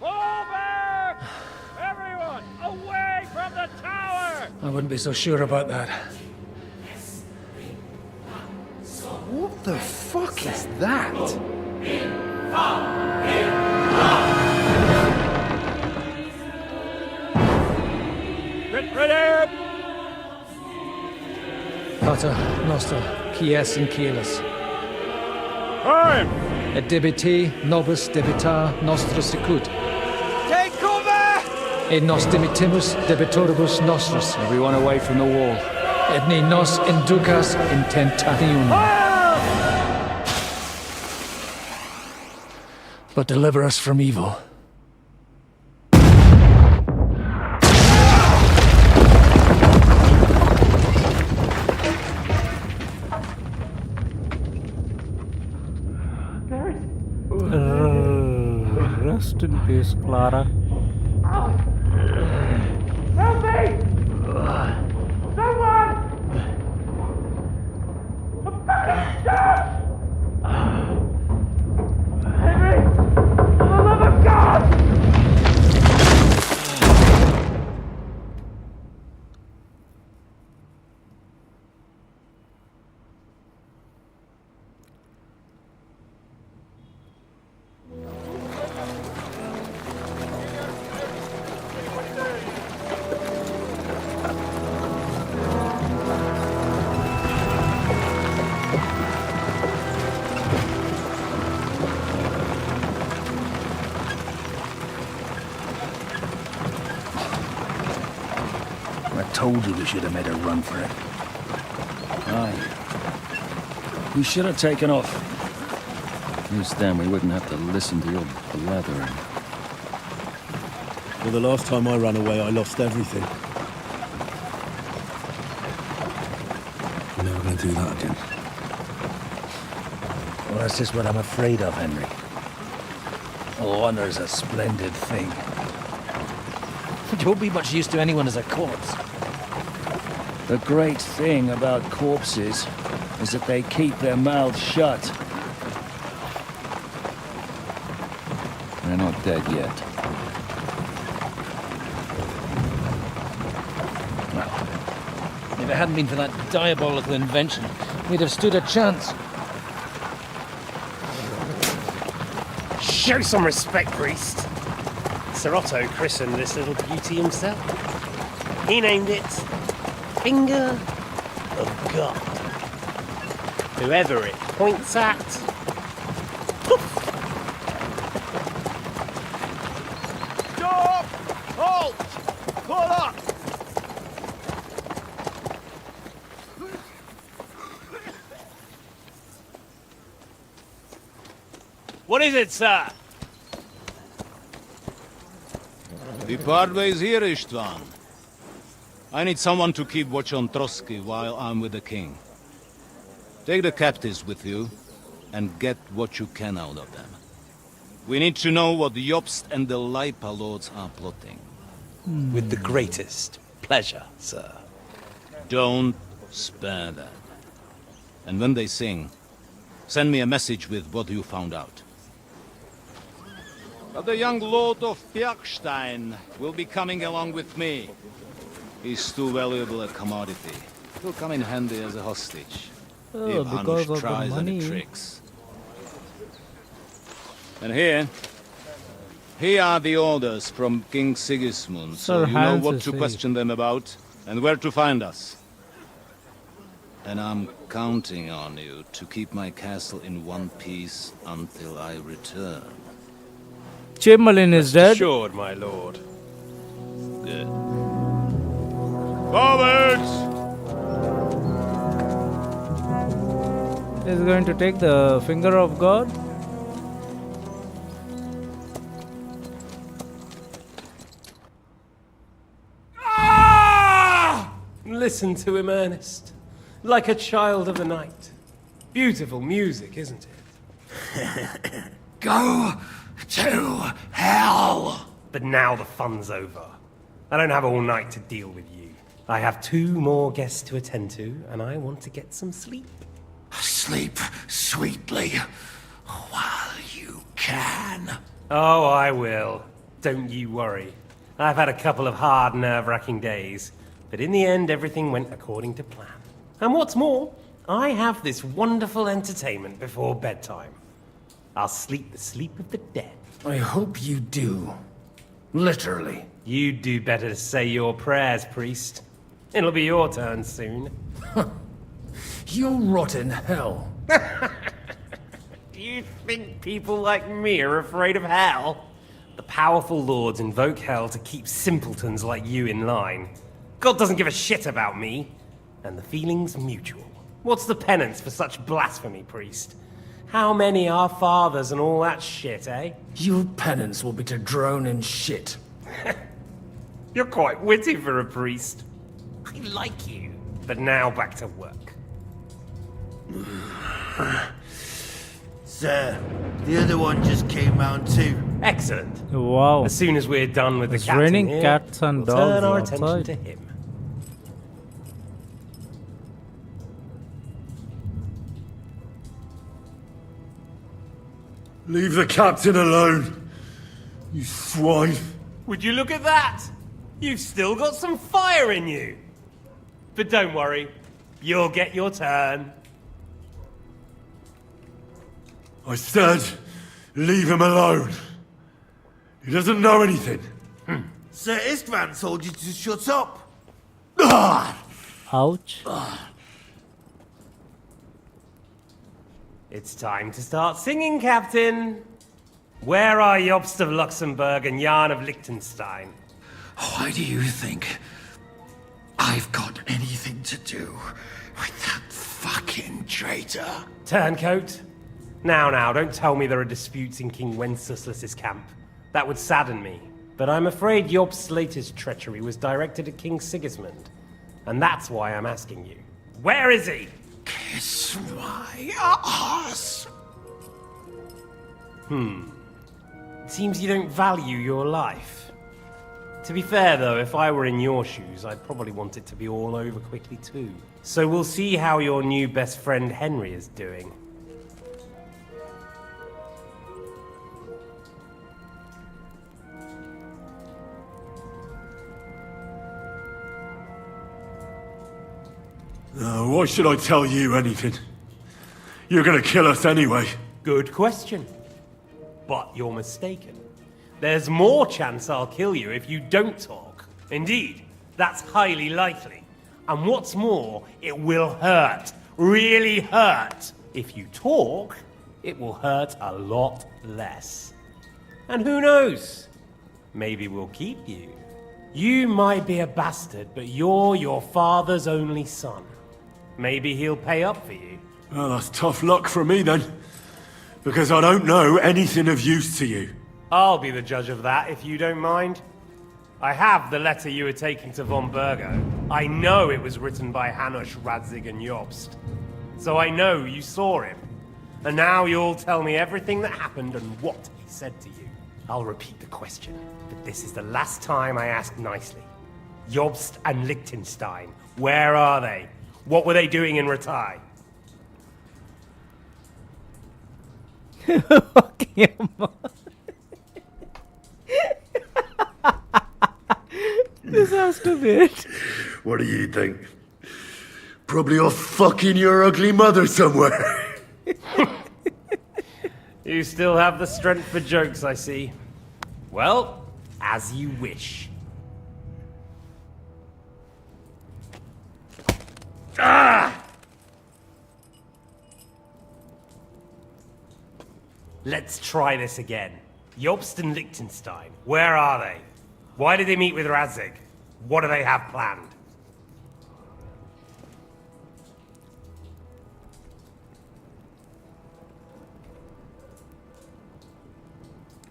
Fall back! Everyone, away from the tower! I wouldn't be so sure about that. What the fuck is that? Ready! Pater, Noster, Kies and Kielis. Time! Et debiti, nobis debita nostra sicut. Take cover! Et nos dimitimus debitoribus nostris. Everyone away from the wall. Et ne nos inducas in tentationem. But deliver us from evil. Rest in peace, Clara. Help me! Someone! I'm fucking stuck! Henry! For the love of God! I told you we should have made a run for it. Aye. We should have taken off. At least then we wouldn't have to listen to your blathering. Well, the last time I ran away, I lost everything. We're never going to do that again. Well, that's just what I'm afraid of, Henry. Honor's a splendid thing. You won't be much use to anyone as a corpse. The great thing about corpses is that they keep their mouths shut. They're not dead yet. Well, if it hadn't been for that diabolical invention, we'd have stood a chance. Show some respect, priest. Sir Otto christened this little beauty himself. He named it Finger of God. Whoever it points at, poof. Stop! Halt! Pull up! What is it, sir? The Padre is here, Istvan. I need someone to keep watch on Trotsky while I'm with the king. Take the captives with you, and get what you can out of them. We need to know what Jobst and the Leipa lords are plotting. With the greatest pleasure, sir. Don't spare them. And when they sing, send me a message with what you found out. But the young lord of Bjergstein will be coming along with me. He's too valuable a commodity. He'll come in handy as a hostage. Oh, if because Hanush of the tries any money. tricks. And here are the orders from King Sigismund, so Sir you know Hans what is to here. question them about and where to find us. And I'm counting on you to keep my castle in one piece until I return. Chamberlain is dead. Assured, my lord. Good. Forwards! Is going to take the finger of God. Listen to him, Ernest. Like a child of the night. Beautiful music, isn't it? Go to hell! But now the fun's over. I don't have all night to deal with you. I have 2 more guests to attend to, and I want to get some sleep. Sleep sweetly while you can. Oh, I will. Don't you worry. I've had a couple of hard, nerve-wracking days, but in the end, everything went according to plan. And what's more, I have this wonderful entertainment before bedtime. I'll sleep the sleep of the dead. I hope you do. Literally. You'd do better to say your prayers, priest. It'll be your turn soon. You'll rot in hell. Do you think people like me are afraid of hell? The powerful lords invoke hell to keep simpletons like you in line. God doesn't give a shit about me. And the feeling's mutual. What's the penance for such blasphemy, priest? How many are fathers and all that shit, eh? Your penance will be to drown in shit. You're quite witty for a priest. I like you. But now back to work. Sir, the other one just came round too. Excellent. Wow. As soon as we're done with the It's captain raining here, cats and we'll turn our dogs attention outside. to him. Leave the captain alone, you swine. Would you look at that? You've still got some fire in you. But don't worry, you'll get your turn. I said, leave him alone. He doesn't know anything. Sir Istvan told you to shut up. Ouch. It's time to start singing, Captain. Where are Jobst of Luxembourg and Jan of Liechtenstein? Why do you think I've got anything to do with that fucking traitor? Turncoat? Now, don't tell me there are disputes in King Wenceslas's camp. That would sadden me. But I'm afraid Jobst's latest treachery was directed at King Sigismund. And that's why I'm asking you. Where is he? Kiss my ass. It seems you don't value your life. To be fair, though, if I were in your shoes, I'd probably want it to be all over quickly, too. So we'll see how your new best friend Henry is doing. Why should I tell you anything? You're gonna kill us anyway. Good question. But you're mistaken. There's more chance I'll kill you if you don't talk. Indeed, that's highly likely. And what's more, it will hurt. Really hurt. If you talk, it will hurt a lot less. And who knows? Maybe we'll keep you. You might be a bastard, but you're your father's only son. Maybe he'll pay up for you. Well, that's tough luck for me then. Because I don't know anything of use to you. I'll be the judge of that, if you don't mind. I have the letter you were taking to von Burgo. I know it was written by Hanush, Radzig, and Jobst. So I know you saw him. And now you'll tell me everything that happened and what he said to you. I'll repeat the question, but this is the last time I ask nicely. Jobst and Liechtenstein, where are they? What were they doing in Ratai? This has to be it. What do you think? Probably off fucking your ugly mother somewhere. You still have the strength for jokes, I see. Well, as you wish. Ah! Let's try this again. Jobst and Liechtenstein, where are they? Why did they meet with Radzig? What do they have planned?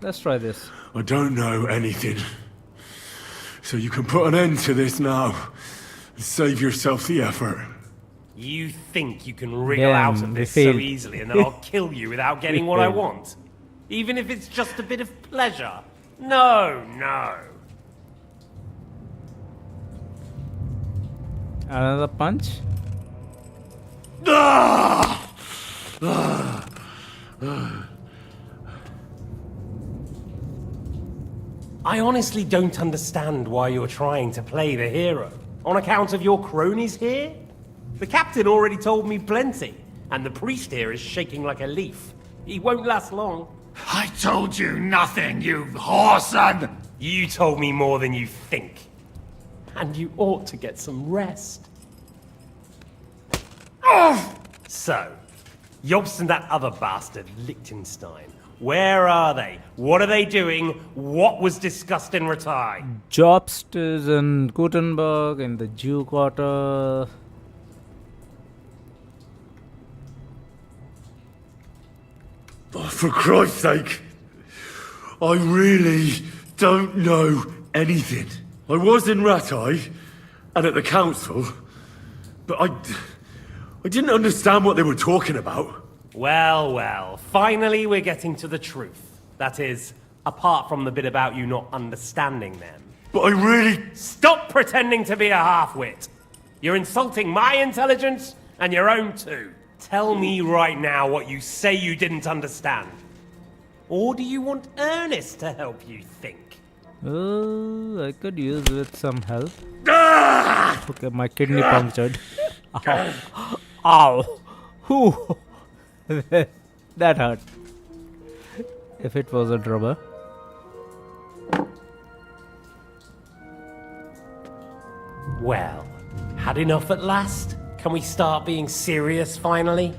Let's try this. I don't know anything. So you can put an end to this now. And save yourself the effort. You think you can wriggle out of this so easily and then I'll kill you without getting what I want? Even if it's just a bit of pleasure? No, no. Another punch? I honestly don't understand why you're trying to play the hero. On account of your cronies here? The captain already told me plenty, and the priest here is shaking like a leaf. He won't last long. I told you nothing, you whoreson! You told me more than you think. And you ought to get some rest. So, Jobst and that other bastard, Liechtenstein. Where are they? What are they doing? What was discussed in Ratai? Jobst is in Gutenberg, in the Jew quarter. Oh, for Christ's sake! I really don't know anything. I was in Ratai, and at the council, but I didn't understand what they were talking about. Well, well, finally we're getting to the truth. That is, apart from the bit about you not understanding them. But I really... Stop pretending to be a half-wit! You're insulting my intelligence, and your own too. Tell me right now what you say you didn't understand. Or do you want Ernest to help you think? Oh, I could use with some help. Ah! Okay, my kidney punctured. Ow. Ow. Whew. That hurt. If it was a drummer. Well, had enough at last? Can we start being serious finally?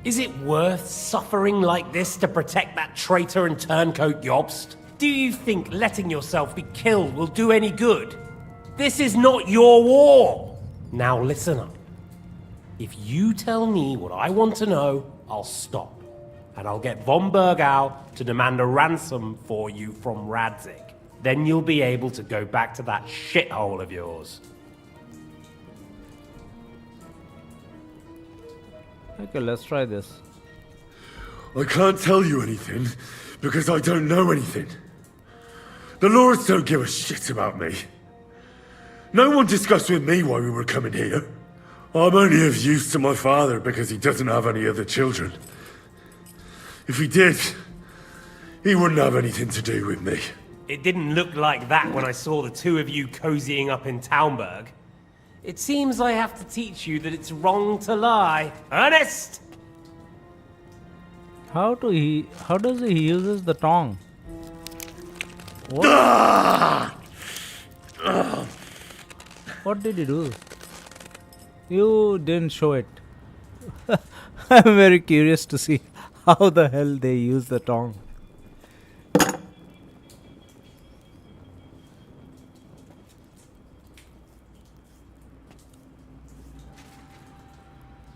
Is it worth suffering like this to protect that traitor and turncoat Jobst? Do you think letting yourself be killed will do any good? This is not your war! Now listen up. If you tell me what I want to know, I'll stop. And I'll get von Bergau to demand a ransom for you from Radzig. Then you'll be able to go back to that shithole of yours. Okay, let's try this. I can't tell you anything, because I don't know anything. The Lords don't give a shit about me. No one discussed with me why we were coming here. I'm only of use to my father because he doesn't have any other children. If he did, he wouldn't have anything to do with me. It didn't look like that when I saw the two of you cozying up in Talmberg. It seems I have to teach you that it's wrong to lie. Ernest! How does he uses the tongue? What? What did he do? You didn't show it. I'm very curious to see how the hell they use the tongue.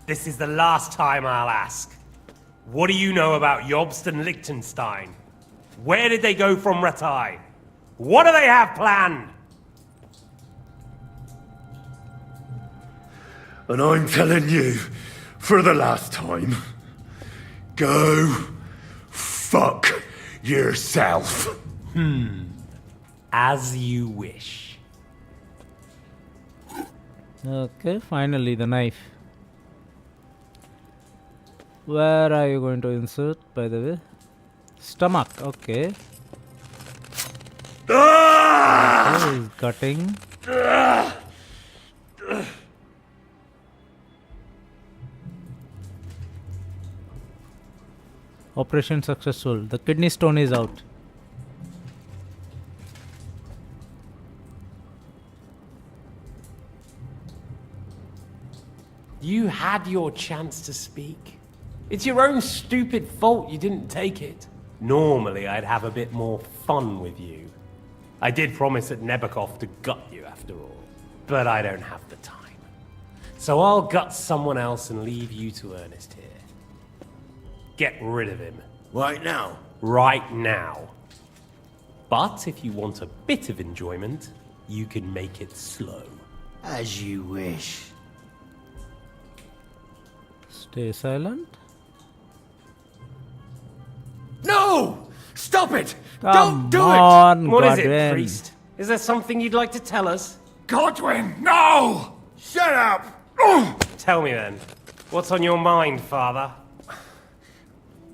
This is the last time I'll ask. What do you know about Jobst and Liechtenstein? Where did they go from Ratai? What do they have planned? And I'm telling you, for the last time, go fuck yourself. As you wish. Okay, finally the knife. Where are you going to insert, by the way? Stomach, okay. Okay, he's cutting. Operation successful. The kidney stone is out. You had your chance to speak. It's your own stupid fault you didn't take it. Normally, I'd have a bit more fun with you. I did promise at Nebakov to gut you after all, but I don't have the time. So I'll gut someone else and leave you to Ernest here. Get rid of him. Right now? Right now. But if you want a bit of enjoyment, you can make it slow. As you wish. Stay silent. No! Stop it! Come Don't do on, it! What is Godwin. it, priest? Is there something you'd like to tell us? Godwin, no! Shut up! Tell me then. What's on your mind, father?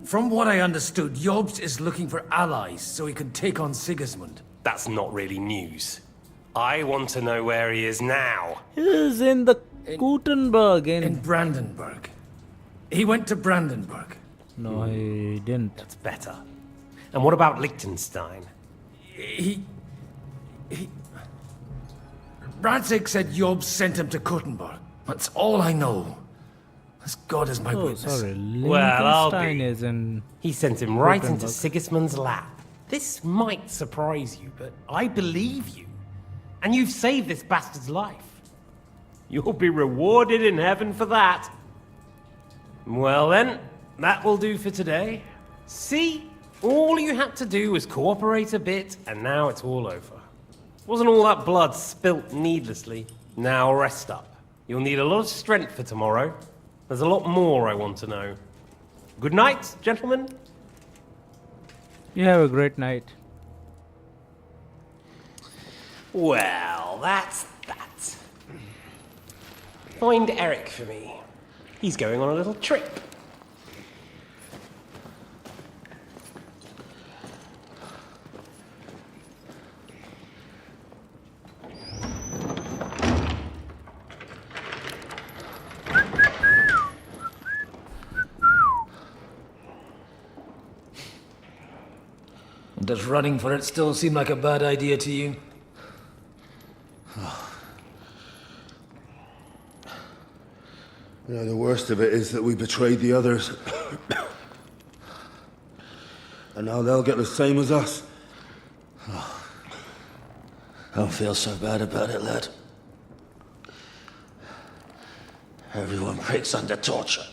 From what I understood, Jobst is looking for allies so he can take on Sigismund. That's not really news. I want to know where he is now. He's in the Gutenberg In Brandenburg. He went to Brandenburg. No, he didn't. That's better. And what about Liechtenstein? He... Radzig said Jobst sent him to Kuttenberg. That's all I know. As God is my Oh, witness. sorry. Well, I'll Liechtenstein be. is in. He sent him right into Gutenberg. Sigismund's lap. This might surprise you, but I believe you. And you've saved this bastard's life. You'll be rewarded in heaven for that. Well then, that will do for today. See? All you had to do was cooperate a bit, and now it's all over. Wasn't all that blood spilt needlessly. Now rest up. You'll need a lot of strength for tomorrow. There's a lot more I want to know. Good night, gentlemen. You have a great night. Well, that's that. Find Eric for me. He's going on a little trip. Does running for it still seem like a bad idea to you? You know, the worst of it is that we betrayed the others. And now they'll get the same as us. Don't feel so bad about it, lad. Everyone breaks under torture.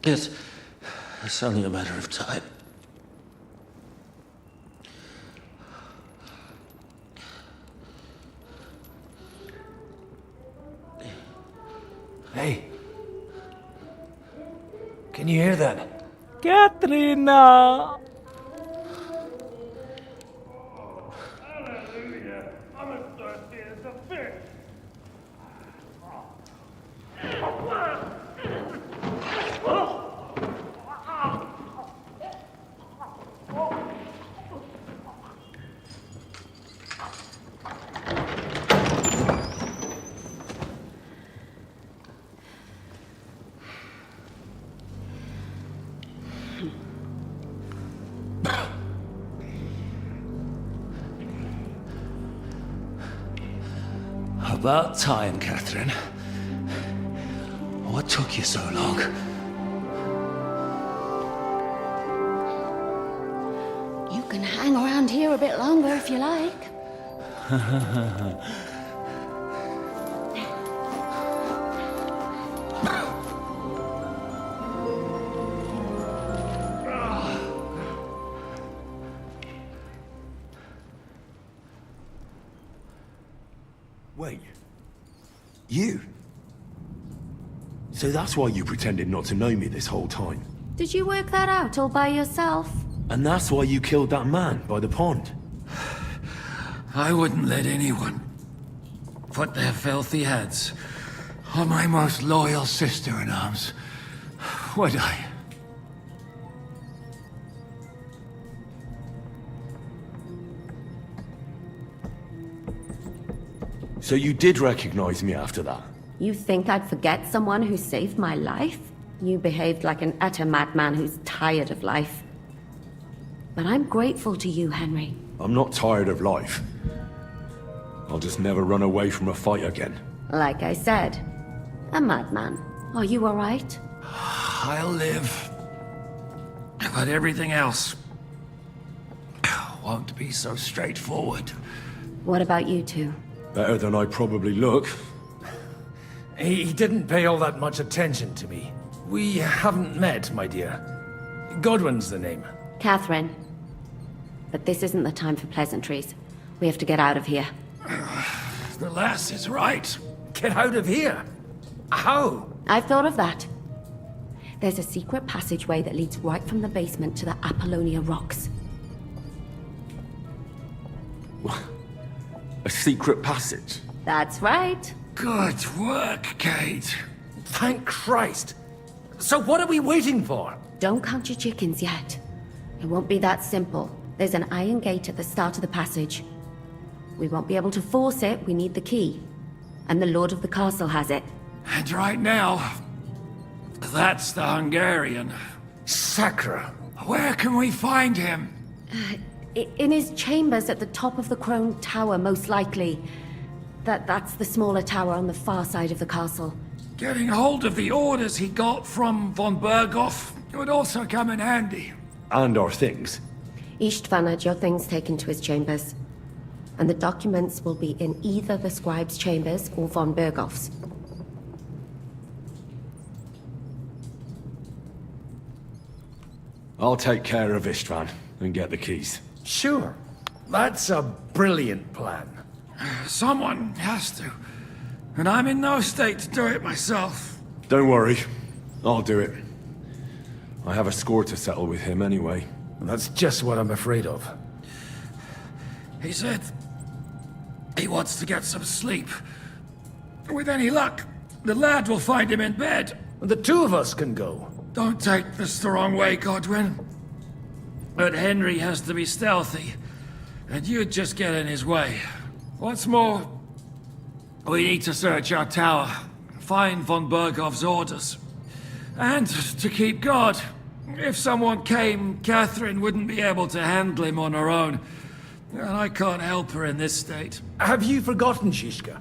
It's only a matter of time. Hey. Can you hear that? Katrina! About time, Catherine. What took you so long? You can hang around here a bit longer if you like. Wait. You? So that's why you pretended not to know me this whole time. Did you work that out all by yourself? And that's why you killed that man by the pond. I wouldn't let anyone put their filthy heads on my most loyal sister-in-arms, would I? So you did recognize me after that? You think I'd forget someone who saved my life? You behaved like an utter madman who's tired of life. But I'm grateful to you, Henry. I'm not tired of life. I'll just never run away from a fight again. Like I said, a madman. Are you alright? I'll live. But everything else won't be so straightforward. What about you two? Better than I probably look. He didn't pay all that much attention to me. We haven't met, my dear. Godwin's the name. Catherine. But this isn't the time for pleasantries. We have to get out of here. The lass is right. Get out of here? How? I've thought of that. There's a secret passageway that leads right from the basement to the Apollonia Rocks. A secret passage? That's right. Good work, Kate. Thank Christ. So what are we waiting for? Don't count your chickens yet. It won't be that simple. There's an iron gate at the start of the passage. We won't be able to force it, we need the key. And the Lord of the Castle has it. And right now, that's the Hungarian. Sacra. Where can we find him? In his chambers at the top of the Crone Tower, most likely. That's the smaller tower on the far side of the castle. Getting hold of the orders he got from von Berghoff would also come in handy. And our things. Istvan had your things taken to his chambers. And the documents will be in either the scribe's chambers or von Berghoff's. I'll take care of Istvan and get the keys. Sure. That's a brilliant plan. Someone has to. And I'm in no state to do it myself. Don't worry. I'll do it. I have a score to settle with him anyway. That's just what I'm afraid of. He said he wants to get some sleep. With any luck, the lad will find him in bed. The two of us can go. Don't take this the wrong way, Godwin. But Henry has to be stealthy, and you'd just get in his way. What's more, we need to search our tower, find von Berghoff's orders, and to keep guard. If someone came, Catherine wouldn't be able to handle him on her own, and I can't help her in this state. Have you forgotten, Shishka?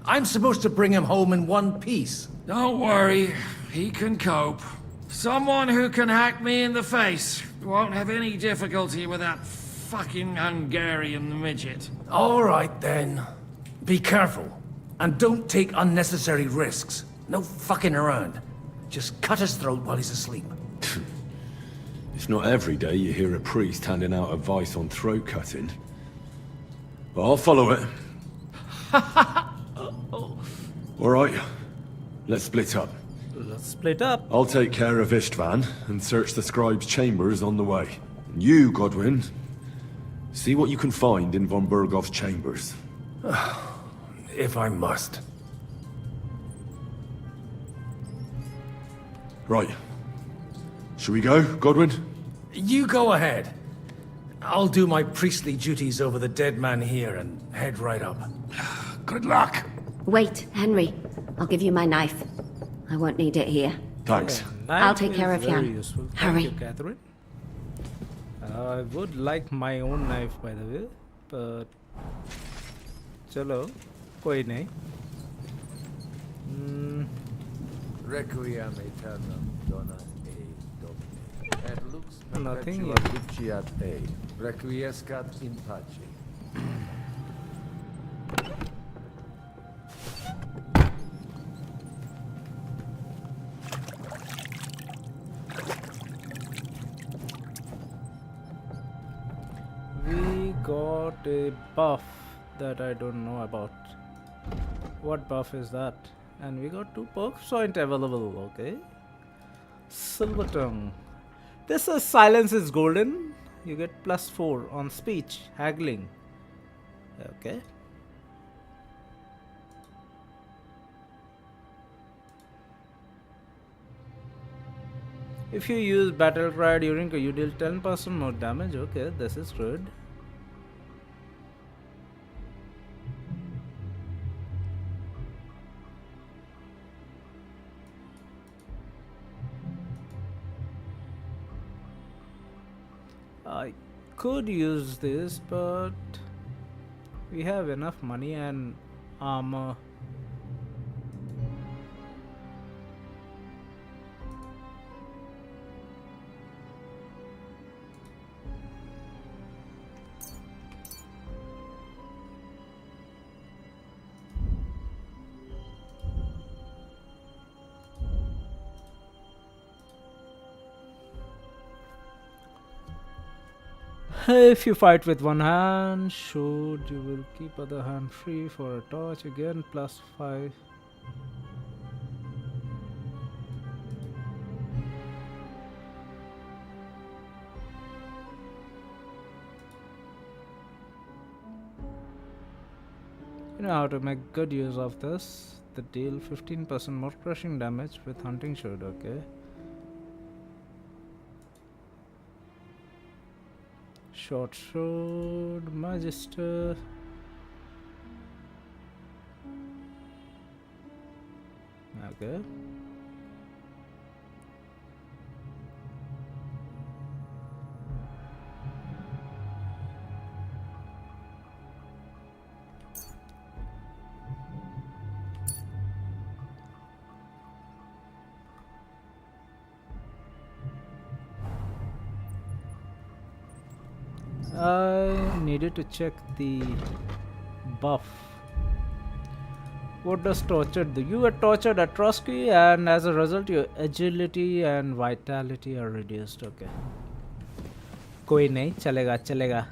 I'm supposed to bring him home in one piece. Don't worry, he can cope. Someone who can hack me in the face won't have any difficulty with that fucking Hungarian midget. All right, then. Be careful. And don't take unnecessary risks. No fucking around. Just cut his throat while he's asleep. It's not every day you hear a priest handing out advice on throat cutting. But I'll follow it. All right, let's split up. Let's split up. I'll take care of Istvan and search the scribe's chambers on the way. And you, Godwin, see what you can find in von Berghoff's chambers. If I must. Right. Shall we go, Godwin? You go ahead. I'll do my priestly duties over the dead man here and head right up. Good luck. Wait, Henry. I'll give you my knife. I won't need it here. Thanks. I'll take care of Very Jan. useful. Hurry. Thank you, Catherine. I would like my own knife, by the way, but chalo, koi nahi. Requiem aeternam dona ei Domine. Et lux Nothing perpetua luciat ei. Requiescat in pace. We got a buff that I don't know about. What buff is that? And we got 2 perks point available, okay. Silver tongue. This is silence is golden. You get +4 on speech, haggling. Okay. If you use battle cry during you deal 10% more damage. Okay, this is good. I could use this, but we have enough money and armor. If you fight with one hand, should you will keep other hand free for a torch again +5. You know how to make good use of this. The deal 15% more crushing damage with hunting shield, okay. Short sword, Magister. Okay. I needed to check the buff. What does tortured do? You were tortured at Trotsky, and as a result your agility and vitality are reduced. Okay. कोई नहीं, चलेगा चलेगा.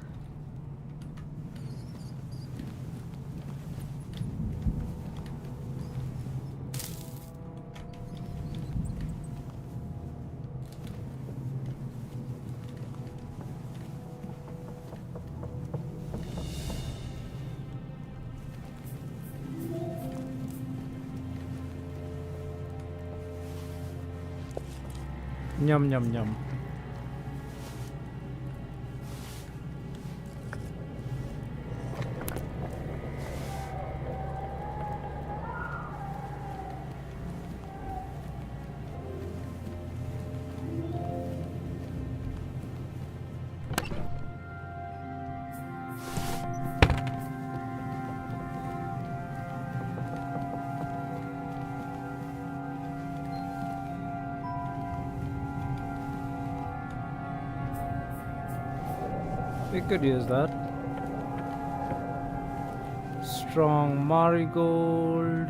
Yum yum yum. We could use that. Strong marigold.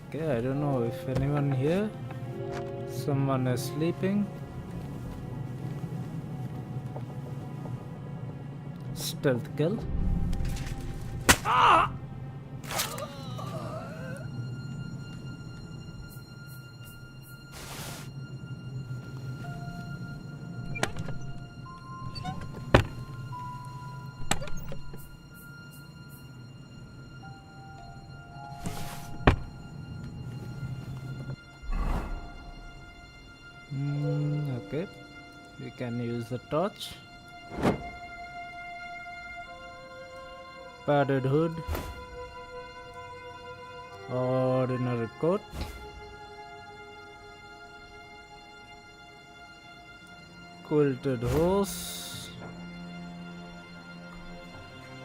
Okay, I don't know if anyone here. Someone is sleeping. Stealth kill. Ah! Okay, we can use the torch. Padded hood. Ordinary coat. Quilted hose.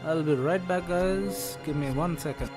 I'll be right back, guys. Give me 1 second.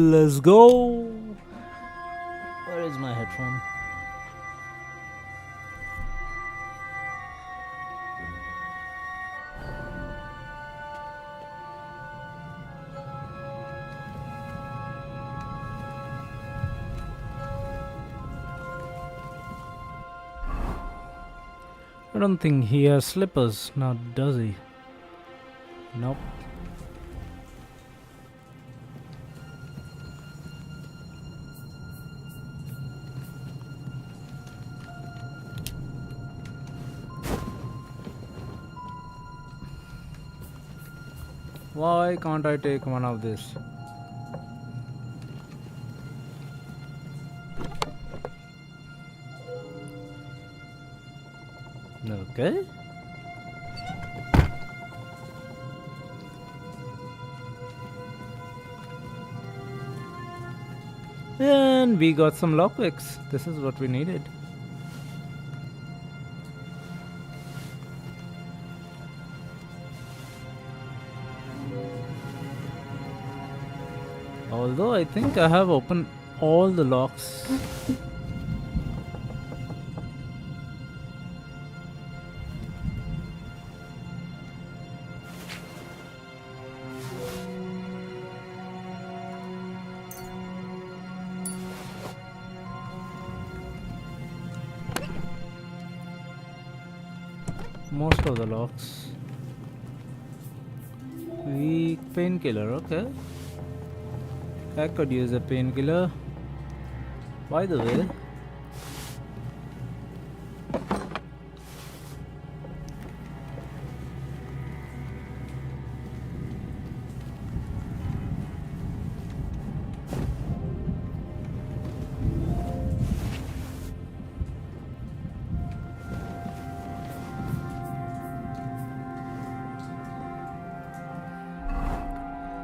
Let's go. Where is my headphone? I don't think he has slippers now, does he? Nope. Why can't I take one of this? Okay. And we got some lockpicks. This is what we needed. Although I think I have opened all the locks. Most of the locks. Weak painkiller, okay. I could use a painkiller. By the way,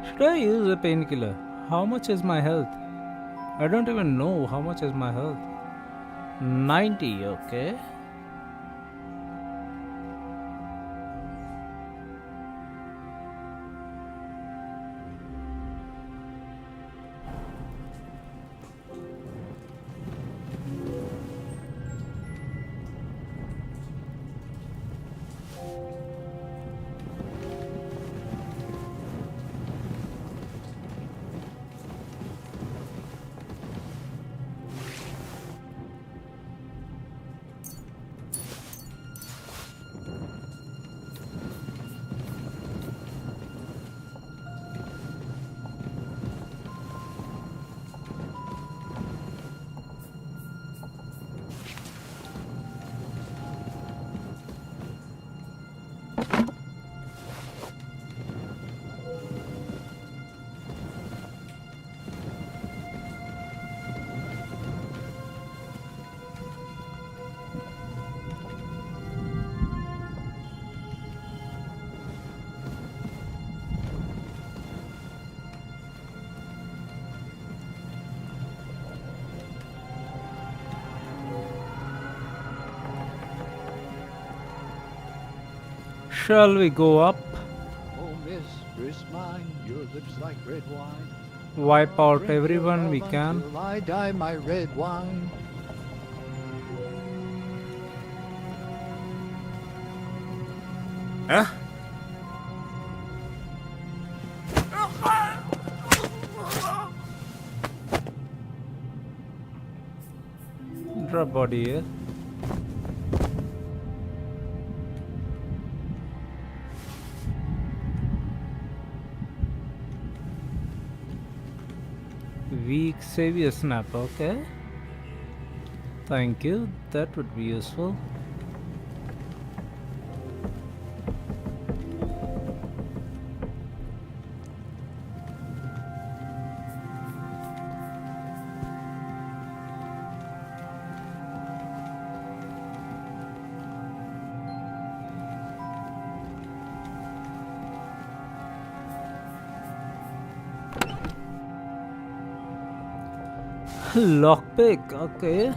should I use a painkiller? How much is my health? I don't even know how much is my health. 90, okay. Shall we go up? Oh, mistress mine, your lips like red wine. Wipe out Drink everyone your we love can. until I die, my red wine. Huh? Drop body here. Weak savior snap, okay. Thank you, that would be useful. Lockpick, okay.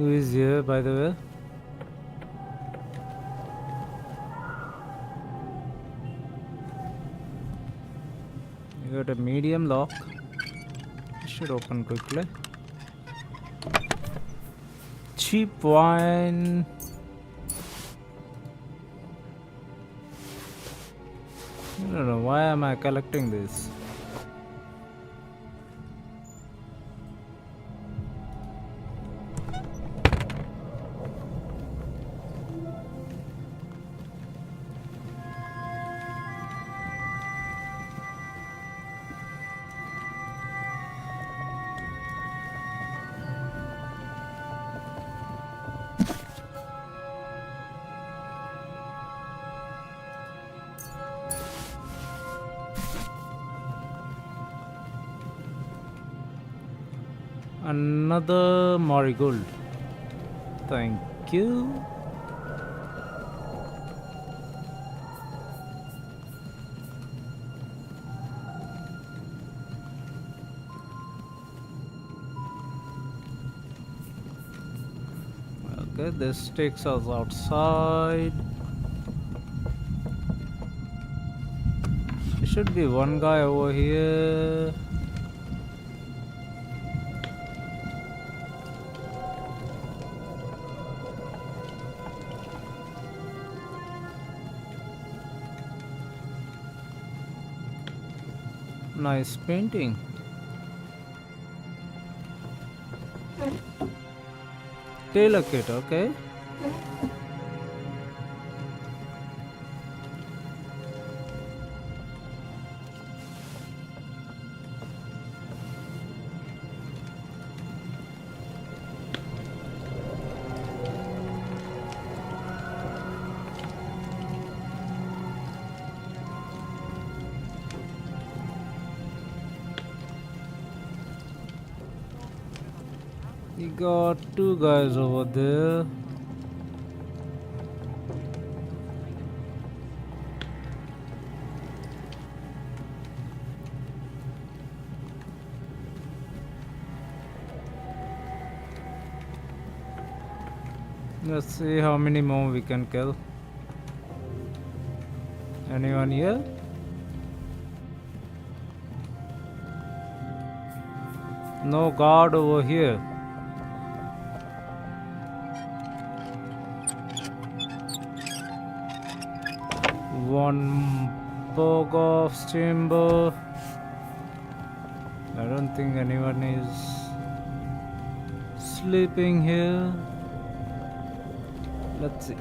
Who is here, by the way? You got a medium lock. It should open quickly. Cheap wine. I don't know, why am I collecting this? Another marigold. Thank you. Okay, this takes us outside. There should be one guy over here. Nice painting. Tailor kit, okay. You got two guys over there. Let's see how many more we can kill. Anyone here? No guard over here. One Bogof's chamber. I don't think anyone is sleeping here. Let's see.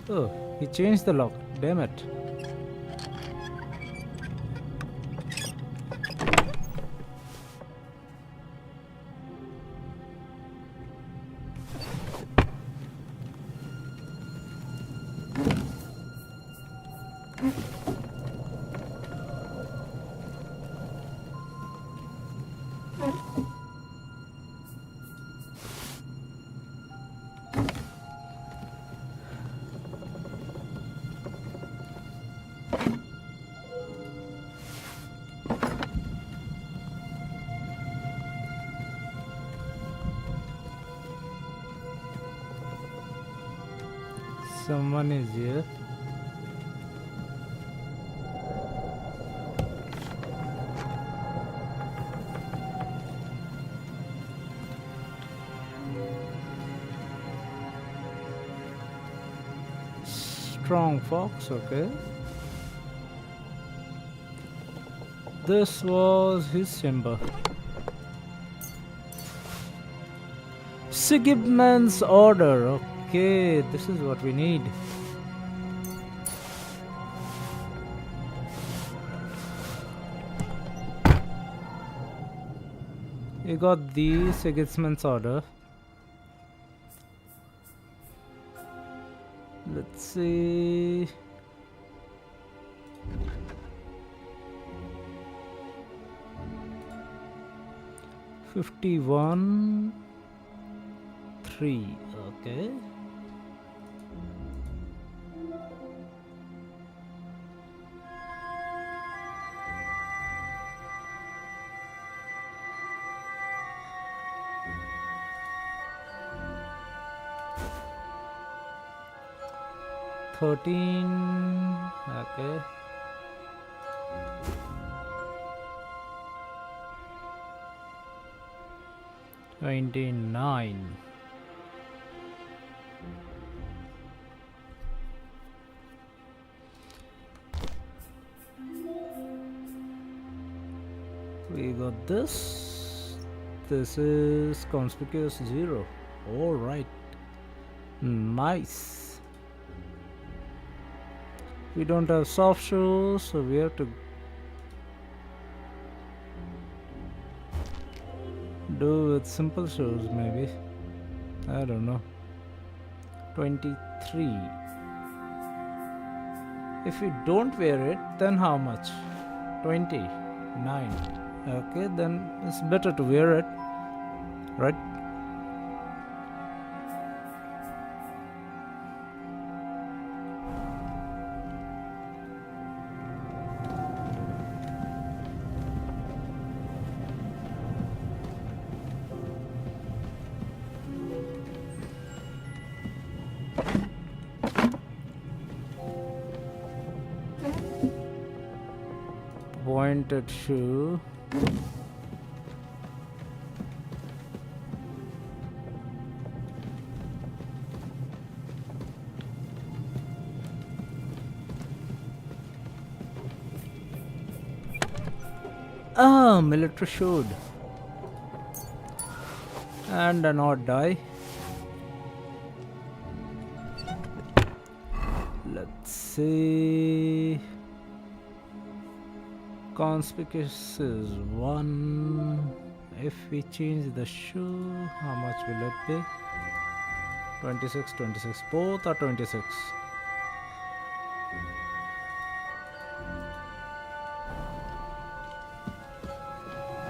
Oh, he changed the lock. Damn it. Someone is here. Strong fox, okay. This was his chamber. Sigismund's order, okay, this is what we need. You got the Sigismund's order. Let's see. $51 3, okay. 13. Okay. $29. We got this. This is conspicuous 0. All right. Nice. We don't have soft shoes, so we have to do with simple shoes maybe. I don't know. 23. If you don't wear it, then how much? 29. Okay, then it's better to wear it, right? Pointed shoe. Ah, military shield. And an odd die. Let's see. Conspicuous is 1. If we change the shoe, how much will it be? 26, 26. Both are 26.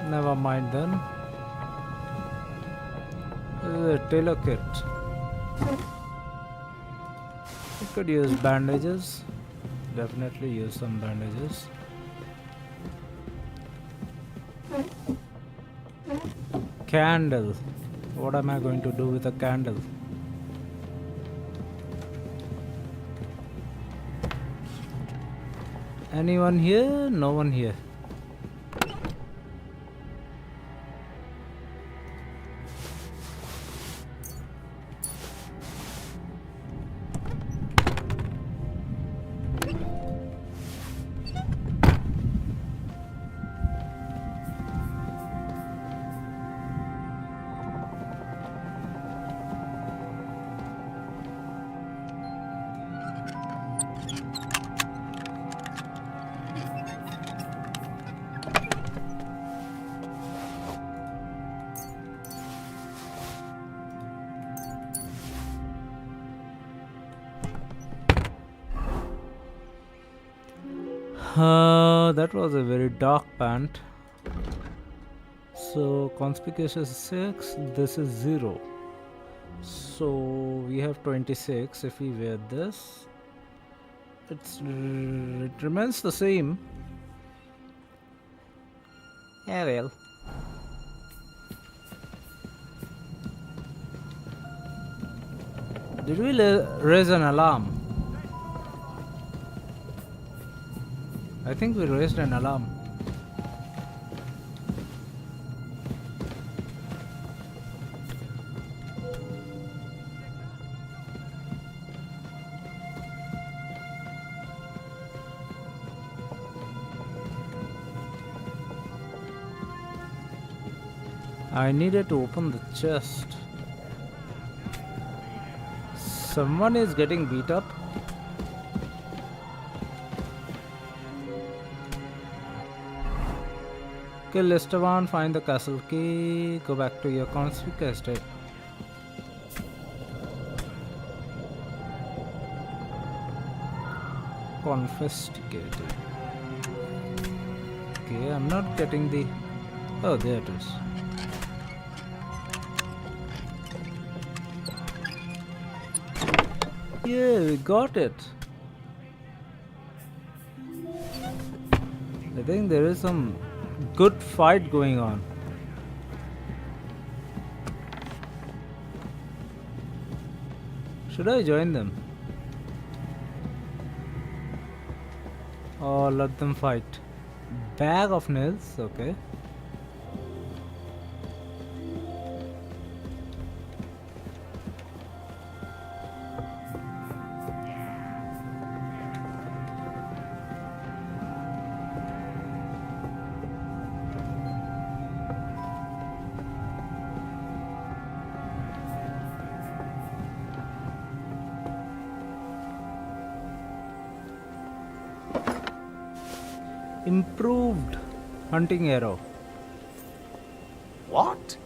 Never mind then. This is a tailor kit. You could use bandages. Definitely use some bandages. Candle. What am I going to do with a candle? Anyone here? No one here. That was a very dark pant. So conspicuous is 6, this is 0. So we have 26. If we wear this, it remains the same. Yeah, well. Did we raise an alarm? I think we raised an alarm. I needed to open the chest. Someone is getting beat up. Kill Esteban, find the castle key, go back to your conspicuous state. Confiscated. Okay, I'm not getting the... Oh, there it is. Yeah, we got it. I think there is some good fight going on. Should I join them? or let them fight. Bag of nails, okay. Improved hunting arrow. What?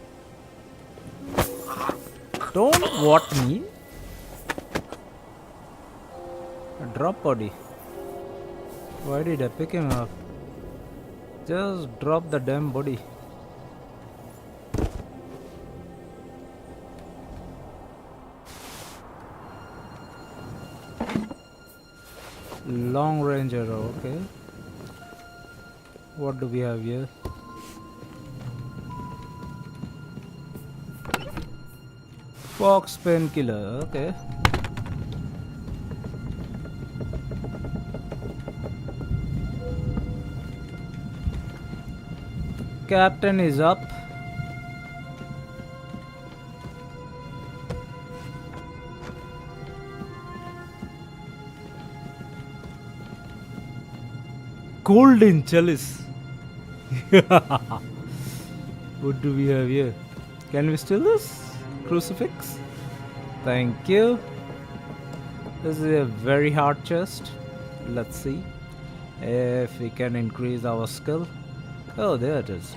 Don't what me. A drop body. Why did I pick him up? Just drop the damn body. Long range arrow, okay. What do we have here? Fox painkiller, okay. Captain is up. Golden chalice. What do we have here? Can we steal this? Crucifix? Thank you. This is a very hard chest. Let's see if we can increase our skill. Oh, there it is.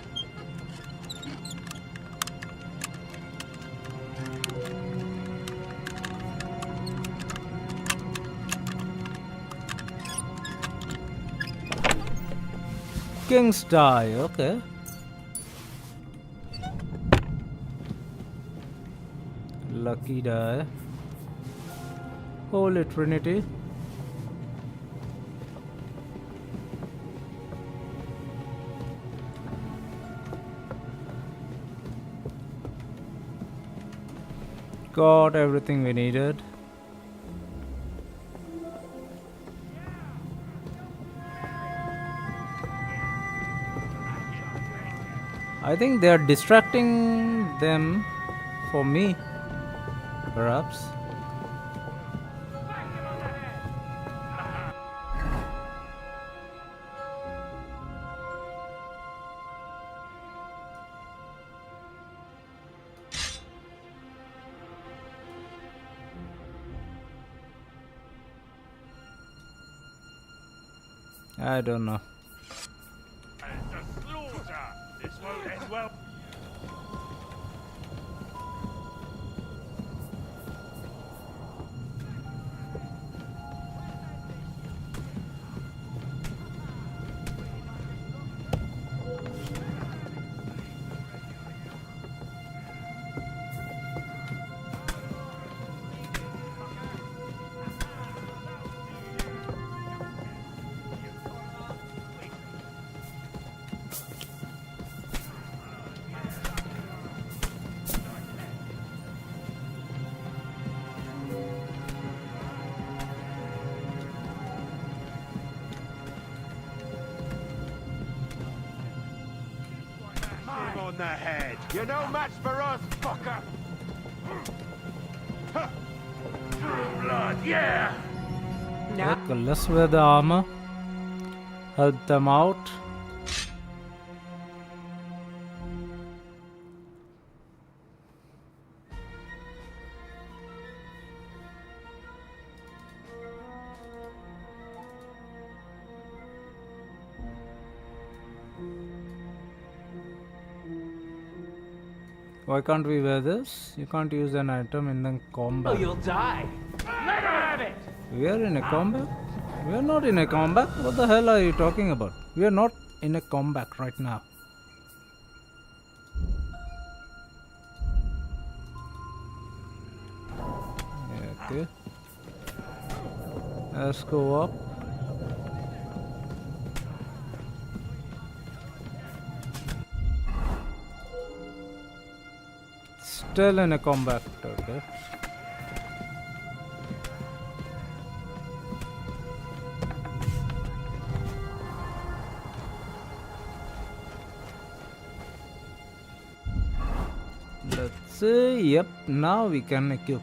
King's die, okay. Lucky die. Holy Trinity. Got everything we needed. I think they are distracting them for me, perhaps. I don't know. On the head. You're no match for us, fucker. True blood, yeah. Okay, let's wear the armor. Help them out. Why can't we wear this? You can't use an item in the combat. Oh, you'll die. Let her have it. We are in a combat? We are not in a combat. What the hell are you talking about? We are not in a combat right now. Okay. Let's go up. Still in a combat, okay. Let's see. Yep, now we can equip.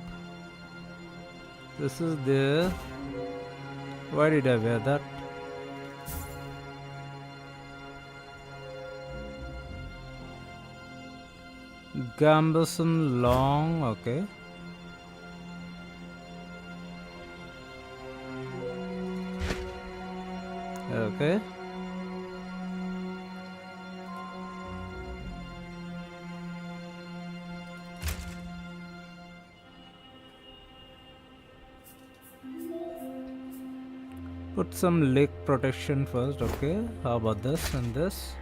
This is the. Why did I wear that? Gambeson long, okay. Okay. Put some leg protection first, okay. How about this and this?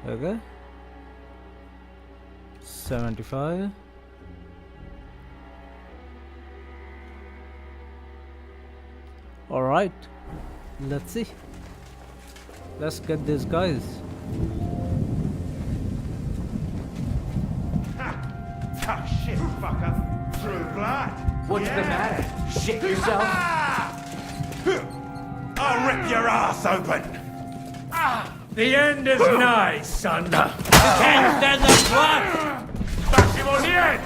Okay. 75. All right, let's see. Let's get these guys. Ah, shit, fucker. True blood. What's the matter? Shit yourself? I'll rip your ass open. The end is nigh, son. Can't stand the blood. Bash him on the head.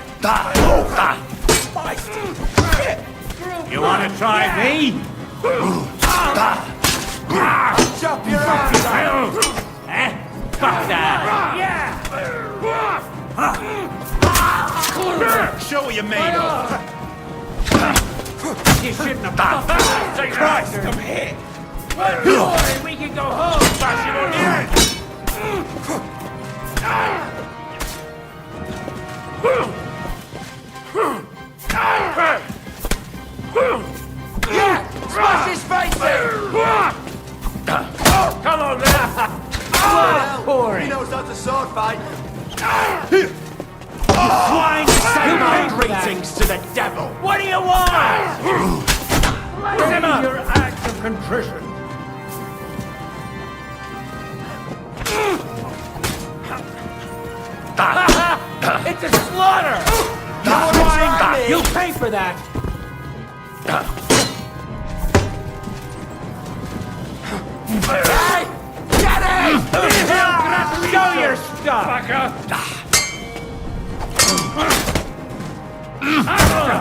You want to try me? Chop your ass. Eh? Fuck that. Show what you're made of. You shouldn't have done. Say Christ, come here. Boy, we can go home. Bash him on the head. Yeah! Smash his face in! Come on, man! Pouring. He knows how to sword fight. Swine, say my greetings to the devil. What do you want? Give him your act of contrition. It's a slaughter! You pay for that! Hey! Get him! Show your stuff! Fucker!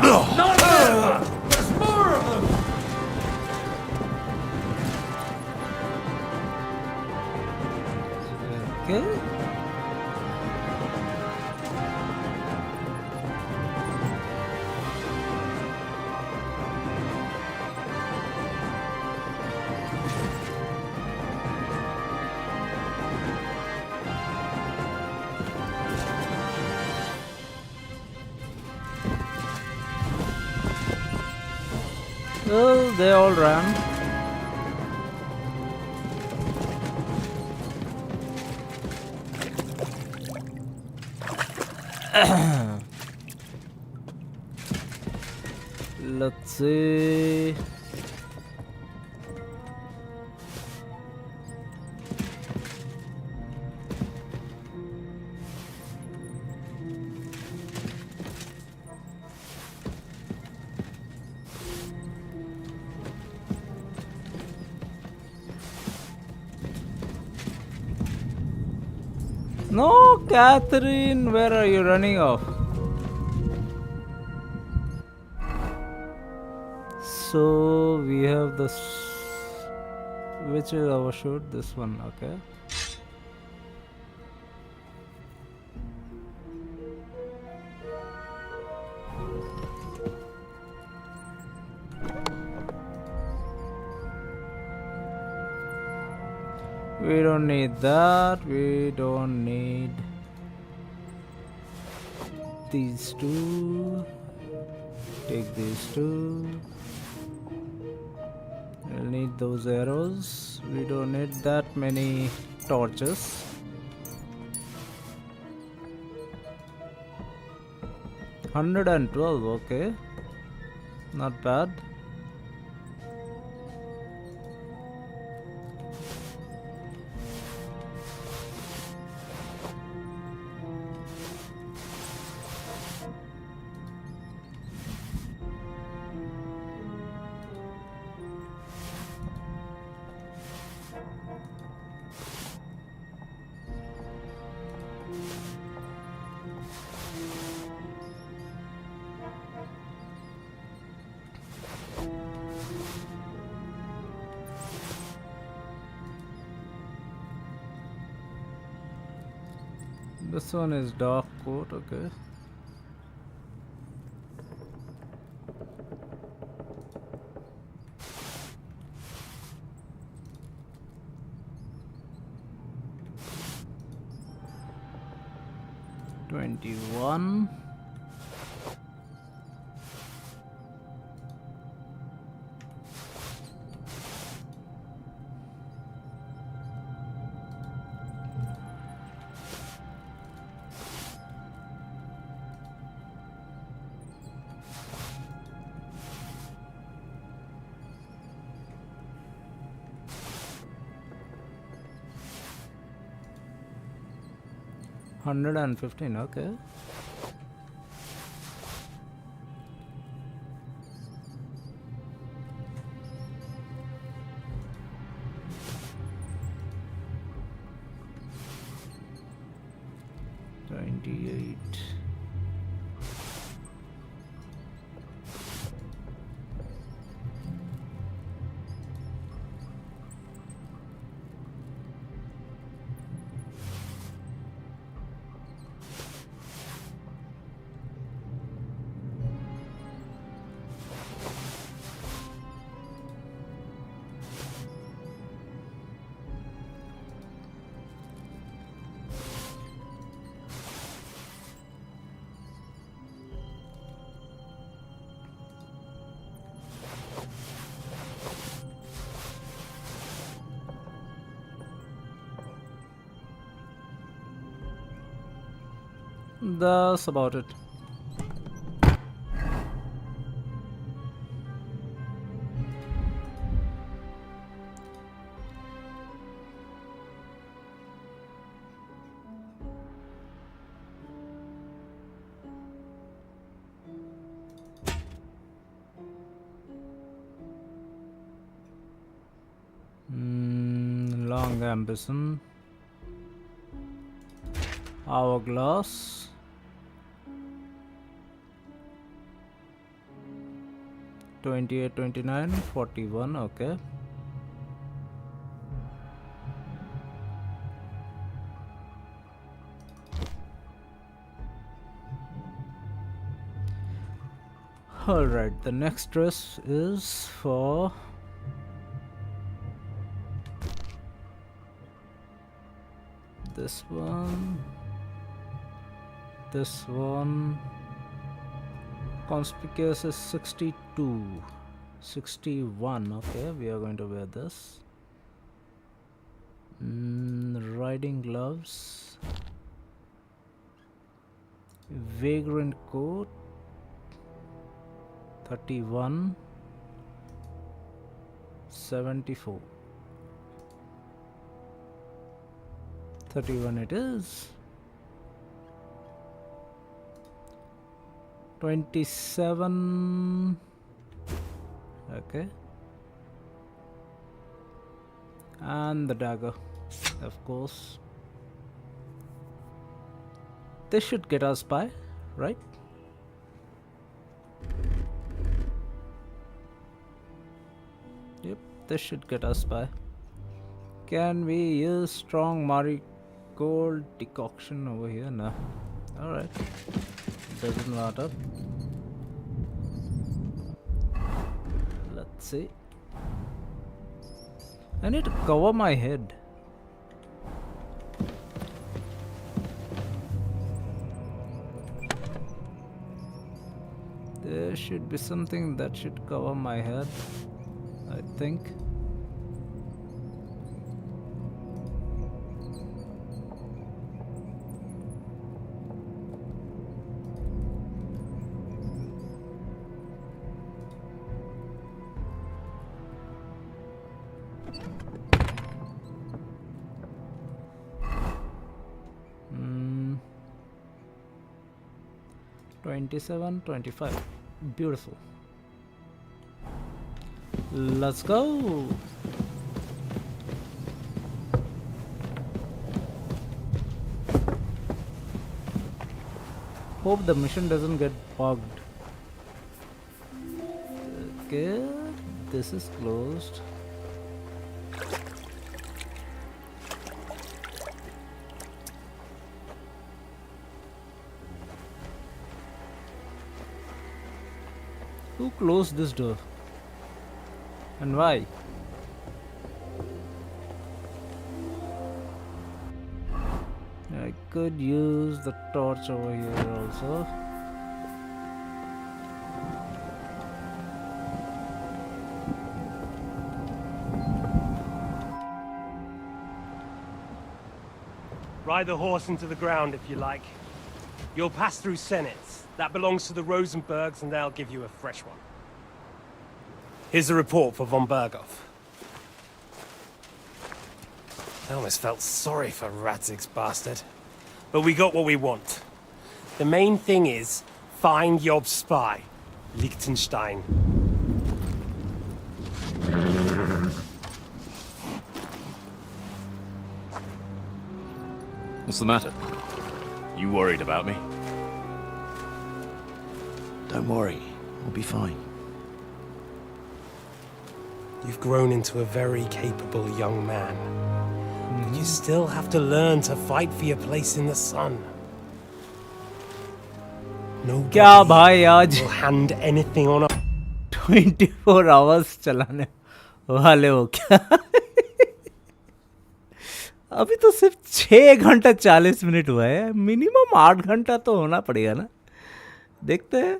No! There's more of them! Okay. Well, they all ran. Let's see. No, Catherine, where are you running off? So we have this. Which is our shoot? This one, okay. We don't need that. We don't need these two. Take these two. We'll need those arrows. We don't need that many torches. $112, okay. Not bad. This one is dark coat, okay. $21. $115, okay. $28. That's about it. Long ambition. Hourglass. $28, $29, $41, okay. Alright, the next dress is for this one, this one. Conspicuous is 62, 61, okay, we are going to wear this. Riding gloves, vagrant coat, 31, 74, 31 it is. 27, okay, and the dagger, of course. This should get us by, right? Yep, this should get us by. Can we use strong marigold decoction over here? No. Alright. Doesn't matter. Let's see. I need to cover my head. There should be something that should cover my head, I think. Hmm. 27, 25. Beautiful. Let's go. Hope the mission doesn't get bugged. Okay, this is closed. Who closed this door? And why? I could use the torch over here also. Ride the horse into the ground if you like. You'll pass through Senates. That belongs to the Rosenbergs, and they'll give you a fresh one. Here's a report for von Berghoff. I almost felt sorry for Radzig's bastard. But we got what we want. The main thing is, find Job's spy, Liechtenstein. What's the matter? You worried about me? Don't worry, we'll be fine. You've grown into a very capable young man. But you still have to learn to fight for your place in the sun. क्या भाई आज will hand anything on a 24 hours चलाने वाले हो क्या? अभी तो सिर्फ 6 घंटा 40 मिनट हुआ है. मिनिमम 8 घंटा तो होना पड़ेगा ना. देखते हैं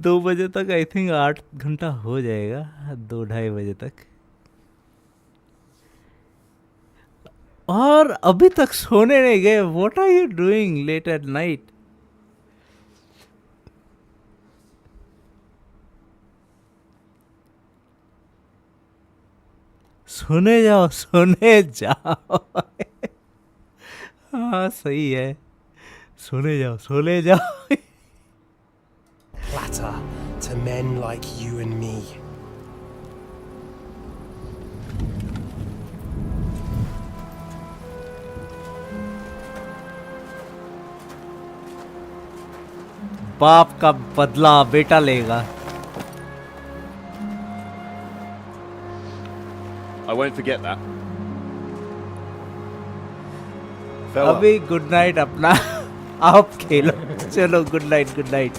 2 बजे तक. आई थिंक 8 घंटा हो जाएगा. 2-2:30 बजे तक. और अभी तक सोने नहीं गए. What are you doing late at night? सोने जाओ, सोने जाओ. हाँ सही है. सोने जाओ, सोने जाओ. platter to men like you and me. बाप का बदला बेटा लेगा. I won't forget that. अभी गुड नाइट अपना आप खेलो. चलो गुड नाइट, गुड नाइट.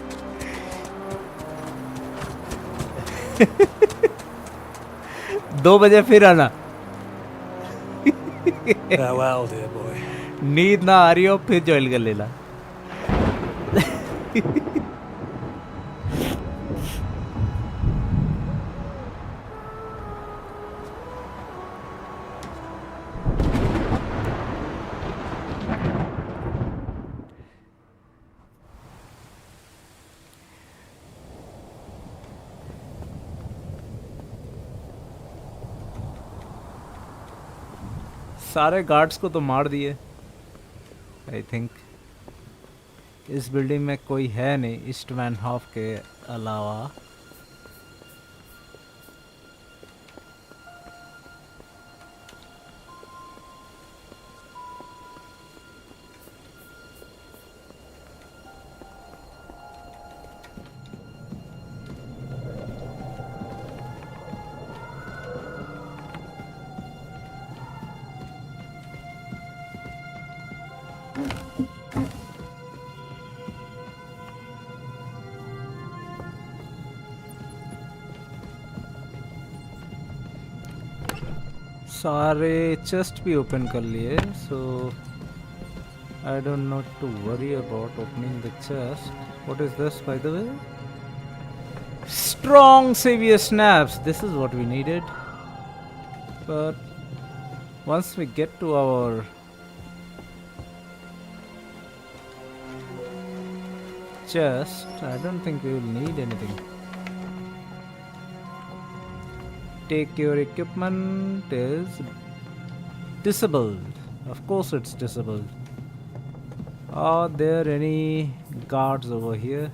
2 बजे फिर आना. Farewell, dear boy. नींद ना आ रही हो फिर ज्वाइन कर लेना. सारे गार्ड्स को तो मार दिए. आई थिंक इस बिल्डिंग में कोई है नहीं ईस्टमैन हॉफ के अलावा. सारे चेस्ट भी ओपन कर लिए. So I don't not to worry about opening the chest. What is this by the way? Strong saviour snaps. This is what we needed. But once we get to our chest, I don't think we will need anything. Take your equipment is disabled. Of course it's disabled. Are there any guards over here?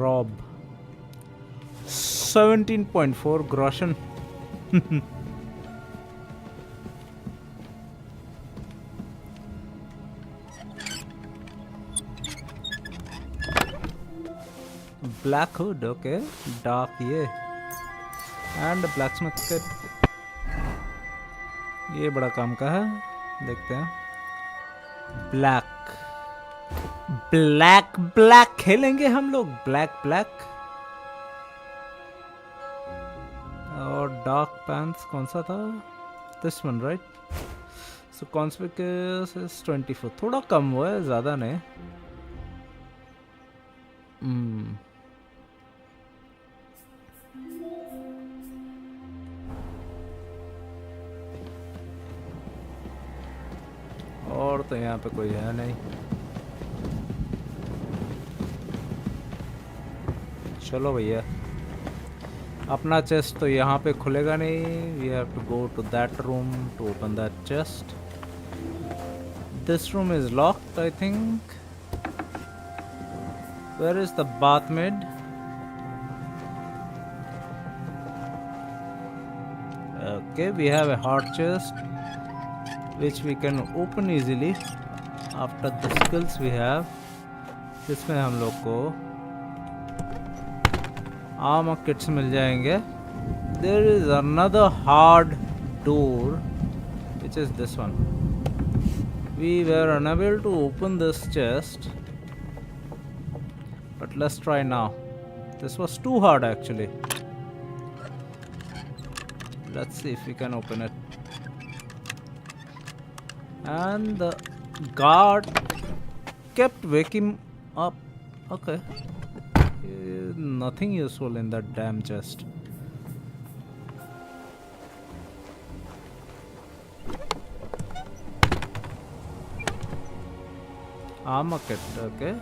Rob. 17.4 groschen. Black hood, okay. Dark ये. And blacksmith kit. ये बड़ा काम का है. देखते हैं. Black. Black खेलेंगे हम लोग, ब्लैक। और डार्क पैंट्स कौन सा था? This one right. So conspicuous is 24, थोड़ा कम हुआ है, ज़्यादा नहीं। और तो यहाँ पे कोई है नहीं। चलो भैया, अपना चेस्ट तो यहाँ पे खुलेगा नहीं। We have to go to that room to open that chest. This room is locked I think. Where is the bathmaid? Okay, we have a hard chest which we can open easily after the skills we have. जिसमें हम लोग को armour kits मिल जाएंगे। There is another hard door which is this one. We were unable to open this chest, but let's try now. This was too hard actually. Let's see if we can open it. And the guard kept waking up. Okay. Nothing useful in that damn chest. Armor kit, okay.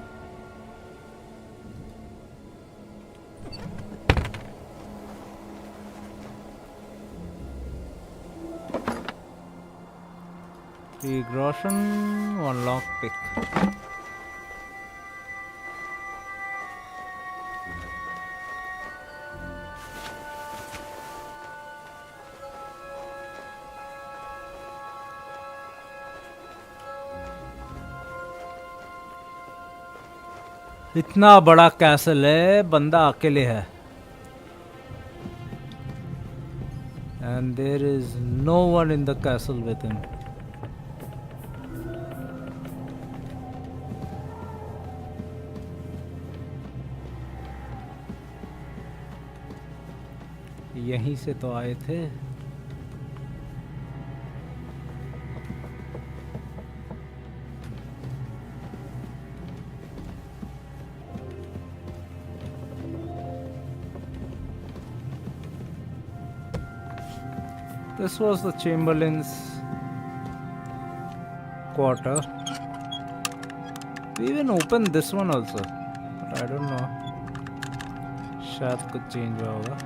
Three groschen, one lockpick. इतना बड़ा castle है, बंदा अकेले है। And there is no one in the castle with him. यहीं से तो आए थे। This was the Chamberlain's quarter. We even opened this one also, but I don't know. शायद कुछ चेंज हुआ होगा।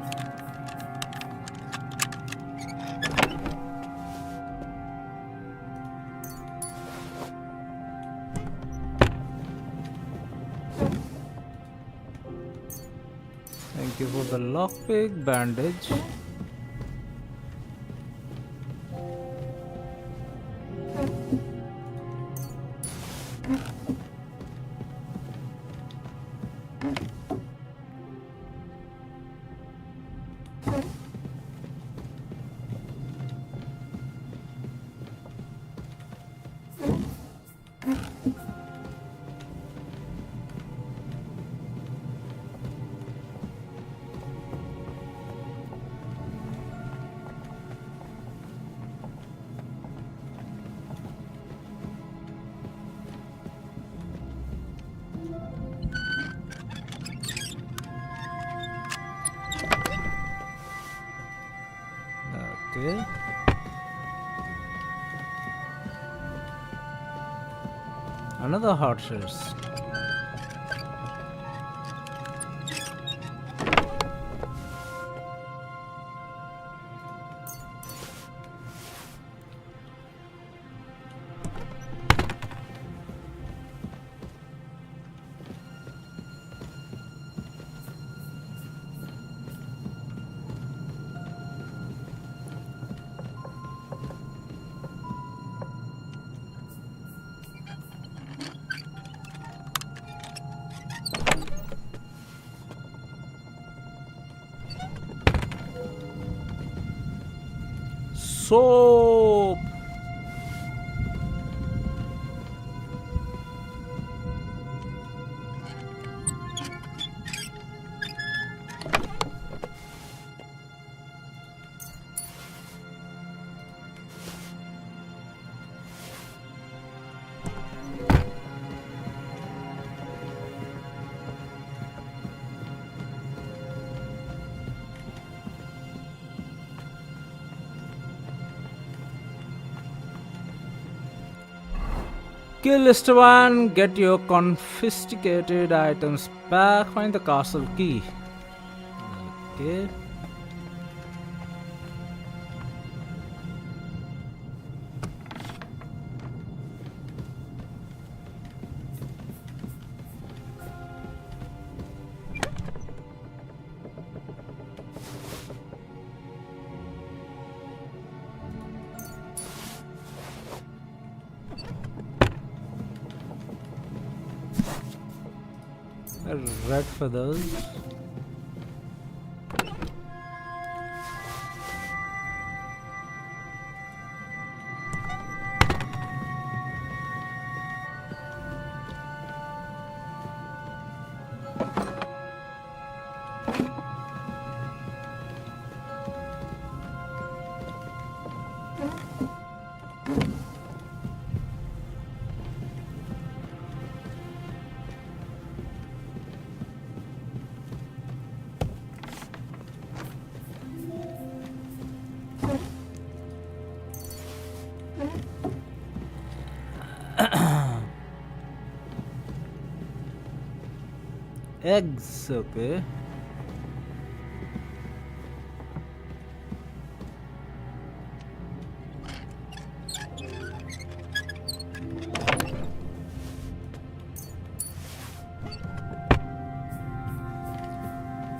Thank you for the lockpick, bandage. Okay. Another hard chest. Soap. Kill Esteban, get your confiscated items back, find the castle key. Okay. Red feathers. Eggs, okay.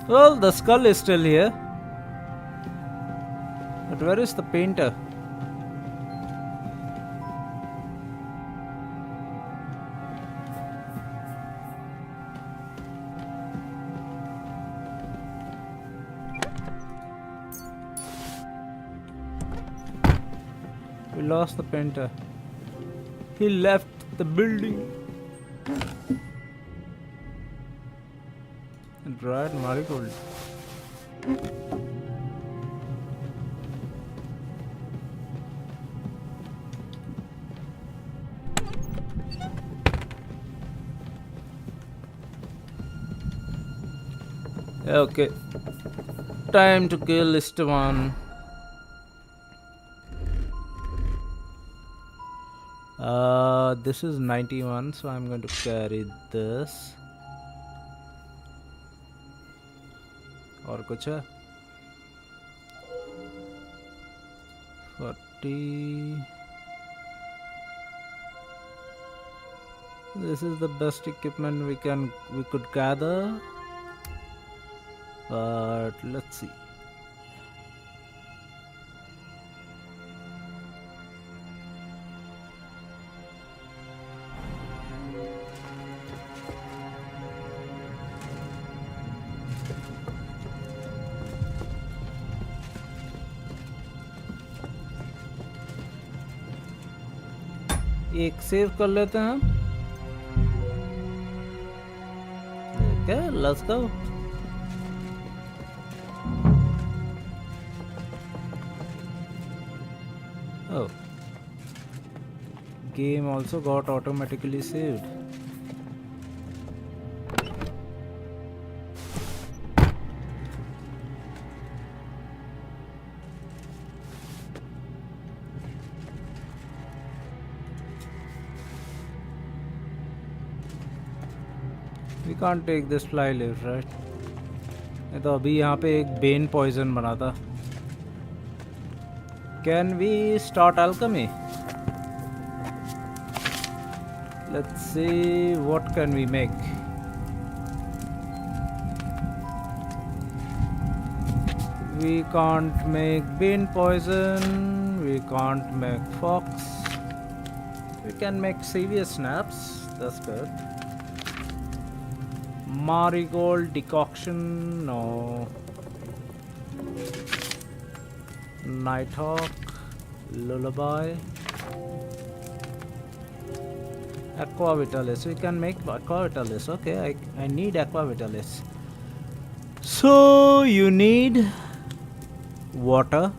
Well, the skull is still here. But where is the painter? We lost the painter. He left the building. Dried marigold. Okay. Time to kill Esteban. This is 91, so I'm going to carry this. और कुछ है 40. This is the best equipment we could gather, but let's see. एक save कर लेते हैं हम. Okay, let's go. Oh, game also got automatically saved. We can't take this fly leaf, right? ये तो अभी यहाँ पे एक बेन पॉइजन बना था. Can we start alchemy? Let's see what can we make. We can't make bean poison. We can't make fox. We can make serious snaps. That's good. Marigold decoction, no. Nighthawk, lullaby, aqua vitalis. We can make aqua vitalis. Okay, I need aqua vitalis. So you need water,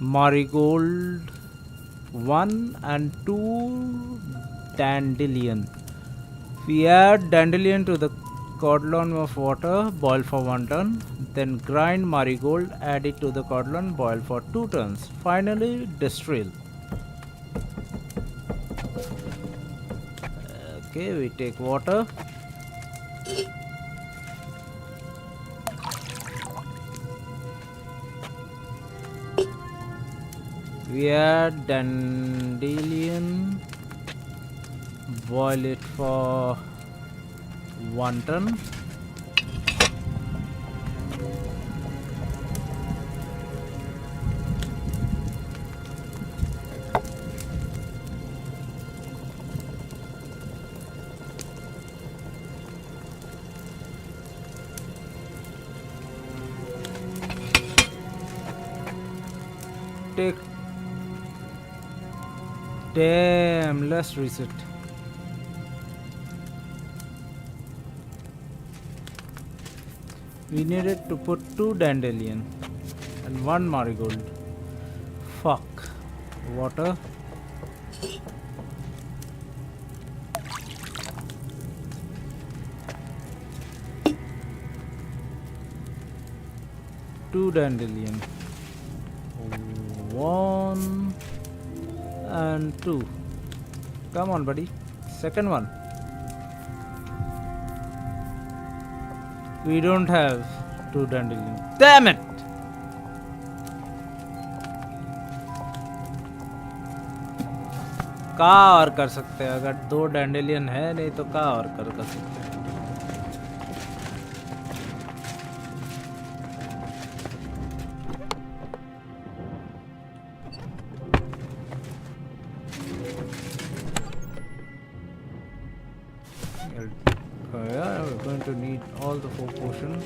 marigold 1 and 2 dandelion. We add dandelion to the cordon of water, boil for 1 turn, then grind marigold, add it to the cordon, boil for 2 turns. Finally, distill. Okay, we take water. We add dandelion. Boil it for 1 turn. Take. Damn, let's reset. We needed to put 2 dandelion and 1 marigold. Fuck. Water. Two dandelion. 1 and 2. Come on, buddy. Second one. We don't have 2 dandelion. Damn it! का और कर सकते हैं अगर 2 dandelion है नहीं तो का और कर सकते हैं yeah, we're going to need all the 4 potions.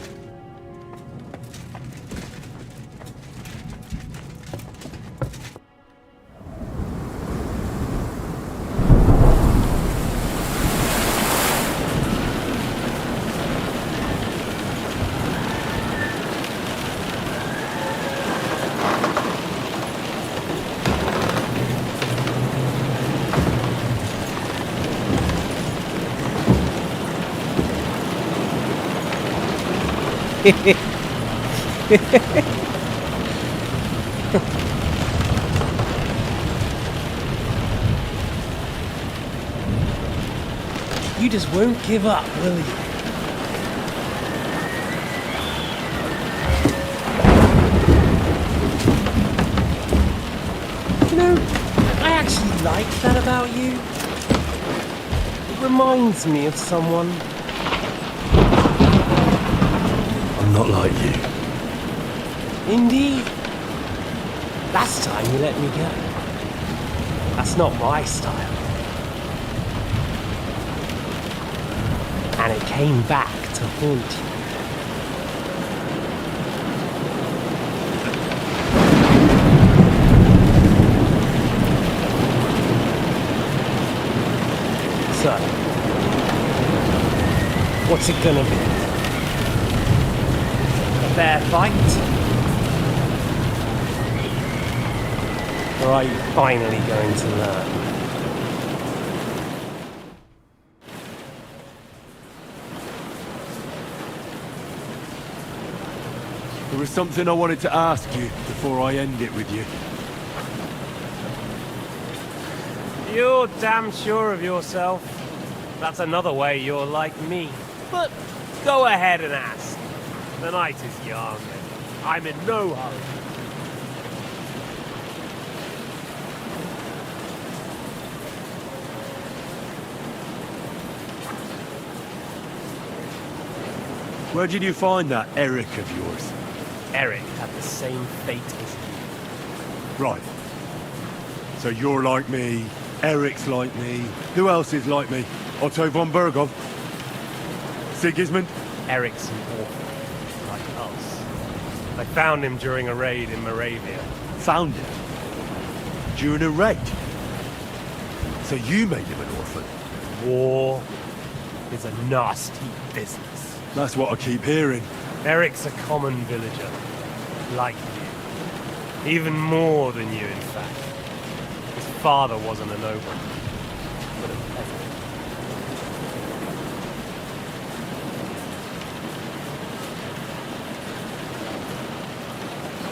You just won't give up, will you? You know, I actually like that about you. It reminds me of someone. I'm not like you. Indeed. Last time you let me go. That's not my style. And it came back to haunt you. So, what's it gonna be? A fair fight? Or are you finally going to learn? There was something I wanted to ask you before I end it with you. You're damn sure of yourself. That's another way you're like me. But go ahead and ask. The night is young. I'm in no hurry. Where did you find that Eric of yours? Eric had the same fate as you. Right. So you're like me, Eric's like me. Who else is like me? Otto von Berghoff? Sigismund? Eric's an orphan, like us. I found him during a raid in Moravia. Found him? During a raid? So you made him an orphan? War is a nasty business. That's what I keep hearing. Eric's a common villager, like you. Even more than you, in fact. His father wasn't a noble, but a peasant.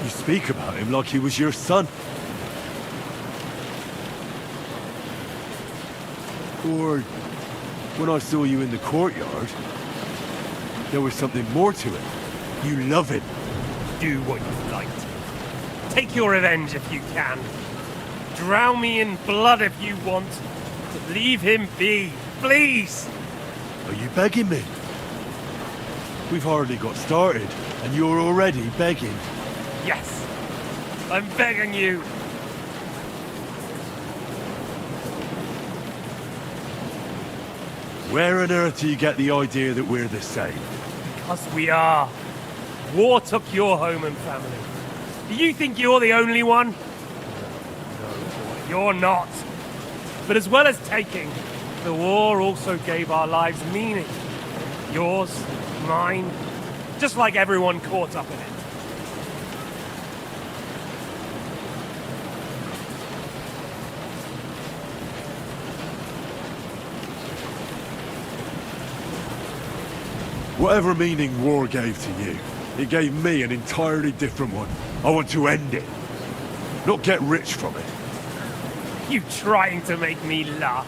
You speak about him like he was your son. Or when I saw you in the courtyard, there was something more to it. You love him. Do what you like to. Take your revenge if you can. Drown me in blood if you want. But leave him be, please! Are you begging me? We've hardly got started, and you're already begging. Yes, I'm begging you. Where on earth do you get the idea that we're the same? Because we are. War took your home and family. Do you think you're the only one? No, you're not. But as well as taking, the war also gave our lives meaning. Yours, mine, just like everyone caught up in it. Whatever meaning war gave to you, it gave me an entirely different one. I want to end it, not get rich from it. You trying to make me laugh?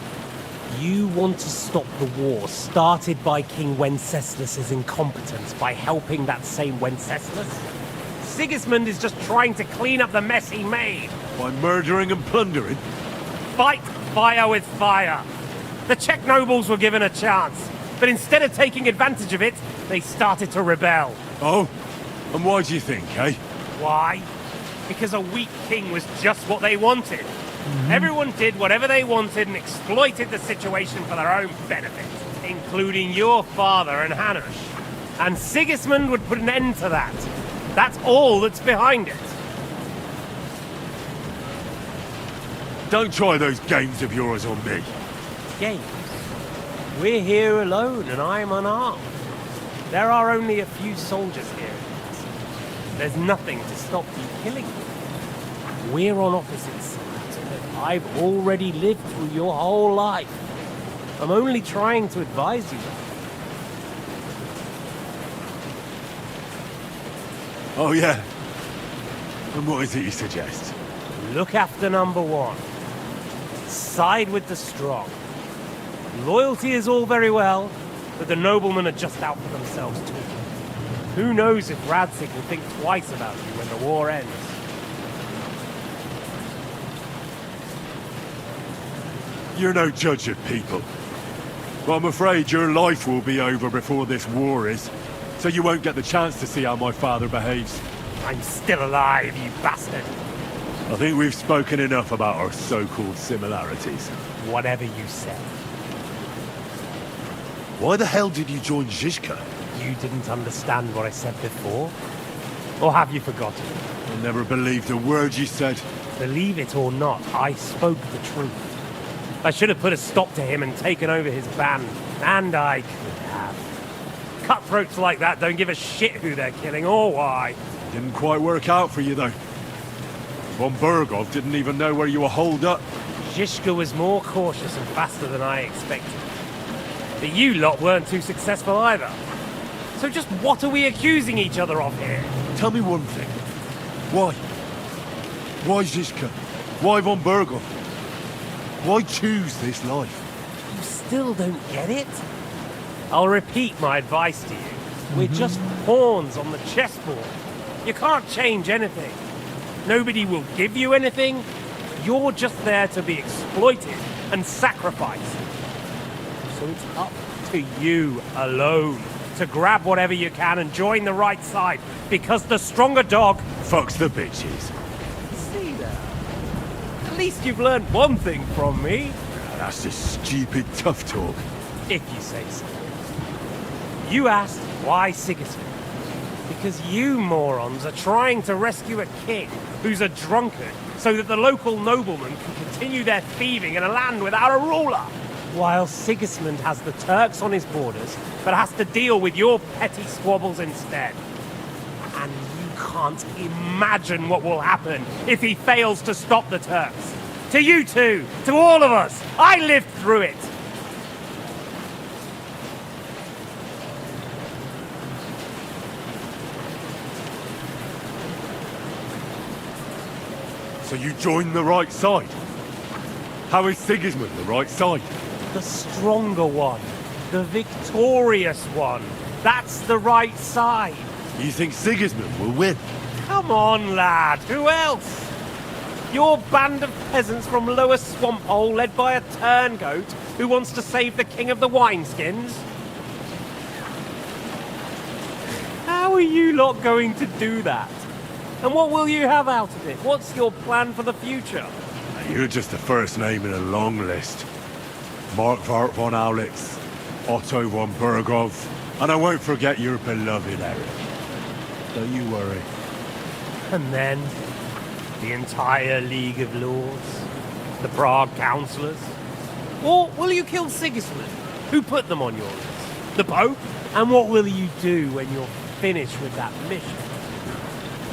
You want to stop the war started by King Wenceslas's incompetence by helping that same Wenceslas? Sigismund is just trying to clean up the mess he made. By murdering and plundering? Fight fire with fire. The Czech nobles were given a chance, but instead of taking advantage of it, they started to rebel. Oh? And why do you think, eh? Why? Because a weak king was just what they wanted. Everyone did whatever they wanted and exploited the situation for their own benefit, including your father and Hanush. And Sigismund would put an end to that. That's all that's behind it. Don't try those games of yours on me. Games? We're here alone and I'm unarmed. There are only a few soldiers here. There's nothing to stop you killing me. We're on opposite sides. I've already lived through your whole life. I'm only trying to advise you. Oh, yeah? And what is it you suggest? Look after number one. Side with the strong. Loyalty is all very well, but the noblemen are just out for themselves too. Who knows if Radzig will think twice about you when the war ends. You're no judge of people. But I'm afraid your life will be over before this war is, so you won't get the chance to see how my father behaves. I'm still alive, you bastard! I think we've spoken enough about our so-called similarities. Whatever you say. Why the hell did you join Zizka? You didn't understand what I said before? Or have you forgotten? I never believed a word you said. Believe it or not, I spoke the truth. I should have put a stop to him and taken over his band. And I could have. Cutthroats like that don't give a shit who they're killing or why. Didn't quite work out for you, though. Von Bergov didn't even know where you were holed up. Zizka was more cautious and faster than I expected. But you lot weren't too successful either. So just what are we accusing each other of here? Tell me one thing. Why? Why Zizka? Why Von Bergov? Why choose this life? You still don't get it? I'll repeat my advice to you. We're just pawns on the chessboard. You can't change anything. Nobody will give you anything. You're just there to be exploited and sacrificed. So it's up to you alone to grab whatever you can and join the right side, because the stronger dog fucks the bitches. See there? At least you've learned one thing from me. That's just stupid tough talk. If you say so. You asked why Sigismund. Because you morons are trying to rescue a king who's a drunkard so that the local noblemen can continue their thieving in a land without a ruler. While Sigismund has the Turks on his borders, but has to deal with your petty squabbles instead. And you can't imagine what will happen if he fails to stop the Turks. To you two, to all of us, I lived through it. So you joined the right side? How is Sigismund the right side? The stronger one. The victorious one. That's the right side. You think Sigismund will win? Come on, lad. Who else? Your band of peasants from Lower Swamphole led by a turngoat who wants to save the king of the wineskins? How are you lot going to do that? And what will you have out of it? What's your plan for the future? You're just the first name in a long list. Markvart von Aulitz, Otto von Bergov, and I won't forget your beloved Eric. Don't you worry. And then, the entire League of Lords? The Prague Councillors? Or will you kill Sigismund, who put them on your list? The Pope? And what will you do when you're finished with that mission?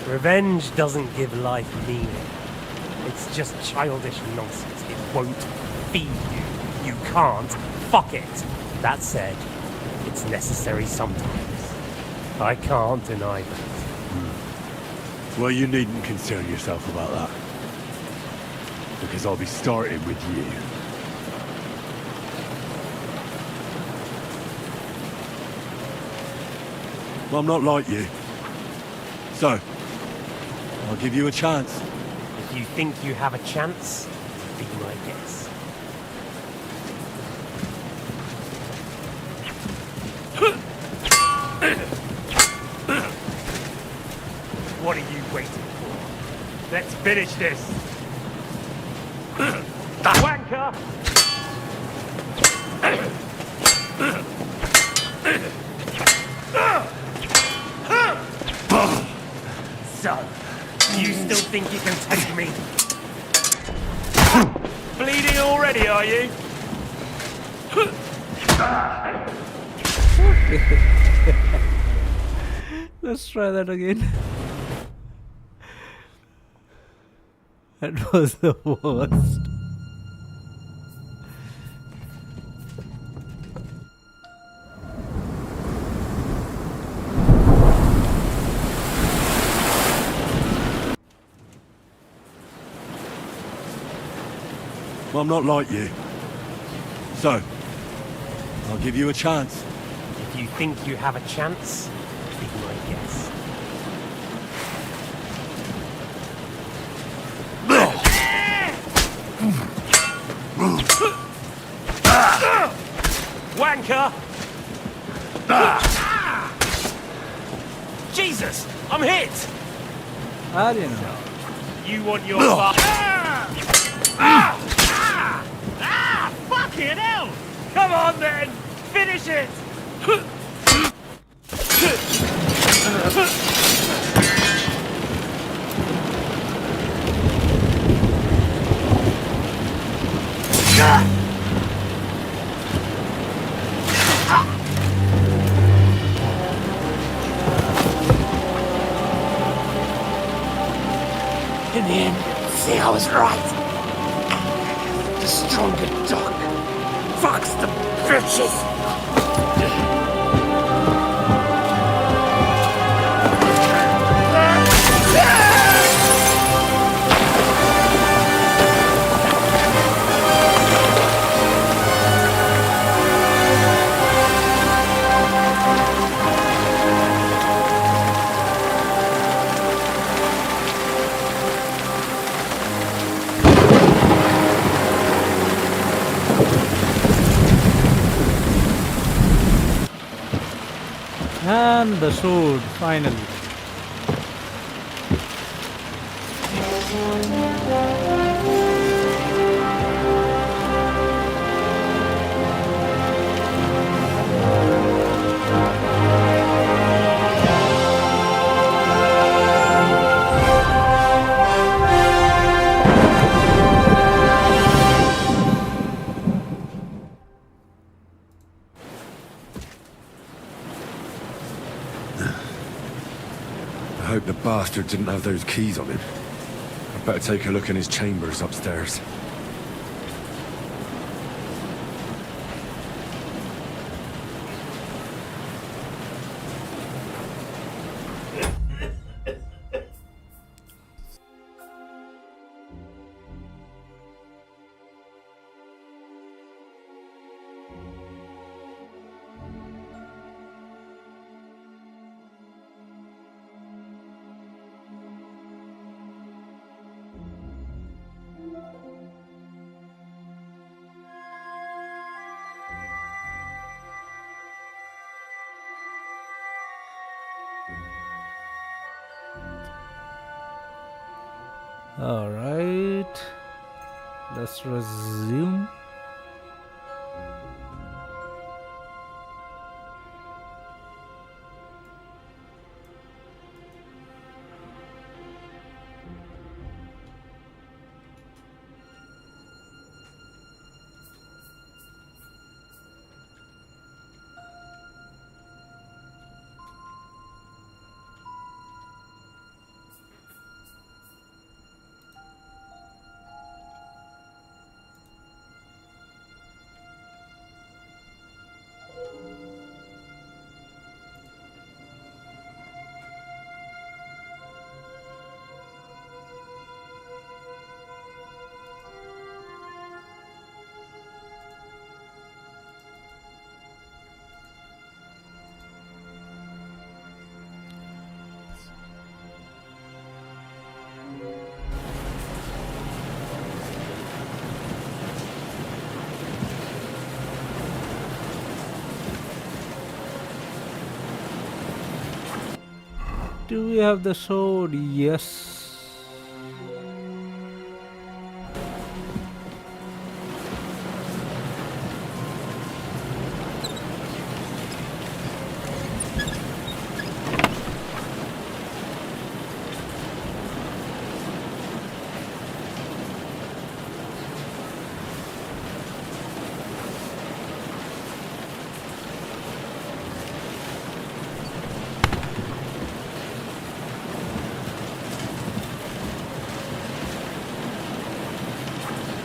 Revenge doesn't give life meaning. It's just childish nonsense. It won't feed you. You can't fuck it. That said, it's necessary sometimes. I can't deny that. Well, you needn't concern yourself about that. Because I'll be starting with you. Well, I'm not like you. So, I'll give you a chance. If you think you have a chance, be my guest. What are you waiting for? Let's finish this. Wanker! So, you still think you can take me? Bleeding already, are you? Let's try that again. That was the worst. Well, I'm not like you. So, I'll give you a chance. If you think you have a chance, be my guest. Wanker! Jesus! I'm hit! I didn't know. You want your fucking hell! Come on then! Finish it! In the end, see, I was right. The stronger dog fucks the bitches. And the sword, finally. I hope the bastard didn't have those keys on him. I'd better take a look in his chambers upstairs. Alright. Let's resume. Do we have the sword? Yes.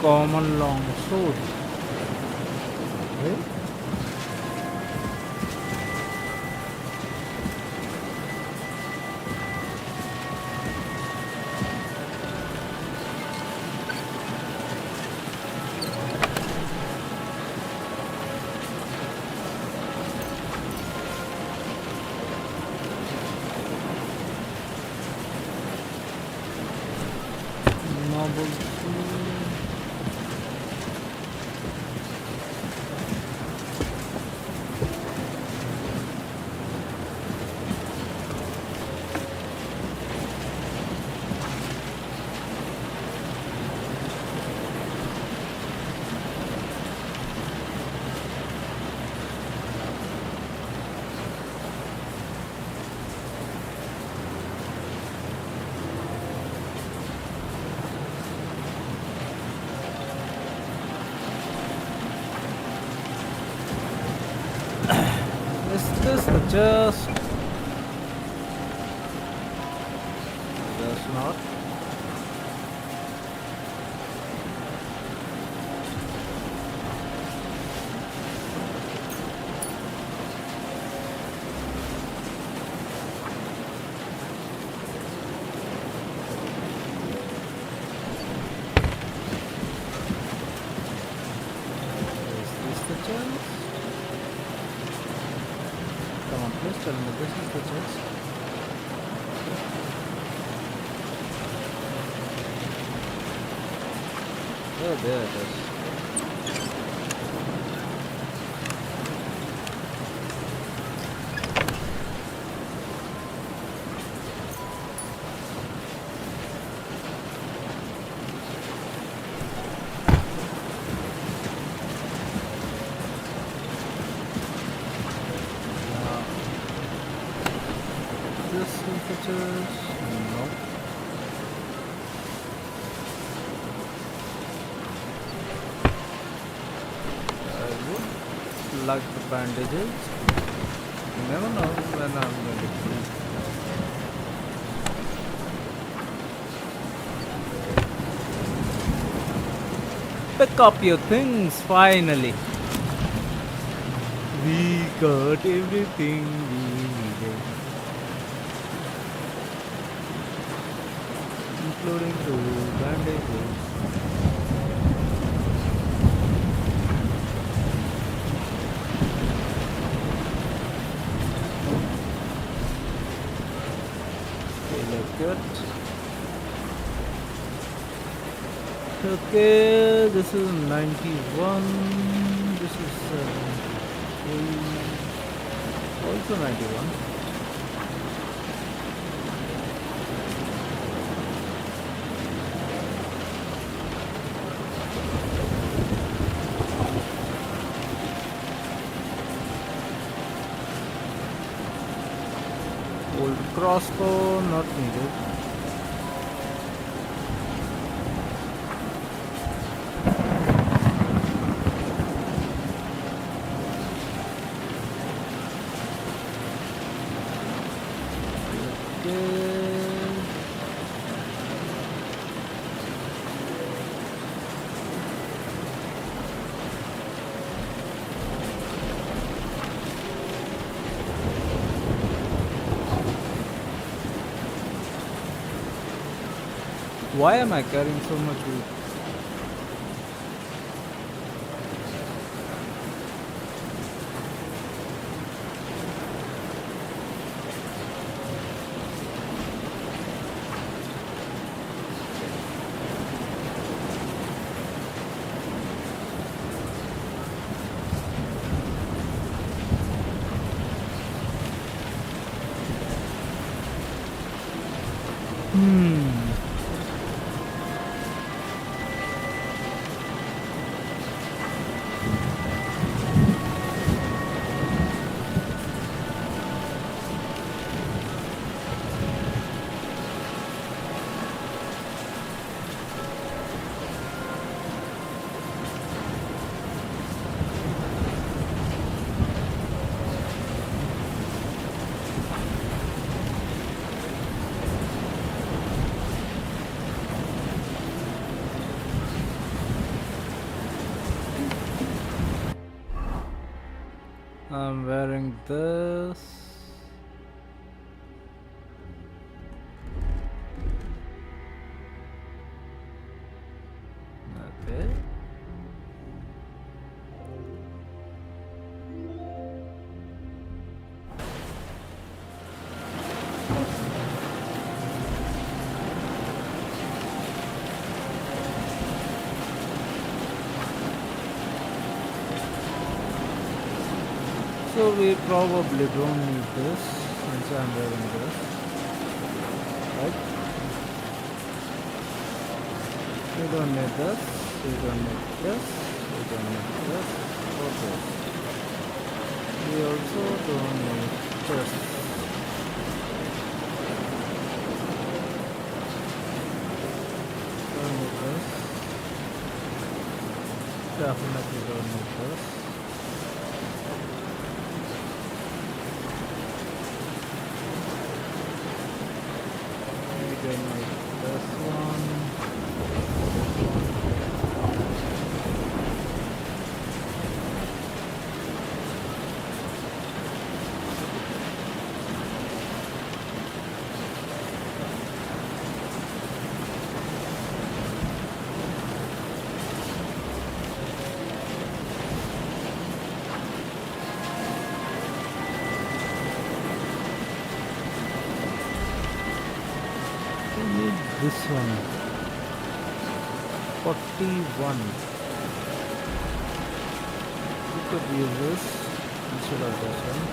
Common long sword. Okay. Noble sword. Is this the chest? There's not. Is this the chest? Come on, please tell me this is the chest. Oh, there it is. This is the chest. No. I would like the bandages. You never know when I'm going to bleed. Pick up your things finally. We got everything we needed, including 2 bandages. Okay, look good. Okay, this is 91. This is 73. Also 91. crossbow, not needed. Why am I carrying so much weight? I'm wearing this. Okay. So we probably don't need this since I'm wearing this, right? We don't need this, we don't need this, we don't need this, or this. We also don't need this. Don't need this. Definitely don't need this. Then like this one. This one 41. We could use this instead of this one.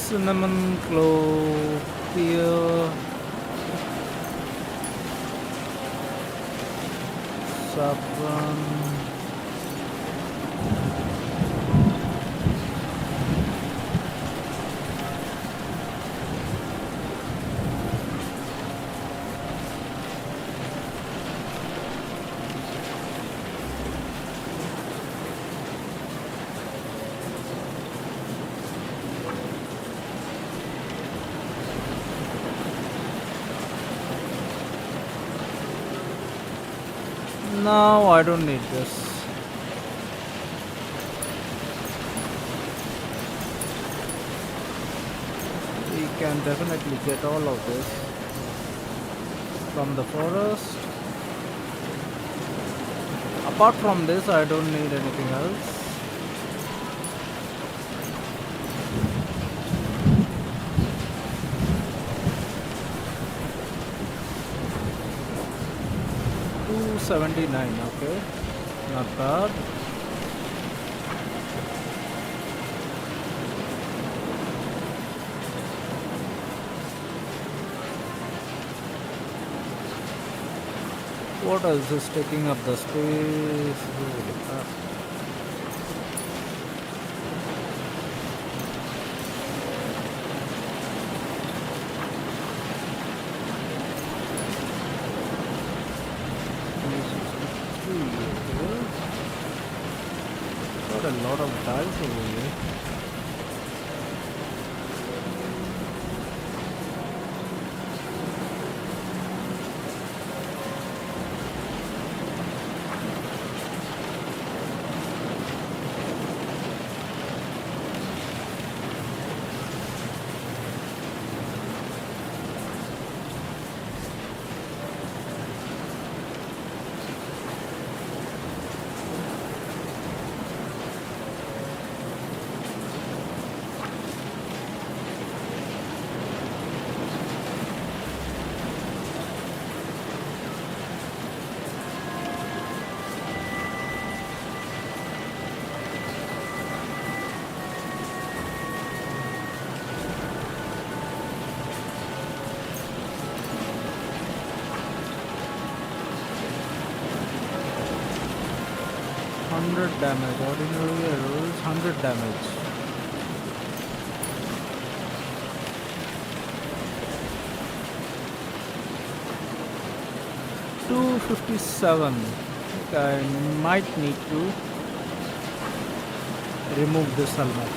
Cinnamon clove here, saffron. No, I don't need this. We can definitely get all of this from the forest up apart from this, I don't need anything else. $279, okay, not bad. What else is taking up the space? Holy crap. Got a lot of tiles over here. Damage, ordinary arrows, 100 damage. $257. I might need to remove this helmet.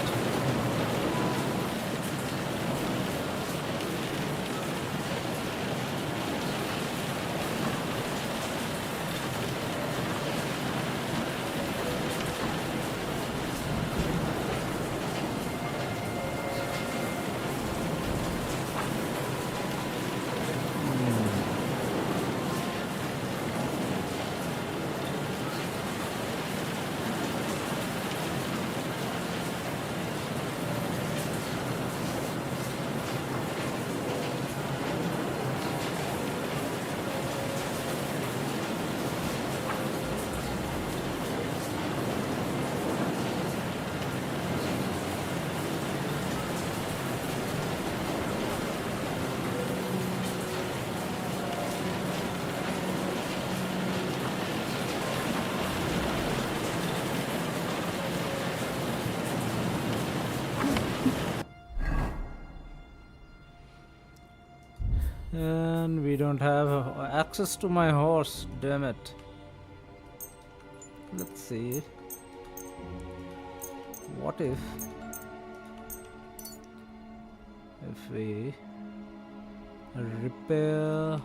And we don't have access to my horse, damn it. Let's see. What if we repair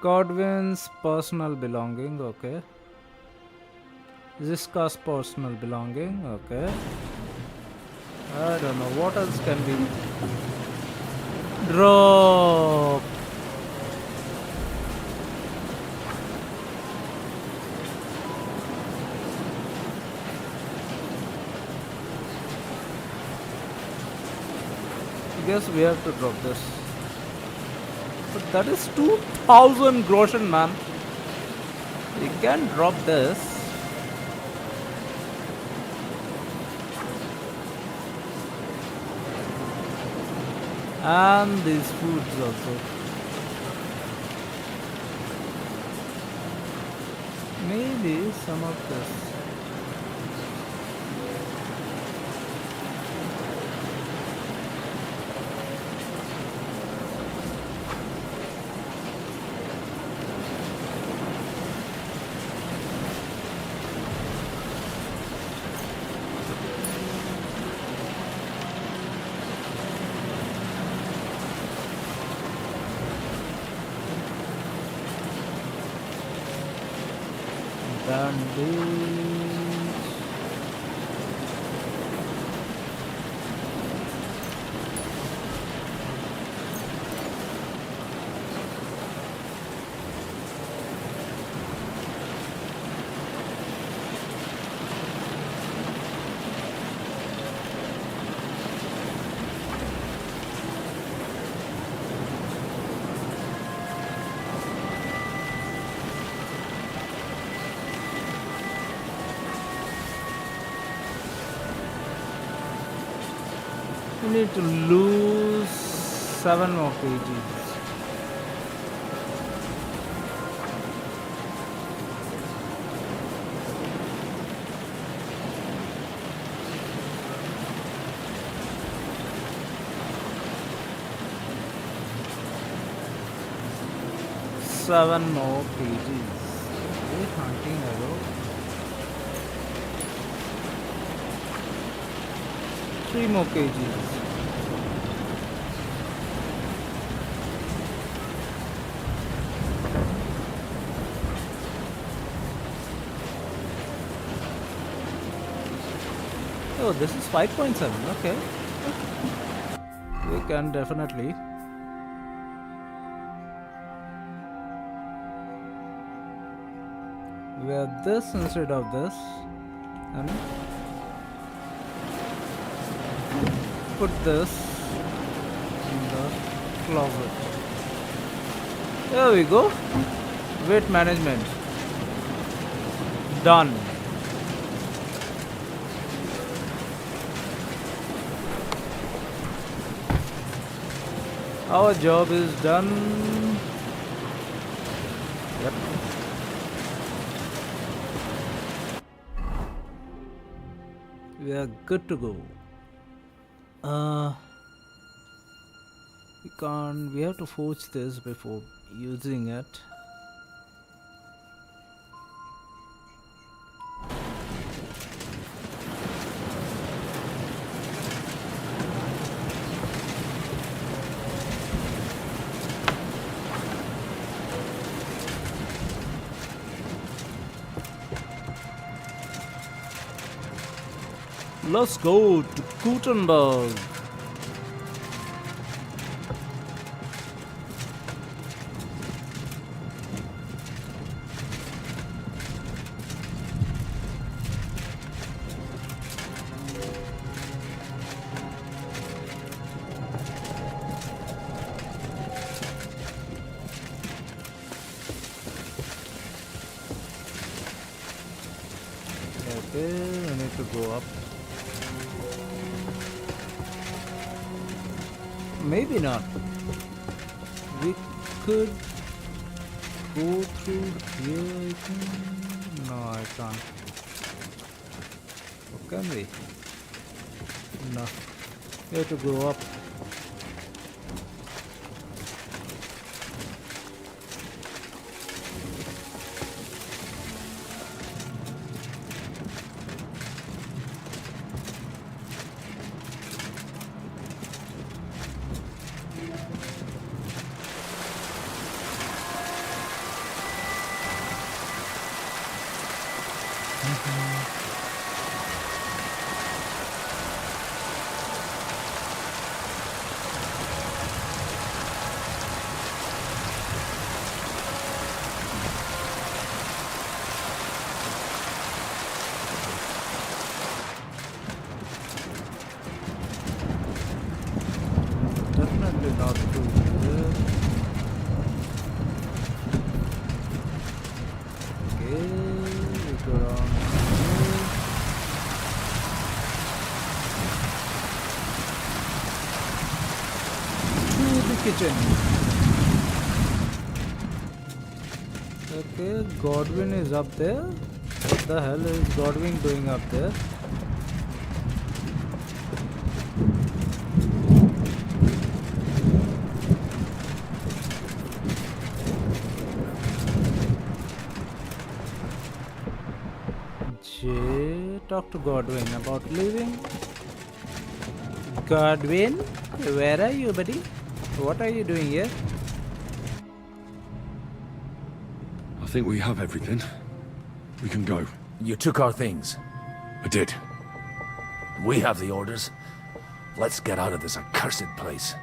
Godwin's personal belonging, okay. Ziska's personal belonging, okay. I don't know what else can be drop. I guess we have to drop this. But that is 2000 groschen, man. We can drop this. And these foods also. Maybe some of this. bandage. We need to lose 7 more kgs. Seven more kgs. Okay, hunting arrow. 3 more kgs. Oh, this is 5.7. Okay. We can definitely. Wear this instead of this. And put this in the closet. There we go. Weight management. Done. Our job is done. Yep. We are good to go. We have to forge this before using it. Let's go to Gutenberg. Okay, we need to go up. Maybe not. We could go through here, I think. No, I can't. Or can we? No. We have to go up. Definitely not through here. Okay, we go down here. To the kitchen. Okay, Godwin is up there. What the hell is Godwin doing up there? Talk to Godwin about leaving. Godwin, where are you, buddy? What are you doing here? I think we have everything. We can go. You took our things. I did. We have the orders. Let's get out of this accursed place.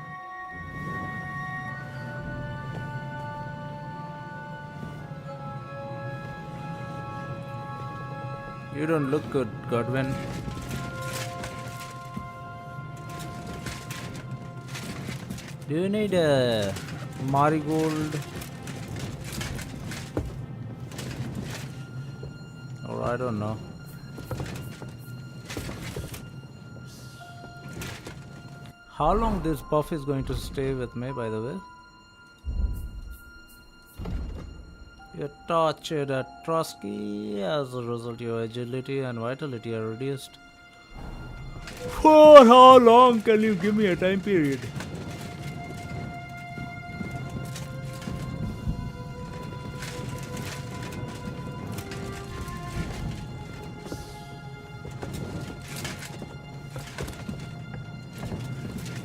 You don't look good, Godwin. Do you need a marigold? Or I don't know. How long this buff is going to stay with me, by the way? You're tortured at Trotsky. As a result, your agility and vitality are reduced. For how long? Can you give me a time period?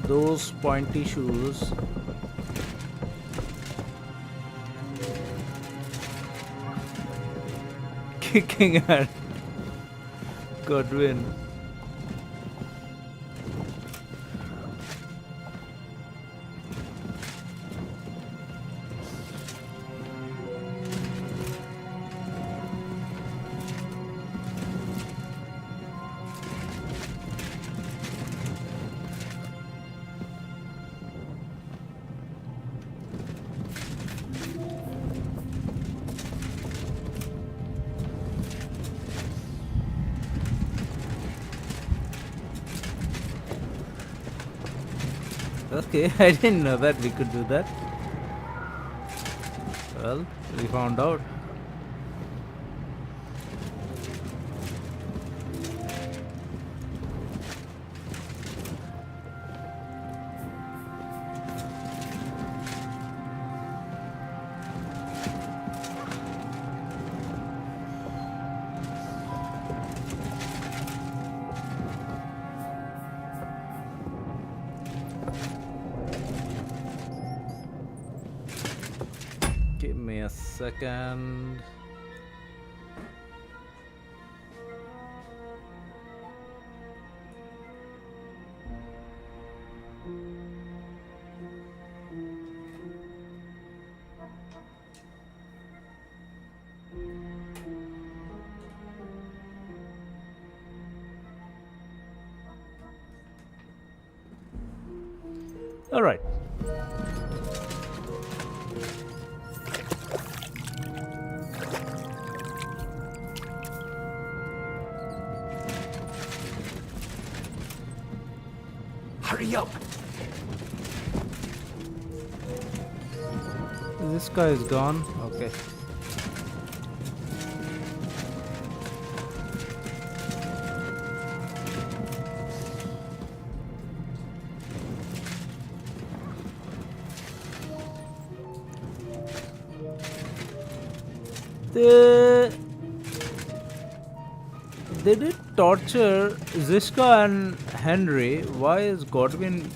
Those pointy shoes. Kicking at Godwin. Okay, I didn't know that we could do that. Well, we found out. Give me a second. All right. Hurry up! This guy is gone. Okay. They did torture Ziska and Henry. Why is Godwin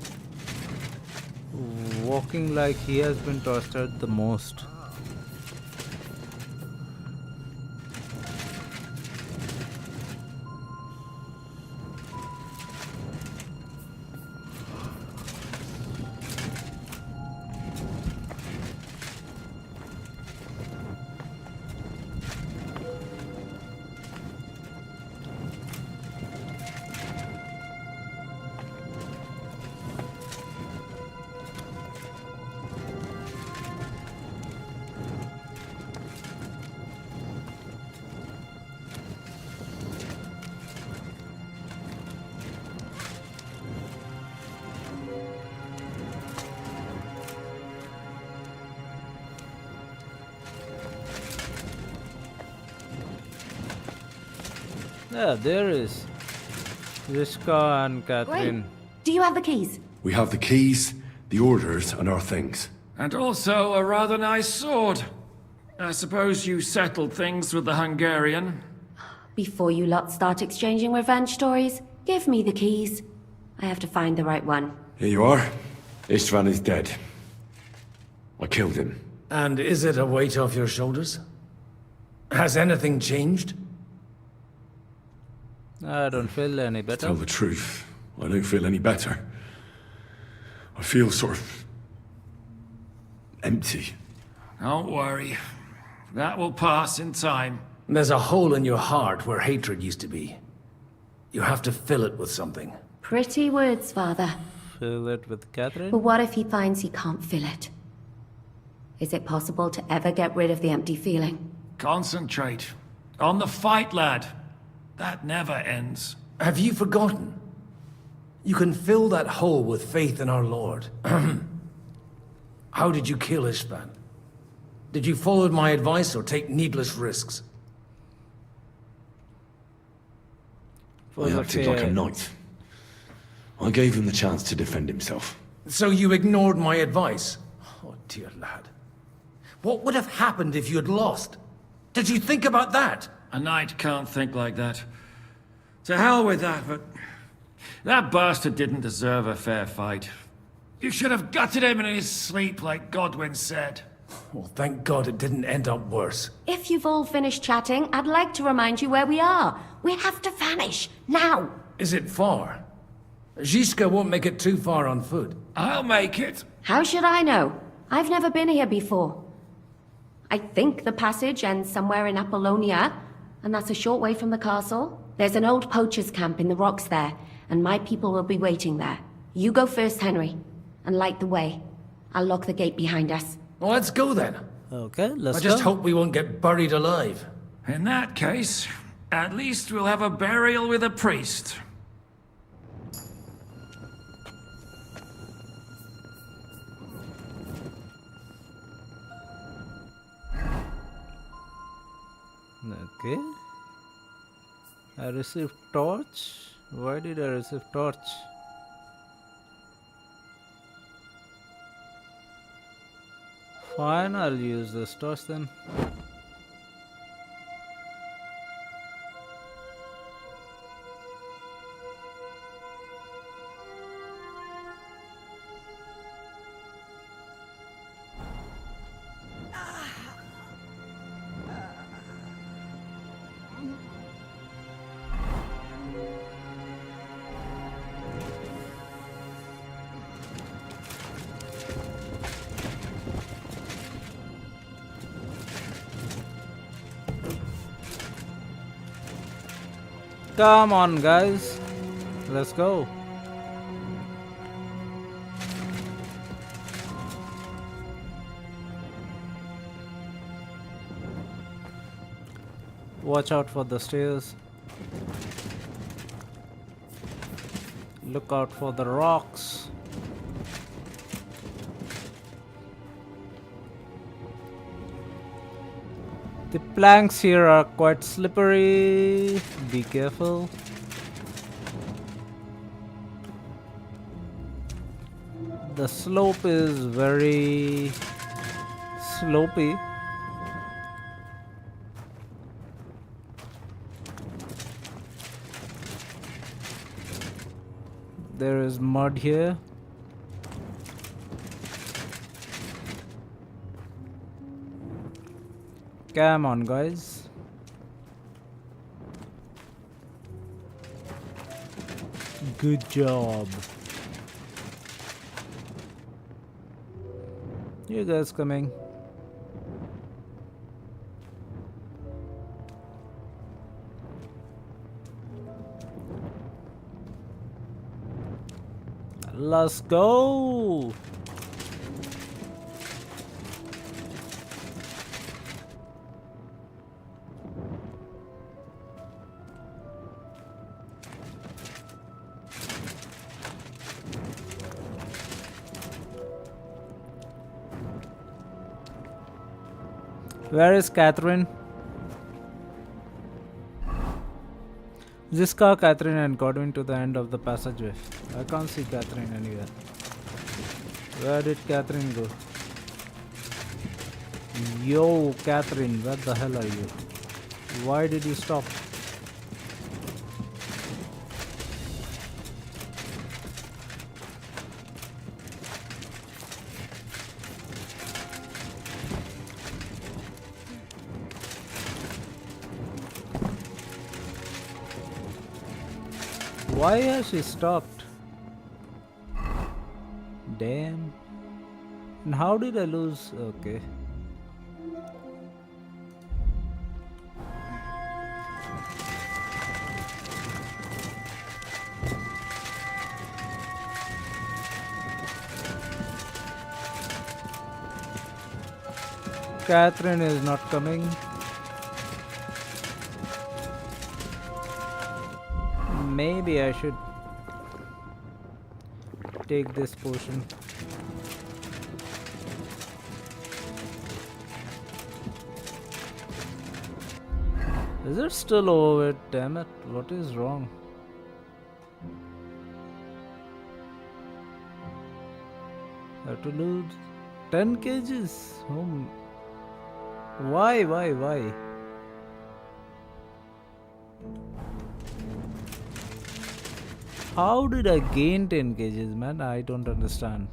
walking like he has been tortured the most? Yeah, there is Ziska and Catherine. Great. Do you have the keys? We have the keys, the orders, and our things. And also a rather nice sword. I suppose you settled things with the Hungarian? Before you lot start exchanging revenge stories, give me the keys. I have to find the right one. Here you are. Istvan is dead. I killed him. And is it a weight off your shoulders? Has anything changed? I don't feel any To better. tell the truth, I don't feel any better. I feel sort of empty. Don't worry. That will pass in time. There's a hole in your heart where hatred used to be. You have to fill it with something. Pretty words, Father. Fill it with Catherine. But what if he finds he can't fill it? Is it possible to ever get rid of the empty feeling? Concentrate. On the fight, lad. That never ends. Have you forgotten? You can fill that hole with faith in our Lord. How did you kill Ishban? Did you follow my advice or take needless risks? I acted like a knight. I gave him the chance to defend himself. So you ignored my advice? Oh, dear lad. What would have happened if you had lost? Did you think about that? A knight can't think like that. To hell with that, but... that bastard didn't deserve a fair fight. You should have gutted him in his sleep, like Godwin said. Well, thank God it didn't end up worse. If you've all finished chatting, I'd like to remind you where we are. We have to vanish, now! Is it far? Zizka won't make it too far on foot. I'll make it. How should I know? I've never been here before. I think the passage ends somewhere in Apollonia, and that's a short way from the castle. There's an old poacher's camp in the rocks there, and my people will be waiting there. You go first, Henry, and light the way. I'll lock the gate behind us. Well, let's go then. Okay, let's I just go. hope we won't get buried alive. In that case, at least we'll have a burial with a priest. Okay. I received torch. Why did I receive torch? Fine, I'll use this torch then. Come on, guys. Let's go. Watch out for the stairs. Look out for the rocks. The planks here are quite slippery. Be careful. The slope is very slopey. There is mud here. Come on, guys. Good job. You guys coming? Let's go. Where is Catherine? Zizka, Catherine, and Godwin to the end of the passageway. I can't see Catherine anywhere. Where did Catherine go? Yo, Catherine, where the hell are you? Why did you stop? Why has she stopped? Damn. And how did I lose? Okay. Catherine is not coming. Maybe I should take this potion. Is it still over? Damn it, what is wrong? I have to lose 10 kgs? Why? How did I gain 10 kgs, man? I don't understand.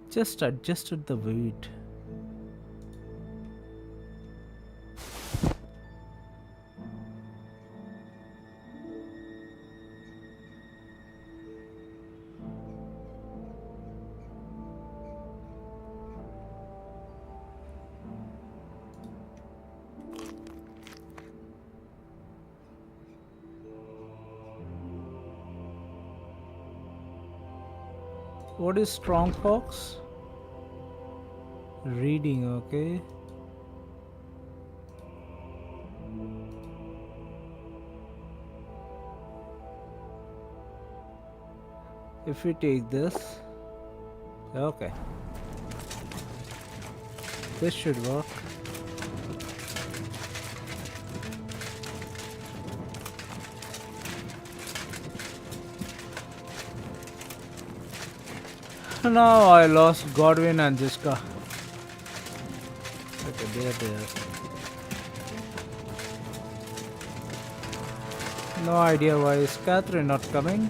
Just adjusted the weight. What is strong fox? Reading, okay. If we take this, okay, this should work. Now I lost Godwin and Jiska. Okay, there. No idea why is Catherine not coming.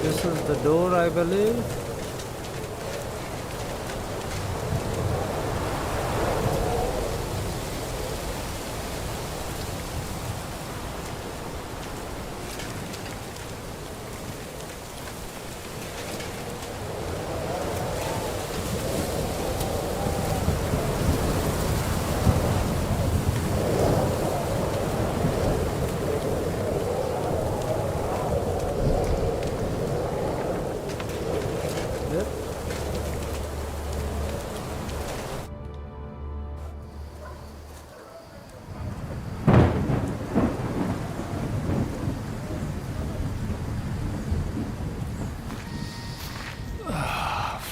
This is the door, I believe.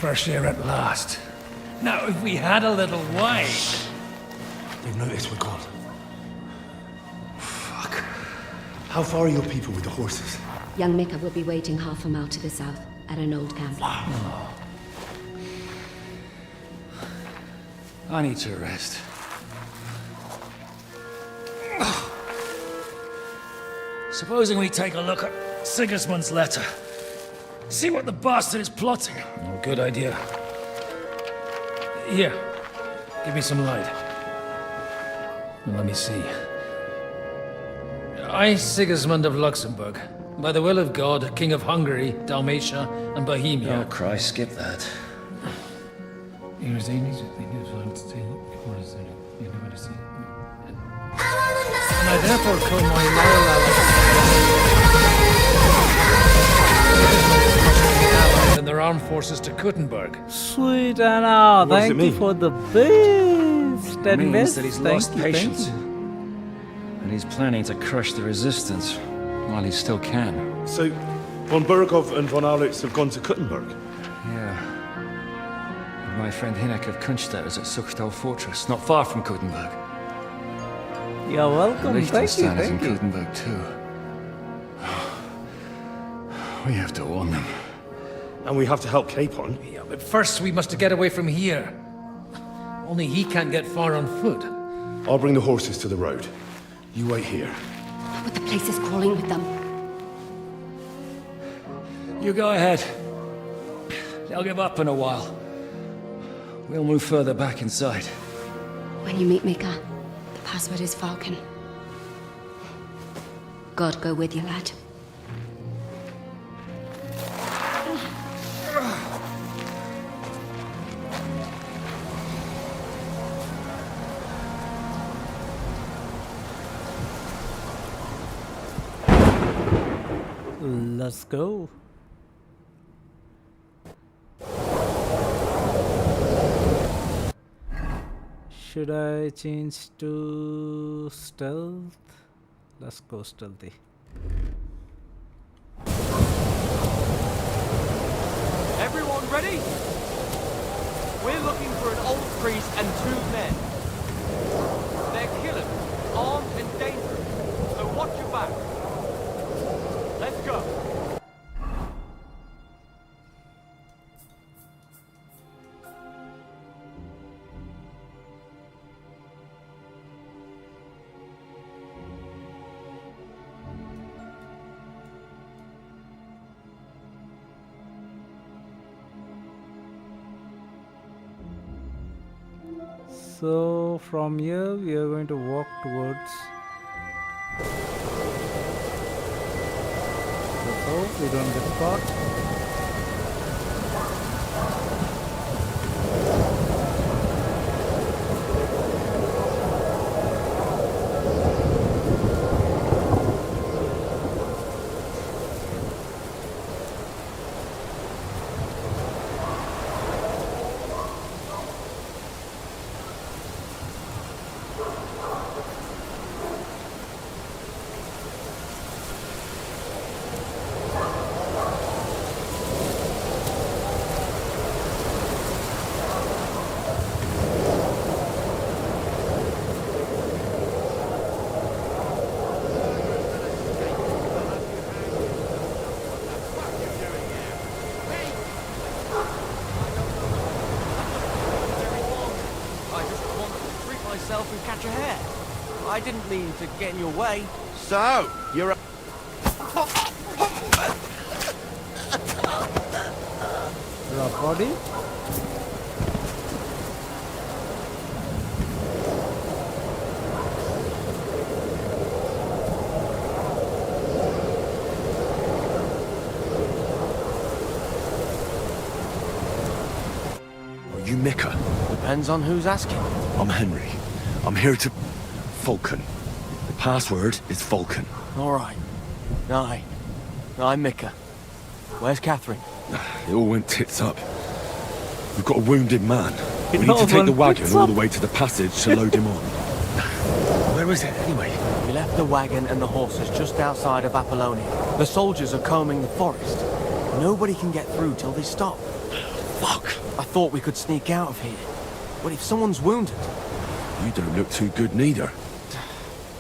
Fresh air at last. Now, if we had a little wine... They've noticed we're gone. Fuck. How far are your people with the horses? Young Mika will be waiting half a mile to the south, at an old camp. I need to rest. Supposing we take a look at Sigismund's letter. See what the bastard is plotting. Oh, good idea. Here, give me some light. Let me see. I, Sigismund of Luxembourg, by the will of God, King of Hungary, Dalmatia, and Bohemia. Oh, Christ, skip that. And I therefore call my loyal ally armed forces to Kuttenberg. Sweet Anna, What does it thank you mean? for the best. It means best. that he's Thank lost you, thank patience. you. And he's planning to crush the resistance while he still can. So, von Burgov and von Aulitz have gone to Kuttenberg? Yeah. And my friend Hinek of Kunstadt is at Suchtal Fortress, not far from Kuttenberg. You're welcome. Thank you, Liechtenstein is in thank you. Kuttenberg too. We have to warn them. And we have to help Capon. Yeah, but first we must get away from here. Only he can't get far on foot. I'll bring the horses to the road. You wait here. But the place is crawling with them. You go ahead. They'll give up in a while. We'll move further back inside. When you meet Mika, the password is Falcon. God go with you, lad. Let's go. Should I change to stealth? Let's go stealthy. Everyone ready? We're looking for an old priest and 2 men. They're killers, armed and dangerous, so watch your back. Let's go. So from here we are going to walk towards. Let's hope we don't get caught. And catch a hare. I didn't mean to get in your way. So, you're a... Drop body. Are you Mika? Depends on who's asking. I'm Henry. I'm here to... Falcon. The password is Falcon. All right. Aye. I'm Mika. Where's Catherine? It all went tits up. We've got a wounded man. We It need to all take the went wagon tits all up. the way to the passage to load him on. Where is it, anyway? We left the wagon and the horses just outside of Apollonia. The soldiers are combing the forest. Nobody can get through till they stop. Fuck. I thought we could sneak out of here. But if someone's wounded... You don't look too good neither.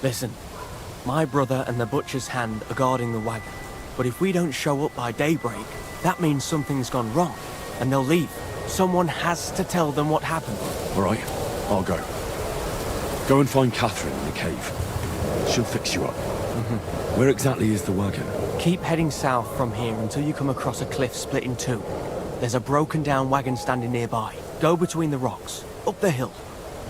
Listen, my brother and the butcher's hand are guarding the wagon. But if we don't show up by daybreak, that means something's gone wrong. And they'll leave. Someone has to tell them what happened. All right, I'll go. Go and find Catherine in the cave. She'll fix you up. Where exactly is the wagon? Keep heading south from here until you come across a cliff split in two. There's a broken down wagon standing nearby. Go between the rocks, up the hill,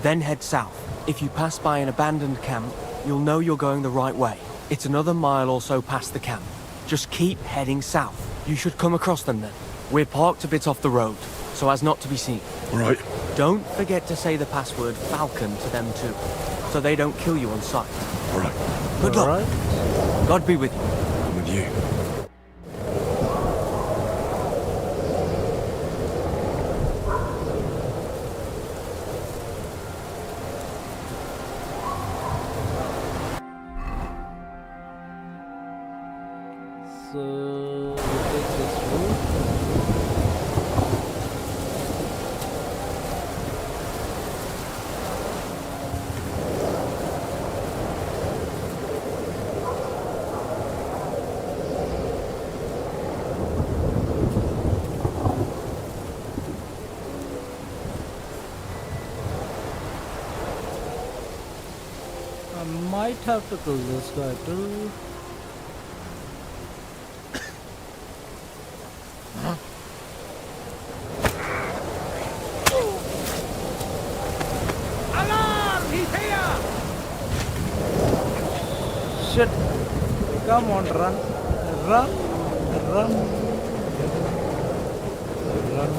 then head south. If you pass by an abandoned camp, you'll know you're going the right way. It's another mile or so past the camp. Just keep heading south. You should come across them then. We're parked a bit off the road, so as not to be seen. All right. Don't forget to say the password Falcon to them too, so they don't kill you on sight. All right. Good luck. God be with you. I'm with you. might have to kill this guy too. Alarm! He's here! Shit! Come on, run! Run! Run! Run!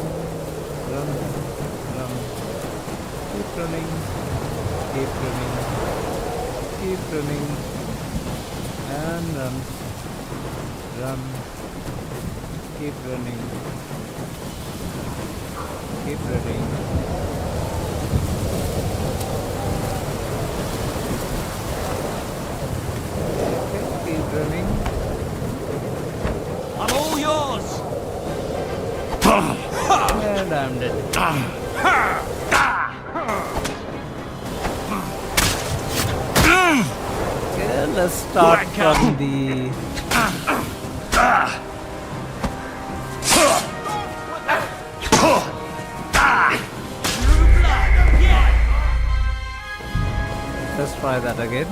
Run! Run! Keep running! Keep running! Keep running! And run! Run! Keep running! Keep running! Keep running. I'm all yours! And I'm dead. Okay, let's start from the... Let's try that again.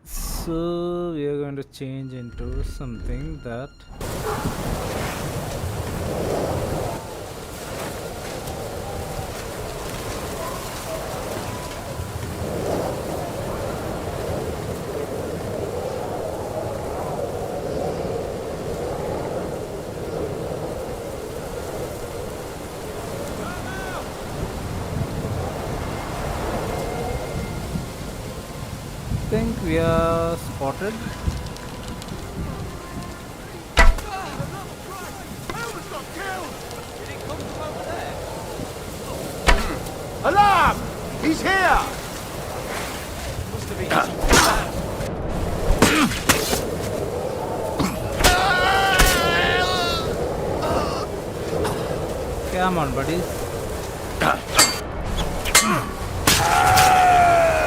So we are going to change into something that think we are spotted. Alarm! He's here! Come on, buddies.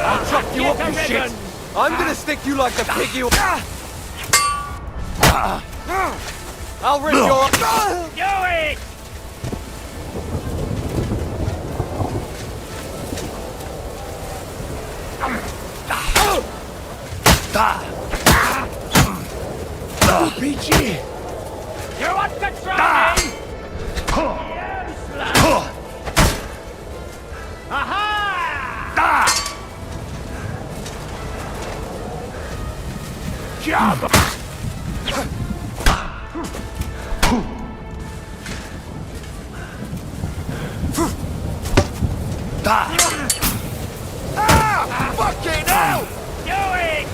I'll chop you up, you shit! I'm gonna stick you like the pig you... I'll rip your... Do it! Peachy! You want to try me? Aha! Job! Fucking hell! Do it!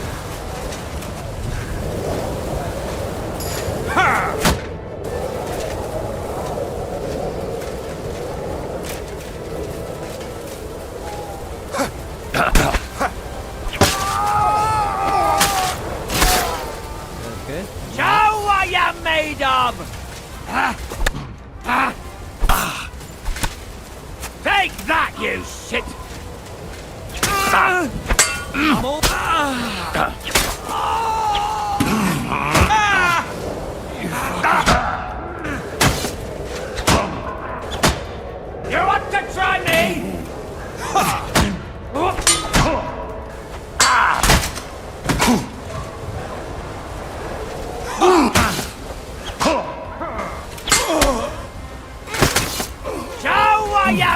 Okay. Show what you're made of! Take that, you shit! I'm all... You want to try me? Show what you...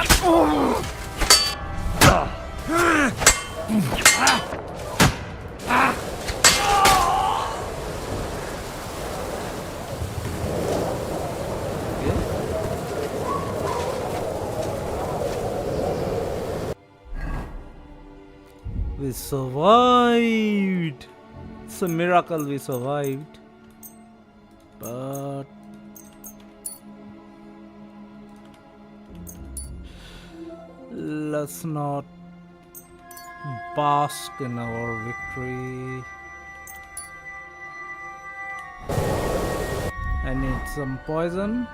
We survived. It's a miracle we survived. But let's not bask in our victory. I need some poison,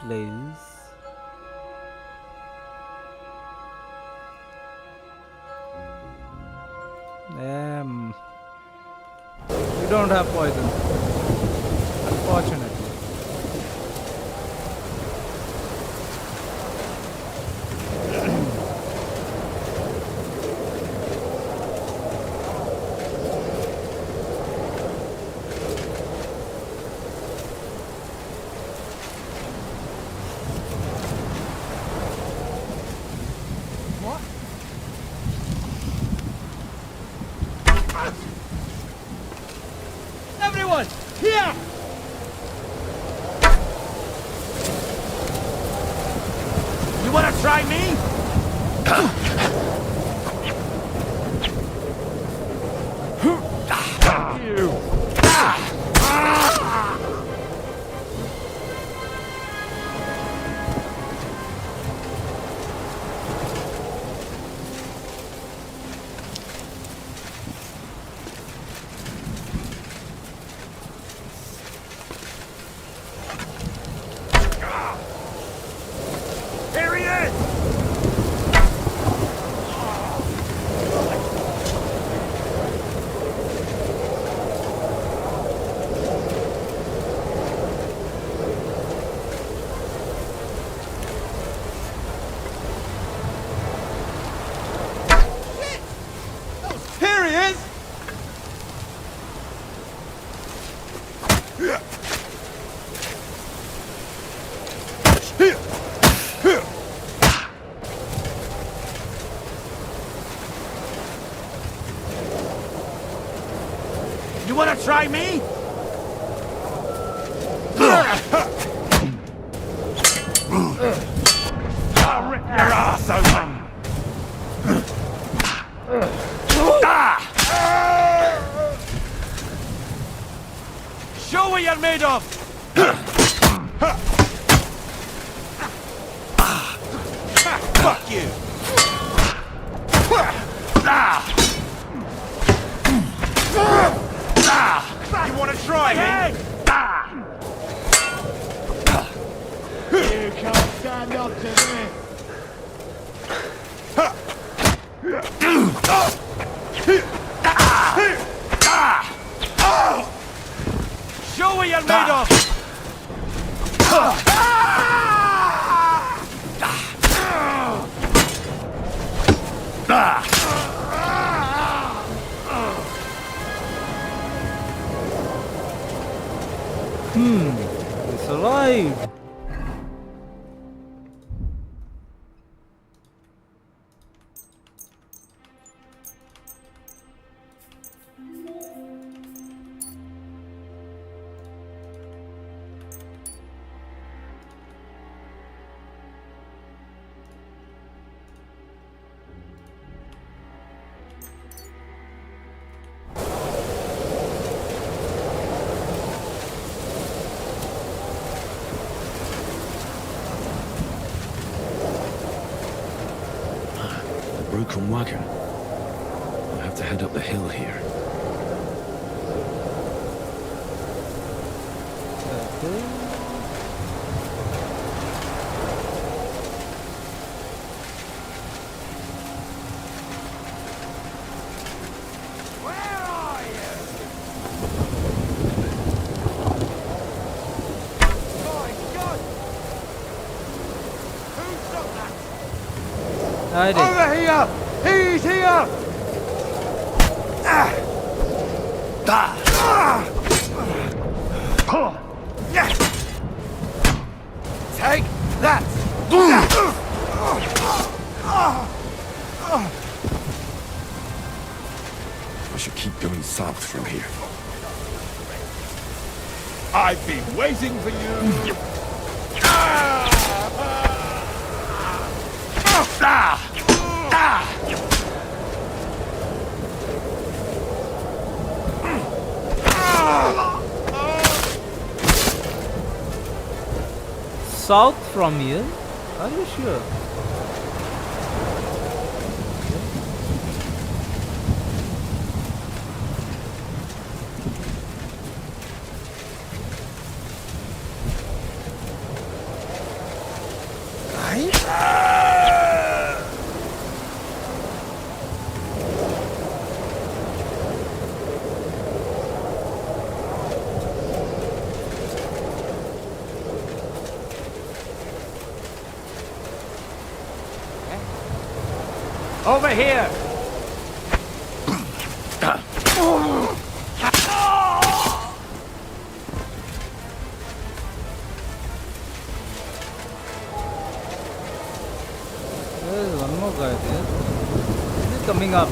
please. We don't have poison, unfortunately. Everyone, here! You wanna try me? Here he is! Here he is! You wanna try me? I'll rip your ass open! Show what you're made of! Fuck you! You wanna try me? You can't stand up to this! Show what you're made of! It's alive. Broken wagon. I'll have to head up the hill here. I did. Over here! He's here! Take that! I should keep going south from here. I've been waiting for you! South from here? Are you sure? Over here! There's one more guy there. He's coming up.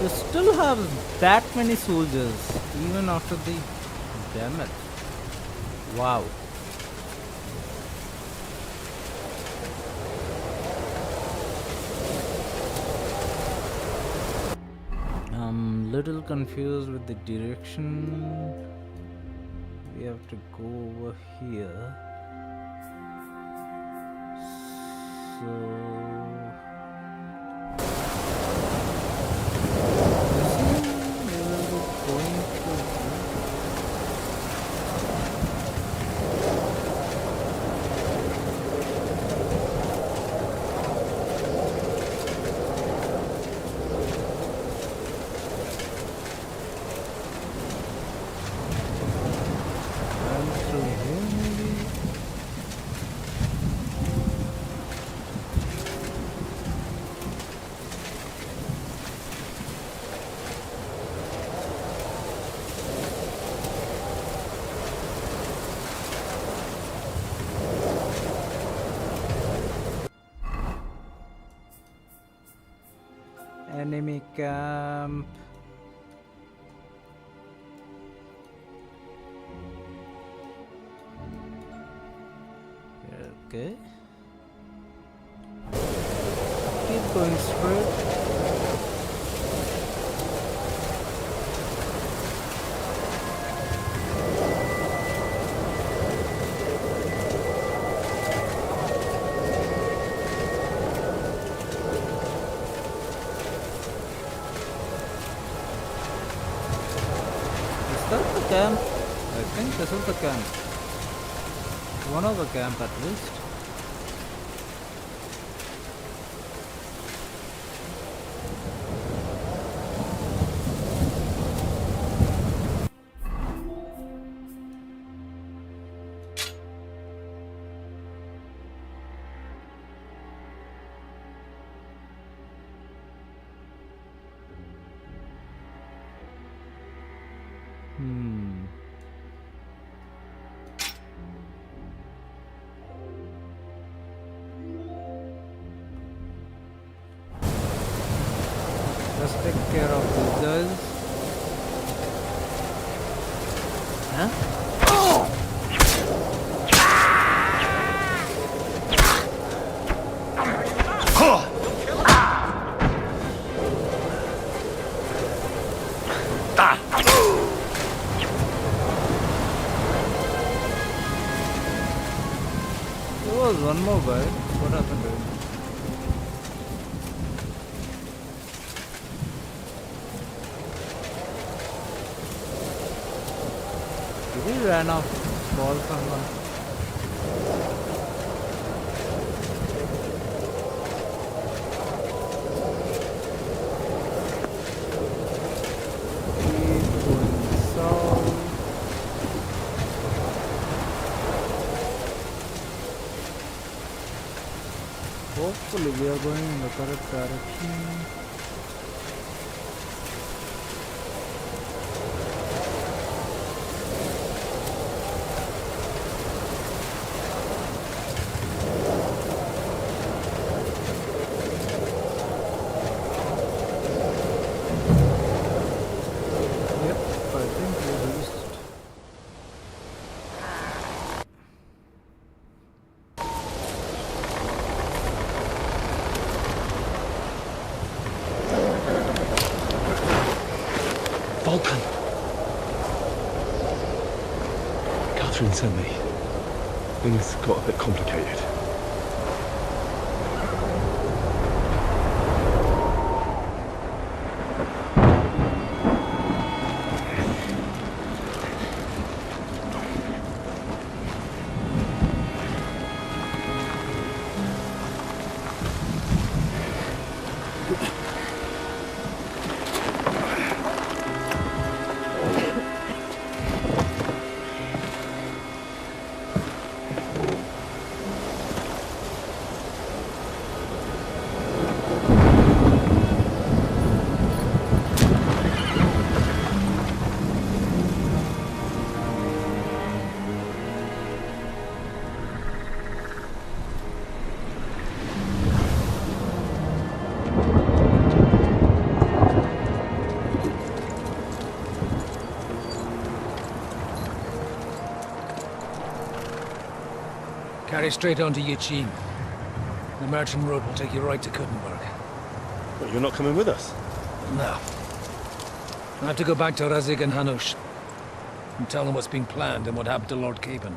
You still have that many soldiers, even after the damage. Wow. I'm little confused with the direction. We have to go over here. So enemy camp. Okay. Keep going straight. Camp. I think this is the camp. One of the camp at least. Let's take care of these guys. There was one more guy. What happened to him? He ran off ball someone. Keep going south. Hopefully we are going in the correct direction. Vulcan! Catherine sent me. Things got a bit complicated. Stay straight on to Yuchin. The merchant road will take you right to Kuttenberg. But you're not coming with us? No. I have to go back to Razig and Hanush and tell them what's been planned and what happened to Lord Capen.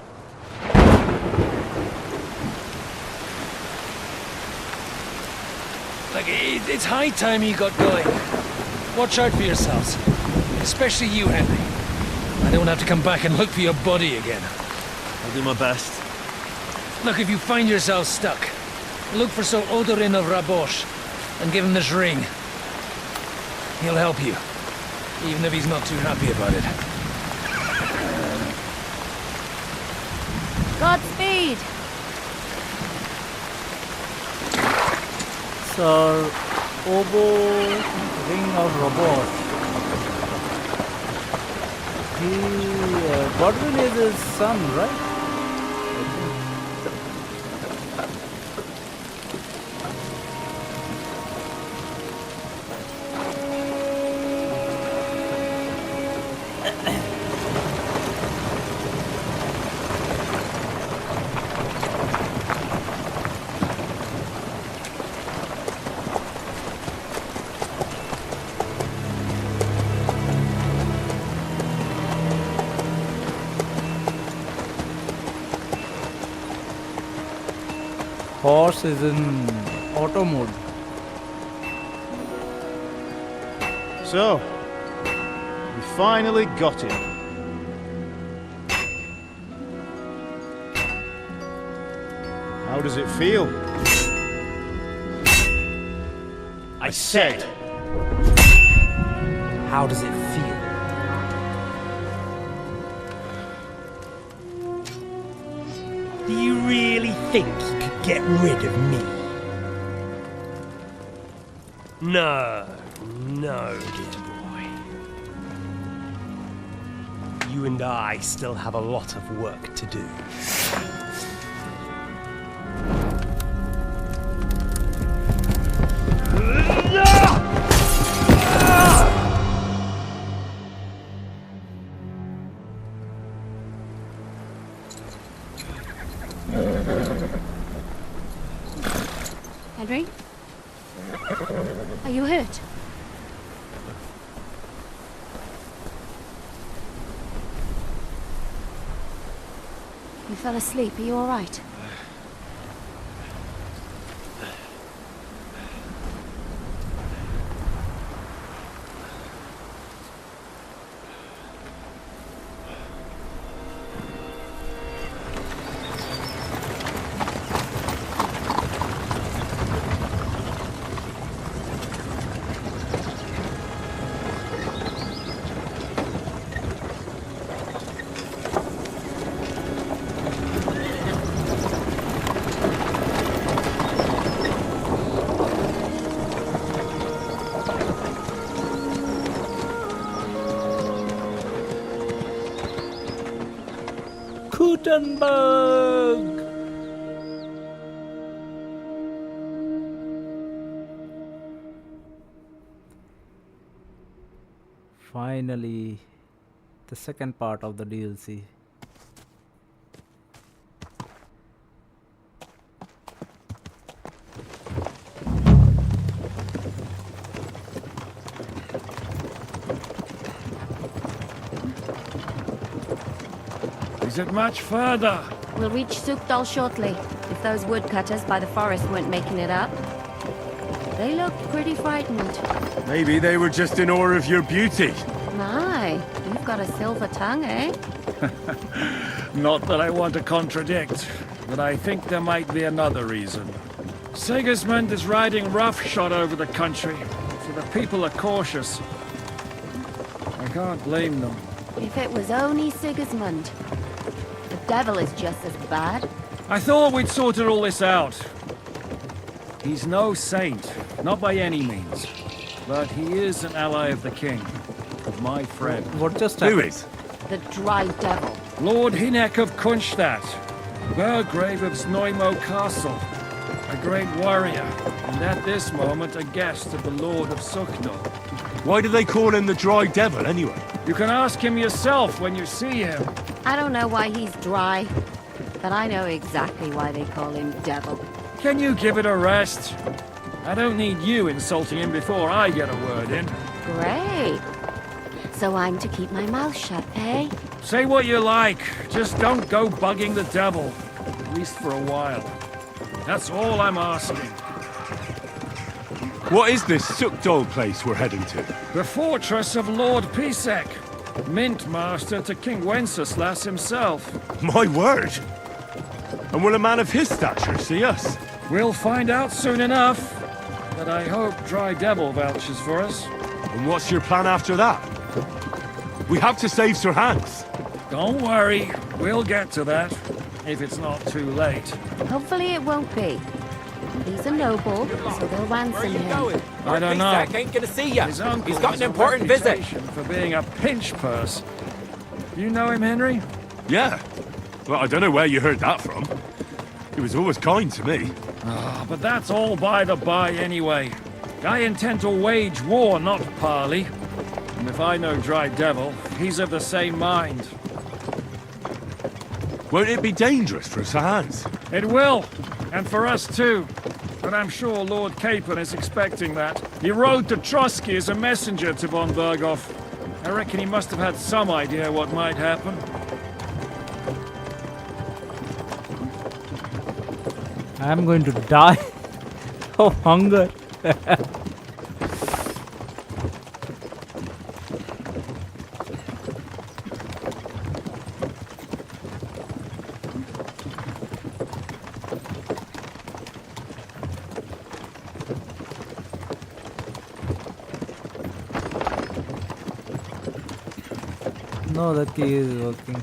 Look, it's high time you got going. Watch out for yourselves. Especially you, Henry. I don't have to come back and look for your body again. I'll do my best. Look, if you find yourself stuck, look for Sir Odorin of Rabosh and give him this ring. He'll help you, even if he's not too happy about it. Godspeed! Sir Obo Ring of Rabosh. Godwin is his son, right? Horse is in auto mode. So, we finally got him. How does it feel? I said, How does it feel? Do you really think you could get rid of me? No, no, dear boy. You and I still have a lot of work to do. Henry? Are you hurt? You fell asleep. Are you all right? Kuttenberg! Finally, the second part of the DLC. Is it much further? We'll reach Sukdal shortly, if those woodcutters by the forest weren't making it up. They looked pretty frightened. Maybe they were just in awe of your beauty. My, you've got a silver tongue, eh? Not that I want to contradict, but I think there might be another reason. Sigismund is riding roughshod over the country, so the people are cautious. I can't blame them. If it was only Sigismund. The devil is just as bad. I thought we'd sorted all this out. He's no saint, not by any means. But he is an ally of the king, of my friend. What just Who happened? is? The dry devil. Lord Hinek of Kunstadt, Burgrave of Znojmo Castle, a great warrior, and at this moment a guest of the Lord of Sukno. Why do they call him the Dry Devil, anyway? You can ask him yourself when you see him. I don't know why he's dry. but I know exactly why they call him Devil. Can you give it a rest? I don't need you insulting him before I get a word in. Great. So I'm to keep my mouth shut, eh? Say what you like, just don't go bugging the devil. At least for a while. That's all I'm asking. What is this Sukdol place we're heading to? The fortress of Lord Pisek, Mint Master to King Wenceslas himself. My word! And will a man of his stature see us? We'll find out soon enough. But I hope Dry Devil vouches for us. And what's your plan after that? We have to save Sir Hans. Don't worry, we'll get to that. If it's not too late. Hopefully it won't be. He's a noble, so they'll ransom him. I don't know. Ain't gonna see ya. His uncle He's got has an a important visit. reputation for being a pinch purse. You know him, Henry? Yeah. Well, I don't know where you heard that from. He was always kind to me. But that's all by the by anyway. I intend to wage war, not parley. And if I know Dry Devil, he's of the same mind. Won't it be dangerous for Sir Hans? It will, and for us too. But I'm sure Lord Capon is expecting that. He rode to Trotsky as a messenger to von Berghoff. I reckon he must have had some idea what might happen. I'm going to die of hunger. No, the key is working.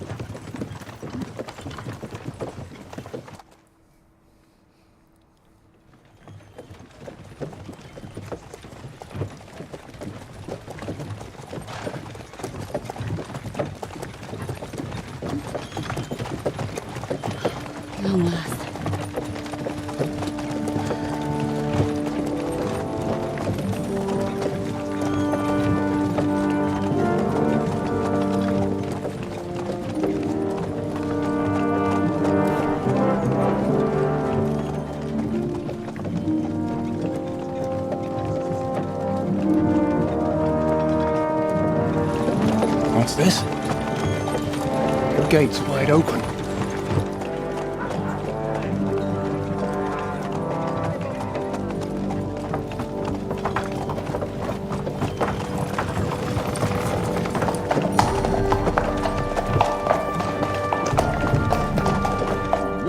Long last. What's this? The gate's wide open.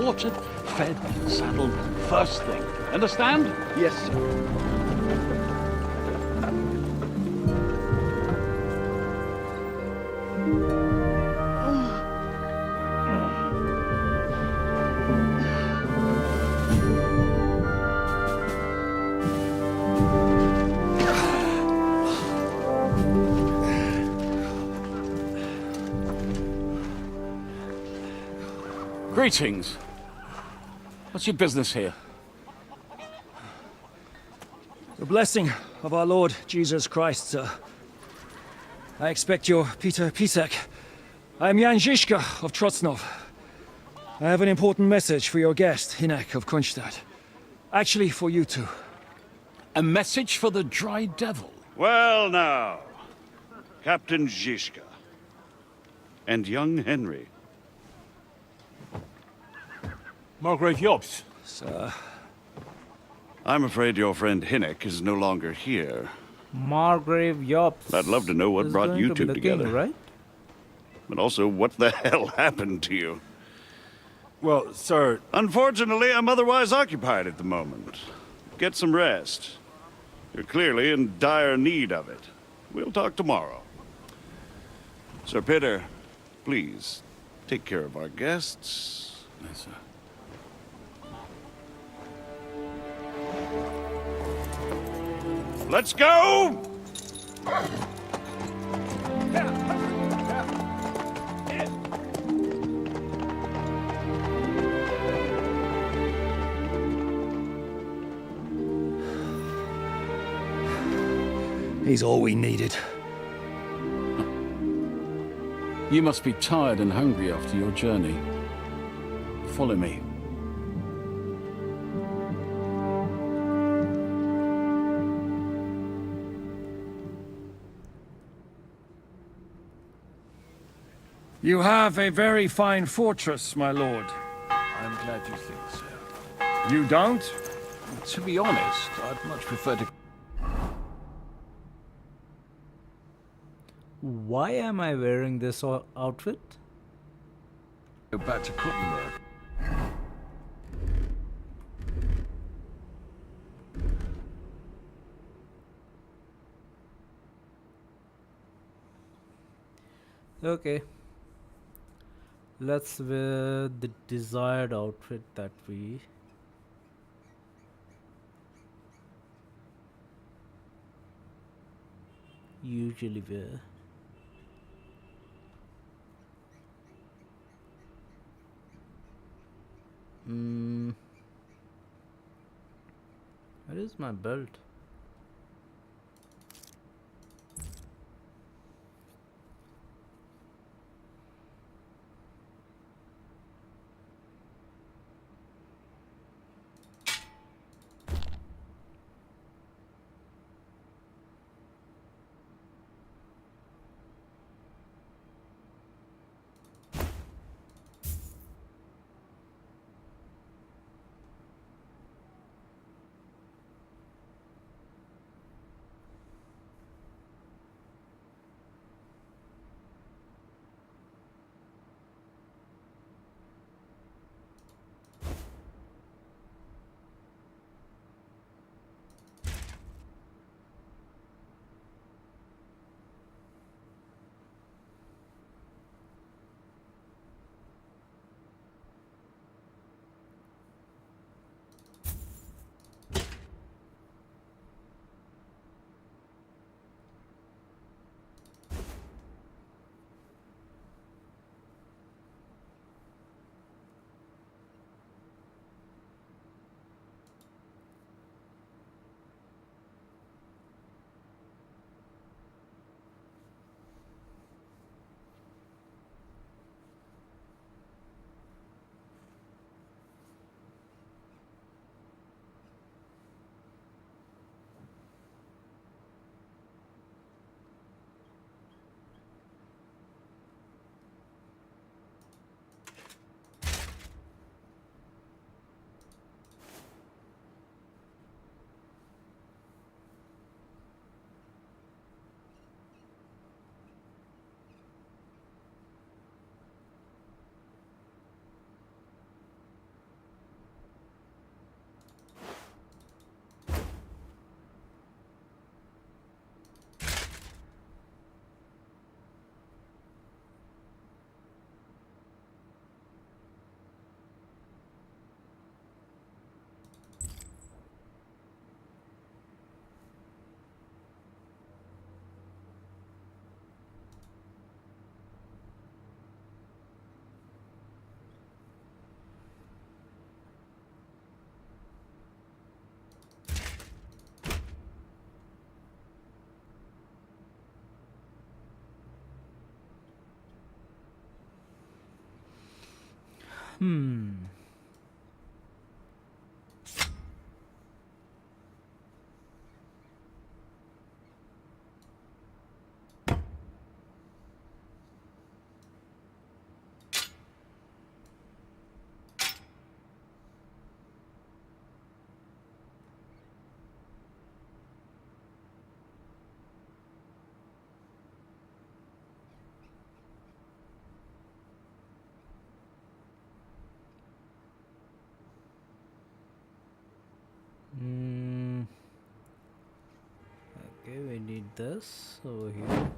Watered, fed, saddled, first thing. Understand? Yes, sir. Greetings. What's your business here? The blessing of our Lord Jesus Christ, sir. I expect you're Peter Pisek. I am Jan Žižka of Trocnov. I have an important message for your guest, Hinek of Kronstadt. Actually, for you two. A message for the Dry Devil? Well now, Captain Žižka. And young Henry. Margrave Jobst. Sir. I'm afraid your friend Hinek is no longer here. Margrave Jobst. I'd love to know what is brought going you to two be the together. king, right? But also, what the hell happened to you? Well, sir... Unfortunately, I'm otherwise occupied at the moment. Get some rest. You're clearly in dire need of it. We'll talk tomorrow. Sir Peter, please, take care of our guests. Yes, sir. Let's go! He's all we needed. You must be tired and hungry after your journey. Follow me. You have a very fine fortress, my lord. I'm glad you think so. You don't? To be honest, I'd much prefer to... Why am I wearing this outfit? go back to Kuttenberg. Okay. Let's wear the desired outfit that we usually wear. Where is my belt? Okay, we need this over here.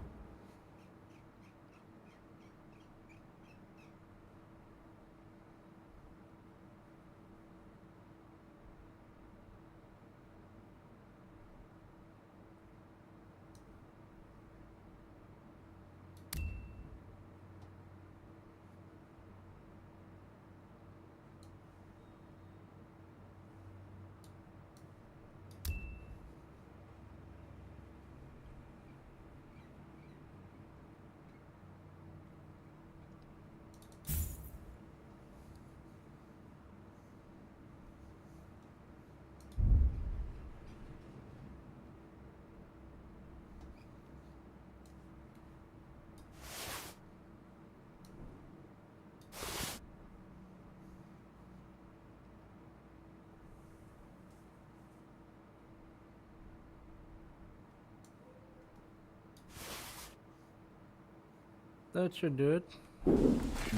That should do it.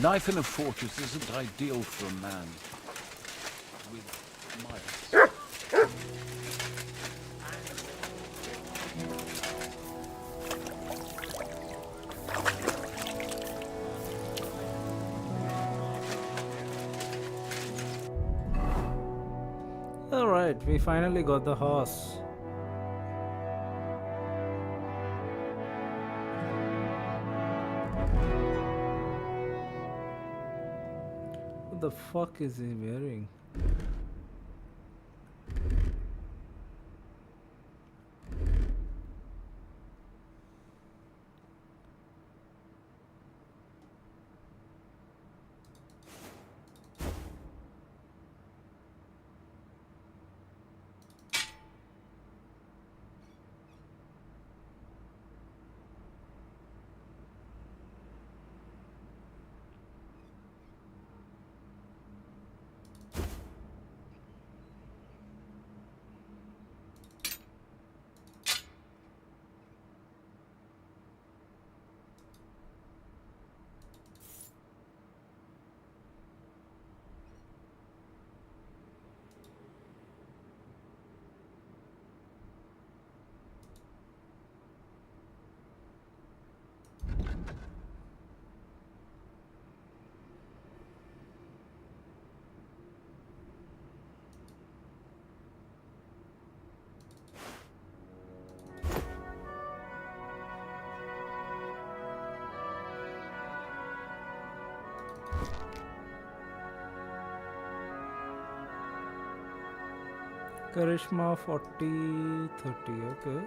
Life in a fortress isn't ideal for a man with miles. Alright, we finally got the horse. What the fuck is he wearing? Charisma 40, 30, okay.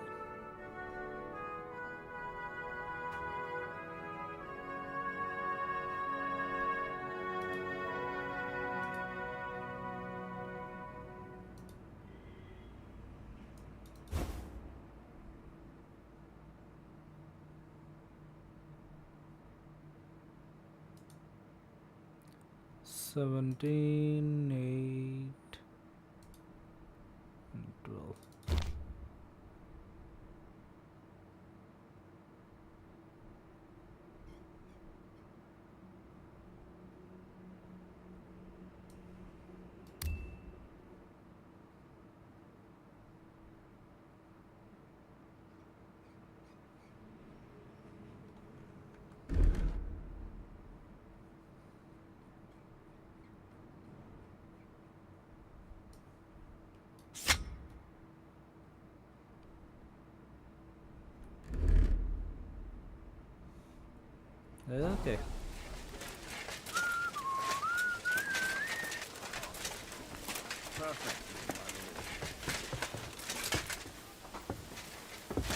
Seventeen, 8, and 12. Okay.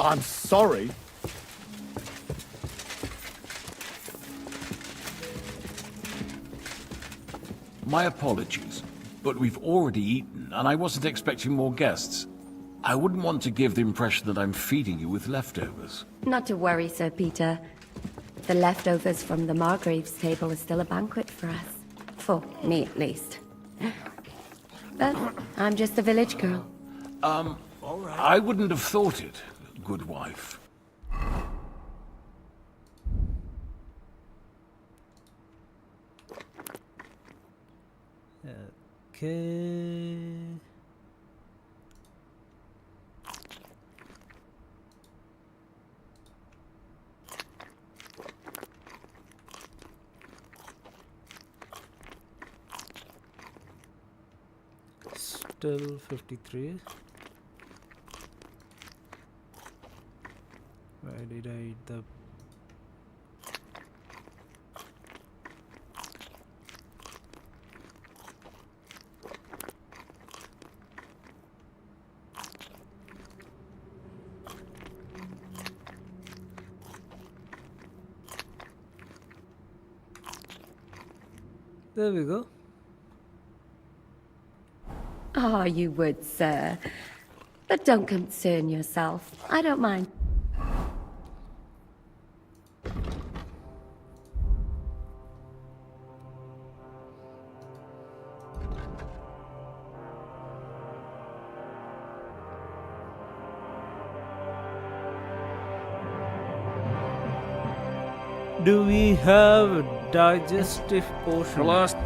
I'm sorry. My apologies, but we've already eaten, and I wasn't expecting more guests. I wouldn't want to give the impression that I'm feeding you with leftovers. Not to worry, Sir Peter. The leftovers from the Margrave's table are still a banquet for us. For me, at least. But I'm just a village girl. I wouldn't have thought it, good wife. Okay. Still 53. Where did I eat the... There we go. Oh, you would, sir. But don't concern yourself. I don't mind. Do we have a digestive potion? The last...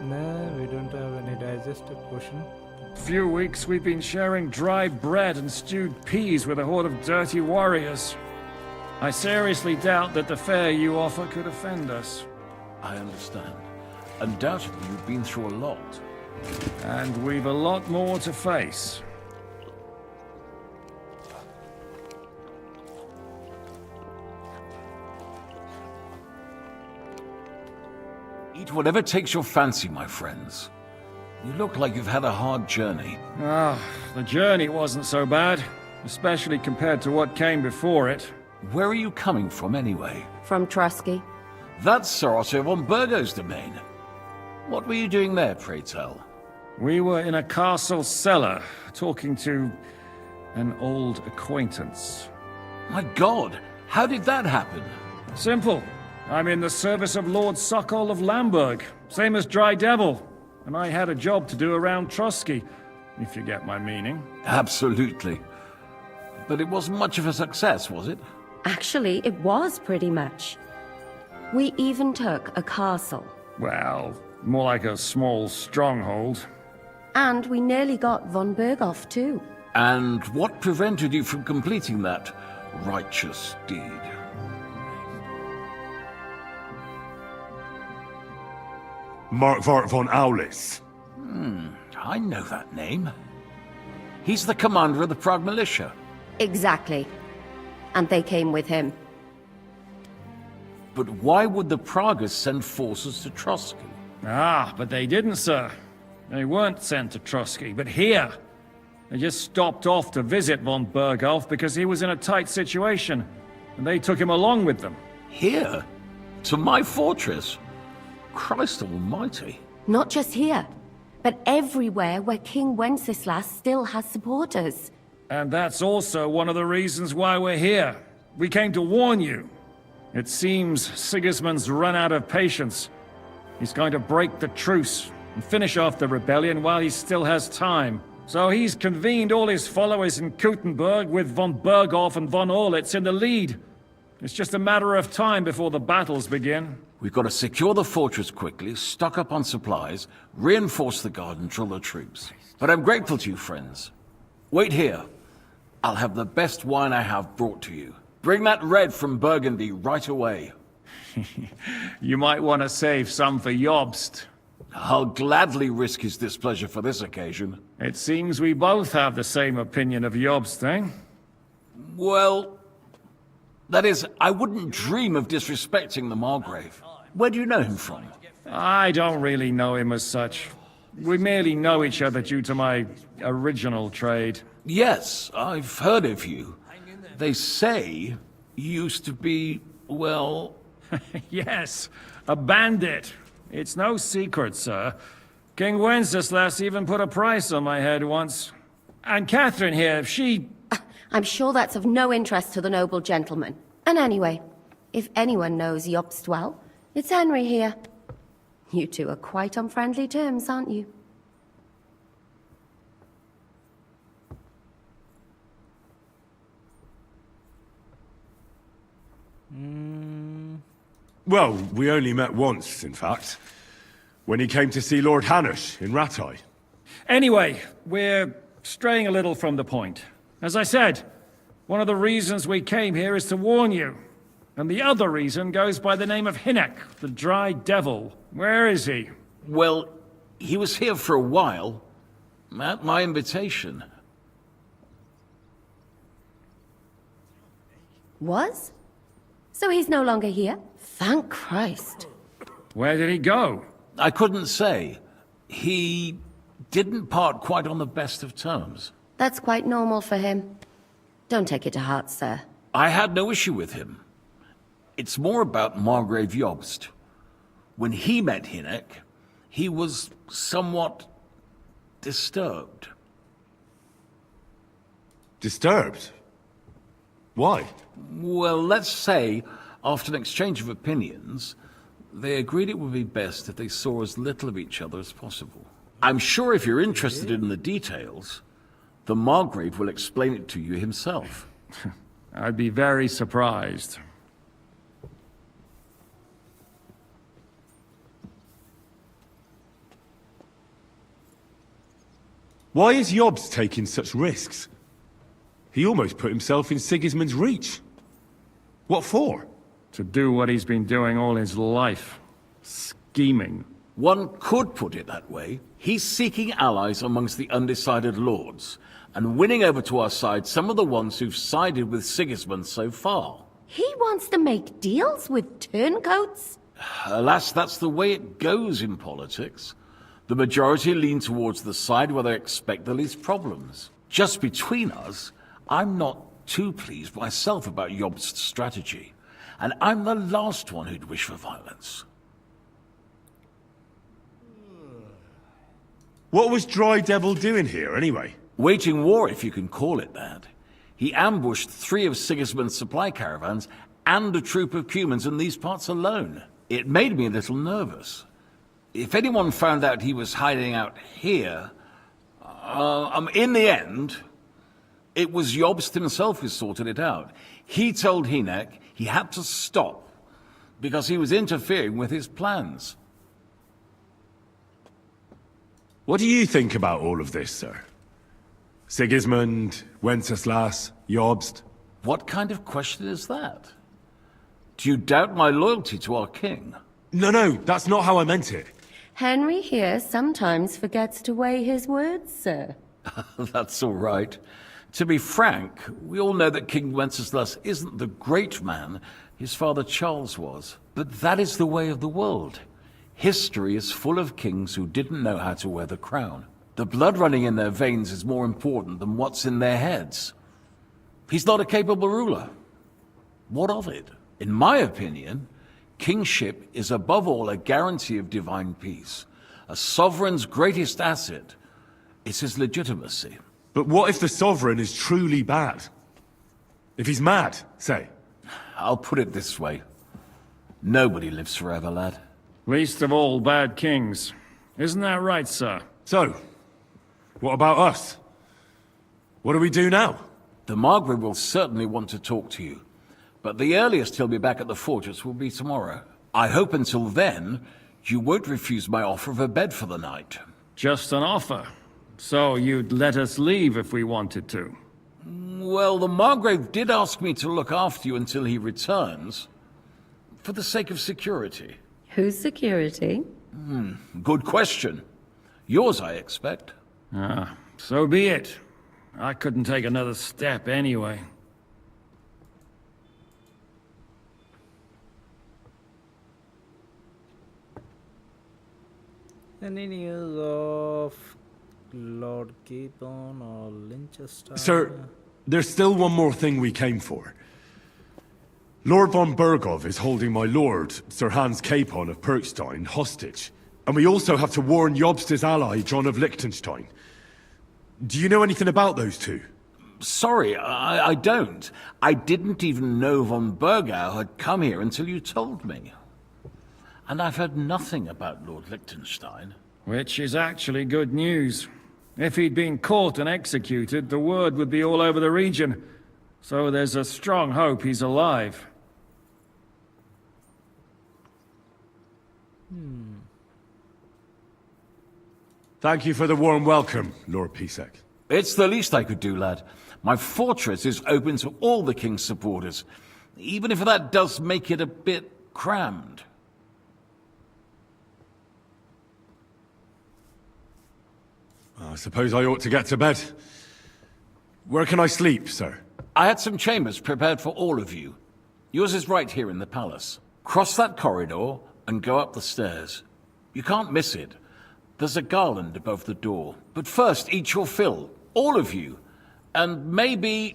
No, we don't have any digestive potion. few weeks we've been sharing dry bread and stewed peas with a horde of dirty warriors. I seriously doubt that the fare you offer could offend us. I understand. Undoubtedly, you've been through a lot. And we've a lot more to face. Eat whatever takes your fancy, my friends. You look like you've had a hard journey. The journey wasn't so bad, especially compared to what came before it. Where are you coming from, anyway? From Trusky. That's Sir Otto von Burgo's domain. What were you doing there, pray tell? We were in a castle cellar, talking to an old acquaintance. My God, how did that happen? Simple. I'm in the service of Lord Suckle of Lamberg, same as Dry Devil, and I had a job to do around Trusky, if you get my meaning. Absolutely. But it wasn't much of a success, was it? Actually, it was pretty much. We even took a castle. Well, more like a small stronghold. And we nearly got von Berghoff, too. And what prevented you from completing that righteous deed? Markvart von Aulis. I know that name. He's the commander of the Prague militia. Exactly. And they came with him. But why would the Praguers send forces to Trusky? But they didn't, sir. They weren't sent to Trusky, but here. They just stopped off to visit von Berghoff because he was in a tight situation, and they took him along with them. Here? To my fortress? Christ almighty. Not just here, but everywhere where King Wenceslas still has supporters. And that's also one of the reasons why we're here. We came to warn you. It seems Sigismund's run out of patience. He's going to break the truce and finish off the rebellion while he still has time. So he's convened all his followers in Kuttenberg with von Berghoff and von Orlitz in the lead. It's just a matter of time before the battles begin. We've got to secure the fortress quickly, stock up on supplies, reinforce the guard and drill the troops. But I'm grateful to you, friends. Wait here. I'll have the best wine I have brought to you. Bring that red from Burgundy right away. You might want to save some for Jobst. I'll gladly risk his displeasure for this occasion. It seems we both have the same opinion of Jobst, eh? Well, that is, I wouldn't dream of disrespecting the Margrave. Where do you know him from? I don't really know him as such. We merely know each other due to my original trade. Yes, I've heard of you. They say you used to be, well... Yes, a bandit. It's no secret, sir. King Wenceslas even put a price on my head once. And Catherine here, she... I'm sure that's of no interest to the noble gentleman. And anyway, if anyone knows Jobst well, it's Henry here. You two are quite on friendly terms, aren't you? Well, we only met once, in fact. When he came to see Lord Hanush in Rattay. Anyway, we're straying a little from the point. As I said, one of the reasons we came here is to warn you. And the other reason goes by the name of Hynek, the Dry Devil. Where is he? Well, he was here for a while. At my invitation. Was? So he's no longer here? Thank Christ. Where did he go? I couldn't say. He didn't part quite on the best of terms. That's quite normal for him. Don't take it to heart, sir. I had no issue with him. It's more about Margrave Jobst. When he met Hynek, he was somewhat disturbed. Disturbed? Why? Well, let's say, after an exchange of opinions, they agreed it would be best if they saw as little of each other as possible. I'm sure if you're interested in the details, the Margrave will explain it to you himself. I'd be very surprised. Why is Jobst taking such risks? He almost put himself in Sigismund's reach. What for? To do what he's been doing all his life. Scheming. One could put it that way. He's seeking allies amongst the undecided lords, and winning over to our side some of the ones who've sided with Sigismund so far. He wants to make deals with turncoats? Alas, that's the way it goes in politics. The majority lean towards the side where they expect the least problems. Just between us, I'm not too pleased myself about Jobst's strategy, and I'm the last one who'd wish for violence. What was Dry Devil doing here, anyway? Waging war, if you can call it that. He ambushed 3 of Sigismund's supply caravans and a troop of Cumans in these parts alone. It made me a little nervous. If anyone found out he was hiding out here, in the end, it was Jobst himself who sorted it out. He told Hynek he had to stop because he was interfering with his plans. What do you think about all of this, sir? Sigismund, Wenceslas, Jobst? What kind of question is that? Do you doubt my loyalty to our king? No, that's not how I meant it. Henry here sometimes forgets to weigh his words, sir. That's all right. To be frank, we all know that King Wenceslas isn't the great man his father Charles was. But that is the way of the world. History is full of kings who didn't know how to wear the crown. The blood running in their veins is more important than what's in their heads. He's not a capable ruler. What of it? In my opinion, kingship is above all a guarantee of divine peace. A sovereign's greatest asset is his legitimacy. But what if the sovereign is truly bad? If he's mad, say? I'll put it this way. Nobody lives forever, lad. Least of all bad kings. Isn't that right, sir? So, what about us? What do we do now? The Margrave will certainly want to talk to you, but the earliest he'll be back at the fortress will be tomorrow. I hope until then, you won't refuse my offer of a bed for the night. Just an offer. So you'd let us leave if we wanted to? Well, the Margrave did ask me to look after you until he returns, for the sake of security. Whose security? Good question. Yours, I expect. Ah, so be it. I couldn't take another step anyway. Any news of Lord Capon or Linchester? Sir, there's still one more thing we came for. Lord von Burgov is holding my lord, Sir Hans Capon of Perkstein, hostage. And we also have to warn Jobst's ally, John of Liechtenstein. Do you know anything about those two? Sorry, I don't. I didn't even know von Burgau had come here until you told me. And I've heard nothing about Lord Liechtenstein. Which is actually good news. If he'd been caught and executed, the word would be all over the region. So there's a strong hope he's alive. Thank you for the warm welcome, Lord Pisek. It's the least I could do, lad. My fortress is open to all the king's supporters, even if that does make it a bit crammed. I suppose I ought to get to bed. Where can I sleep, sir? I had some chambers prepared for all of you. Yours is right here in the palace. Cross that corridor and go up the stairs. You can't miss it. There's a garland above the door. But first, eat your fill. All of you. And maybe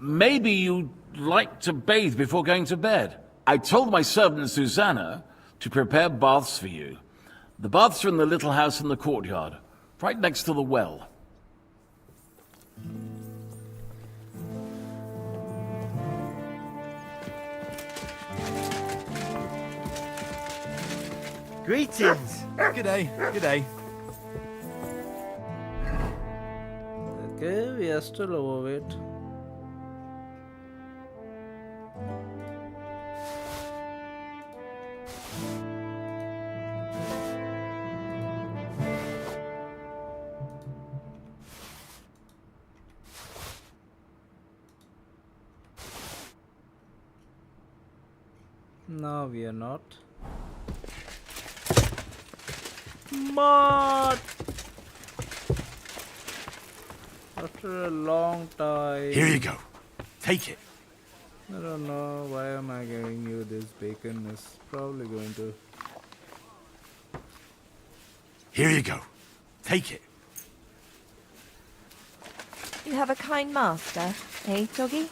you'd like to bathe before going to bed. I told my servant Susanna to prepare baths for you. The baths are in the little house in the courtyard, right next to the well. Greetings. Good day. Good day. Okay, we are still overweight. No, we are not. But after a long time. Here you go. Take it. I don't know why am I giving you this bacon. It's probably going to. Here you go. Take it. You have a kind master, eh, doggy?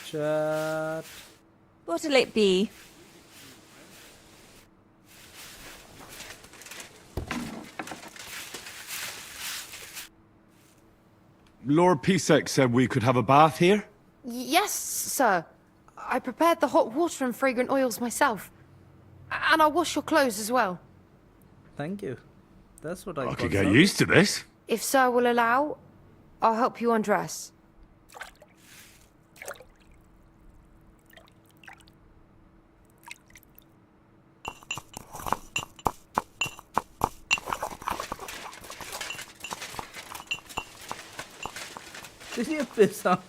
Chat. What'll it be? Lord Pisek said we could have a bath here? Yes, sir. I prepared the hot water and fragrant oils myself. And I'll wash your clothes as well. Thank you. That's what I could get used to this. If sir will allow, I'll help you undress. Did you piss on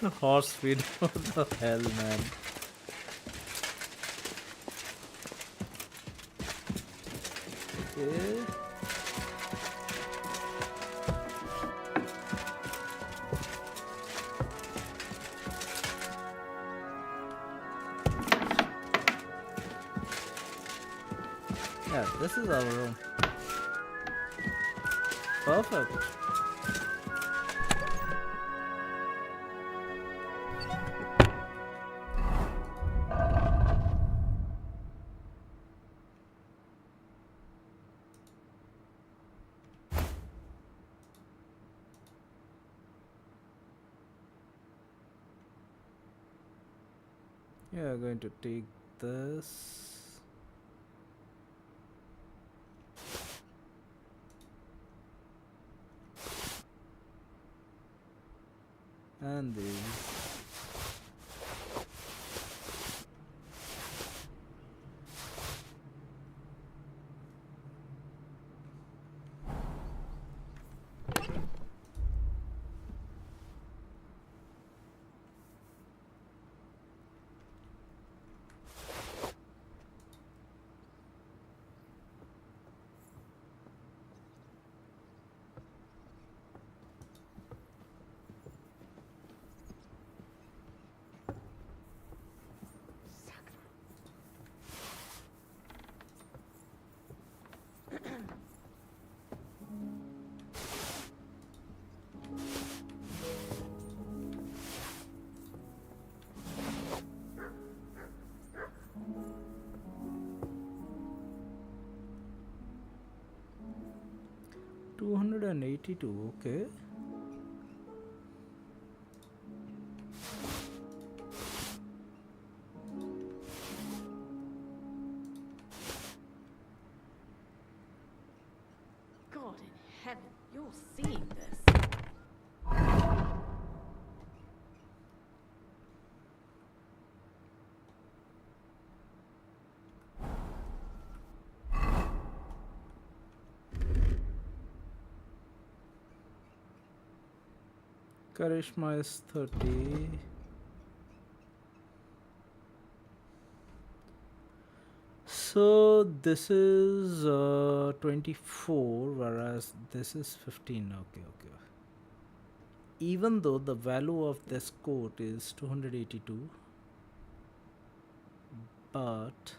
the horse feed? What the hell, man? Okay. Yeah, this is our room. Perfect. Yeah, going to take this. And these. $282, okay. God in heaven, you're seeing this. Karishma is 30. So this is 24, whereas this is 15. Okay. Even though the value of this coat is 282, but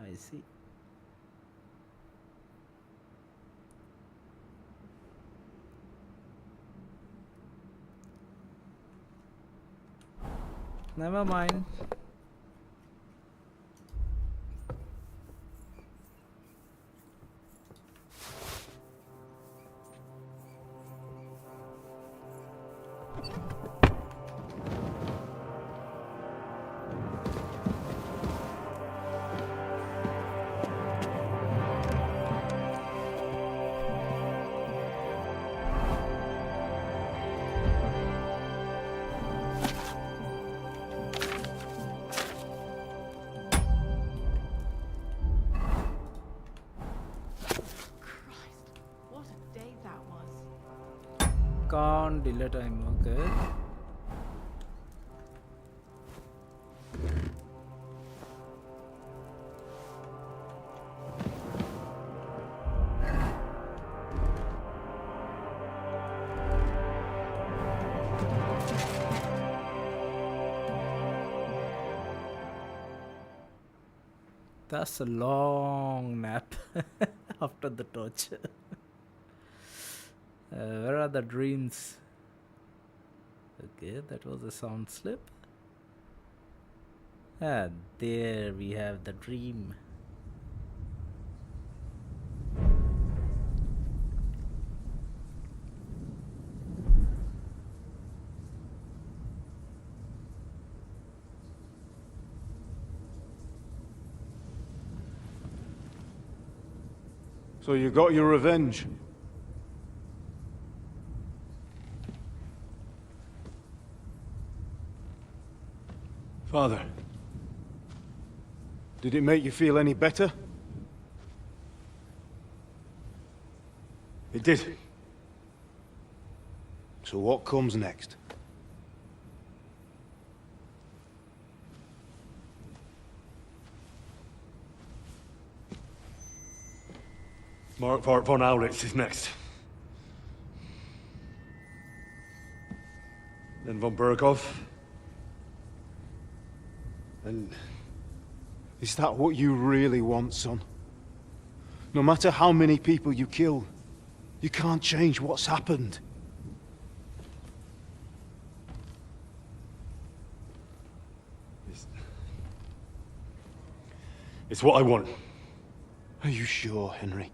I see. Never mind. Can't delay time, okay. That's a long nap after the torture. Where are the dreams? Okay, that was a sound slip. Ah, there we have the dream. So you got your revenge? Father, did it make you feel any better? It did. So what comes next? Markvart von Aulitz is next. Then von Burgov. And is that what you really want, son? No matter how many people you kill, you can't change what's happened. It's what I want. Are you sure, Henry?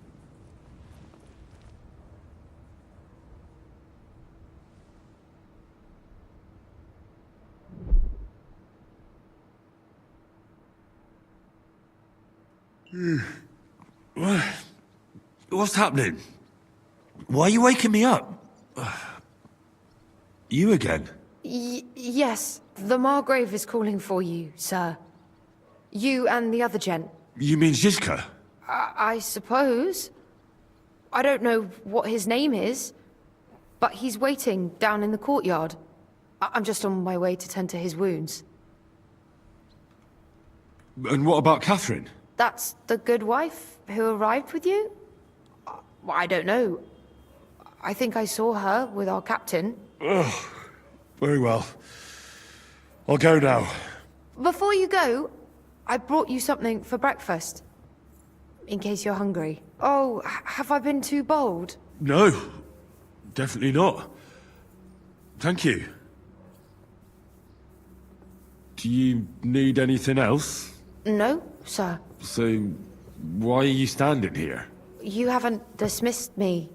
What's happening? Why are you waking me up? You again? Yes, the Margrave is calling for you, sir. You and the other gent. You mean Zizka? I suppose. I don't know what his name is, but he's waiting down in the courtyard. I'm just on my way to tend to his wounds. And what about Catherine? That's the good wife who arrived with you? I don't know. I think I saw her with our captain. Ugh. Very well. I'll go now. Before you go, I brought you something for breakfast. In case you're hungry. Oh, have I been too bold? No, definitely not. Thank you. Do you need anything else? No, sir. So, why are you standing here? You haven't dismissed me,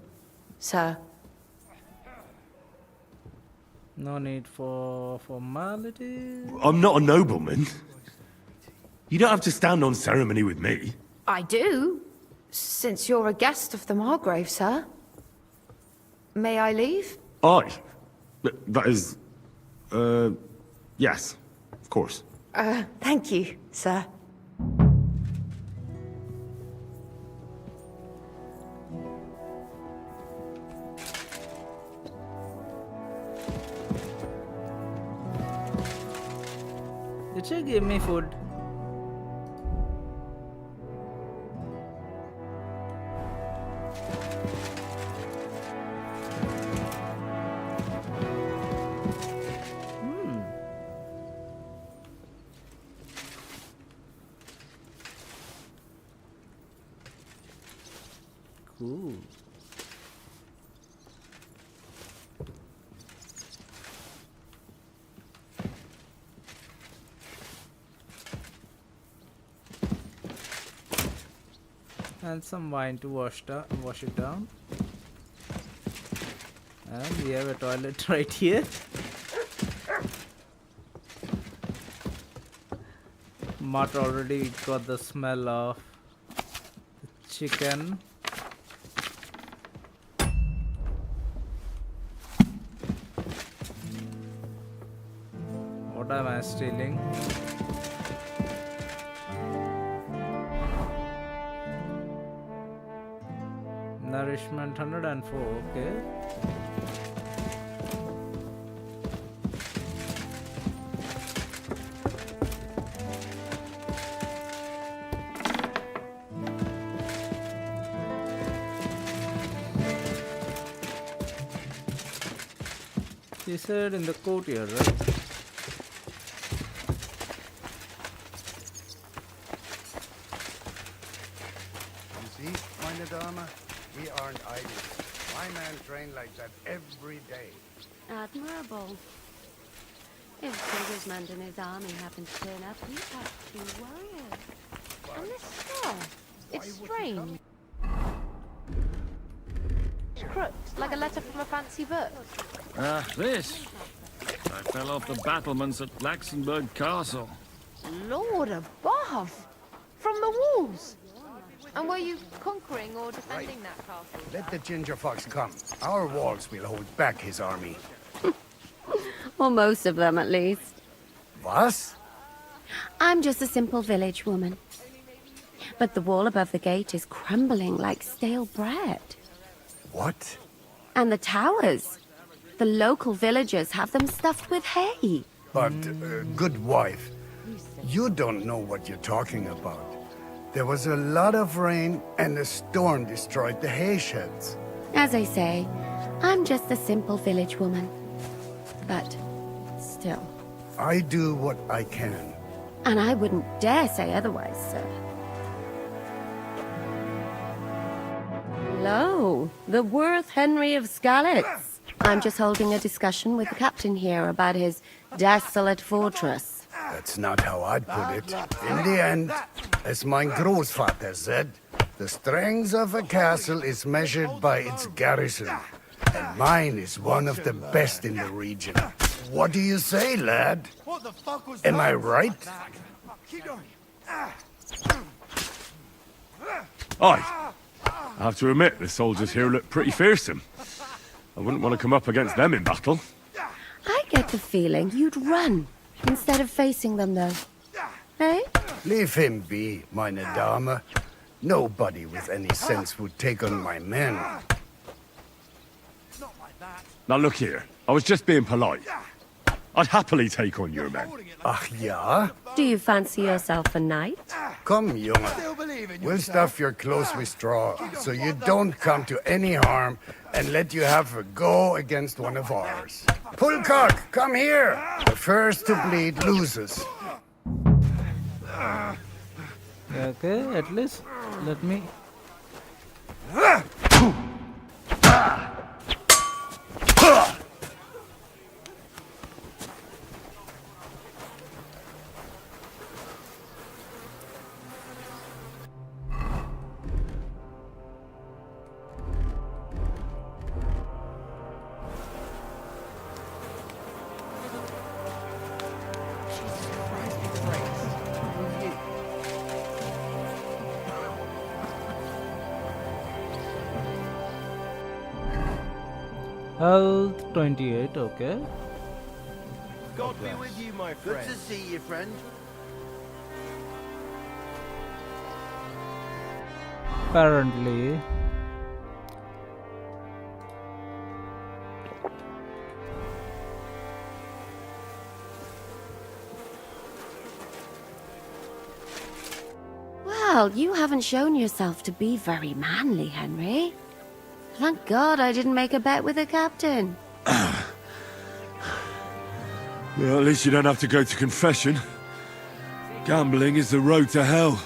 sir. No need for formalities. I'm not a nobleman. You don't have to stand on ceremony with me. I do, since you're a guest of the Margrave, sir. May I leave? Aye. That is... yes, of course. Thank you, sir. Did she give me food? Cool. And some wine to wash it down. And we have a toilet right here. Mutt already got the smell of the chicken. What am I stealing? Nourishment 104, okay. He said in the courtyard, right? man train like that every day. Admirable. If Sigismund and his army happen to turn up, he'd have 2 warriors. And this star, it's strange. It's crooked, like a letter from a fancy book. This. I fell off the battlements at Laxenburg Castle. Lord above! From the walls! And were you conquering or defending that castle? Let the Ginger Fox come. Our walls will hold back his army. Or most of them, at least. Was? I'm just a simple village woman. But the wall above the gate is crumbling like stale bread. What? And the towers. The local villagers have them stuffed with hay. But, good wife, you don't know what you're talking about. There was a lot of rain, and a storm destroyed the hay sheds. As I say, I'm just a simple village woman. But still. I do what I can. And I wouldn't dare say otherwise, sir. Hello, the Worth Henry of Skalitz. I'm just holding a discussion with the captain here about his desolate fortress. That's not how I'd put it. In the end, as my Großvater said, the strength of a castle is measured by its garrison. And mine is one of the best in the region. What do you say, lad? Am I right? Aye. I have to admit, the soldiers here look pretty fearsome. I wouldn't want to come up against them in battle. I get the feeling you'd run instead of facing them, though. Eh? Leave him be, meine Dame. Nobody with any sense would take on my men. Now look here, I was just being polite. I'd happily take on your men. Ach ja? Do you fancy yourself a knight? Come, Junge. We'll stuff your clothes with straw, so you don't come to any harm, and let you have a go against one of ours. Pulcock, come here! The first to bleed loses. Okay, at least let me... Health 28, okay. God be with you, my friend. Good to see you, friend. Apparently. Well, you haven't shown yourself to be very manly, Henry. Thank God I didn't make a bet with the captain. Well, at least you don't have to go to confession. Gambling is the road to hell.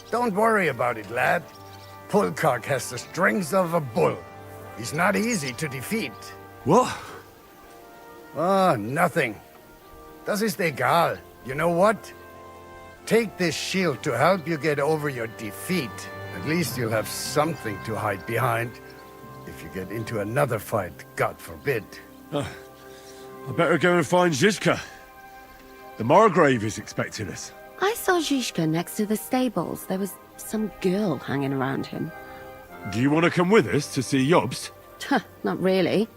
Don't worry about it, lad. Pulcock has the strength of a bull. He's not easy to defeat. What? Ah, nothing. Das ist egal. You know what? Take this shield to help you get over your defeat. At least you'll have something to hide behind. If you get into another fight, God forbid. I better go and find Zizka. The Margrave is expecting us. I saw Zizka next to the stables. There was some girl hanging around him. Do you want to come with us to see Jobst? Not really.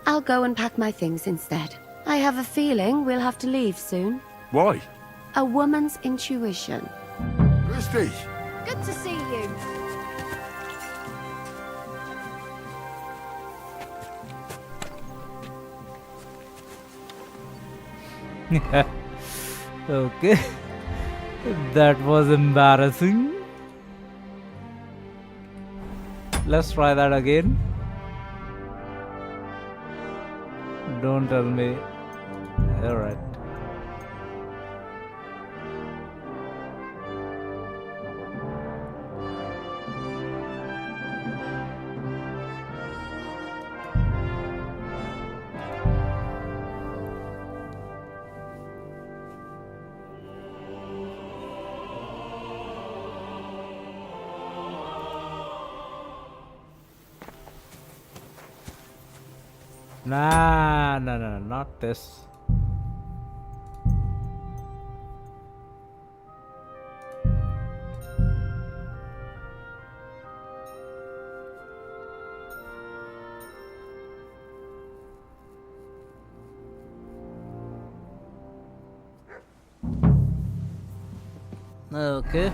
I'll go and pack my things instead. I have a feeling we'll have to leave soon. Why? A woman's intuition. Grüß dich. Good to see you. Okay. That was embarrassing. Let's try that again. Don't tell me. Alright. Nah, no, not this. Okay.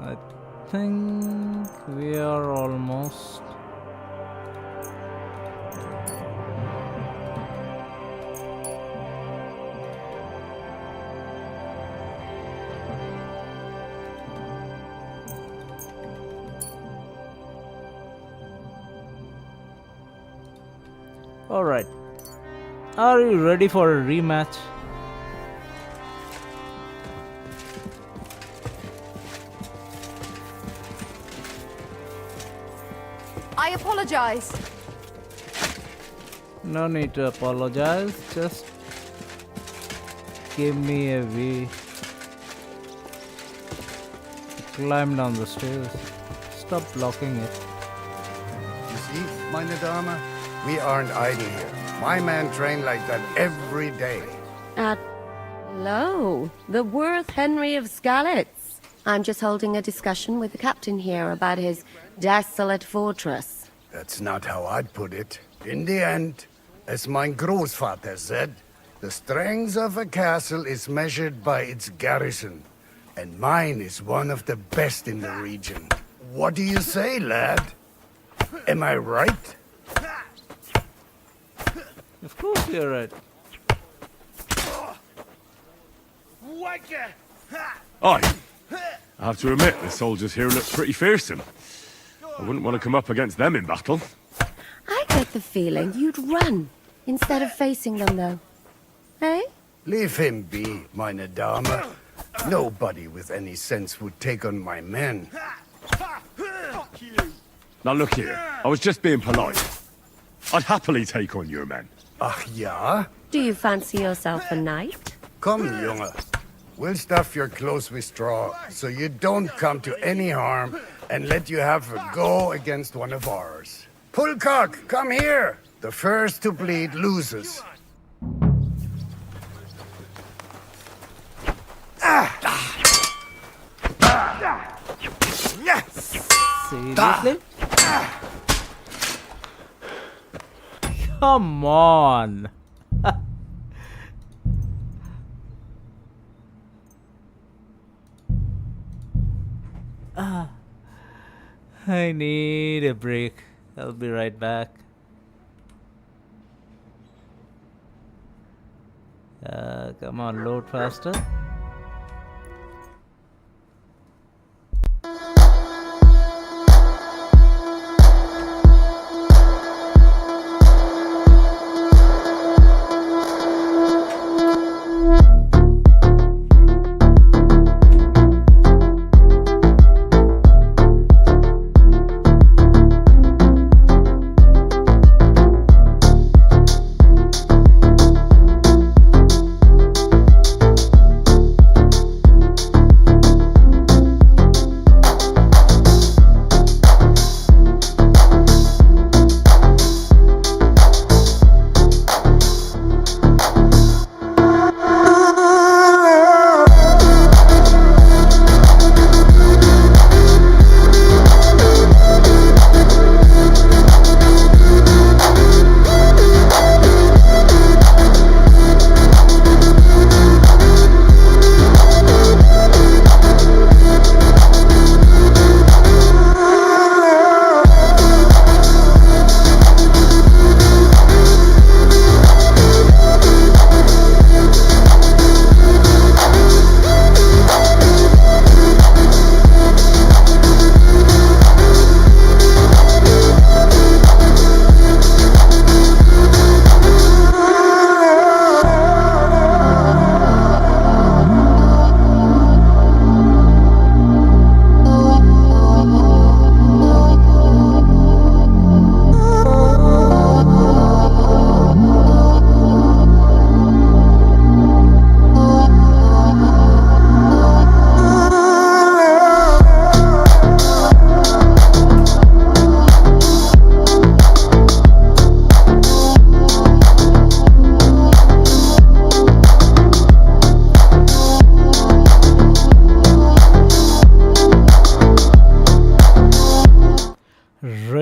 I think we are almost. All right. Are you ready for a rematch? I apologize. No need to apologize. Just give me a way to climb down the stairs. Stop blocking it. You see, meine Dame? We aren't idle here. My men train like that every day. Hello, the Worth Henry of Skalitz. I'm just holding a discussion with the captain here about his desolate fortress. That's not how I'd put it. In the end, as mein Großvater said, the strength of a castle is measured by its garrison. And mine is one of the best in the region. What do you say, lad? Am I right? Of course you're right. Aye. I have to admit, the soldiers here look pretty fearsome. I wouldn't want to come up against them in battle. I get the feeling you'd run instead of facing them, though. Eh? Leave him be, meine Dame. Nobody with any sense would take on my men. Now look here, I was just being polite. I'd happily take on your men. Ach ja? Do you fancy yourself a knight? Come, Junge. We'll stuff your clothes with straw, so you don't come to any harm, and let you have a go against one of ours. Pulcock, come here! The first to bleed loses. Seriously? Come on. I need a break. I'll be right back. Come on, load faster.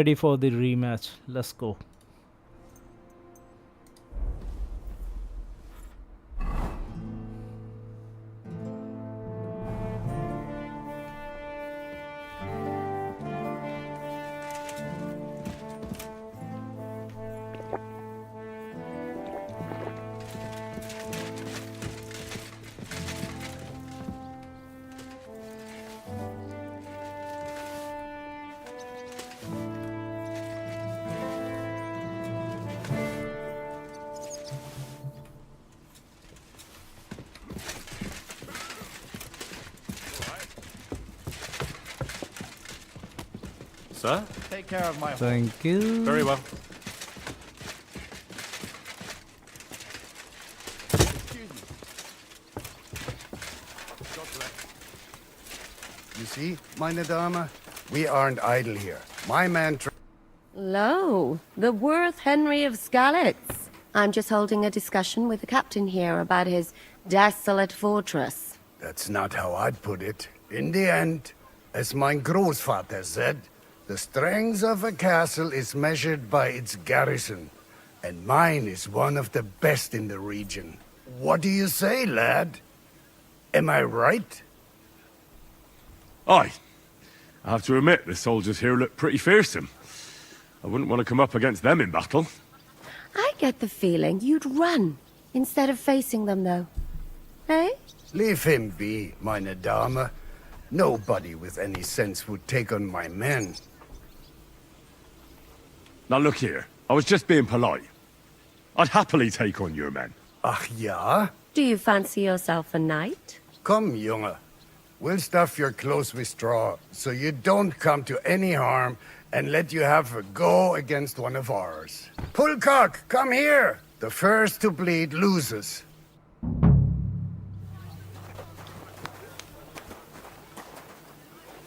ready for the rematch. Let's go. Sir? Take care of my Thank you. Very well. You see, meine Dame, we aren't idle here. My man... Lo, the Worth Henry of Skalitz. I'm just holding a discussion with the captain here about his desolate fortress. That's not how I'd put it. In the end, as mein Großvater said, the strength of a castle is measured by its garrison, and mine is one of the best in the region. What do you say, lad? Am I right? Aye. I have to admit, the soldiers here look pretty fearsome. I wouldn't want to come up against them in battle. I get the feeling you'd run instead of facing them, though. Eh? Leave him be, meine Dame. Nobody with any sense would take on my men. Now look here, I was just being polite. I'd happily take on your men. Ach ja? Do you fancy yourself a knight? Come, Junge. We'll stuff your clothes with straw, so you don't come to any harm, and let you have a go against one of ours. Pulcock, come here! The first to bleed loses.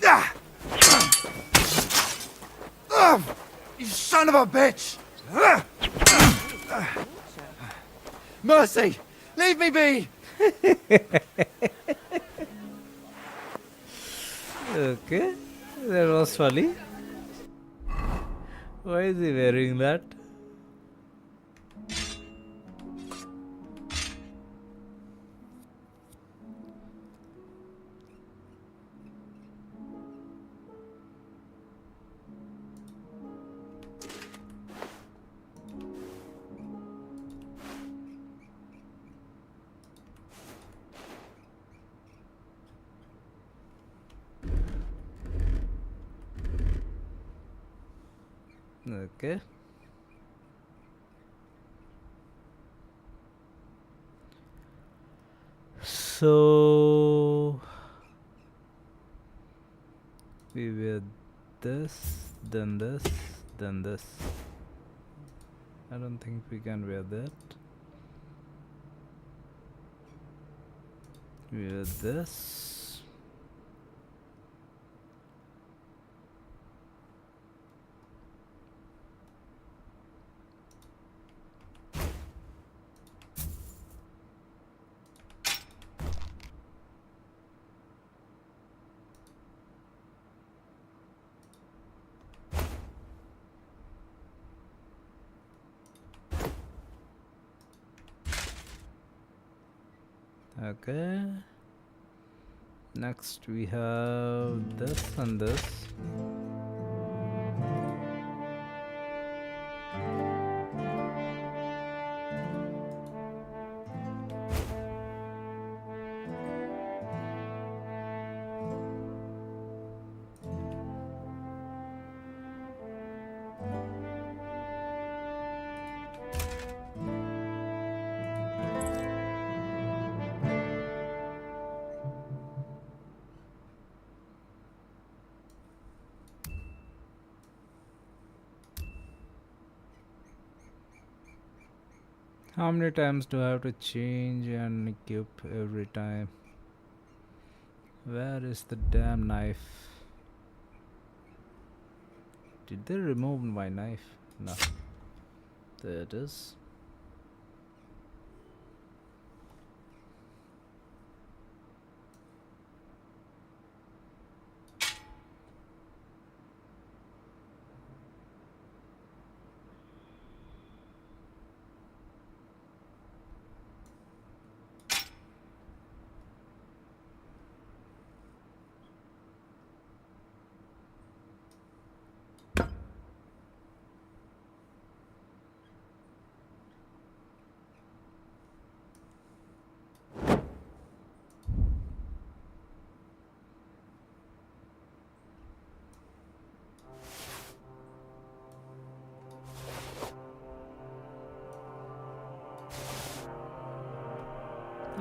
Ah! You son of a bitch! Mercy! Leave me be! Okay, that was funny. Why is he wearing that? Okay. So we wear this, then this, then this. I don't think we can wear that. Wear this. Okay. Next we have this and this. How many times do I have to change and equip every time? Where is the damn knife? Did they remove my knife? No. There it is.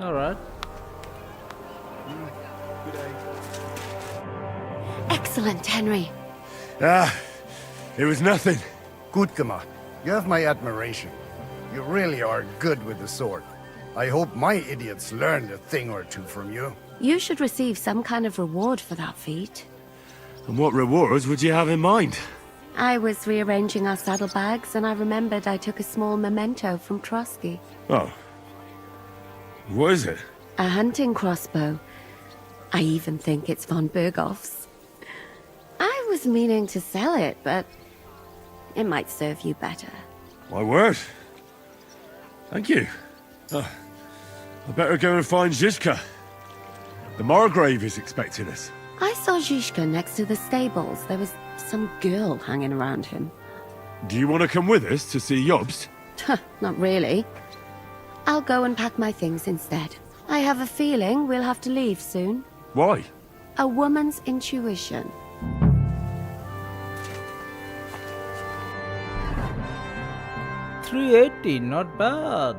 Alright. Excellent, Henry. Ah, it was nothing. Good, Gama. You have my admiration. You really are good with the sword. I hope my idiots learned a thing or two from you. You should receive some kind of reward for that feat. And what rewards would you have in mind? I was rearranging our saddlebags, and I remembered I took a small memento from Trotsky. Oh. What is it? A hunting crossbow. I even think it's von Berghoff's. I was meaning to sell it, but it might serve you better. My word. Thank you. I better go and find Zizka. The Margrave is expecting us. I saw Zhishka next to the stables. There was some girl hanging around him. Do you want to come with us to see Jobst? Not really. I'll go and pack my things instead. I have a feeling we'll have to leave soon. Why? A woman's intuition. $380, not bad.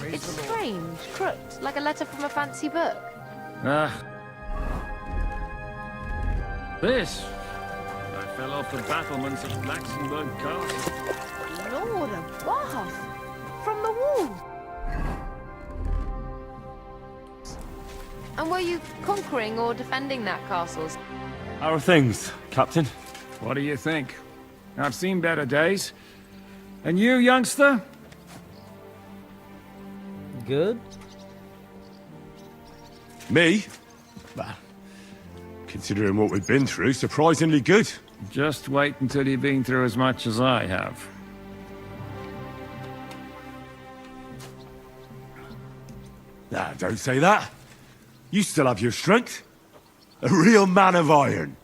It's strange, crooked, like a letter from a fancy book. This. I fell off the battlements of Laxenburg Castle. Lord above! From the wall! And were you conquering or defending that castle? How are things, Captain? What do you think? I've seen better days. And you, youngster? Good. Me? Well, considering what we've been through, surprisingly good. Just wait until you've been through as much as I have. Nah, don't say that. You still have your strength. A real man of iron.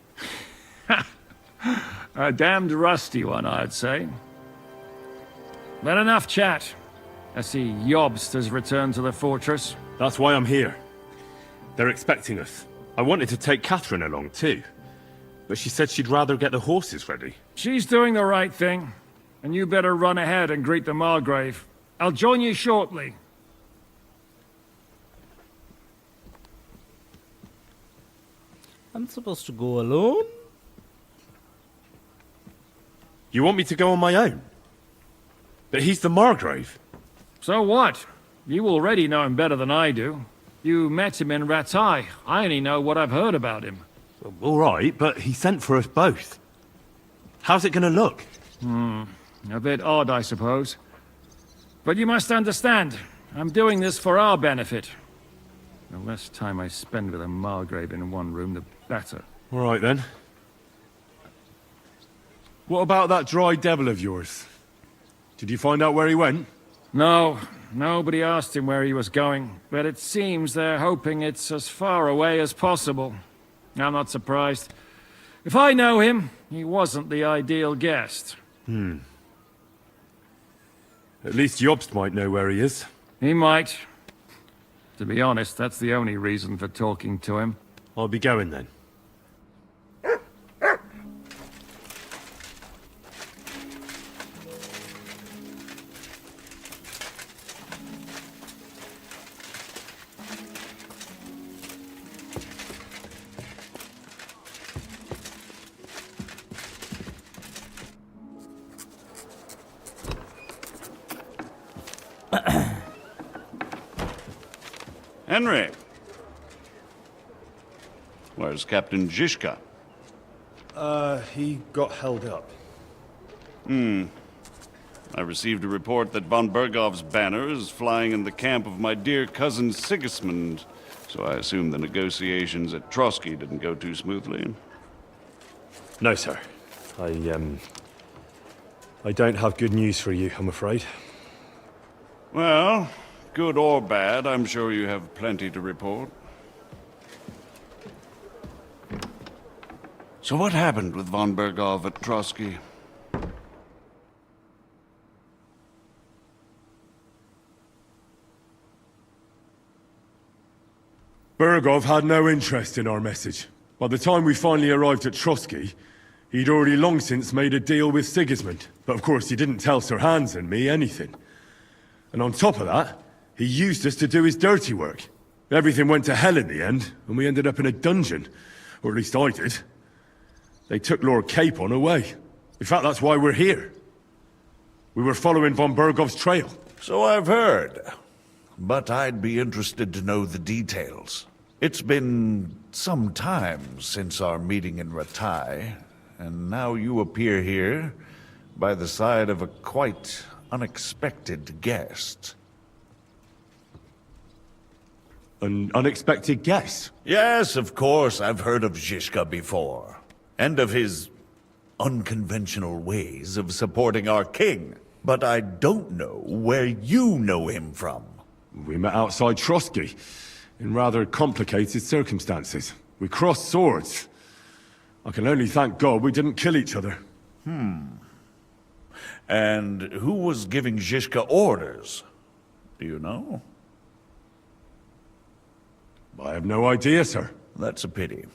A damned rusty one, I'd say. But enough chat. I see Jobst has returned to the fortress. That's why I'm here. They're expecting us. I wanted to take Catherine along too, but she said she'd rather get the horses ready. She's doing the right thing, and you better run ahead and greet the Margrave. I'll join you shortly. I'm supposed to go alone? You want me to go on my own? But he's the Margrave. So what? You already know him better than I do. You met him in Rattay. I only know what I've heard about him. Well, all right, but he sent for us both. How's it going to look? A bit odd, I suppose. But you must understand, I'm doing this for our benefit. The less time I spend with a Margrave in one room, the better. All right, then. What about that dry devil of yours? Did you find out where he went? No, nobody asked him where he was going, but it seems they're hoping it's as far away as possible. I'm not surprised. If I know him, he wasn't the ideal guest. At least Jobst might know where he is. He might. To be honest, that's the only reason for talking to him. I'll be going then. Henry. Where's Captain Zhishka? He got held up. I received a report that von Bergov's banner is flying in the camp of my dear cousin Sigismund, so I assume the negotiations at Trotsky didn't go too smoothly. No, sir. I don't have good news for you, I'm afraid. Well, good or bad, I'm sure you have plenty to report. So what happened with von Bergov at Trotsky? Burgov had no interest in our message. By the time we finally arrived at Trotsky, he'd already long since made a deal with Sigismund. But of course he didn't tell Sir Hans and me anything. And on top of that, he used us to do his dirty work. Everything went to hell in the end, and we ended up in a dungeon. Or at least I did. They took Lord Capon away. In fact, that's why we're here. We were following von Bergov's trail. So I've heard. But I'd be interested to know the details. It's been some time since our meeting in Rattay, and now you appear here by the side of a quite unexpected guest. An unexpected guest? Yes, of course, I've heard of Zizka before, and of his unconventional ways of supporting our king. But I don't know where you know him from. We met outside Trotsky, in rather complicated circumstances. We crossed swords. I can only thank God we didn't kill each other. And who was giving Zizka orders? Do you know? I have no idea, sir. That's a pity.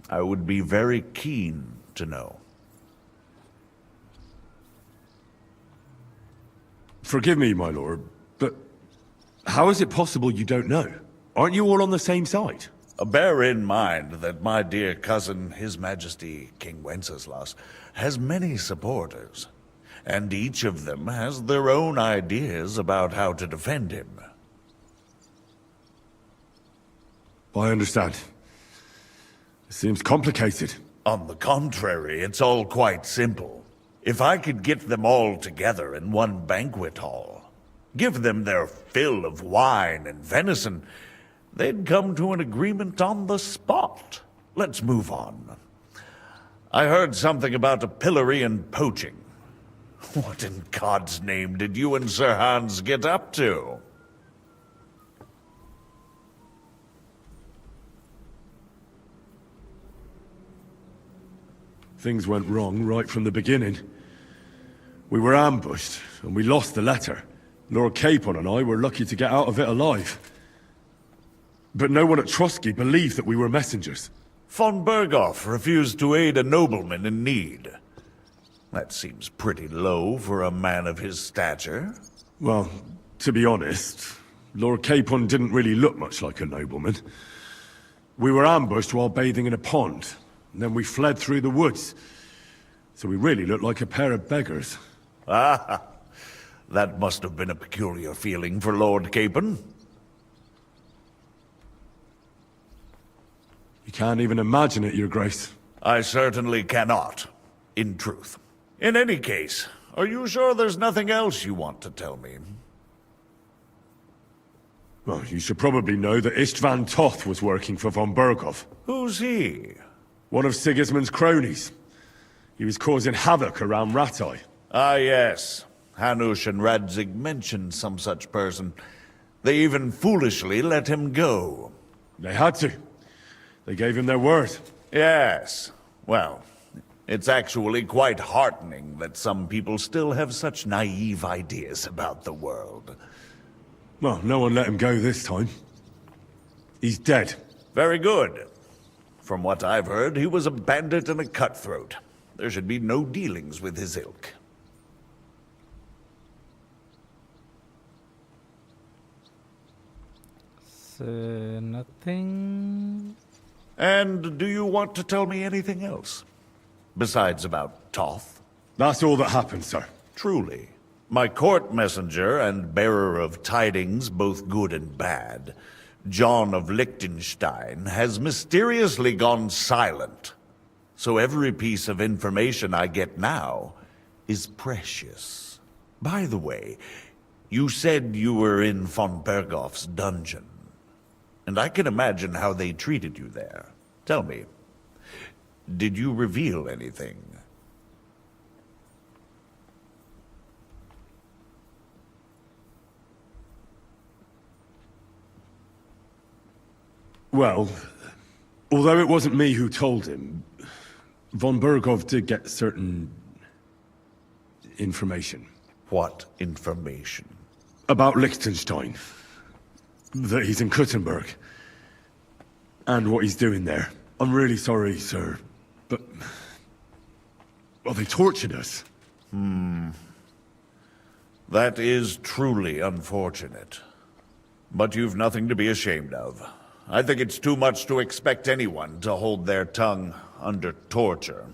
I would be very keen to know. Forgive me, my lord, but how is it possible you don't know? Aren't you all on the same side? Bear in mind that my dear cousin, His Majesty King Wenceslas, has many supporters, and each of them has their own ideas about how to defend him. I understand. It seems complicated. On the contrary, it's all quite simple. If I could get them all together in one banquet hall, give them their fill of wine and venison, they'd come to an agreement on the spot. Let's move on. I heard something about a pillory and poaching. What in God's name did you and Sir Hans get up to? Things went wrong right from the beginning. We were ambushed, and we lost the letter. Lord Capon and I were lucky to get out of it alive. But no one at Trotsky believed that we were messengers. Von Berghoff refused to aid a nobleman in need. That seems pretty low for a man of his stature. Well, to be honest, Lord Capon didn't really look much like a nobleman. We were ambushed while bathing in a pond, and then we fled through the woods. So we really looked like a pair of beggars. Ah, that must have been a peculiar feeling for Lord Capon. You can't even imagine it, Your Grace. I certainly cannot, in truth. In any case, are you sure there's nothing else you want to tell me? Well, you should probably know that Istvan Toth was working for von Berghoff. Who's he? One of Sigismund's cronies. He was causing havoc around Rattay. Ah, yes. Hanush and Radzig mentioned some such person. They even foolishly let him go. They had to. They gave him their word. Yes. Well, it's actually quite heartening that some people still have such naive ideas about the world. Well, no one let him go this time. He's dead. Very good. From what I've heard, he was a bandit and a cutthroat. There should be no dealings with his ilk. So, nothing... And do you want to tell me anything else? Besides about Toth? That's all that happened, sir. Truly. My court messenger and bearer of tidings, both good and bad, John of Liechtenstein, has mysteriously gone silent. So every piece of information I get now is precious. By the way, you said you were in von Berghoff's dungeon. And I can imagine how they treated you there. Tell me, did you reveal anything? Well, although it wasn't me who told him, von Berghoff did get certain information. What information? About Liechtenstein. That he's in Kuttenberg. And what he's doing there. I'm really sorry, sir, but... well, they tortured us. That is truly unfortunate. But you've nothing to be ashamed of. I think it's too much to expect anyone to hold their tongue under torture.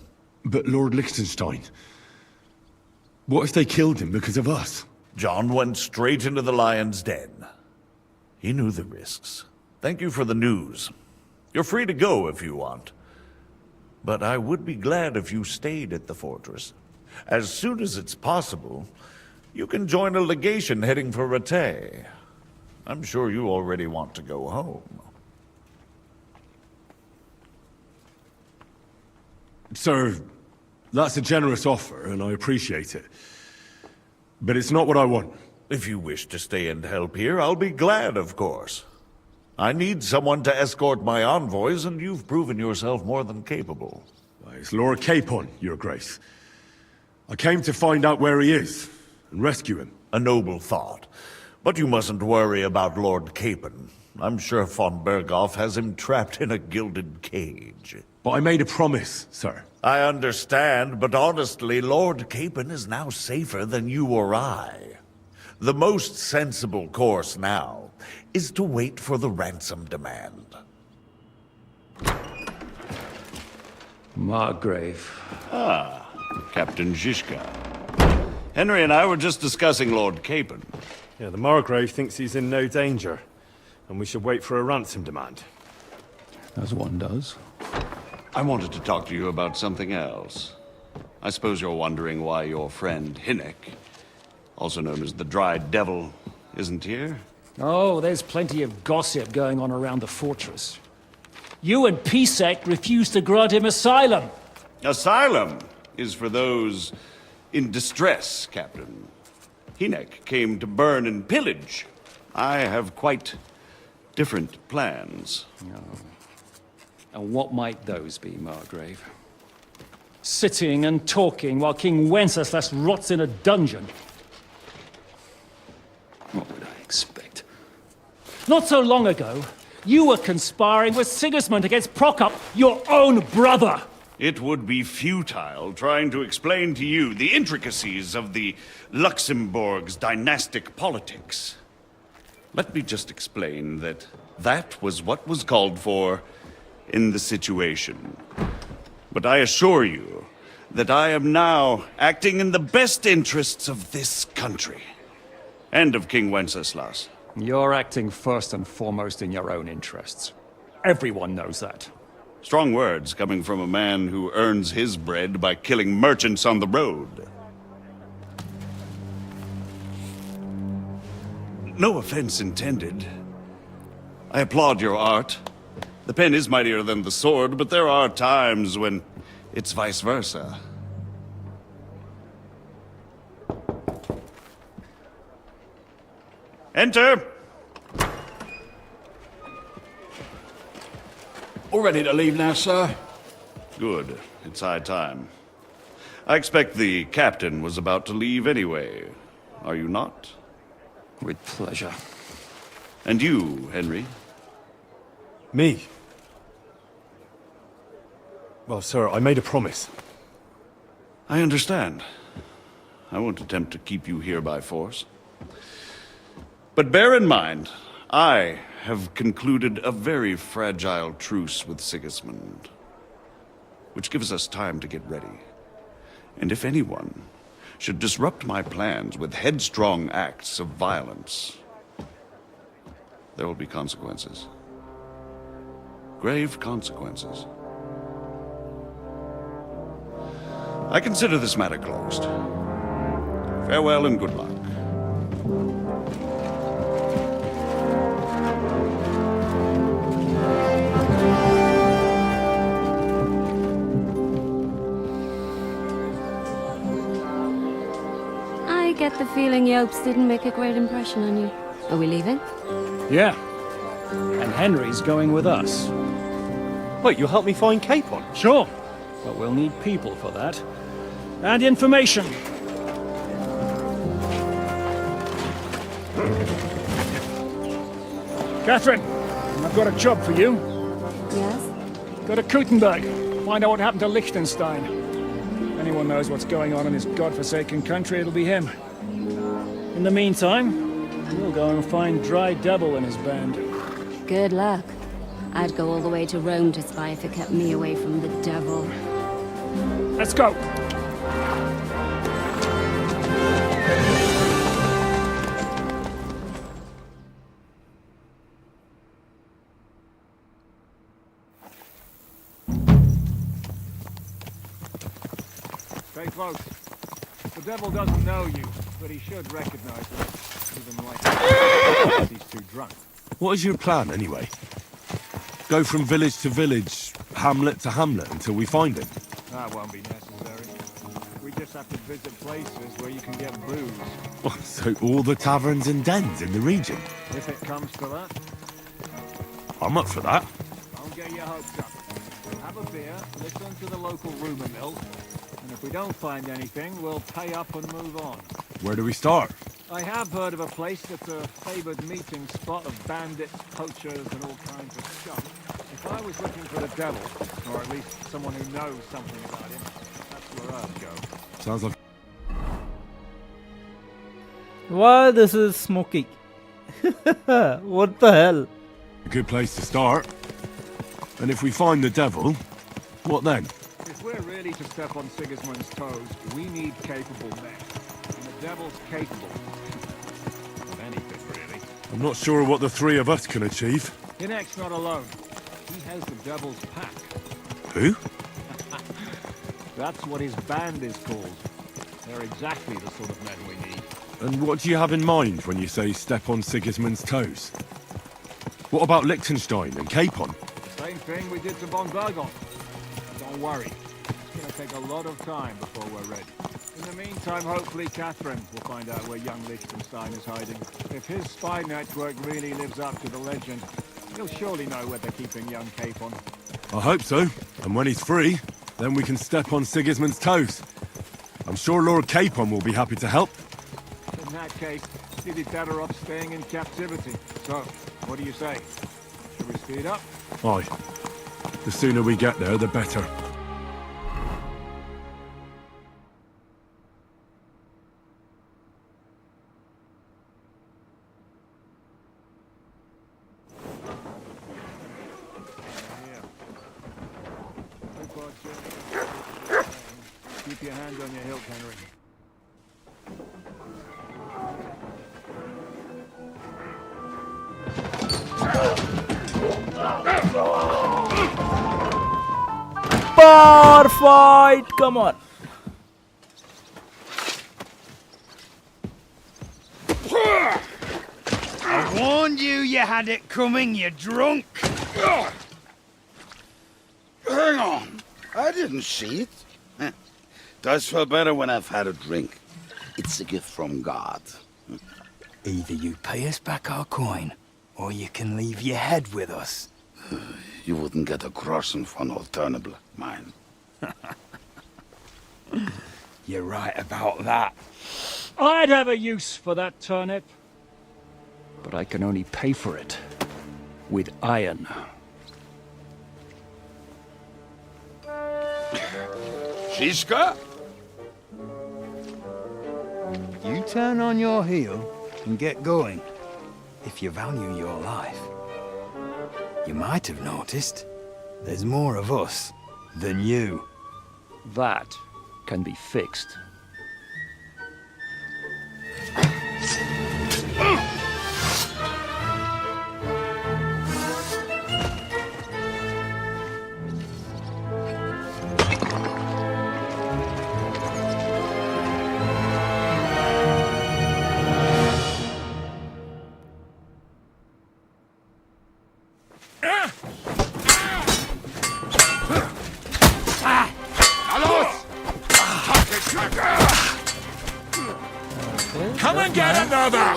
But Lord Liechtenstein... what if they killed him because of us? John went straight into the lion's den. He knew the risks. Thank you for the news. You're free to go if you want. But I would be glad if you stayed at the fortress. As soon as it's possible, you can join a legation heading for Rattay. I'm sure you already want to go home. Sir, that's a generous offer, and I appreciate it. But it's not what I want. If you wish to stay and help here, I'll be glad, of course. I need someone to escort my envoys, and you've proven yourself more than capable. It's Lord Capon, Your Grace. I came to find out where he is, and rescue him. A noble thought. But you mustn't worry about Lord Capon. I'm sure von Berghoff has him trapped in a gilded cage. But I made a promise, sir. I understand, but honestly, Lord Capon is now safer than you or I. The most sensible course now is to wait for the ransom demand. Margrave. Ah, Captain Zizka. Henry and I were just discussing Lord Capon. Yeah, the Margrave thinks he's in no danger, and we should wait for a ransom demand. As one does. I wanted to talk to you about something else. I suppose you're wondering why your friend Hinnek, also known as the Dried Devil, isn't here? Oh, there's plenty of gossip going on around the fortress. You and Pisek refused to grant him asylum. Asylum is for those in distress, Captain. Hinnek came to burn and pillage. I have quite different plans. Oh. And what might those be, Margrave? Sitting and talking while King Wenceslas rots in a dungeon. What would I expect? Not so long ago, you were conspiring with Sigismund against Prokop, your own brother! It would be futile trying to explain to you the intricacies of the Luxembourg's dynastic politics. Let me just explain that that was what was called for in the situation. But I assure you that I am now acting in the best interests of this country. And of King Wenceslas. You're acting first and foremost in your own interests. Everyone knows that. Strong words coming from a man who earns his bread by killing merchants on the road. No offense intended. I applaud your art. The pen is mightier than the sword, but there are times when it's vice versa. Enter! All ready to leave now, sir? Good. It's high time. I expect the captain was about to leave anyway. Are you not? With pleasure. And you, Henry? Me? Well, sir, I made a promise. I understand. I won't attempt to keep you here by force. But bear in mind, I have concluded a very fragile truce with Sigismund, which gives us time to get ready. And if anyone should disrupt my plans with headstrong acts of violence, there will be consequences. Grave consequences. I consider this matter closed. Farewell and good luck. I get the feeling Yopes didn't make a great impression on you. Are we leaving? Yeah. And Henry's going with us. Wait, you'll help me find Capon? Sure. But we'll need people for that. And information. Catherine, I've got a job for you. Yes? Go to Kuttenberg. Find out what happened to Liechtenstein. If anyone knows what's going on in this godforsaken country, it'll be him. In the meantime, we'll go and find Dry Devil and his band. Good luck. I'd go all the way to Rome to spy if it kept me away from the devil. Let's go! Stay close. The devil doesn't know you, but he should recognize you. Even like he's too drunk. What is your plan, anyway? Go from village to village, hamlet to hamlet, until we find him? That won't be necessary. We just have to visit places where you can get booze. Oh, so all the taverns and dens in the region? If it comes to that. I'm up for that. Don't get your hopes up. Have a beer, listen to the local rumour mill, and if we don't find anything, we'll pay up and move on. Where do we start? I have heard of a place that's a favoured meeting spot of bandits, poachers, and all kinds of scum. If I was looking for the devil, or at least someone who knows something about him, that's where I'd go. Sounds like... Why this is smoky? What the hell? A good place to start. And if we find the devil, what then? If we're really to step on Sigismund's toes, we need capable men. And the devil's capable of anything, really. I'm not sure what the three of us can achieve. Inek's not alone. He has the devil's pack. Who? That's what his band is called. They're exactly the sort of men we need. And what do you have in mind when you say step on Sigismund's toes? What about Liechtenstein and Capon? Same thing we did to von Bergon. Don't worry. It's going to take a lot of time before we're ready. In the meantime, hopefully Catherine will find out where young Liechtenstein is hiding. If his spy network really lives up to the legend, he'll surely know where they're keeping young Capon. I hope so. And when he's free, then we can step on Sigismund's toes. I'm sure Lord Capon will be happy to help. In that case, he'd be better off staying in captivity. So, what do you say? Should we speed up? Aye. The sooner we get there, the better. Keep your hand on your hilt, Henry. Bar fight! Come on! I warned you had it coming, you drunk! Hang on. I didn't see it. Does feel better when I've had a drink. It's a gift from God. Either you pay us back our coin, or you can leave your head with us. You wouldn't get a groschen von Alternable, mine. You're right about that. I'd have a use for that turnip. But I can only pay for it with iron. Shiska? You turn on your heel and get going. If you value your life. You might have noticed there's more of us than you. That can be fixed. Come and get another!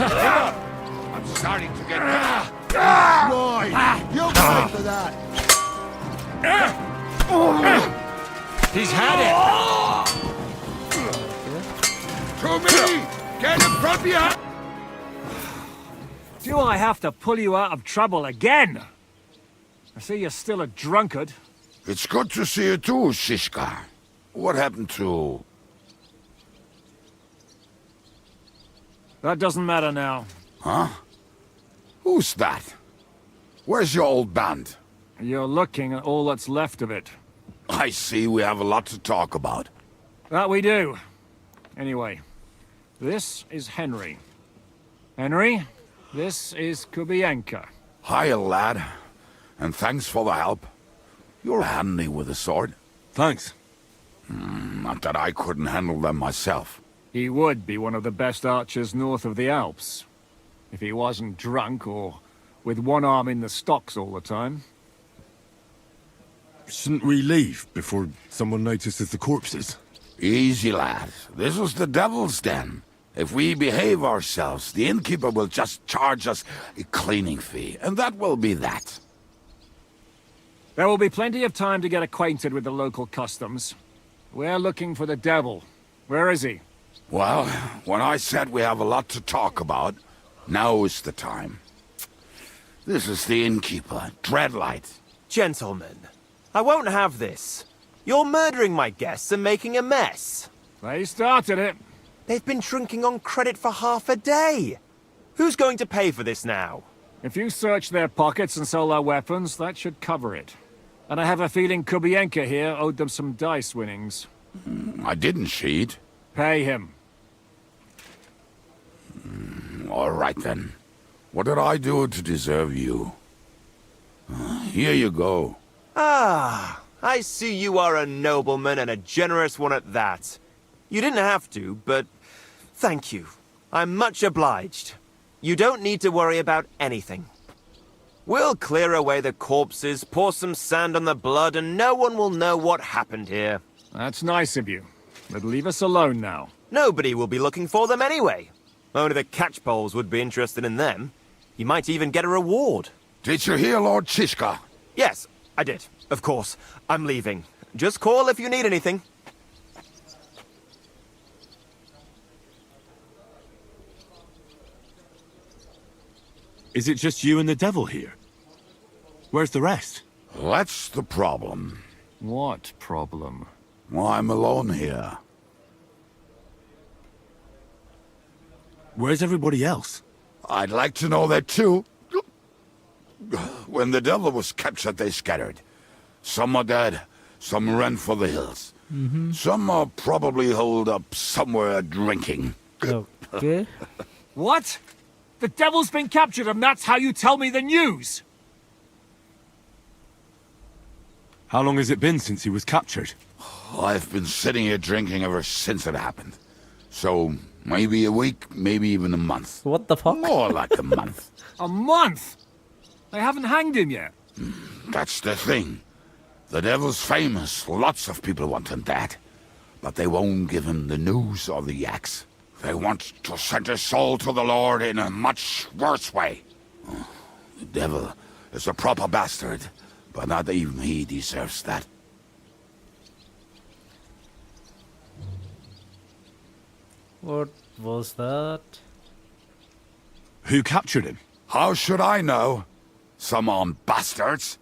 I'm starting to get... Right, you'll pay for that. He's had it! To me! Get him from you! Do I have to pull you out of trouble again? I see you're still a drunkard. It's good to see you too, Shishka. What happened to... That doesn't matter now. Huh? Who's that? Where's your old band? You're looking at all that's left of it. I see we have a lot to talk about. That we do. Anyway, this is Henry. Henry, this is Kubienka. Hiya, lad. And thanks for the help. You're handy with a sword. Thanks. Not that I couldn't handle them myself. He would be one of the best archers north of the Alps. If he wasn't drunk or with one arm in the stocks all the time. Shouldn't we leave before someone notices the corpses? Easy, lad. This was the Devil's Den. If we behave ourselves, the innkeeper will just charge us a cleaning fee, and that will be that. There will be plenty of time to get acquainted with the local customs. We're looking for the devil. Where is he? Well, when I said we have a lot to talk about, now is the time. This is the innkeeper, Dreadlight. Gentlemen, I won't have this. You're murdering my guests and making a mess. They started it. They've been drinking on credit for half a day. Who's going to pay for this now? If you search their pockets and sell their weapons, that should cover it. And I have a feeling Kubienka here owed them some dice winnings. I didn't cheat. Pay him. All right, then. What did I do to deserve you? Here you go. Ah, I see you are a nobleman and a generous one at that. You didn't have to, but thank you. I'm much obliged. You don't need to worry about anything. We'll clear away the corpses, pour some sand on the blood, and no one will know what happened here. That's nice of you. But leave us alone now. Nobody will be looking for them anyway. Only the catchpoles would be interested in them. You might even get a reward. Did you hear Lord Shishka? Yes, I did. Of course. I'm leaving. Just call if you need anything. Is it just you and the devil here? Where's the rest? That's the problem. What problem? Well, I'm alone here. Where's everybody else? I'd like to know that too. When the devil was captured, they scattered. Some are dead, some ran for the hills. Some are probably holed up somewhere drinking. Okay. What? The devil's been captured and that's how you tell me the news? How long has it been since he was captured? I've been sitting here drinking ever since it happened. So, maybe a week, maybe even a month. What the fuck? More like a month. A month? They haven't hanged him yet. That's the thing. The devil's famous. Lots of people want him dead. But they won't give him the news or the axe. They want to send his soul to the Lord in a much worse way. The devil is a proper bastard, but not even he deserves that. What was that? Who captured him? How should I know? Some armed bastards.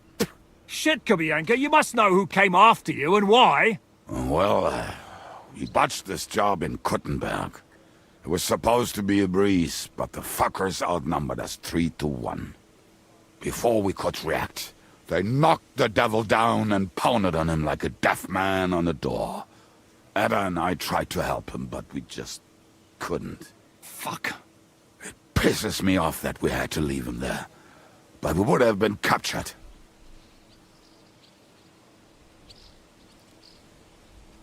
Shit, Kubienka, you must know who came after you and why. Well, we botched this job in Kuttenberg. It was supposed to be a breeze, but the fuckers outnumbered us 3-1. Before we could react, they knocked the devil down and pounded on him like a deaf man on a door. Ada and I tried to help him, but we just couldn't. Fuck. It pisses me off that we had to leave him there. But we would have been captured.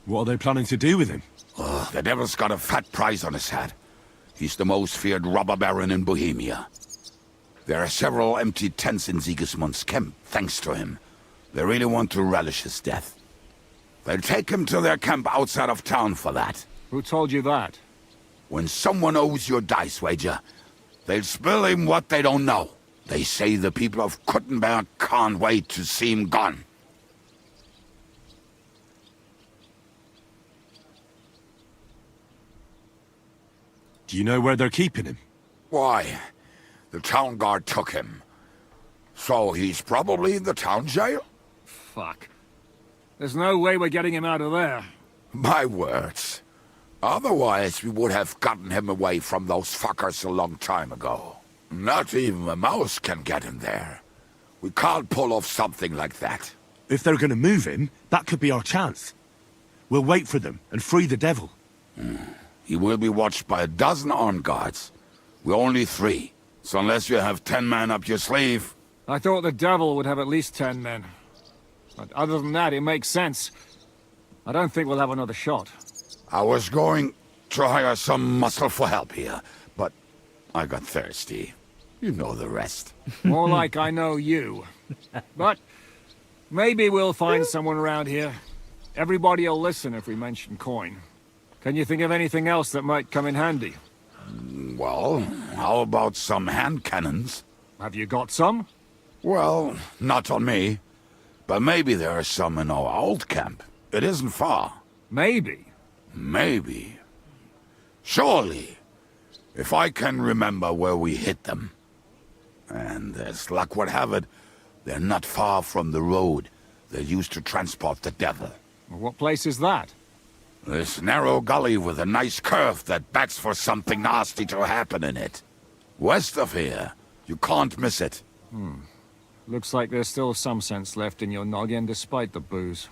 What are they planning to do with him? The devil's got a fat price on his head. He's the most feared robber baron in Bohemia. There are several empty tents in Sigismund's camp, thanks to him. They really want to relish his death. They'll take him to their camp outside of town for that. Who told you that? When someone owes you a dice wager, they'll spill him what they don't know. They say the people of Kuttenberg can't wait to see him gone. Do you know where they're keeping him? Why? The town guard took him. So he's probably in the town jail? Fuck. There's no way we're getting him out of there. My words. Otherwise, we would have gotten him away from those fuckers a long time ago. Not even a mouse can get him there. We can't pull off something like that. If they're gonna move him, that could be our chance. We'll wait for them and free the devil. He will be watched by a dozen armed guards. We're only 3. So unless you have 10 men up your sleeve... I thought the devil would have at least 10 men. But other than that, it makes sense. I don't think we'll have another shot. I was going to hire some muscle for help here, but I got thirsty. You know the rest. More like I know you. But maybe we'll find someone around here. Everybody will listen if we mention coin. Can you think of anything else that might come in handy? Well, how about some hand cannons? Have you got some? Well, not on me. But maybe there are some in our old camp. It isn't far. Maybe? Maybe. Surely. If I can remember where we hit them. And as luck would have it, they're not far from the road they used to transport the devil. What place is that? This narrow gully with a nice curve that backs for something nasty to happen in it. West of here. You can't miss it. Looks like there's still some sense left in your noggin despite the booze.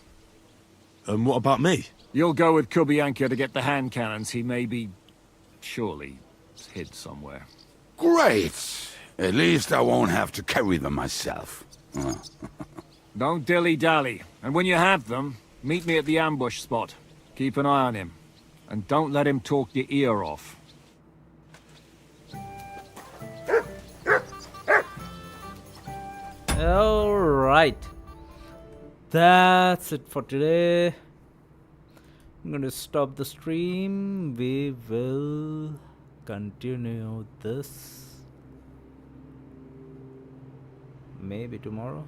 And what about me? You'll go with Kubianka to get the hand cannons. He may be... surely hid somewhere. Great! At least I won't have to carry them myself. Don't dilly-dally. And when you have them, meet me at the ambush spot. Keep an eye on him. And don't let him talk your ear off. Alright. That's it for today. I'm gonna stop the stream. We will continue this maybe tomorrow.